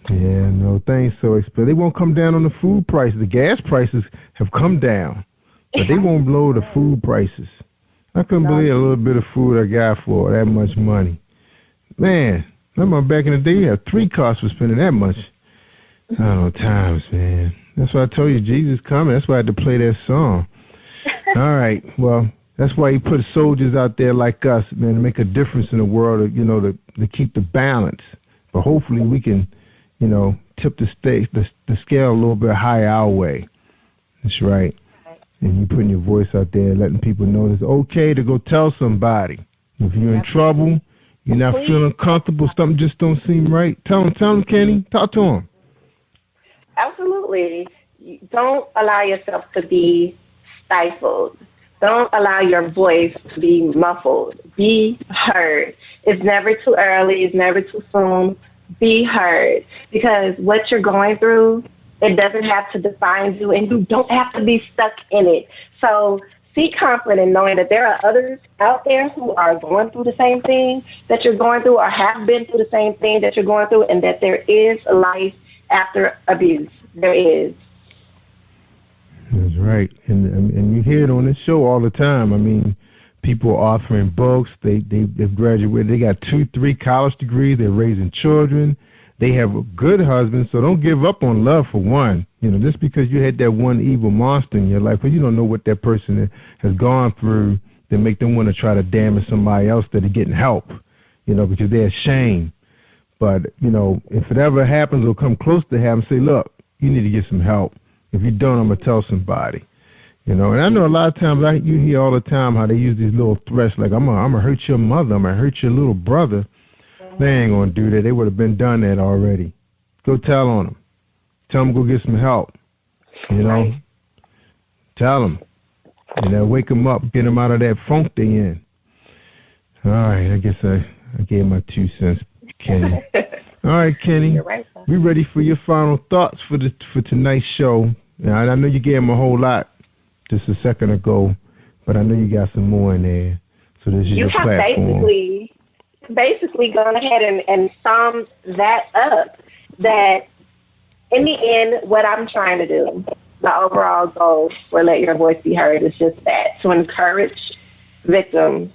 Yeah, no, things so expensive. They won't come down on the food prices. The gas prices have come down, but they won't lower the food prices. I couldn't believe a little bit of food I got for that much money. Man, remember back in the day, you had 3 cars for spending that much. I don't know, times, man. That's why I told you Jesus coming. That's why I had to play that song. All right, well, that's why he put soldiers out there like us, man, to make a difference in the world, you know, to keep the balance. But hopefully we can, you know, tip the scale a little bit higher our way. That's right. And you putting your voice out there, letting people know it's okay to go tell somebody. If you're in trouble, you're not feeling comfortable, something just don't seem right, tell them, Kenny. Talk to them. Absolutely. Don't allow yourself to be stifled. Don't allow your voice to be muffled. Be heard. It's never too early. It's never too soon. Be heard. Because what you're going through, it doesn't have to define you, and you don't have to be stuck in it. So seek comfort in knowing that there are others out there who are going through the same thing that you're going through or have been through the same thing that you're going through, and that there is a life after abuse. There is. That's right. And you hear it on this show all the time. I mean, people are offering books. They've graduated. They got 2-3 college degrees. They're raising children. They have a good husband, so don't give up on love for one. You know, just because you had that one evil monster in your life, but you don't know what that person has gone through that make them want to try to damage somebody else that are getting help, you know, because they're ashamed. But, you know, if it ever happens or come close to happening, say, look, you need to get some help. If you don't, I'm going to tell somebody. You know, and I know a lot of times you hear all the time how they use these little threats like, I'm going to hurt your mother, I'm going to hurt your little brother. They ain't going to do that. They would have been done that already. Go tell on them. Tell them go get some help. You know? Tell them. You know, wake them up. Get them out of that funk they in. All right. I guess I gave my 2 cents, Kenny. All right, Kenny. You're right, sir. We ready for your final thoughts for tonight's show. Now, I know you gave them a whole lot just a second ago, but I know you got some more in there. So this is your platform. Basically gone ahead and summed that up, that in the end, what I'm trying to do, the overall goal for Let Your Voice Be Heard is just that, to encourage victims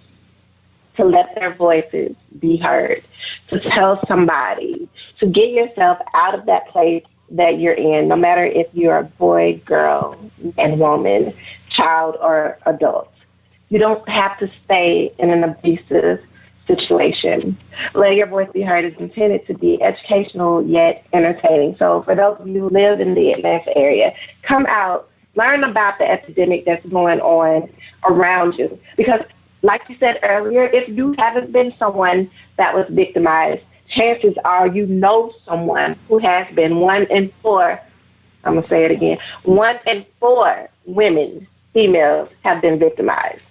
to let their voices be heard, to tell somebody, to get yourself out of that place that you're in, no matter if you're a boy, girl, and woman, child, or adult. You don't have to stay in an abusive situation. Let Your Voice Be Heard is intended to be educational yet entertaining. So for those of you who live in the Atlanta area, come out, learn about the epidemic that's going on around you. Because like you said earlier, if you haven't been someone that was victimized, chances are you know someone who has been. 1 in 4, I'm going to say it again, 1 in 4 women, females, have been victimized.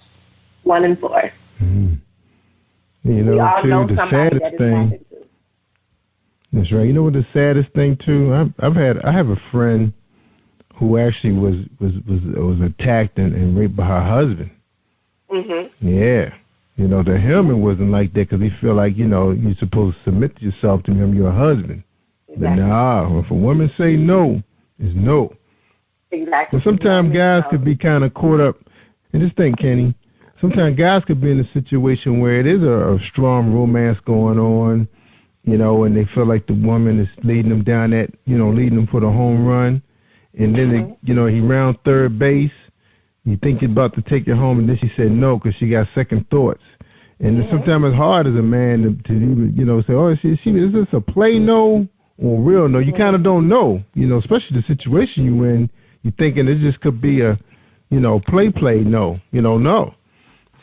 1 in 4. Mm-hmm. You know, we all too, know the somebody saddest that thing. That's right. You know what the saddest thing too? I have a friend who actually was attacked and raped by her husband. Mm-hmm. Yeah. You know, to him it wasn't like that because he feel like, you know, you're supposed to submit yourself to him, your husband. Exactly. But nah, if a woman say no, it's no. Exactly. But sometimes guys could be kind of caught up. And just think, Kenny, sometimes guys could be in a situation where it is a strong romance going on, you know, and they feel like the woman is leading them down that, you know, leading them for the home run. And then, you know, he round third base. You think he's about to take you home, and then she said no because she got second thoughts. And sometimes it's hard as a man to even, you know, say, oh, is this a play no or real no? You kind of don't know, you know, especially the situation you in. You're thinking it just could be a, you know, play no, you know, no.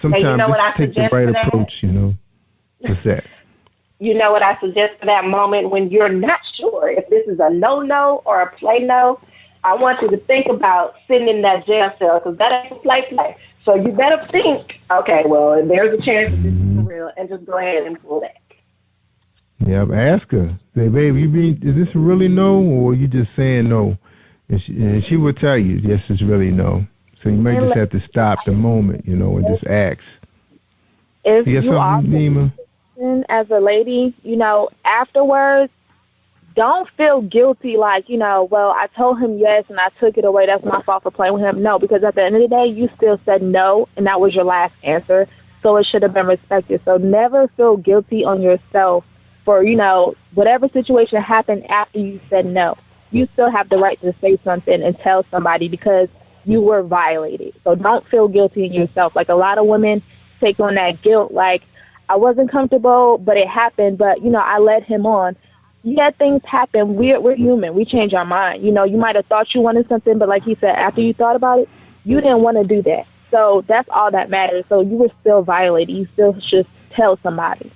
Sometimes hey, you know just take the right approach, you know. What's that? you know what I suggest for that moment when you're not sure if this is a no or a play no? I want you to think about sitting in that jail cell because that ain't a play. So you better think, okay, well, there's a chance that this is for real, and just go ahead and pull that. Yeah, ask her. Say, babe, is this really no, or are you just saying no? And she will tell you, yes, it's really no. So you may just have to stop the moment, and just ask. If you got something, Nima? As a lady, afterwards, don't feel guilty like, well, I told him yes and I took it away. That's my fault for playing with him. No, because at the end of the day, you still said no, and that was your last answer. So it should have been respected. So never feel guilty on yourself for, whatever situation happened after you said no. You still have the right to say something and tell somebody because you were violated. So don't feel guilty in yourself. Like a lot of women take on that guilt, like, I wasn't comfortable, but it happened, but, I led him on. Yeah, things happen. We're human. We change our mind. You might have thought you wanted something, but like he said, after you thought about it, you didn't want to do that. So that's all that matters. So you were still violated. You still should tell somebody.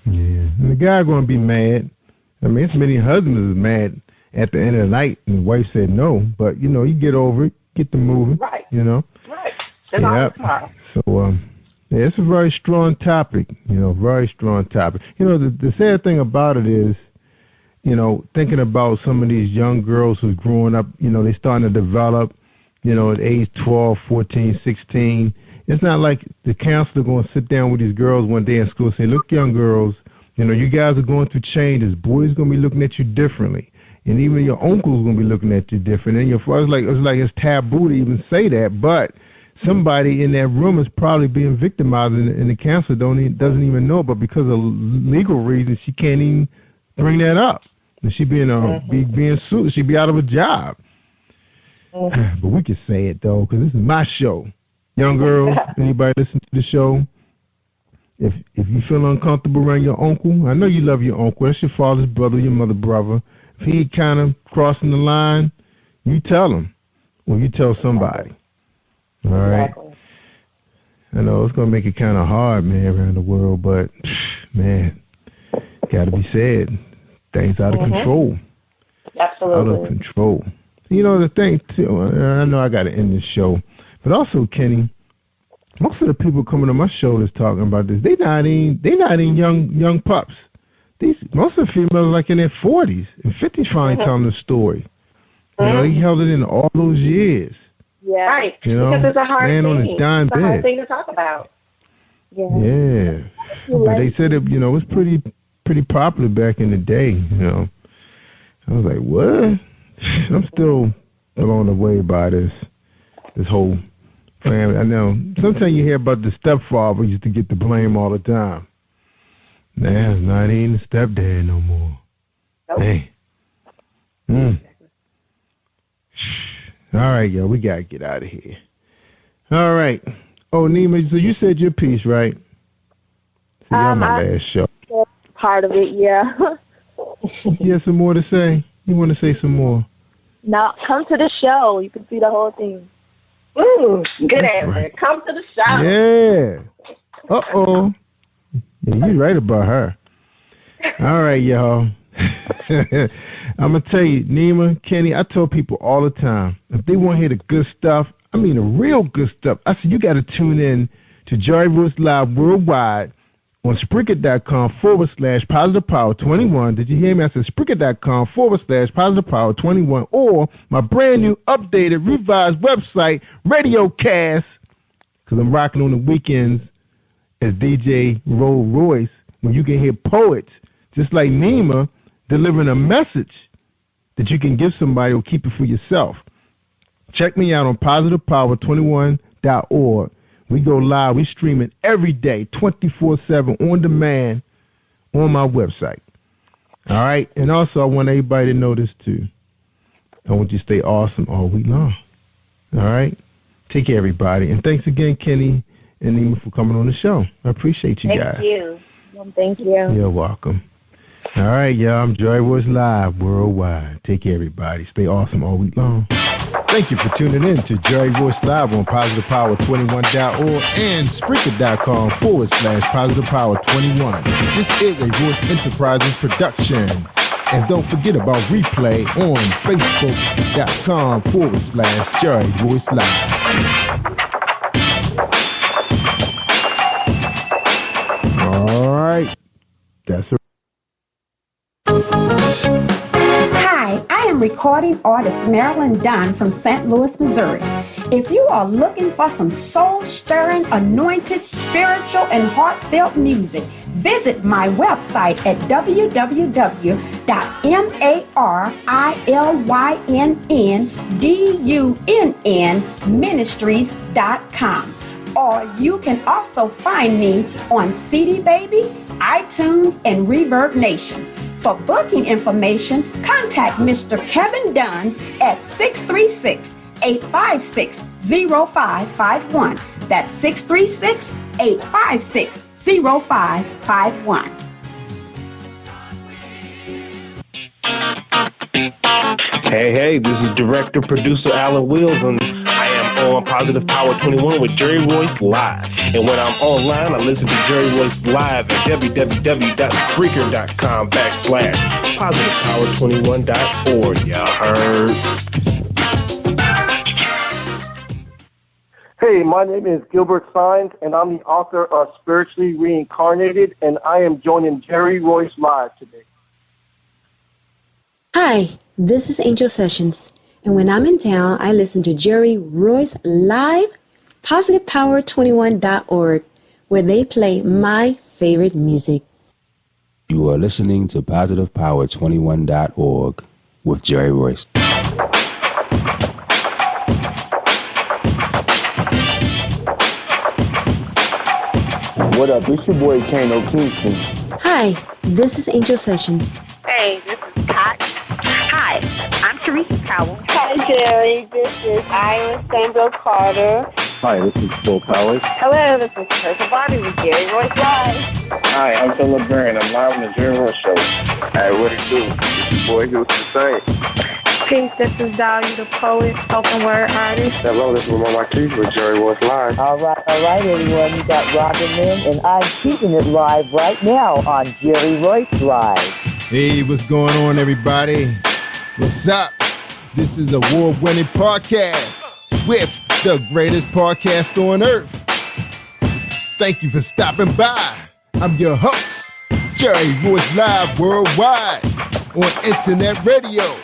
Yeah, and the guy going to be mad. I mean, it's many husbands is mad at the end of the night, and the wife said no. But, you get over it, get the moving. Right. Right. Yep. So, yeah, it's a very strong topic, very strong topic. The sad thing about it is, thinking about some of these young girls who's growing up, they starting to develop, at age 12, 14, 16. It's not like the counselor going to sit down with these girls one day in school and say, look, young girls, you guys are going through changes. Boys going to be looking at you differently. And even your uncle's going to be looking at you different. And your father's it's taboo to even say that, but somebody in that room is probably being victimized, and the counselor doesn't even know. But because of legal reasons, she can't even bring that up. And she being sued, she'd be out of a job. But we can say it though, because this is my show. Young girls, anybody listen to the show? If you feel uncomfortable around your uncle, I know you love your uncle. That's your father's brother, your mother's brother. If he kind of crossing the line, you tell him, or you tell somebody. All right. Exactly. I know it's going to make it kind of hard, man, around the world, but, man, got to be said. Things out of control. Absolutely. Out of control. The thing, too, I know I got to end this show, but also, Kenny, most of the people coming on my show that's talking about this, they not even young pups. Most of the females are like in their 40s and 50s finally telling the story. He held it in all those years. Yeah, right. Because it's a hard thing. On his dying it's a hard thing to talk about. Yeah. But they said it, was pretty popular back in the day. I was like, what? I'm still blown away by this whole family. I know. Sometimes you hear about the stepfather used to get the blame all the time. Now it's not even the stepdad no more. Nope. Hey. All right, yo, we got to get out of here. All right. Oh, Nima, so you said your piece, right? See, my last show. Part of it, yeah. You have some more to say? You want to say some more? No, come to the show. You can see the whole thing. Ooh, good answer. Right. Come to the show. Yeah. Uh-oh. Yeah, you're right about her. All right, y'all. I'm going to tell you, Nima, Kenny, I tell people all the time, if they want to hear the good stuff, I mean the real good stuff, I said you got to tune in to Jerry Royce Live worldwide on Spreaker.com/Positive Power 21. Did you hear me? I said Spreaker.com/Positive Power 21, or my brand new updated revised website, Radiocast, because I'm rocking on the weekends as DJ Royce, when you can hear poets just like Nima delivering a message that you can give somebody or keep it for yourself. Check me out on positivepower21.org. We go live. We stream it every day, 24/7, on demand, on my website. All right? And also, I want everybody to know this, too. I want you to stay awesome all week long. All right? Take care, everybody. And thanks again, Kenny and Nima, for coming on the show. I appreciate you guys. Thank you. Thank you. You're welcome. All right, y'all. I'm Joy Royce Live worldwide. Take care, everybody. Stay awesome all week long. Thank you for tuning in to Jerry Royce Live on PositivePower21.org and Spreaker.com/PositivePower21. This is a Royce Enterprises production. And don't forget about replay on Facebook.com/Jerry Royce Live. All right. That's it. Hi, I am recording artist Marilyn Dunn from St. Louis, Missouri. If you are looking for some soul-stirring, anointed, spiritual, and heartfelt music, visit my website at www.MarilynDunnMinistries.com. Or you can also find me on CD Baby, iTunes, and Reverb Nation. For booking information, contact Mr. Kevin Dunn at 636-856-0551. That's 636-856-0551. Hey, this is director-producer Alan Wills, and I am on Positive Power 21 with Jerry Royce Live. And when I'm online, I listen to Jerry Royce Live at www.Spreaker.com/PositivePower21.org. Y'all heard? Hey, my name is Gilbert Sines, and I'm the author of Spiritually Reincarnated, and I am joining Jerry Royce Live today. Hi, this is Angel Sessions, and when I'm in town, I listen to Jerry Royce Live, PositivePower21.org, where they play my favorite music. You are listening to PositivePower21.org with Jerry Royce. What up? It's your boy Kano Kingston. Hi, this is Angel Sessions. Hey, this is Pat. Hi, I'm Teresa Powell. Hi, Jerry. This is Iris Sandro Carter. Hi, this is Bill Powers. Hello, this is Teresa Bobby with Jerry Royce Live. Hi, I'm Philip Barron. I'm live on the Jerry Royce Show. Hey, what it do? It's your boy Houston Saint. Peace, this is Dolly, the poet, spoken word artist. Hello, this is Ramon Marquis with Jerry Royce Live. All right, everyone. You got Robin in, and I'm keeping it live right now on Jerry Royce Live. Hey, what's going on, everybody? What's up? This is award-winning podcast with the greatest podcast on earth. Thank you for stopping by. I'm your host, Jerry Royce Live Worldwide on Internet Radio,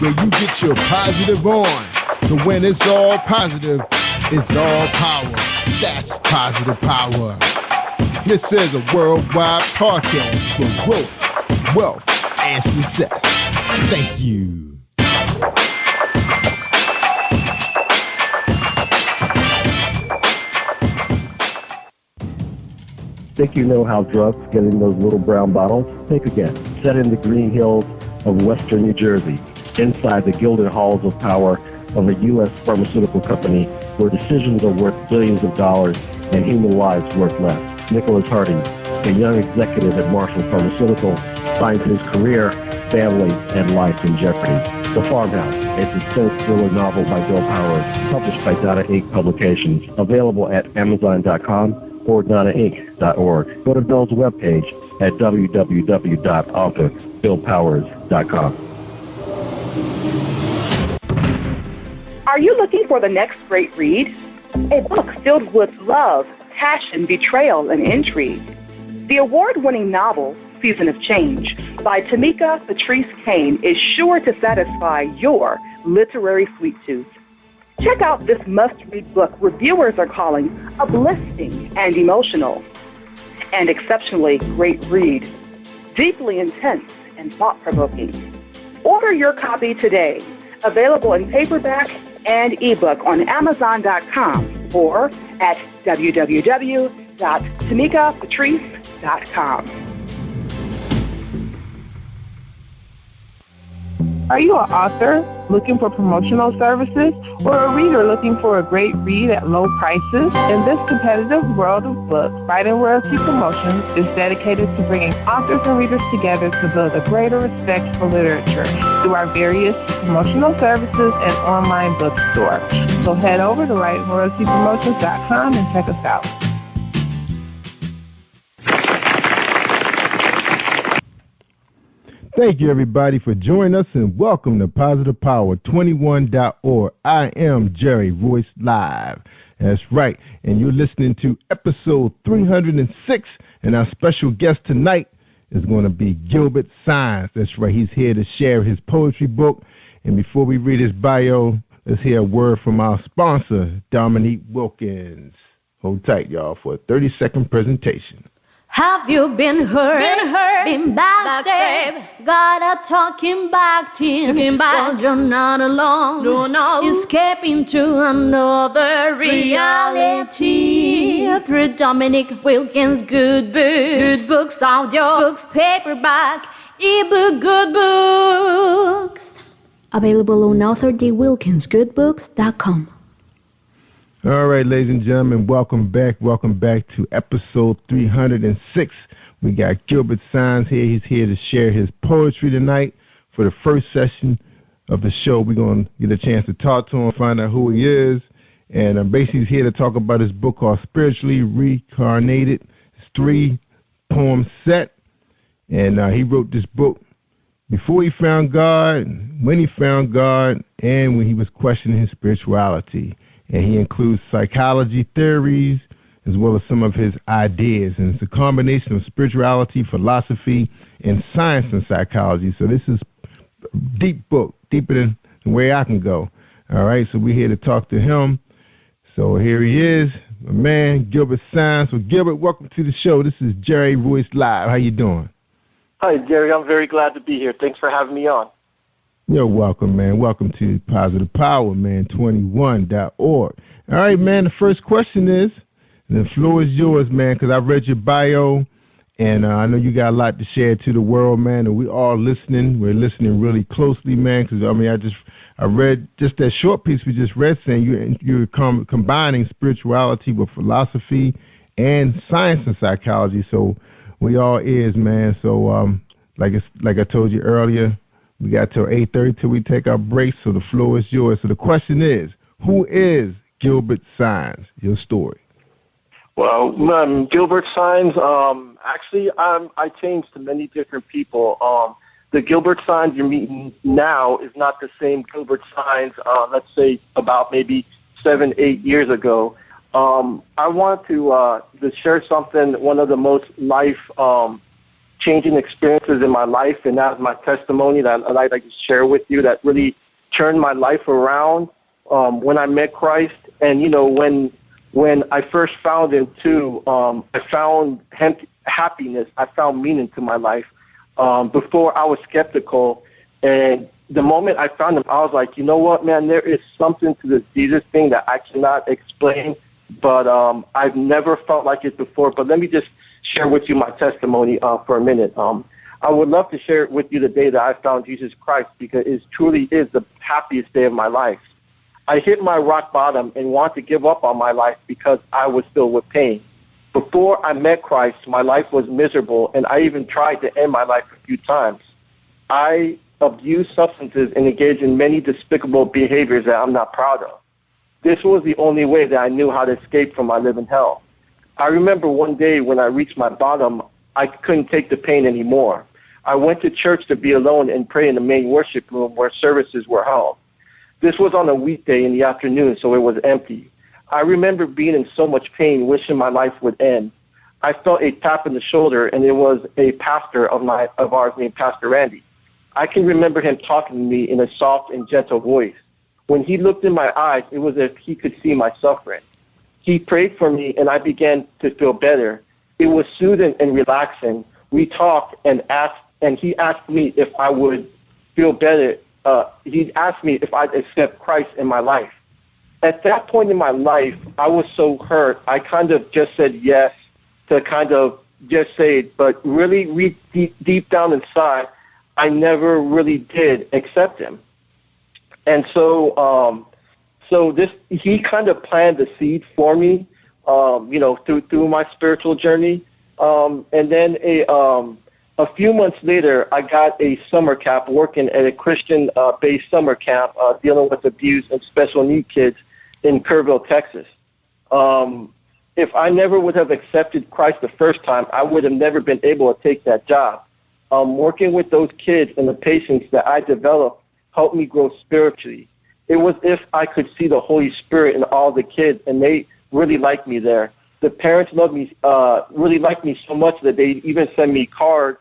where you get your positive on. So when it's all positive, it's all power. That's positive power. This is a worldwide podcast for growth, wealth, and success. Thank you. Think you know how drugs get in those little brown bottles? Think again. Set in the green hills of western New Jersey, inside the gilded halls of power of a U.S. pharmaceutical company where decisions are worth billions of dollars and human lives worth less. Nicholas Harding, a young executive at Marshall Pharmaceutical, finds his career, family, and life in jeopardy. The Farmhouse, a suspense thriller novel by Bill Powers, published by Donna Inc. Publications, available at Amazon.com or DonnaInc.org. Go to Bill's webpage at www.authorBillPowers.com. Are you looking for the next great read? A book filled with love, passion, betrayal, and intrigue. The award-winning novel, Season of Change, by Tamika Patrice Kane, is sure to satisfy your literary sweet tooth. Check out this must-read book reviewers are calling uplifting and emotional, and exceptionally great read, deeply intense and thought-provoking. Order your copy today, available in paperback and ebook on Amazon.com or at www.TamikaPatrice.com. Are you an author, looking for promotional services, or a reader looking for a great read at low prices? In this competitive world of books, Biden Royalty Promotions is dedicated to bringing authors and readers together to build a greater respect for literature through our various promotional services and online bookstore. So head over to WriteRoyaltyPromotions.com and check us out. Thank you, everybody, for joining us, and welcome to PositivePower21.org. I am Jerry Royce Live. That's right, and you're listening to episode 306, and our special guest tonight is going to be Gilbert Sines. That's right, he's here to share his poetry book. And before we read his bio, let's hear a word from our sponsor, Dominique Wilkins. Hold tight, y'all, for a 30-second presentation. Have you been hurt? Been backstabbed? Got a talking back team. Well, you're not alone. No. Escaping to another reality. Through Dominique Wilkins' good books, audio books, paperback, ebook, good books. Available on authordwilkinsgoodbooks.com. All right, ladies and gentlemen, welcome back. Welcome back to episode 306. We got Gilbert Sines here. He's here to share his poetry tonight. For the first session of the show, we're going to get a chance to talk to him, find out who he is. And basically, he's here to talk about his book called Spiritually Reincarnated. It's 3-poem set. And he wrote this book before he found God, when he found God, and when he was questioning his spirituality. And he includes psychology theories as well as some of his ideas. And it's a combination of spirituality, philosophy, and science and psychology. So this is a deep book, deeper than the way I can go. All right, so we're here to talk to him. So here he is, my man, Gilbert Sines. So Gilbert, welcome to the show. This is Jerry Royce Live. How you doing? Hi, Jerry. I'm very glad to be here. Thanks for having me on. You're welcome, man. Welcome to Positive Power, man, 21.org. All right, man, the first question is, and the floor is yours, man, because I read your bio, and I know you got a lot to share to the world, man, and we all listening. We're listening really closely, man, because, I mean, I read just that short piece we just read saying you're combining spirituality with philosophy and science and psychology, so we all ears, man. So like I told you earlier, we got till 8:30 till we take our break, so the floor is yours. So the question is, who is Gilbert Sines? Your story. Well, Gilbert Sines, actually, I changed to many different people. The Gilbert Sines you're meeting now is not the same Gilbert Sines, let's say, about maybe 7-8 years ago. I want to share something, one of the most life-changing experiences in my life, and that's my testimony that I'd like to share with you that really turned my life around when I met Christ. And, you know, when I first found him, too, I found happiness. I found meaning to my life. Before, I was skeptical. And the moment I found him, I was like, you know what, man, there is something to this Jesus thing that I cannot explain. But I've never felt like it before. But let me just share with you my testimony for a minute. I would love to share it with you the day that I found Jesus Christ, because it truly is the happiest day of my life. I hit my rock bottom and wanted to give up on my life because I was filled with pain. Before I met Christ, my life was miserable, and I even tried to end my life a few times. I abused substances and engaged in many despicable behaviors that I'm not proud of. This was the only way that I knew how to escape from my living hell. I remember one day when I reached my bottom, I couldn't take the pain anymore. I went to church to be alone and pray in the main worship room where services were held. This was on a weekday in the afternoon, so it was empty. I remember being in so much pain, wishing my life would end. I felt a tap in the shoulder, and it was a pastor of ours named Pastor Randy. I can remember him talking to me in a soft and gentle voice. When he looked in my eyes, it was as if he could see my suffering. He prayed for me, and I began to feel better. It was soothing and relaxing. We talked and he asked me if I would feel better. He asked me if I'd accept Christ in my life. At that point in my life, I was so hurt, I kind of just said yes to kind of just say it, but really deep down inside, I never really did accept him. And so he kind of planted the seed for me, through my spiritual journey. And then a few months later, I got a summer camp working at a Christian-based summer camp dealing with abuse and special need kids in Kerrville, Texas. If I never would have accepted Christ the first time, I would have never been able to take that job. Working with those kids and the patience that I developed helped me grow spiritually. It was if I could see the Holy Spirit in all the kids, and they really liked me there. The parents loved me, really liked me so much that they even sent me cards,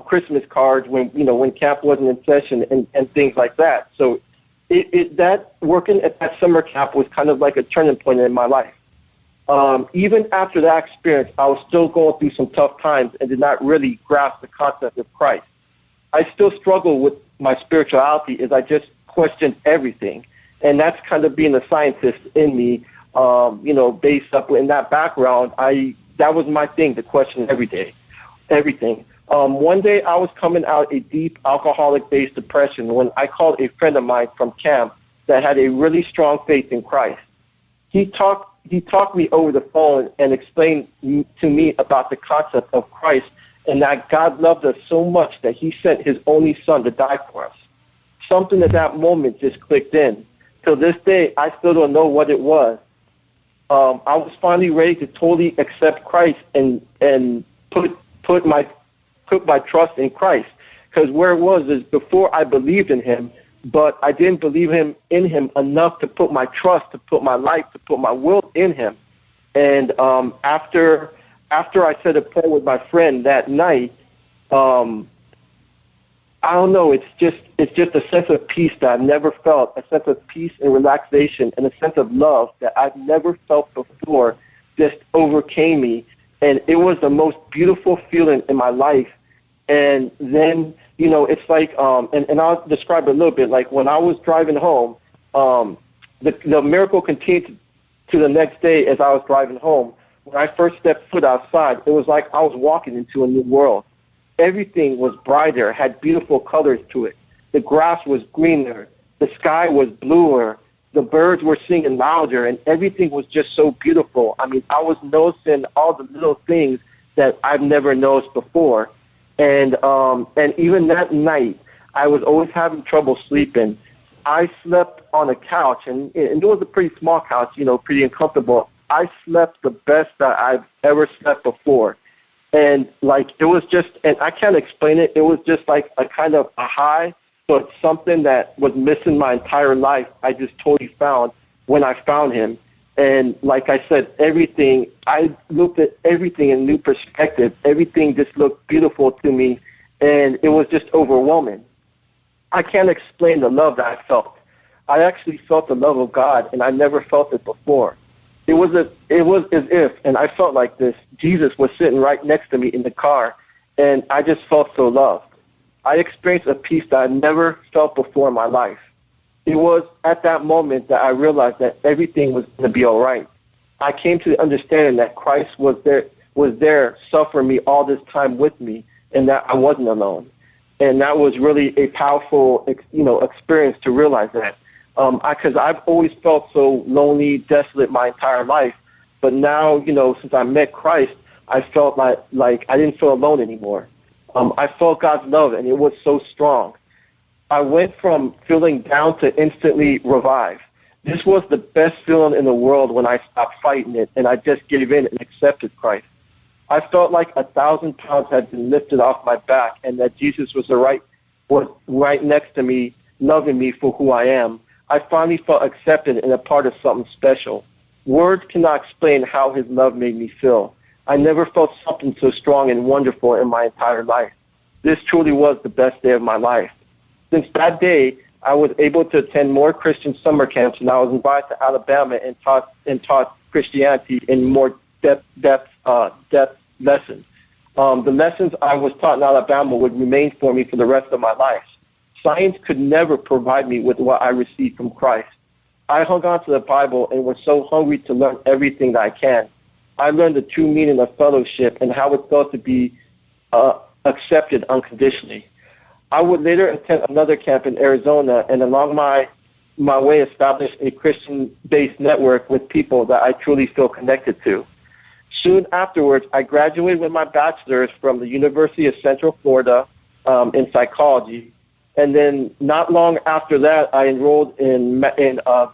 Christmas cards when camp wasn't in session and things like that. So that working at that summer camp was kind of like a turning point in my life. Even after that experience, I was still going through some tough times and did not really grasp the concept of Christ. I still struggle with my spirituality as I just questioned everything. And that's kind of being a scientist in me, based up in that background. That was my thing, to question everything. One day I was coming out a deep alcoholic-based depression when I called a friend of mine from camp that had a really strong faith in Christ. He talked me over the phone and explained to me about the concept of Christ and that God loved us so much that he sent his only son to die for us. Something at that moment just clicked in. Till this day, I still don't know what it was. I was finally ready to totally accept Christ and put my trust in Christ. Because where it was is before I believed in him, but I didn't believe in him enough to put my trust, to put my life, to put my will in him. And after I said a prayer with my friend that night, I don't know, it's just a sense of peace that I've never felt, a sense of peace and relaxation and a sense of love that I've never felt before just overcame me. And it was the most beautiful feeling in my life. And then, it's like, and I'll describe it a little bit, like when I was driving home, the miracle continued to the next day as I was driving home. When I first stepped foot outside, it was like I was walking into a new world. Everything was brighter, had beautiful colors to it. The grass was greener. The sky was bluer. The birds were singing louder, and everything was just so beautiful. I mean, I was noticing all the little things that I've never noticed before. And even that night, I was always having trouble sleeping. I slept on a couch, and it was a pretty small couch, pretty uncomfortable. I slept the best that I've ever slept before. And, it was just, and I can't explain it, it was just like a kind of a high, but something that was missing my entire life, I just totally found when I found him. And like I said, I looked at everything in new perspective. Everything just looked beautiful to me, and it was just overwhelming. I can't explain the love that I felt. I actually felt the love of God, and I never felt it before. It was as if, and I felt like this, Jesus was sitting right next to me in the car, and I just felt so loved. I experienced a peace that I never felt before in my life. It was at that moment that I realized that everything was going to be all right. I came to the understanding that Christ was there suffering me all this time with me, and that I wasn't alone. And that was really a powerful, experience to realize that. Because I've always felt so lonely, desolate my entire life. But now, since I met Christ, I felt like I didn't feel alone anymore. I felt God's love, and it was so strong. I went from feeling down to instantly revived. This was the best feeling in the world when I stopped fighting it, and I just gave in and accepted Christ. I felt like 1,000 pounds had been lifted off my back, and that Jesus was right next to me, loving me for who I am. I finally felt accepted and a part of something special. Words cannot explain how his love made me feel. I never felt something so strong and wonderful in my entire life. This truly was the best day of my life. Since that day, I was able to attend more Christian summer camps, and I was invited to Alabama and taught Christianity in more depth lessons. The lessons I was taught in Alabama would remain for me for the rest of my life. Science could never provide me with what I received from Christ. I hung on to the Bible and was so hungry to learn everything that I can. I learned the true meaning of fellowship and how it felt to be accepted unconditionally. I would later attend another camp in Arizona, and along my my way, establish a Christian-based network with people that I truly feel connected to. Soon afterwards, I graduated with my bachelor's from the University of Central Florida in psychology. And then not long after that, I enrolled in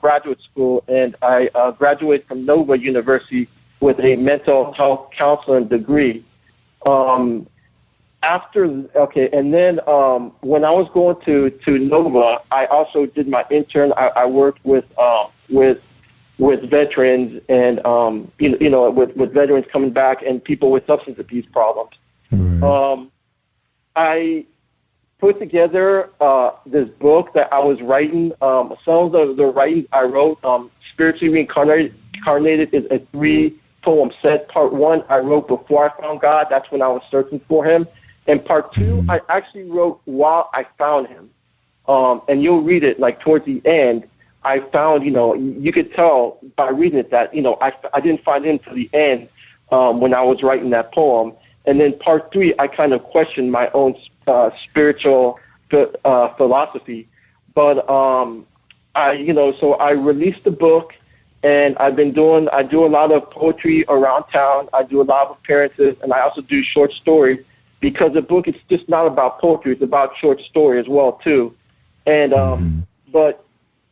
graduate school, and I graduated from Nova University with a mental health counseling degree. And then when I was going to Nova, I also did my intern. I worked with veterans and with veterans coming back and people with substance abuse problems. Mm-hmm. I put together this book that I was writing. Some of the writings I wrote, Spiritually Reincarnated, is a 3-poem set. Part 1 I wrote before I found God. That's when I was searching for him. And part 2 I actually wrote while I found him. And you'll read it like towards the end. I found, you could tell by reading it that, I didn't find him to the end when I was writing that poem. And then part 3, I kind of questioned my own spiritual philosophy. But so I released the book, and I do a lot of poetry around town. I do a lot of appearances, and I also do short stories, because the book is just not about poetry; it's about short story as well too. And but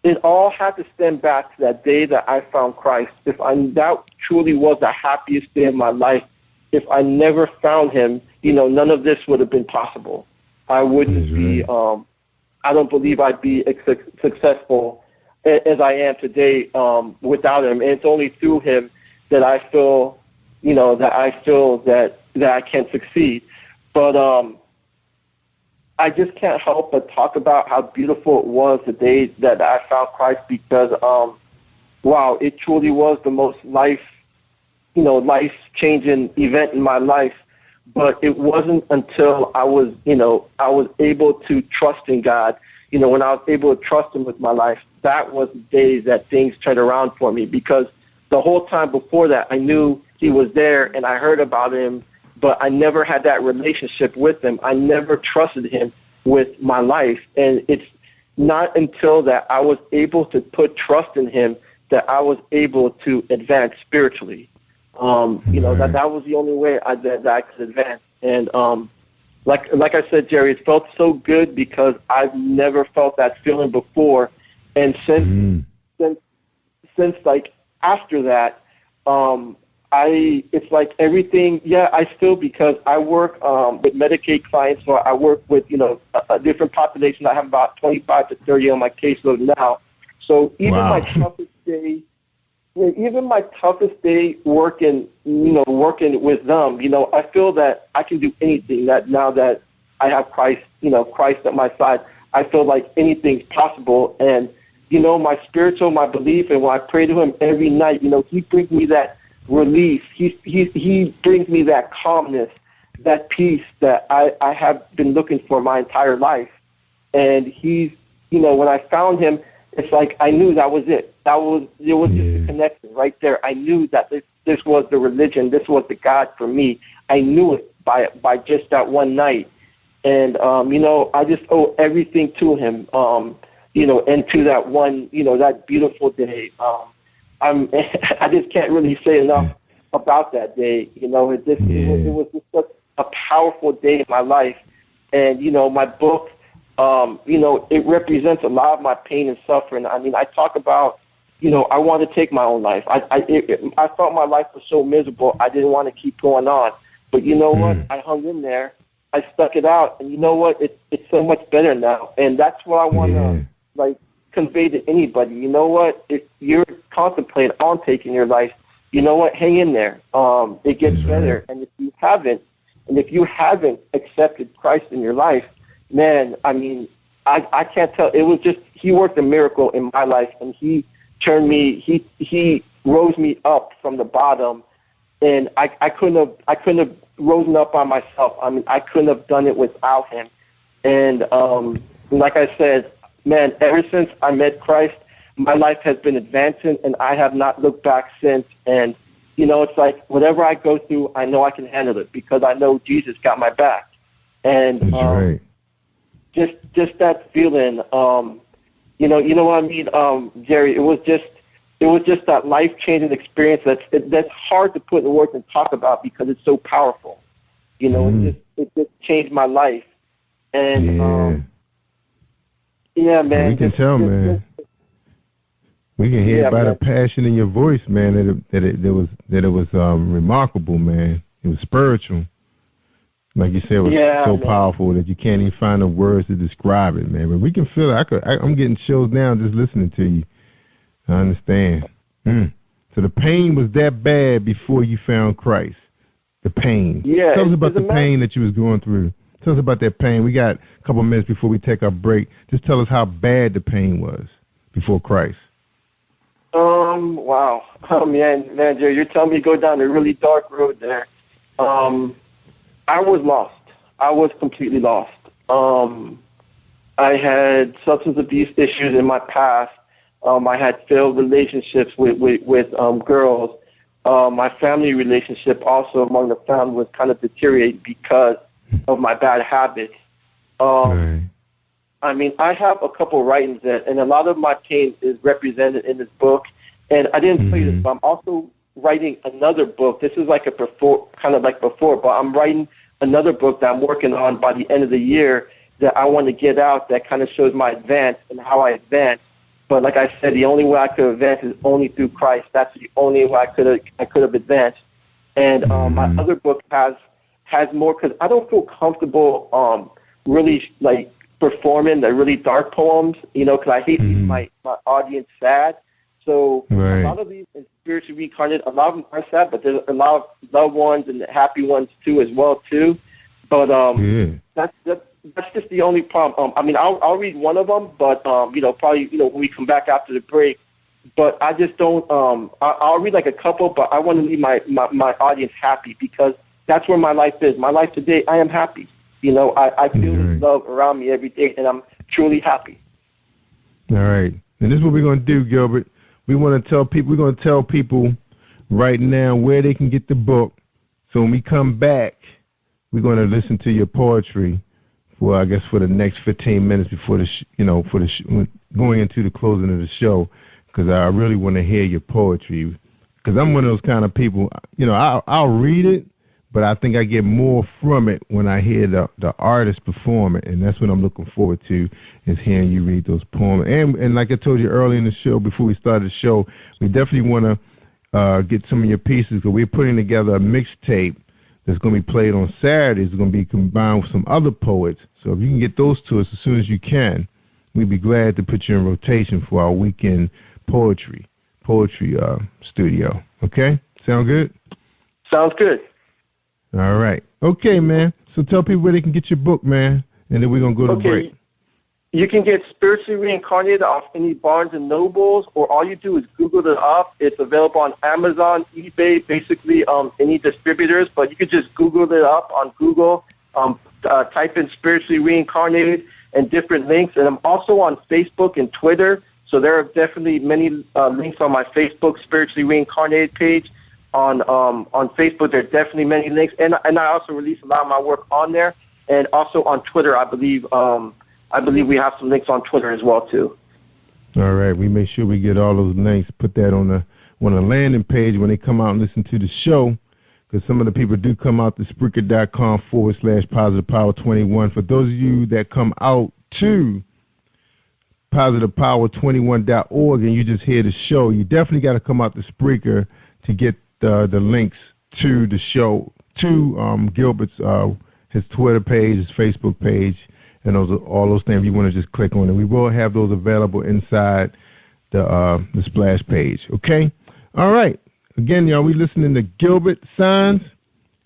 it all had to stem back to that day that I found Christ. That truly was the happiest day of my life. If I never found him, none of this would have been possible. I wouldn't be, I don't believe I'd be successful as I am today without him. And it's only through him that I feel, that I can succeed. But I just can't help but talk about how beautiful it was the day that I found Christ, because, wow, it truly was the most life-changing event in my life. But it wasn't until I was able to trust in God, when I was able to trust him with my life, that was the day that things turned around for me. Because the whole time before that, I knew he was there and I heard about him, but I never had that relationship with him. I never trusted him with my life. And it's not until that I was able to put trust in him that I was able to advance spiritually. That was the only way that I could advance. And like I said, Jerry, it felt so good because I've never felt that feeling before. And since like after that, it's like everything. Yeah, I still, because I work with Medicaid clients, so I work with a different population. I have about 25 to 30 on my caseload now. So even my toughest day working with them, I feel that I can do anything. That now that I have Christ at my side, I feel like anything's possible. And my belief, and when I pray to him every night, he brings me that relief. He brings me that calmness, that peace that I have been looking for my entire life. And he's, when I found him, it's like I knew that was it. There was just a connection right there. I knew that this was the religion. This was the God for me. I knew it by just that one night. And, I just owe everything to him, and to that one, that beautiful day. I just can't really say enough about that day. It was just such a powerful day in my life. And, my book, it represents a lot of my pain and suffering. I mean, I talk about, I want to take my own life. I felt my life was so miserable, I didn't want to keep going on. But you know what? I hung in there. I stuck it out. And you know what? It's so much better now. And that's what I want to, convey to anybody. You know what? If you're contemplating on taking your life, you know what? Hang in there. It gets better. And if you haven't accepted Christ in your life, man, I mean, I can't tell. It was just, he worked a miracle in my life, and he turned me, he rose me up from the bottom, and I couldn't have risen up by myself. I mean, I couldn't have done it without him. And like I said, man, ever since I met Christ, my life has been advancing, and I have not looked back since. And, it's like whatever I go through, I know I can handle it because I know Jesus got my back. And just that feeling, You know what I mean, Jerry? It was just that life-changing experience that's hard to put in words and talk about because it's so powerful. You know, it just changed my life. And yeah, man. We can tell, man. We can hear by the passion in your voice, man, that it was remarkable, man. It was spiritual. Like you said, it was so powerful that you can't even find the words to describe it, man. But we can feel it. I'm getting chills now just listening to you. I understand. So the pain was that bad before you found Christ. The pain. Yeah. Tell us about the pain that you was going through. Tell us about that pain. We got a couple minutes before we take our break. Just tell us how bad the pain was before Christ. Wow. Man, Jerry, you're telling me to go down a really dark road there. I was lost. I was completely lost. I had substance abuse issues in my past. I had failed relationships with girls. My family relationship also among the family was kind of deteriorating because of my bad habits. I mean, I have a couple writings and a lot of my pain is represented in this book. And I didn't tell you this, but I'm also writing another book. This is like kind of like before, but I'm writing another book that I'm working on by the end of the year that I want to get out that kind of shows my advance and how I advance. But like I said, the only way I could advance is only through Christ. That's the only way I could have advanced. And my other book has more because I don't feel comfortable really like performing the really dark poems, you know, because I hate leaving my audience sad. So a lot of these spiritually reincarnated, a lot of them are sad, but there's a lot of loved ones and happy ones too as well too. But that's just the only problem. I mean, I'll read one of them, but probably when we come back after the break. But I just don't. I'll read like a couple, but I want to leave my audience happy because that's where my life is. My life today, I am happy. You know, I feel this love around me every day, and I'm truly happy. All right, and this is what we're going to do, Gilbert. We want to tell people. We're going to tell people right now where they can get the book. So when we come back, we're going to listen to your poetry for the next 15 minutes before going into the closing of the show, because I really want to hear your poetry. Because I'm one of those kind of people. You know, I'll read it, but I think I get more from it when I hear the artist perform it, and that's what I'm looking forward to, is hearing you read those poems. And like I told you earlier in the show, before we started the show, we definitely want to get some of your pieces, because we're putting together a mixtape that's going to be played on Saturdays. It's going to be combined with some other poets. So if you can get those to us as soon as you can, we'd be glad to put you in rotation for our weekend poetry studio. Okay? Sound good? Sounds good. All right. Okay, man. So tell people where they can get your book, man, and then we're going to go to break. You can get Spiritually Reincarnated off any Barnes & Nobles, or all you do is Google it up. It's available on Amazon, eBay, basically any distributors, but you could just Google it up on Google, type in Spiritually Reincarnated and different links. And I'm also on Facebook and Twitter, so there are definitely many links on my Facebook Spiritually Reincarnated page. On Facebook, there are definitely many links, and I also release a lot of my work on there, and also on Twitter, I believe we have some links on Twitter as well too. All right, we make sure we get all those links, put that on the landing page when they come out and listen to the show, because some of the people do come out to Spreaker.com/PositivePower21. For those of you that come out to PositivePower21.org and you just hear the show, you definitely got to come out to Spreaker to get the links to the show, to Gilbert's his Twitter page, his Facebook page, and all those things. You want to just click on it. We will have those available inside the splash page. Okay? All right. Again, y'all, we listening to Gilbert Signs.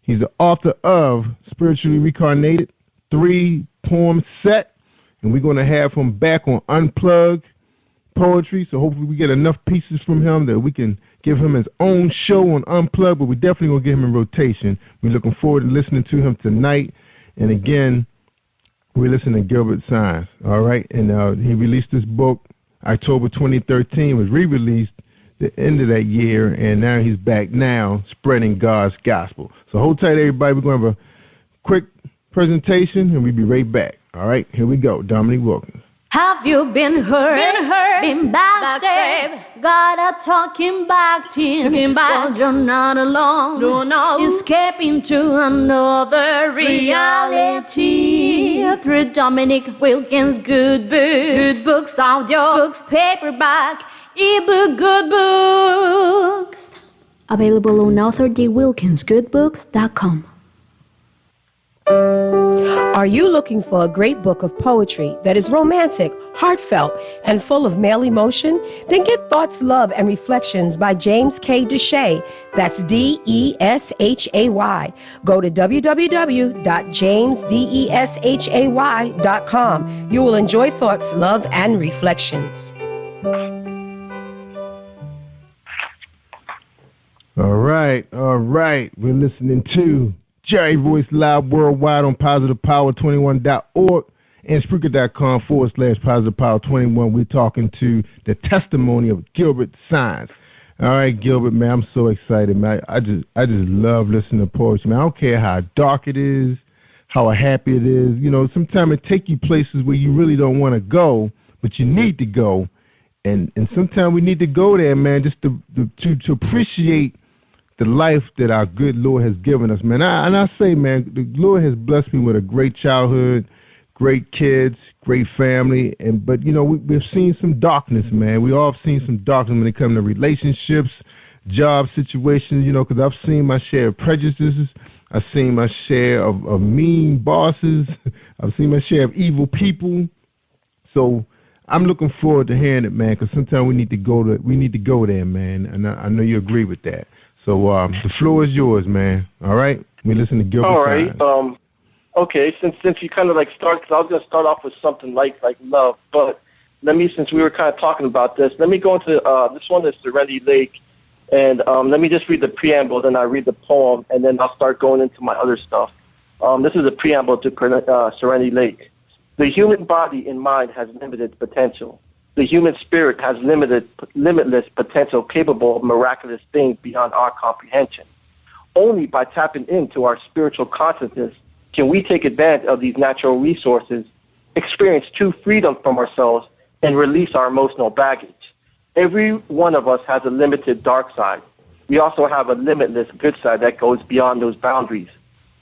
He's the author of Spiritually Reincarnated, 3-poem set, and we're going to have him back on Unplugged Poetry. So hopefully we get enough pieces from him that we can give him his own show on Unplugged, but we definitely going to get him in rotation. We're looking forward to listening to him tonight. And again, we're listening to Gilbert Signs, all right? And he released this book October 2013, was re-released the end of that year, and now he's back now spreading God's gospel. So hold tight, everybody. We're going to have a quick presentation, and we'll be right back. All right, here we go. Dominique Wilkins. Have you been hurt, been backstabbed? God are talking back to you. But you're not alone. No. Escaping to another reality. Through Dominic Wilkins' good books, audio books, paperback, ebook, good books. Available on authordwilkinsgoodbooks.com. Are you looking for a great book of poetry that is romantic, heartfelt, and full of male emotion? Then get Thoughts, Love, and Reflections by James K. Deshay. That's D-E-S-H-A-Y. Go to www.jamesdeshay.com. You will enjoy Thoughts, Love, and Reflections. All right. We're listening to Jerry Royce Live worldwide on PositivePower21.org and Spreaker.com/PositivePower21. We're talking to the testimony of Gilbert Sines. All right, Gilbert, man, I'm so excited, man. I just love listening to poetry, man. I don't care how dark it is, how happy it is. You know, sometimes it takes you places where you really don't want to go, but you need to go. And sometimes we need to go there, man, just to appreciate the life that our good Lord has given us, man. I say, man, the Lord has blessed me with a great childhood, great kids, great family, but, you know, we've seen some darkness, man. We all have seen some darkness when it comes to relationships, job situations, you know, because I've seen my share of prejudices. I've seen my share of mean bosses. I've seen my share of evil people. So I'm looking forward to hearing it, man, because sometimes we need to go there, man, and I know you agree with that. So the floor is yours, man. All right? We listen to Gilbert. All right. Okay, since you kind of like start, because I was going to start off with something like love, but since we were kind of talking about this, let me go into, this one is Serenity Lake, and let me just read the preamble, then I read the poem, and then I'll start going into my other stuff. This is a preamble to Serenity Lake. The human body and mind has limited potential. The human spirit has limitless potential capable of miraculous things beyond our comprehension. Only by tapping into our spiritual consciousness can we take advantage of these natural resources, experience true freedom from ourselves, and release our emotional baggage. Every one of us has a limited dark side. We also have a limitless good side that goes beyond those boundaries.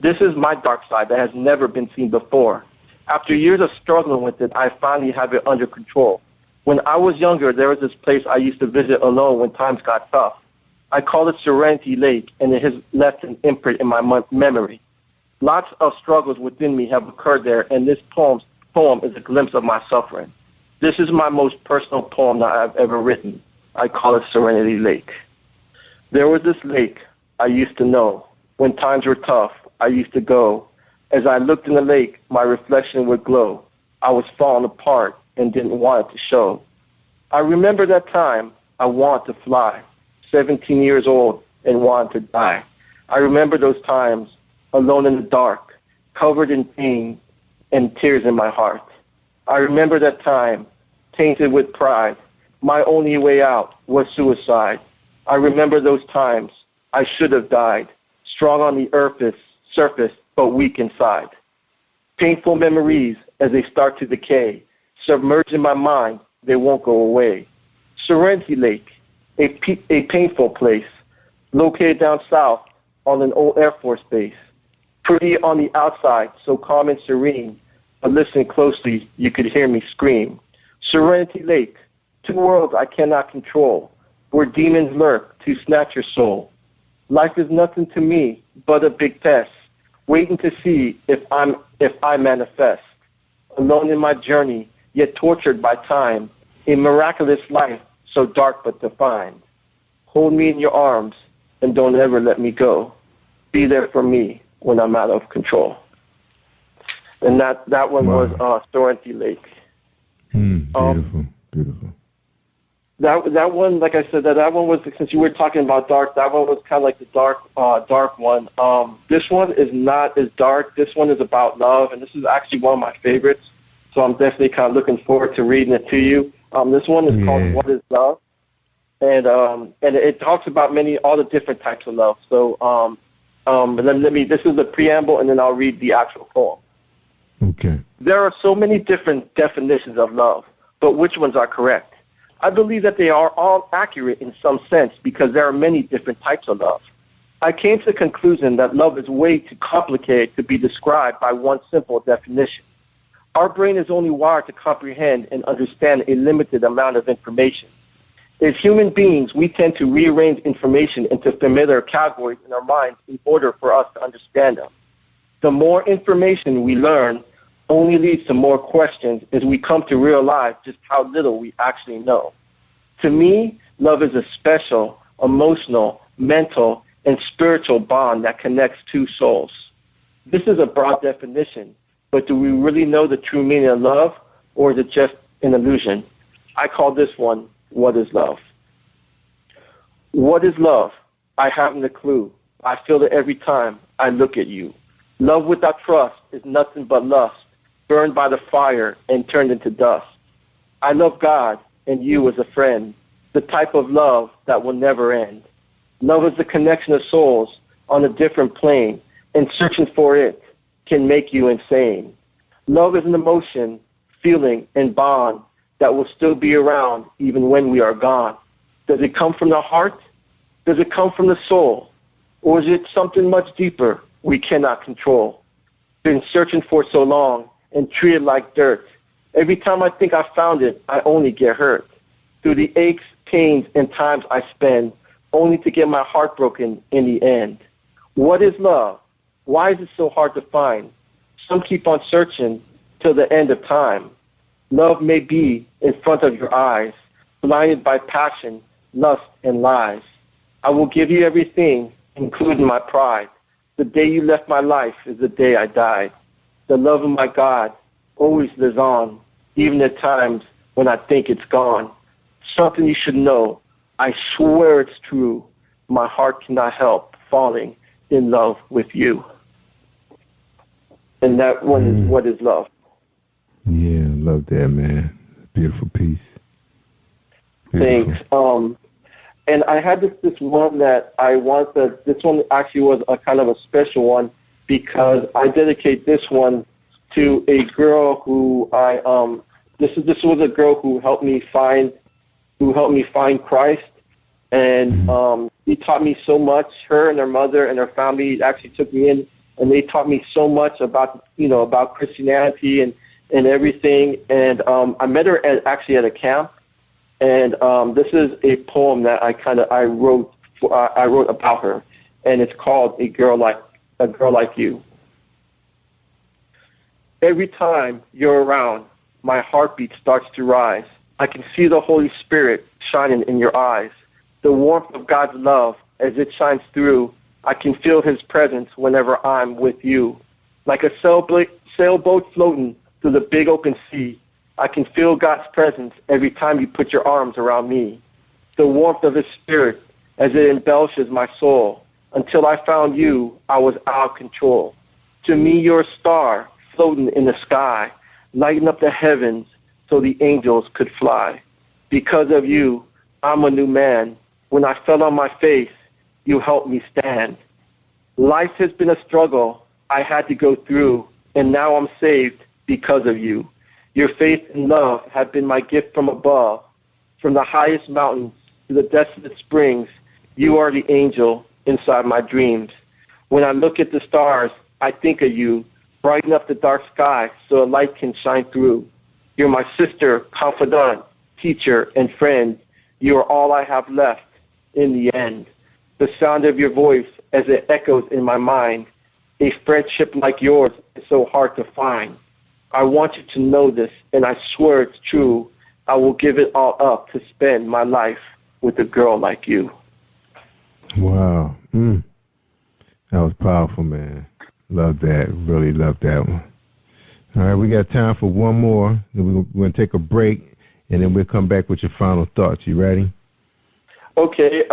This is my dark side that has never been seen before. After years of struggling with it, I finally have it under control. When I was younger, there was this place I used to visit alone when times got tough. I call it Serenity Lake, and it has left an imprint in my memory. Lots of struggles within me have occurred there, and this poem is a glimpse of my suffering. This is my most personal poem that I've ever written. I call it Serenity Lake. There was this lake I used to know. When times were tough, I used to go. As I looked in the lake, my reflection would glow. I was falling apart and didn't want it to show. I remember that time I wanted to fly, 17 years old and wanted to die. I remember those times alone in the dark, covered in pain and tears in my heart. I remember that time tainted with pride. My only way out was suicide. I remember those times I should have died, strong on the surface but weak inside. Painful memories as they start to decay, submerged in my mind, they won't go away. Serenity Lake, a painful place, located down south on an old Air Force base. Pretty on the outside, so calm and serene, but listen closely, you could hear me scream. Serenity Lake, two worlds I cannot control, where demons lurk to snatch your soul. Life is nothing to me but a big test, waiting to see if I manifest. Alone in my journey, yet tortured by time, a miraculous life, so dark but defined. Hold me in your arms and don't ever let me go. Be there for me when I'm out of control. And that one was Serenity Lake. Beautiful. That one, like I said, that one was, since you were talking about dark, that one was kind of like the dark one. This one is not as dark. This one is about love, and this is actually one of my favorites. So I'm definitely kind of looking forward to reading it to you. This one is called What is Love? And it talks about all the different types of love. So this is the preamble, and then I'll read the actual poem. Okay. There are so many different definitions of love, but which ones are correct? I believe that they are all accurate in some sense because there are many different types of love. I came to the conclusion that love is way too complicated to be described by one simple definition. Our brain is only wired to comprehend and understand a limited amount of information. As human beings, we tend to rearrange information into familiar categories in our minds in order for us to understand them. The more information we learn only leads to more questions as we come to realize just how little we actually know. To me, love is a special, emotional, mental, and spiritual bond that connects two souls. This is a broad definition, but do we really know the true meaning of love, or is it just an illusion? I call this one, what is love? What is love? I haven't a clue. I feel it every time I look at you. Love without trust is nothing but lust, burned by the fire and turned into dust. I love God and you as a friend, the type of love that will never end. Love is the connection of souls on a different plane, and searching for it can make you insane. Love is an emotion, feeling, and bond that will still be around even when we are gone. Does it come from the heart? Does it come from the soul? Or is it something much deeper we cannot control? Been searching for so long and treated like dirt. Every time I think I found it, I only get hurt. Through the aches, pains, and times I spend, only to get my heart broken in the end. What is love? Why is it so hard to find? Some keep on searching till the end of time. Love may be in front of your eyes, blinded by passion, lust, and lies. I will give you everything, including my pride. The day you left my life is the day I died. The love of my God always lives on, even at times when I think it's gone. Something you should know, I swear it's true. My heart cannot help falling in love with you. And that one is what is love. Yeah, love that, man. Beautiful piece. Beautiful. Thanks. And I had this one that I wanted. This one actually was a kind of a special one because I dedicate this one to a girl who this was a girl who helped me find Christ, and he taught me so much. Her and her mother and her family actually took me in, and they taught me so much about Christianity and everything. And I met her actually at a camp. And this is a poem that I wrote about her, and it's called A Girl Like You. Every time you're around, my heartbeat starts to rise. I can see the Holy Spirit shining in your eyes. The warmth of God's love as it shines through. I can feel His presence whenever I'm with you. Like a sailboat floating through the big open sea, I can feel God's presence every time you put your arms around me. The warmth of His Spirit as it embellishes my soul. Until I found you, I was out of control. To me, you're a star floating in the sky, lighting up the heavens so the angels could fly. Because of you, I'm a new man. When I fell on my face, you helped me stand. Life has been a struggle I had to go through, and now I'm saved because of you. Your faith and love have been my gift from above. From the highest mountains to the desolate springs, you are the angel inside my dreams. When I look at the stars, I think of you. Brighten up the dark sky so a light can shine through. You're my sister, confidant, teacher, and friend. You are all I have left in the end. The sound of your voice as it echoes in my mind. A friendship like yours is so hard to find. I want you to know this, and I swear it's true. I will give it all up to spend my life with a girl like you. Wow. That was powerful, man. Love that. Really love that one. All right, we got time for one more. Then we're going to take a break, and then we'll come back with your final thoughts. You ready? Okay.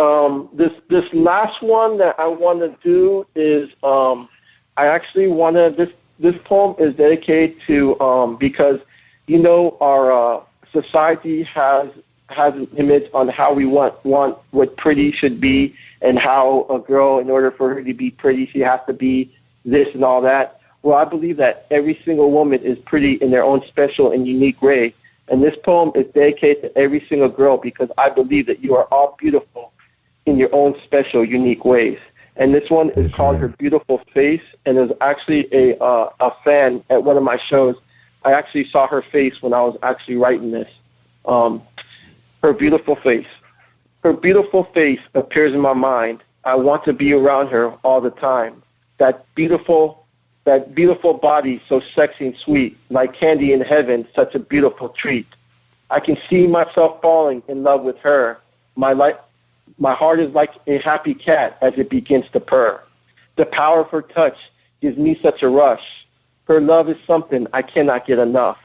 This last one that I want to do is I actually want to this poem is dedicated to because our society has an image on how we want what pretty should be, and how a girl, in order for her to be pretty, she has to be this and all that. Well, I believe that every single woman is pretty in their own special and unique way. And this poem is dedicated to every single girl because I believe that you are all beautiful in your own special, unique ways. And this one is called Her Beautiful Face, and there's actually a fan at one of my shows. I actually saw her face when I was actually writing this. Her beautiful face. Her beautiful face appears in my mind. I want to be around her all the time. That beautiful body, so sexy and sweet, like candy in heaven, such a beautiful treat. I can see myself falling in love with her. My heart is like a happy cat as it begins to purr. The power of her touch gives me such a rush. Her love is something I cannot get enough.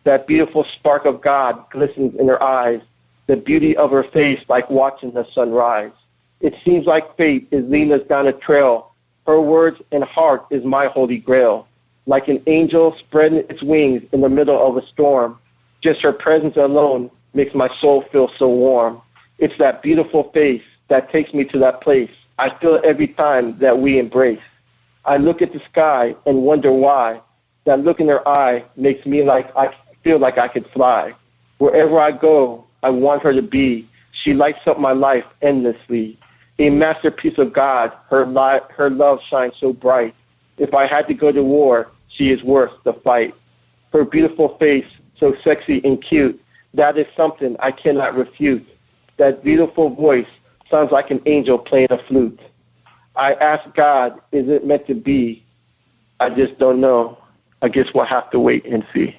That beautiful spark of God glistens in her eyes. The beauty of her face like watching the sun rise. It seems like fate is leading us down a trail. Her words and heart is my holy grail. Like an angel spreading its wings in the middle of a storm. Just her presence alone makes my soul feel so warm. It's that beautiful face that takes me to that place. I feel it every time that we embrace. I look at the sky and wonder why. That look in her eye makes me I feel like I could fly. Wherever I go, I want her to be. She lights up my life endlessly. A masterpiece of God, her love shines so bright. If I had to go to war, she is worth the fight. Her beautiful face, so sexy and cute, that is something I cannot refute. That beautiful voice sounds like an angel playing a flute. I ask God, is it meant to be? I just don't know. I guess we'll have to wait and see.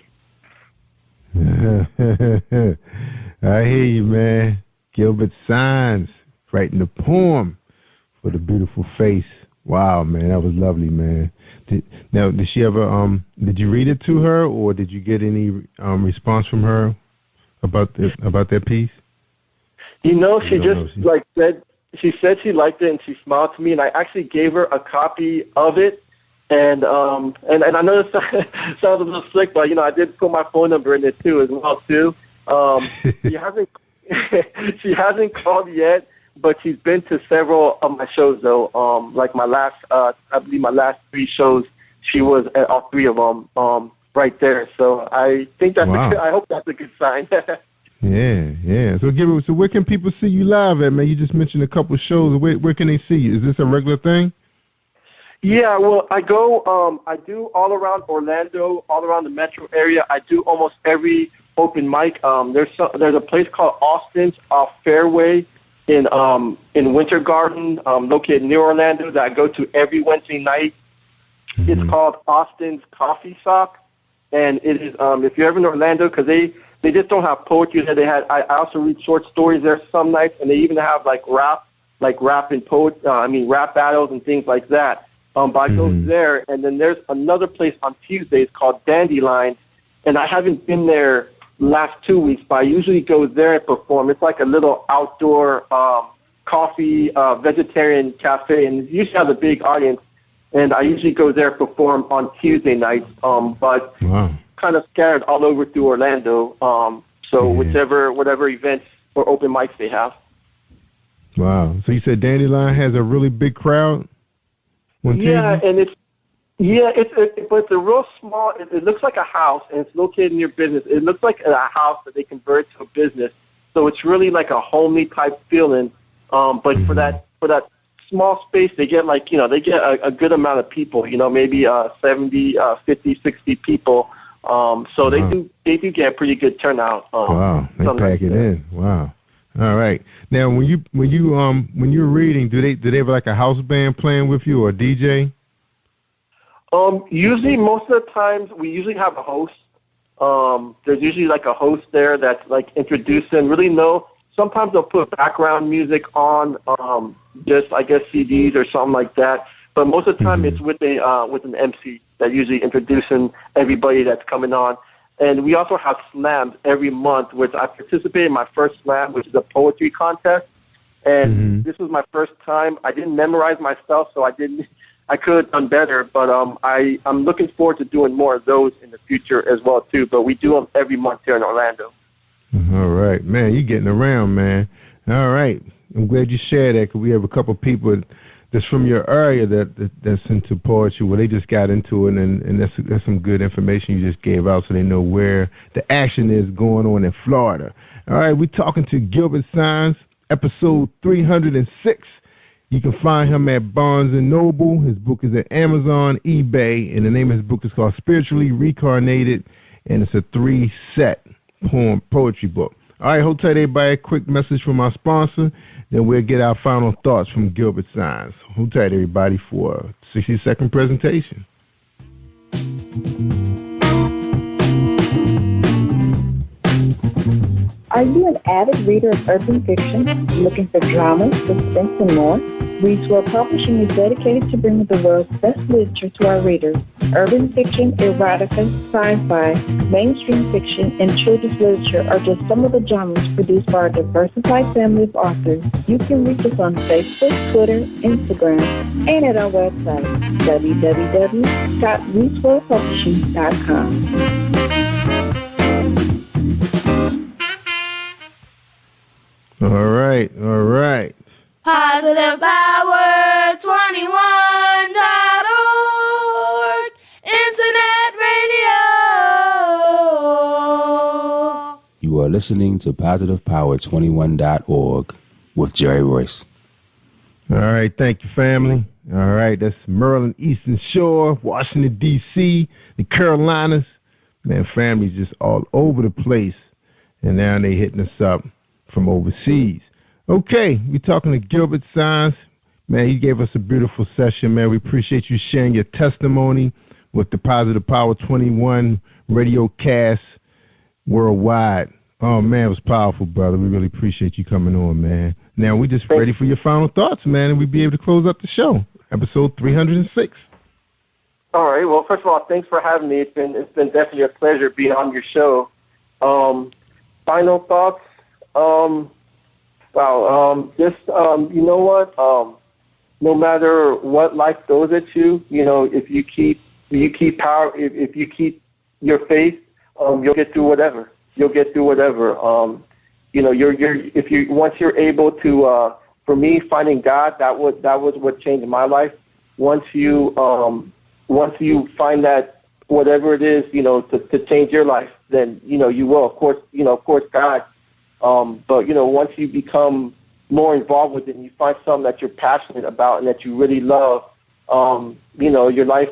I hear you, man. Gilbert Signs writing the poem for The Beautiful Face. Wow, man, that was lovely, man. Did she ever did you read it to her, or did you get any response from her about that piece? You know, she just said she liked it and she smiled to me, and I actually gave her a copy of it. And I know it sounds a little slick, but I did put my phone number in it too as well too. She hasn't called yet, but she's been to several of my shows though. Like my last, I believe my last 3 shows, she was at all 3 of them right there. So I think that's I hope that's a good sign. Yeah. So where can people see you live at, man? You just mentioned a couple of shows. Where can they see you? Is this a regular thing? Yeah, well, I do all around Orlando, all around the metro area. I do almost every open mic. There's a place called Austin's off Fairway in Winter Garden, located near Orlando, that I go to every Wednesday night. Mm-hmm. It's called Austin's Coffee Sock, and it is if you're ever in Orlando, because they just don't have poetry there. I also read short stories there some nights, and they even have rap and rap battles and things like that. But I go there, and then there's another place on Tuesdays called Dandelions, and I haven't been there last 2 weeks, but I usually go there and perform. It's like a little outdoor coffee vegetarian cafe, and it usually has a big audience, and I usually go there and perform on Tuesday nights, but kind of scattered all over through Orlando, whatever events or open mics they have. Wow. So you said Dandelion has a really big crowd? Yeah, and it's a real small. It looks like a house, and it's located near business. It looks like a house that they converted to a business, so it's really like a homely type feeling. But for that small space, they get a good amount of people. Maybe 70, 50, 60 people. So they do get a pretty good turnout. Wow, they pack it in. Wow. All right. Now, when you're reading, do they have like a house band playing with you or a DJ? Usually, most of the times, we usually have a host. There's usually like a host there that's like introducing. Sometimes they'll put background music on, just I guess CDs or something like that. But most of the time, it's with an MC that usually introducing everybody that's coming on. And we also have slams every month, which I participated in my first slam, which is a poetry contest. And this was my first time. I didn't memorize my stuff, so I could have done better. But I'm looking forward to doing more of those in the future as well, too. But we do them every month here in Orlando. All right. Man, you're getting around, man. All right. I'm glad you shared that, because we have a couple of people that's from your area that's into poetry, well, they just got into it, and that's some good information you just gave out so they know where the action is going on in Florida. All right, we're talking to Gilbert Sines, episode 306. You can find him at Barnes & Noble. His book is at Amazon, eBay, and the name of his book is called Spiritually Reincarnated, and it's a 3-set poetry book. All right, hold tight, everybody. A quick message from our sponsor. Then we'll get our final thoughts from Gilbert Sines. Hold tight, everybody, for a 60-second presentation. Are you an avid reader of urban fiction, looking for drama, suspense, and more? Reedswell Publishing is dedicated to bringing the world's best literature to our readers. Urban fiction, erotica, sci-fi, mainstream fiction, and children's literature are just some of the genres produced by our diversified family of authors. You can reach us on Facebook, Twitter, Instagram, and at our website, www.reedswellpublishing.com. All right. Positive Power 21.org, Internet Radio. You are listening to PositivePower21.org with Jerry Royce. All right, thank you, family. All right, that's Maryland, Eastern Shore, Washington, D.C., the Carolinas. Man, families just all over the place, and now they hitting us up from overseas. Okay, we're talking to Gilbert Sines. Man, he gave us a beautiful session, man. We appreciate you sharing your testimony with the Positive Power 21 radio cast worldwide. Oh, man, it was powerful, brother. We really appreciate you coming on, man. Now, we're just ready for your final thoughts, man, and we'll be able to close up the show, episode 306. All right. Well, first of all, thanks for having me. It's been definitely a pleasure being on your show. Final thoughts. You know what? No matter what life throws at you, you know, if you keep your faith, you'll get through whatever. You know, once you're able to, for me, finding God, that was what changed my life. Once you find that whatever it is, you know, to change your life, then you know you will. Of course, God. But, you know, once you become more involved with it and you find something that you're passionate about and that you really love, you know, your life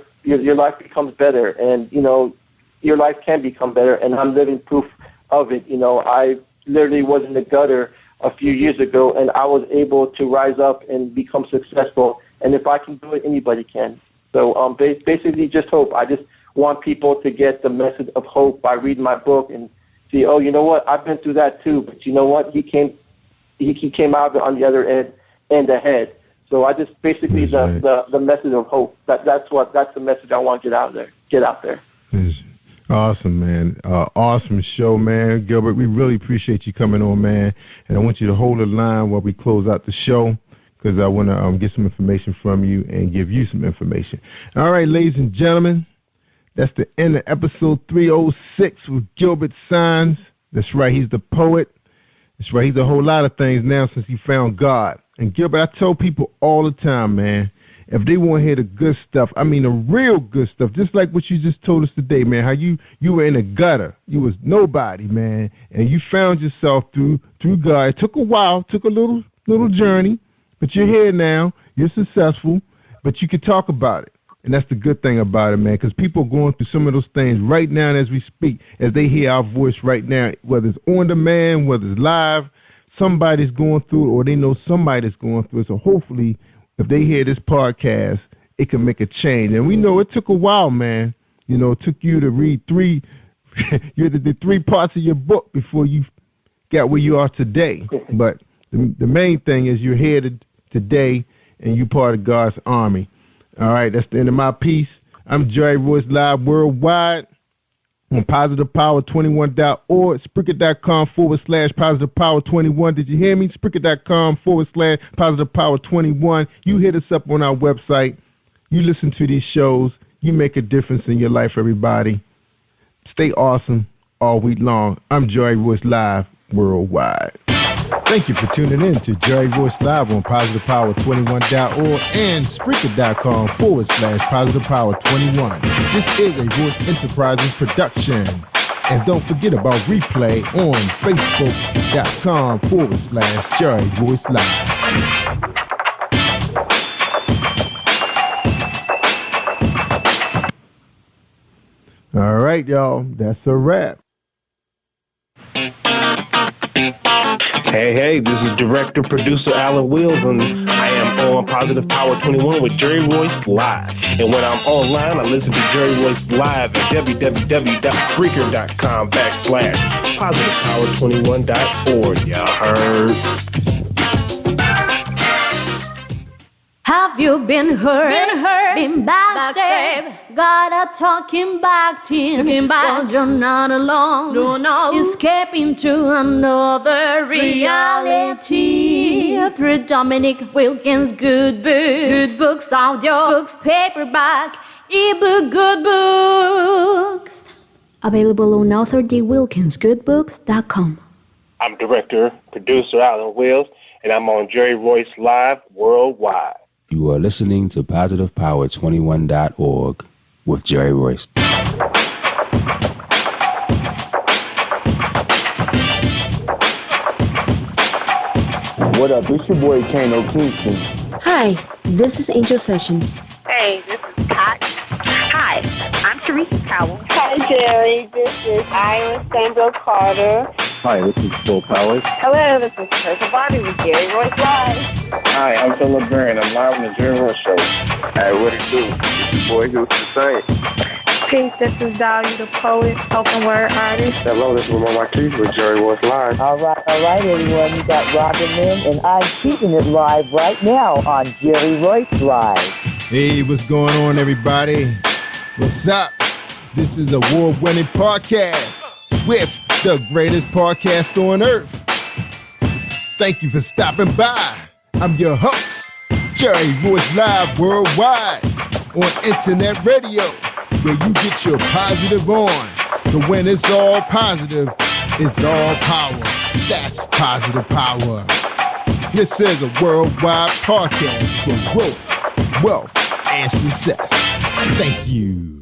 becomes better, and, you know, your life can become better, and I'm living proof of it. You know, I literally was in the gutter a few years ago, and I was able to rise up and become successful, and if I can do it, anybody can. So basically just hope. I just want people to get the message of hope by reading my book and see, oh, you know what? I've been through that too, but you know what? He came out of it on the other end ahead. So I just basically the message of hope. That's the message I want to get out there. Awesome, man. Awesome show, man. Gilbert, we really appreciate you coming on, man. And I want you to hold the line while we close out the show, because I want to get some information from you and give you some information. All right, ladies and gentlemen. That's the end of episode 306 with Gilbert Sines. That's right, he's the poet. That's right, he's a whole lot of things now since he found God. And Gilbert, I tell people all the time, man, if they want to hear the good stuff, I mean the real good stuff, just like what you just told us today, man, how you were in a gutter. You was nobody, man, and you found yourself through God. It took a while, took a little journey, but you're here now. You're successful, but you can talk about it. And that's the good thing about it, man, because people are going through some of those things right now as we speak, as they hear our voice right now, whether it's on demand, whether it's live, somebody's going through it or they know somebody's going through it. So hopefully, if they hear this podcast, it can make a change. And we know it took a while, man. You know, it took you to read you had to do 3 parts of your book before you got where you are today. But the main thing is you're here today and you're part of God's army. All right, that's the end of my piece. I'm Jerry Royce, live worldwide on PositivePower21.org, Spreaker.com/PositivePower21. Did you hear me? Spreaker.com/PositivePower21. You hit us up on our website. You listen to these shows. You make a difference in your life, everybody. Stay awesome all week long. I'm Jerry Royce, live worldwide. Thank you for tuning in to Jerry Royce Live on PositivePower21.org and Spreaker.com/PositivePower21. This is a Royce Enterprises production. And don't forget about replay on Facebook.com/Jerry Royce Live. All right, y'all. That's a wrap. Hey, this is director, producer Alan Wills, and I am on Positive Power 21 with Jerry Royce Live. And when I'm online, I listen to Jerry Royce Live at www.Spreaker.com/PositivePower21.org. Y'all heard? Have you been hurt? Been backstabbed? Gotta talking back to him. Well, you're not alone. No. Escaping to another reality. Through Dominic Wilkins' good books, audio books, paperback, ebook, good books. Available on authordwilkinsgoodbooks.com. I'm director, producer Alan Wills, and I'm on Jerry Royce Live worldwide. You are listening to PositivePower21.org with Jerry Royce. What up? It's your boy Kano Kingston. Hi, this is Angel Sessions. Hey, this is Pat. Hi, I'm Teresa Powell. Hi, Jerry. This is Ira Sandro Carter. Hi, this is Phil Powers. Hello, this is Teresa Bobby with Jerry Royce Live. Hi, I'm Philip Barron. I'm live on the Jerry Royce Show. Hey, what it do? It's your boy Who's the Same. Peace, this is Dahlia the poet, spoken word artist. Hello, this is Lamar Marquise with Jerry Royce Live. All right, everyone. You got Robin in, and I'm keeping it live right now on Jerry Royce Live. Hey, what's going on, everybody? What's up? This is award-winning podcast with the greatest podcast on earth. Thank you for stopping by. I'm your host, Jerry Royce Live worldwide on internet radio, where you get your positive on. So when it's all positive, it's all power. That's positive power. This is a worldwide podcast for growth, wealth, and success. Thank you.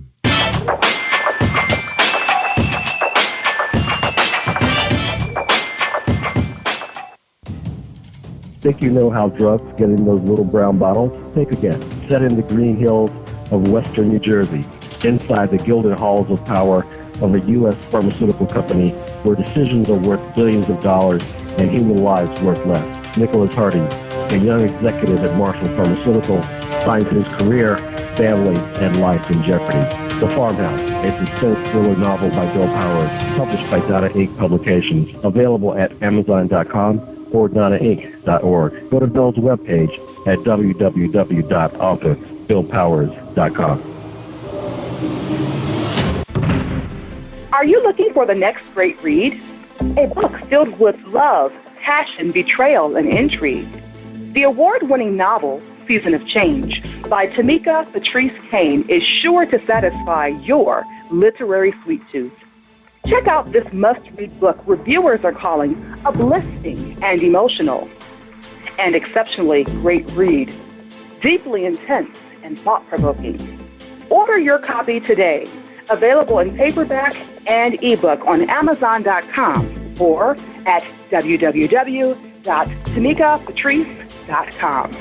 Think you know how drugs get in those little brown bottles? Think again. Set in the green hills of western New Jersey, inside the gilded halls of power of a U.S. pharmaceutical company where decisions are worth billions of dollars and human lives worth less. Nicholas Hardy, a young executive at Marshall Pharmaceutical, finds his career, family, and life in jeopardy. The Farmhouse, a suspense thriller novel by Bill Powers, published by Donna Inc. Publications, available at Amazon.com or DonnaInc.org. Go to Bill's webpage at www.authorBillPowers.com. Are you looking for the next great read? A book filled with love, passion, betrayal, and intrigue. The award-winning novel, Season of Change, by Tamika Patrice Kane, is sure to satisfy your literary sweet tooth. Check out this must-read book reviewers are calling uplifting and emotional. And exceptionally great read, deeply intense and thought-provoking. Order your copy today. Available in paperback and ebook on Amazon.com or at www.tamikapatrice.com.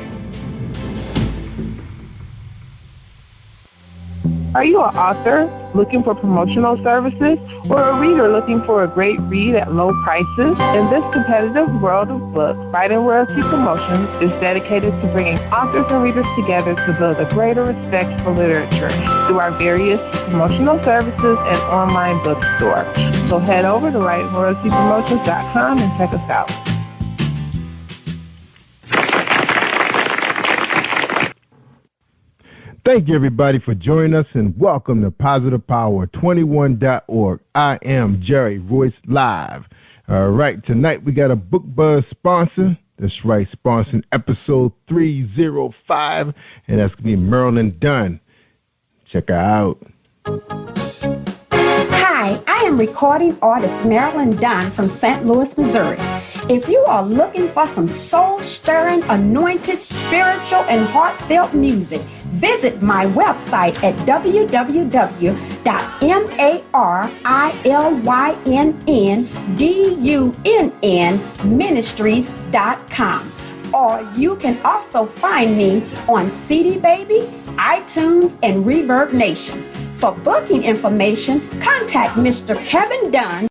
Are you an author looking for promotional services or a reader looking for a great read at low prices? In this competitive world of books, Writing Royalty Promotions is dedicated to bringing authors and readers together to build a greater respect for literature through our various promotional services and online bookstore. So head over to WritingRoyaltyPromotions.com and check us out. Thank you, everybody, for joining us, and welcome to PositivePower21.org. I am Jerry Royce Live. All right, tonight we got a Book Buzz sponsor. That's right, sponsoring episode 305, and that's going to be Marilyn Dunn. Check her out. Hi, I am recording artist Marilyn Dunn from St. Louis, Missouri. If you are looking for some soul-stirring, anointed, spiritual, and heartfelt music, visit my website at www.marilyndunnministries.com. Or you can also find me on CD Baby, iTunes, and Reverb Nation. For booking information, contact Mr. Kevin Dunn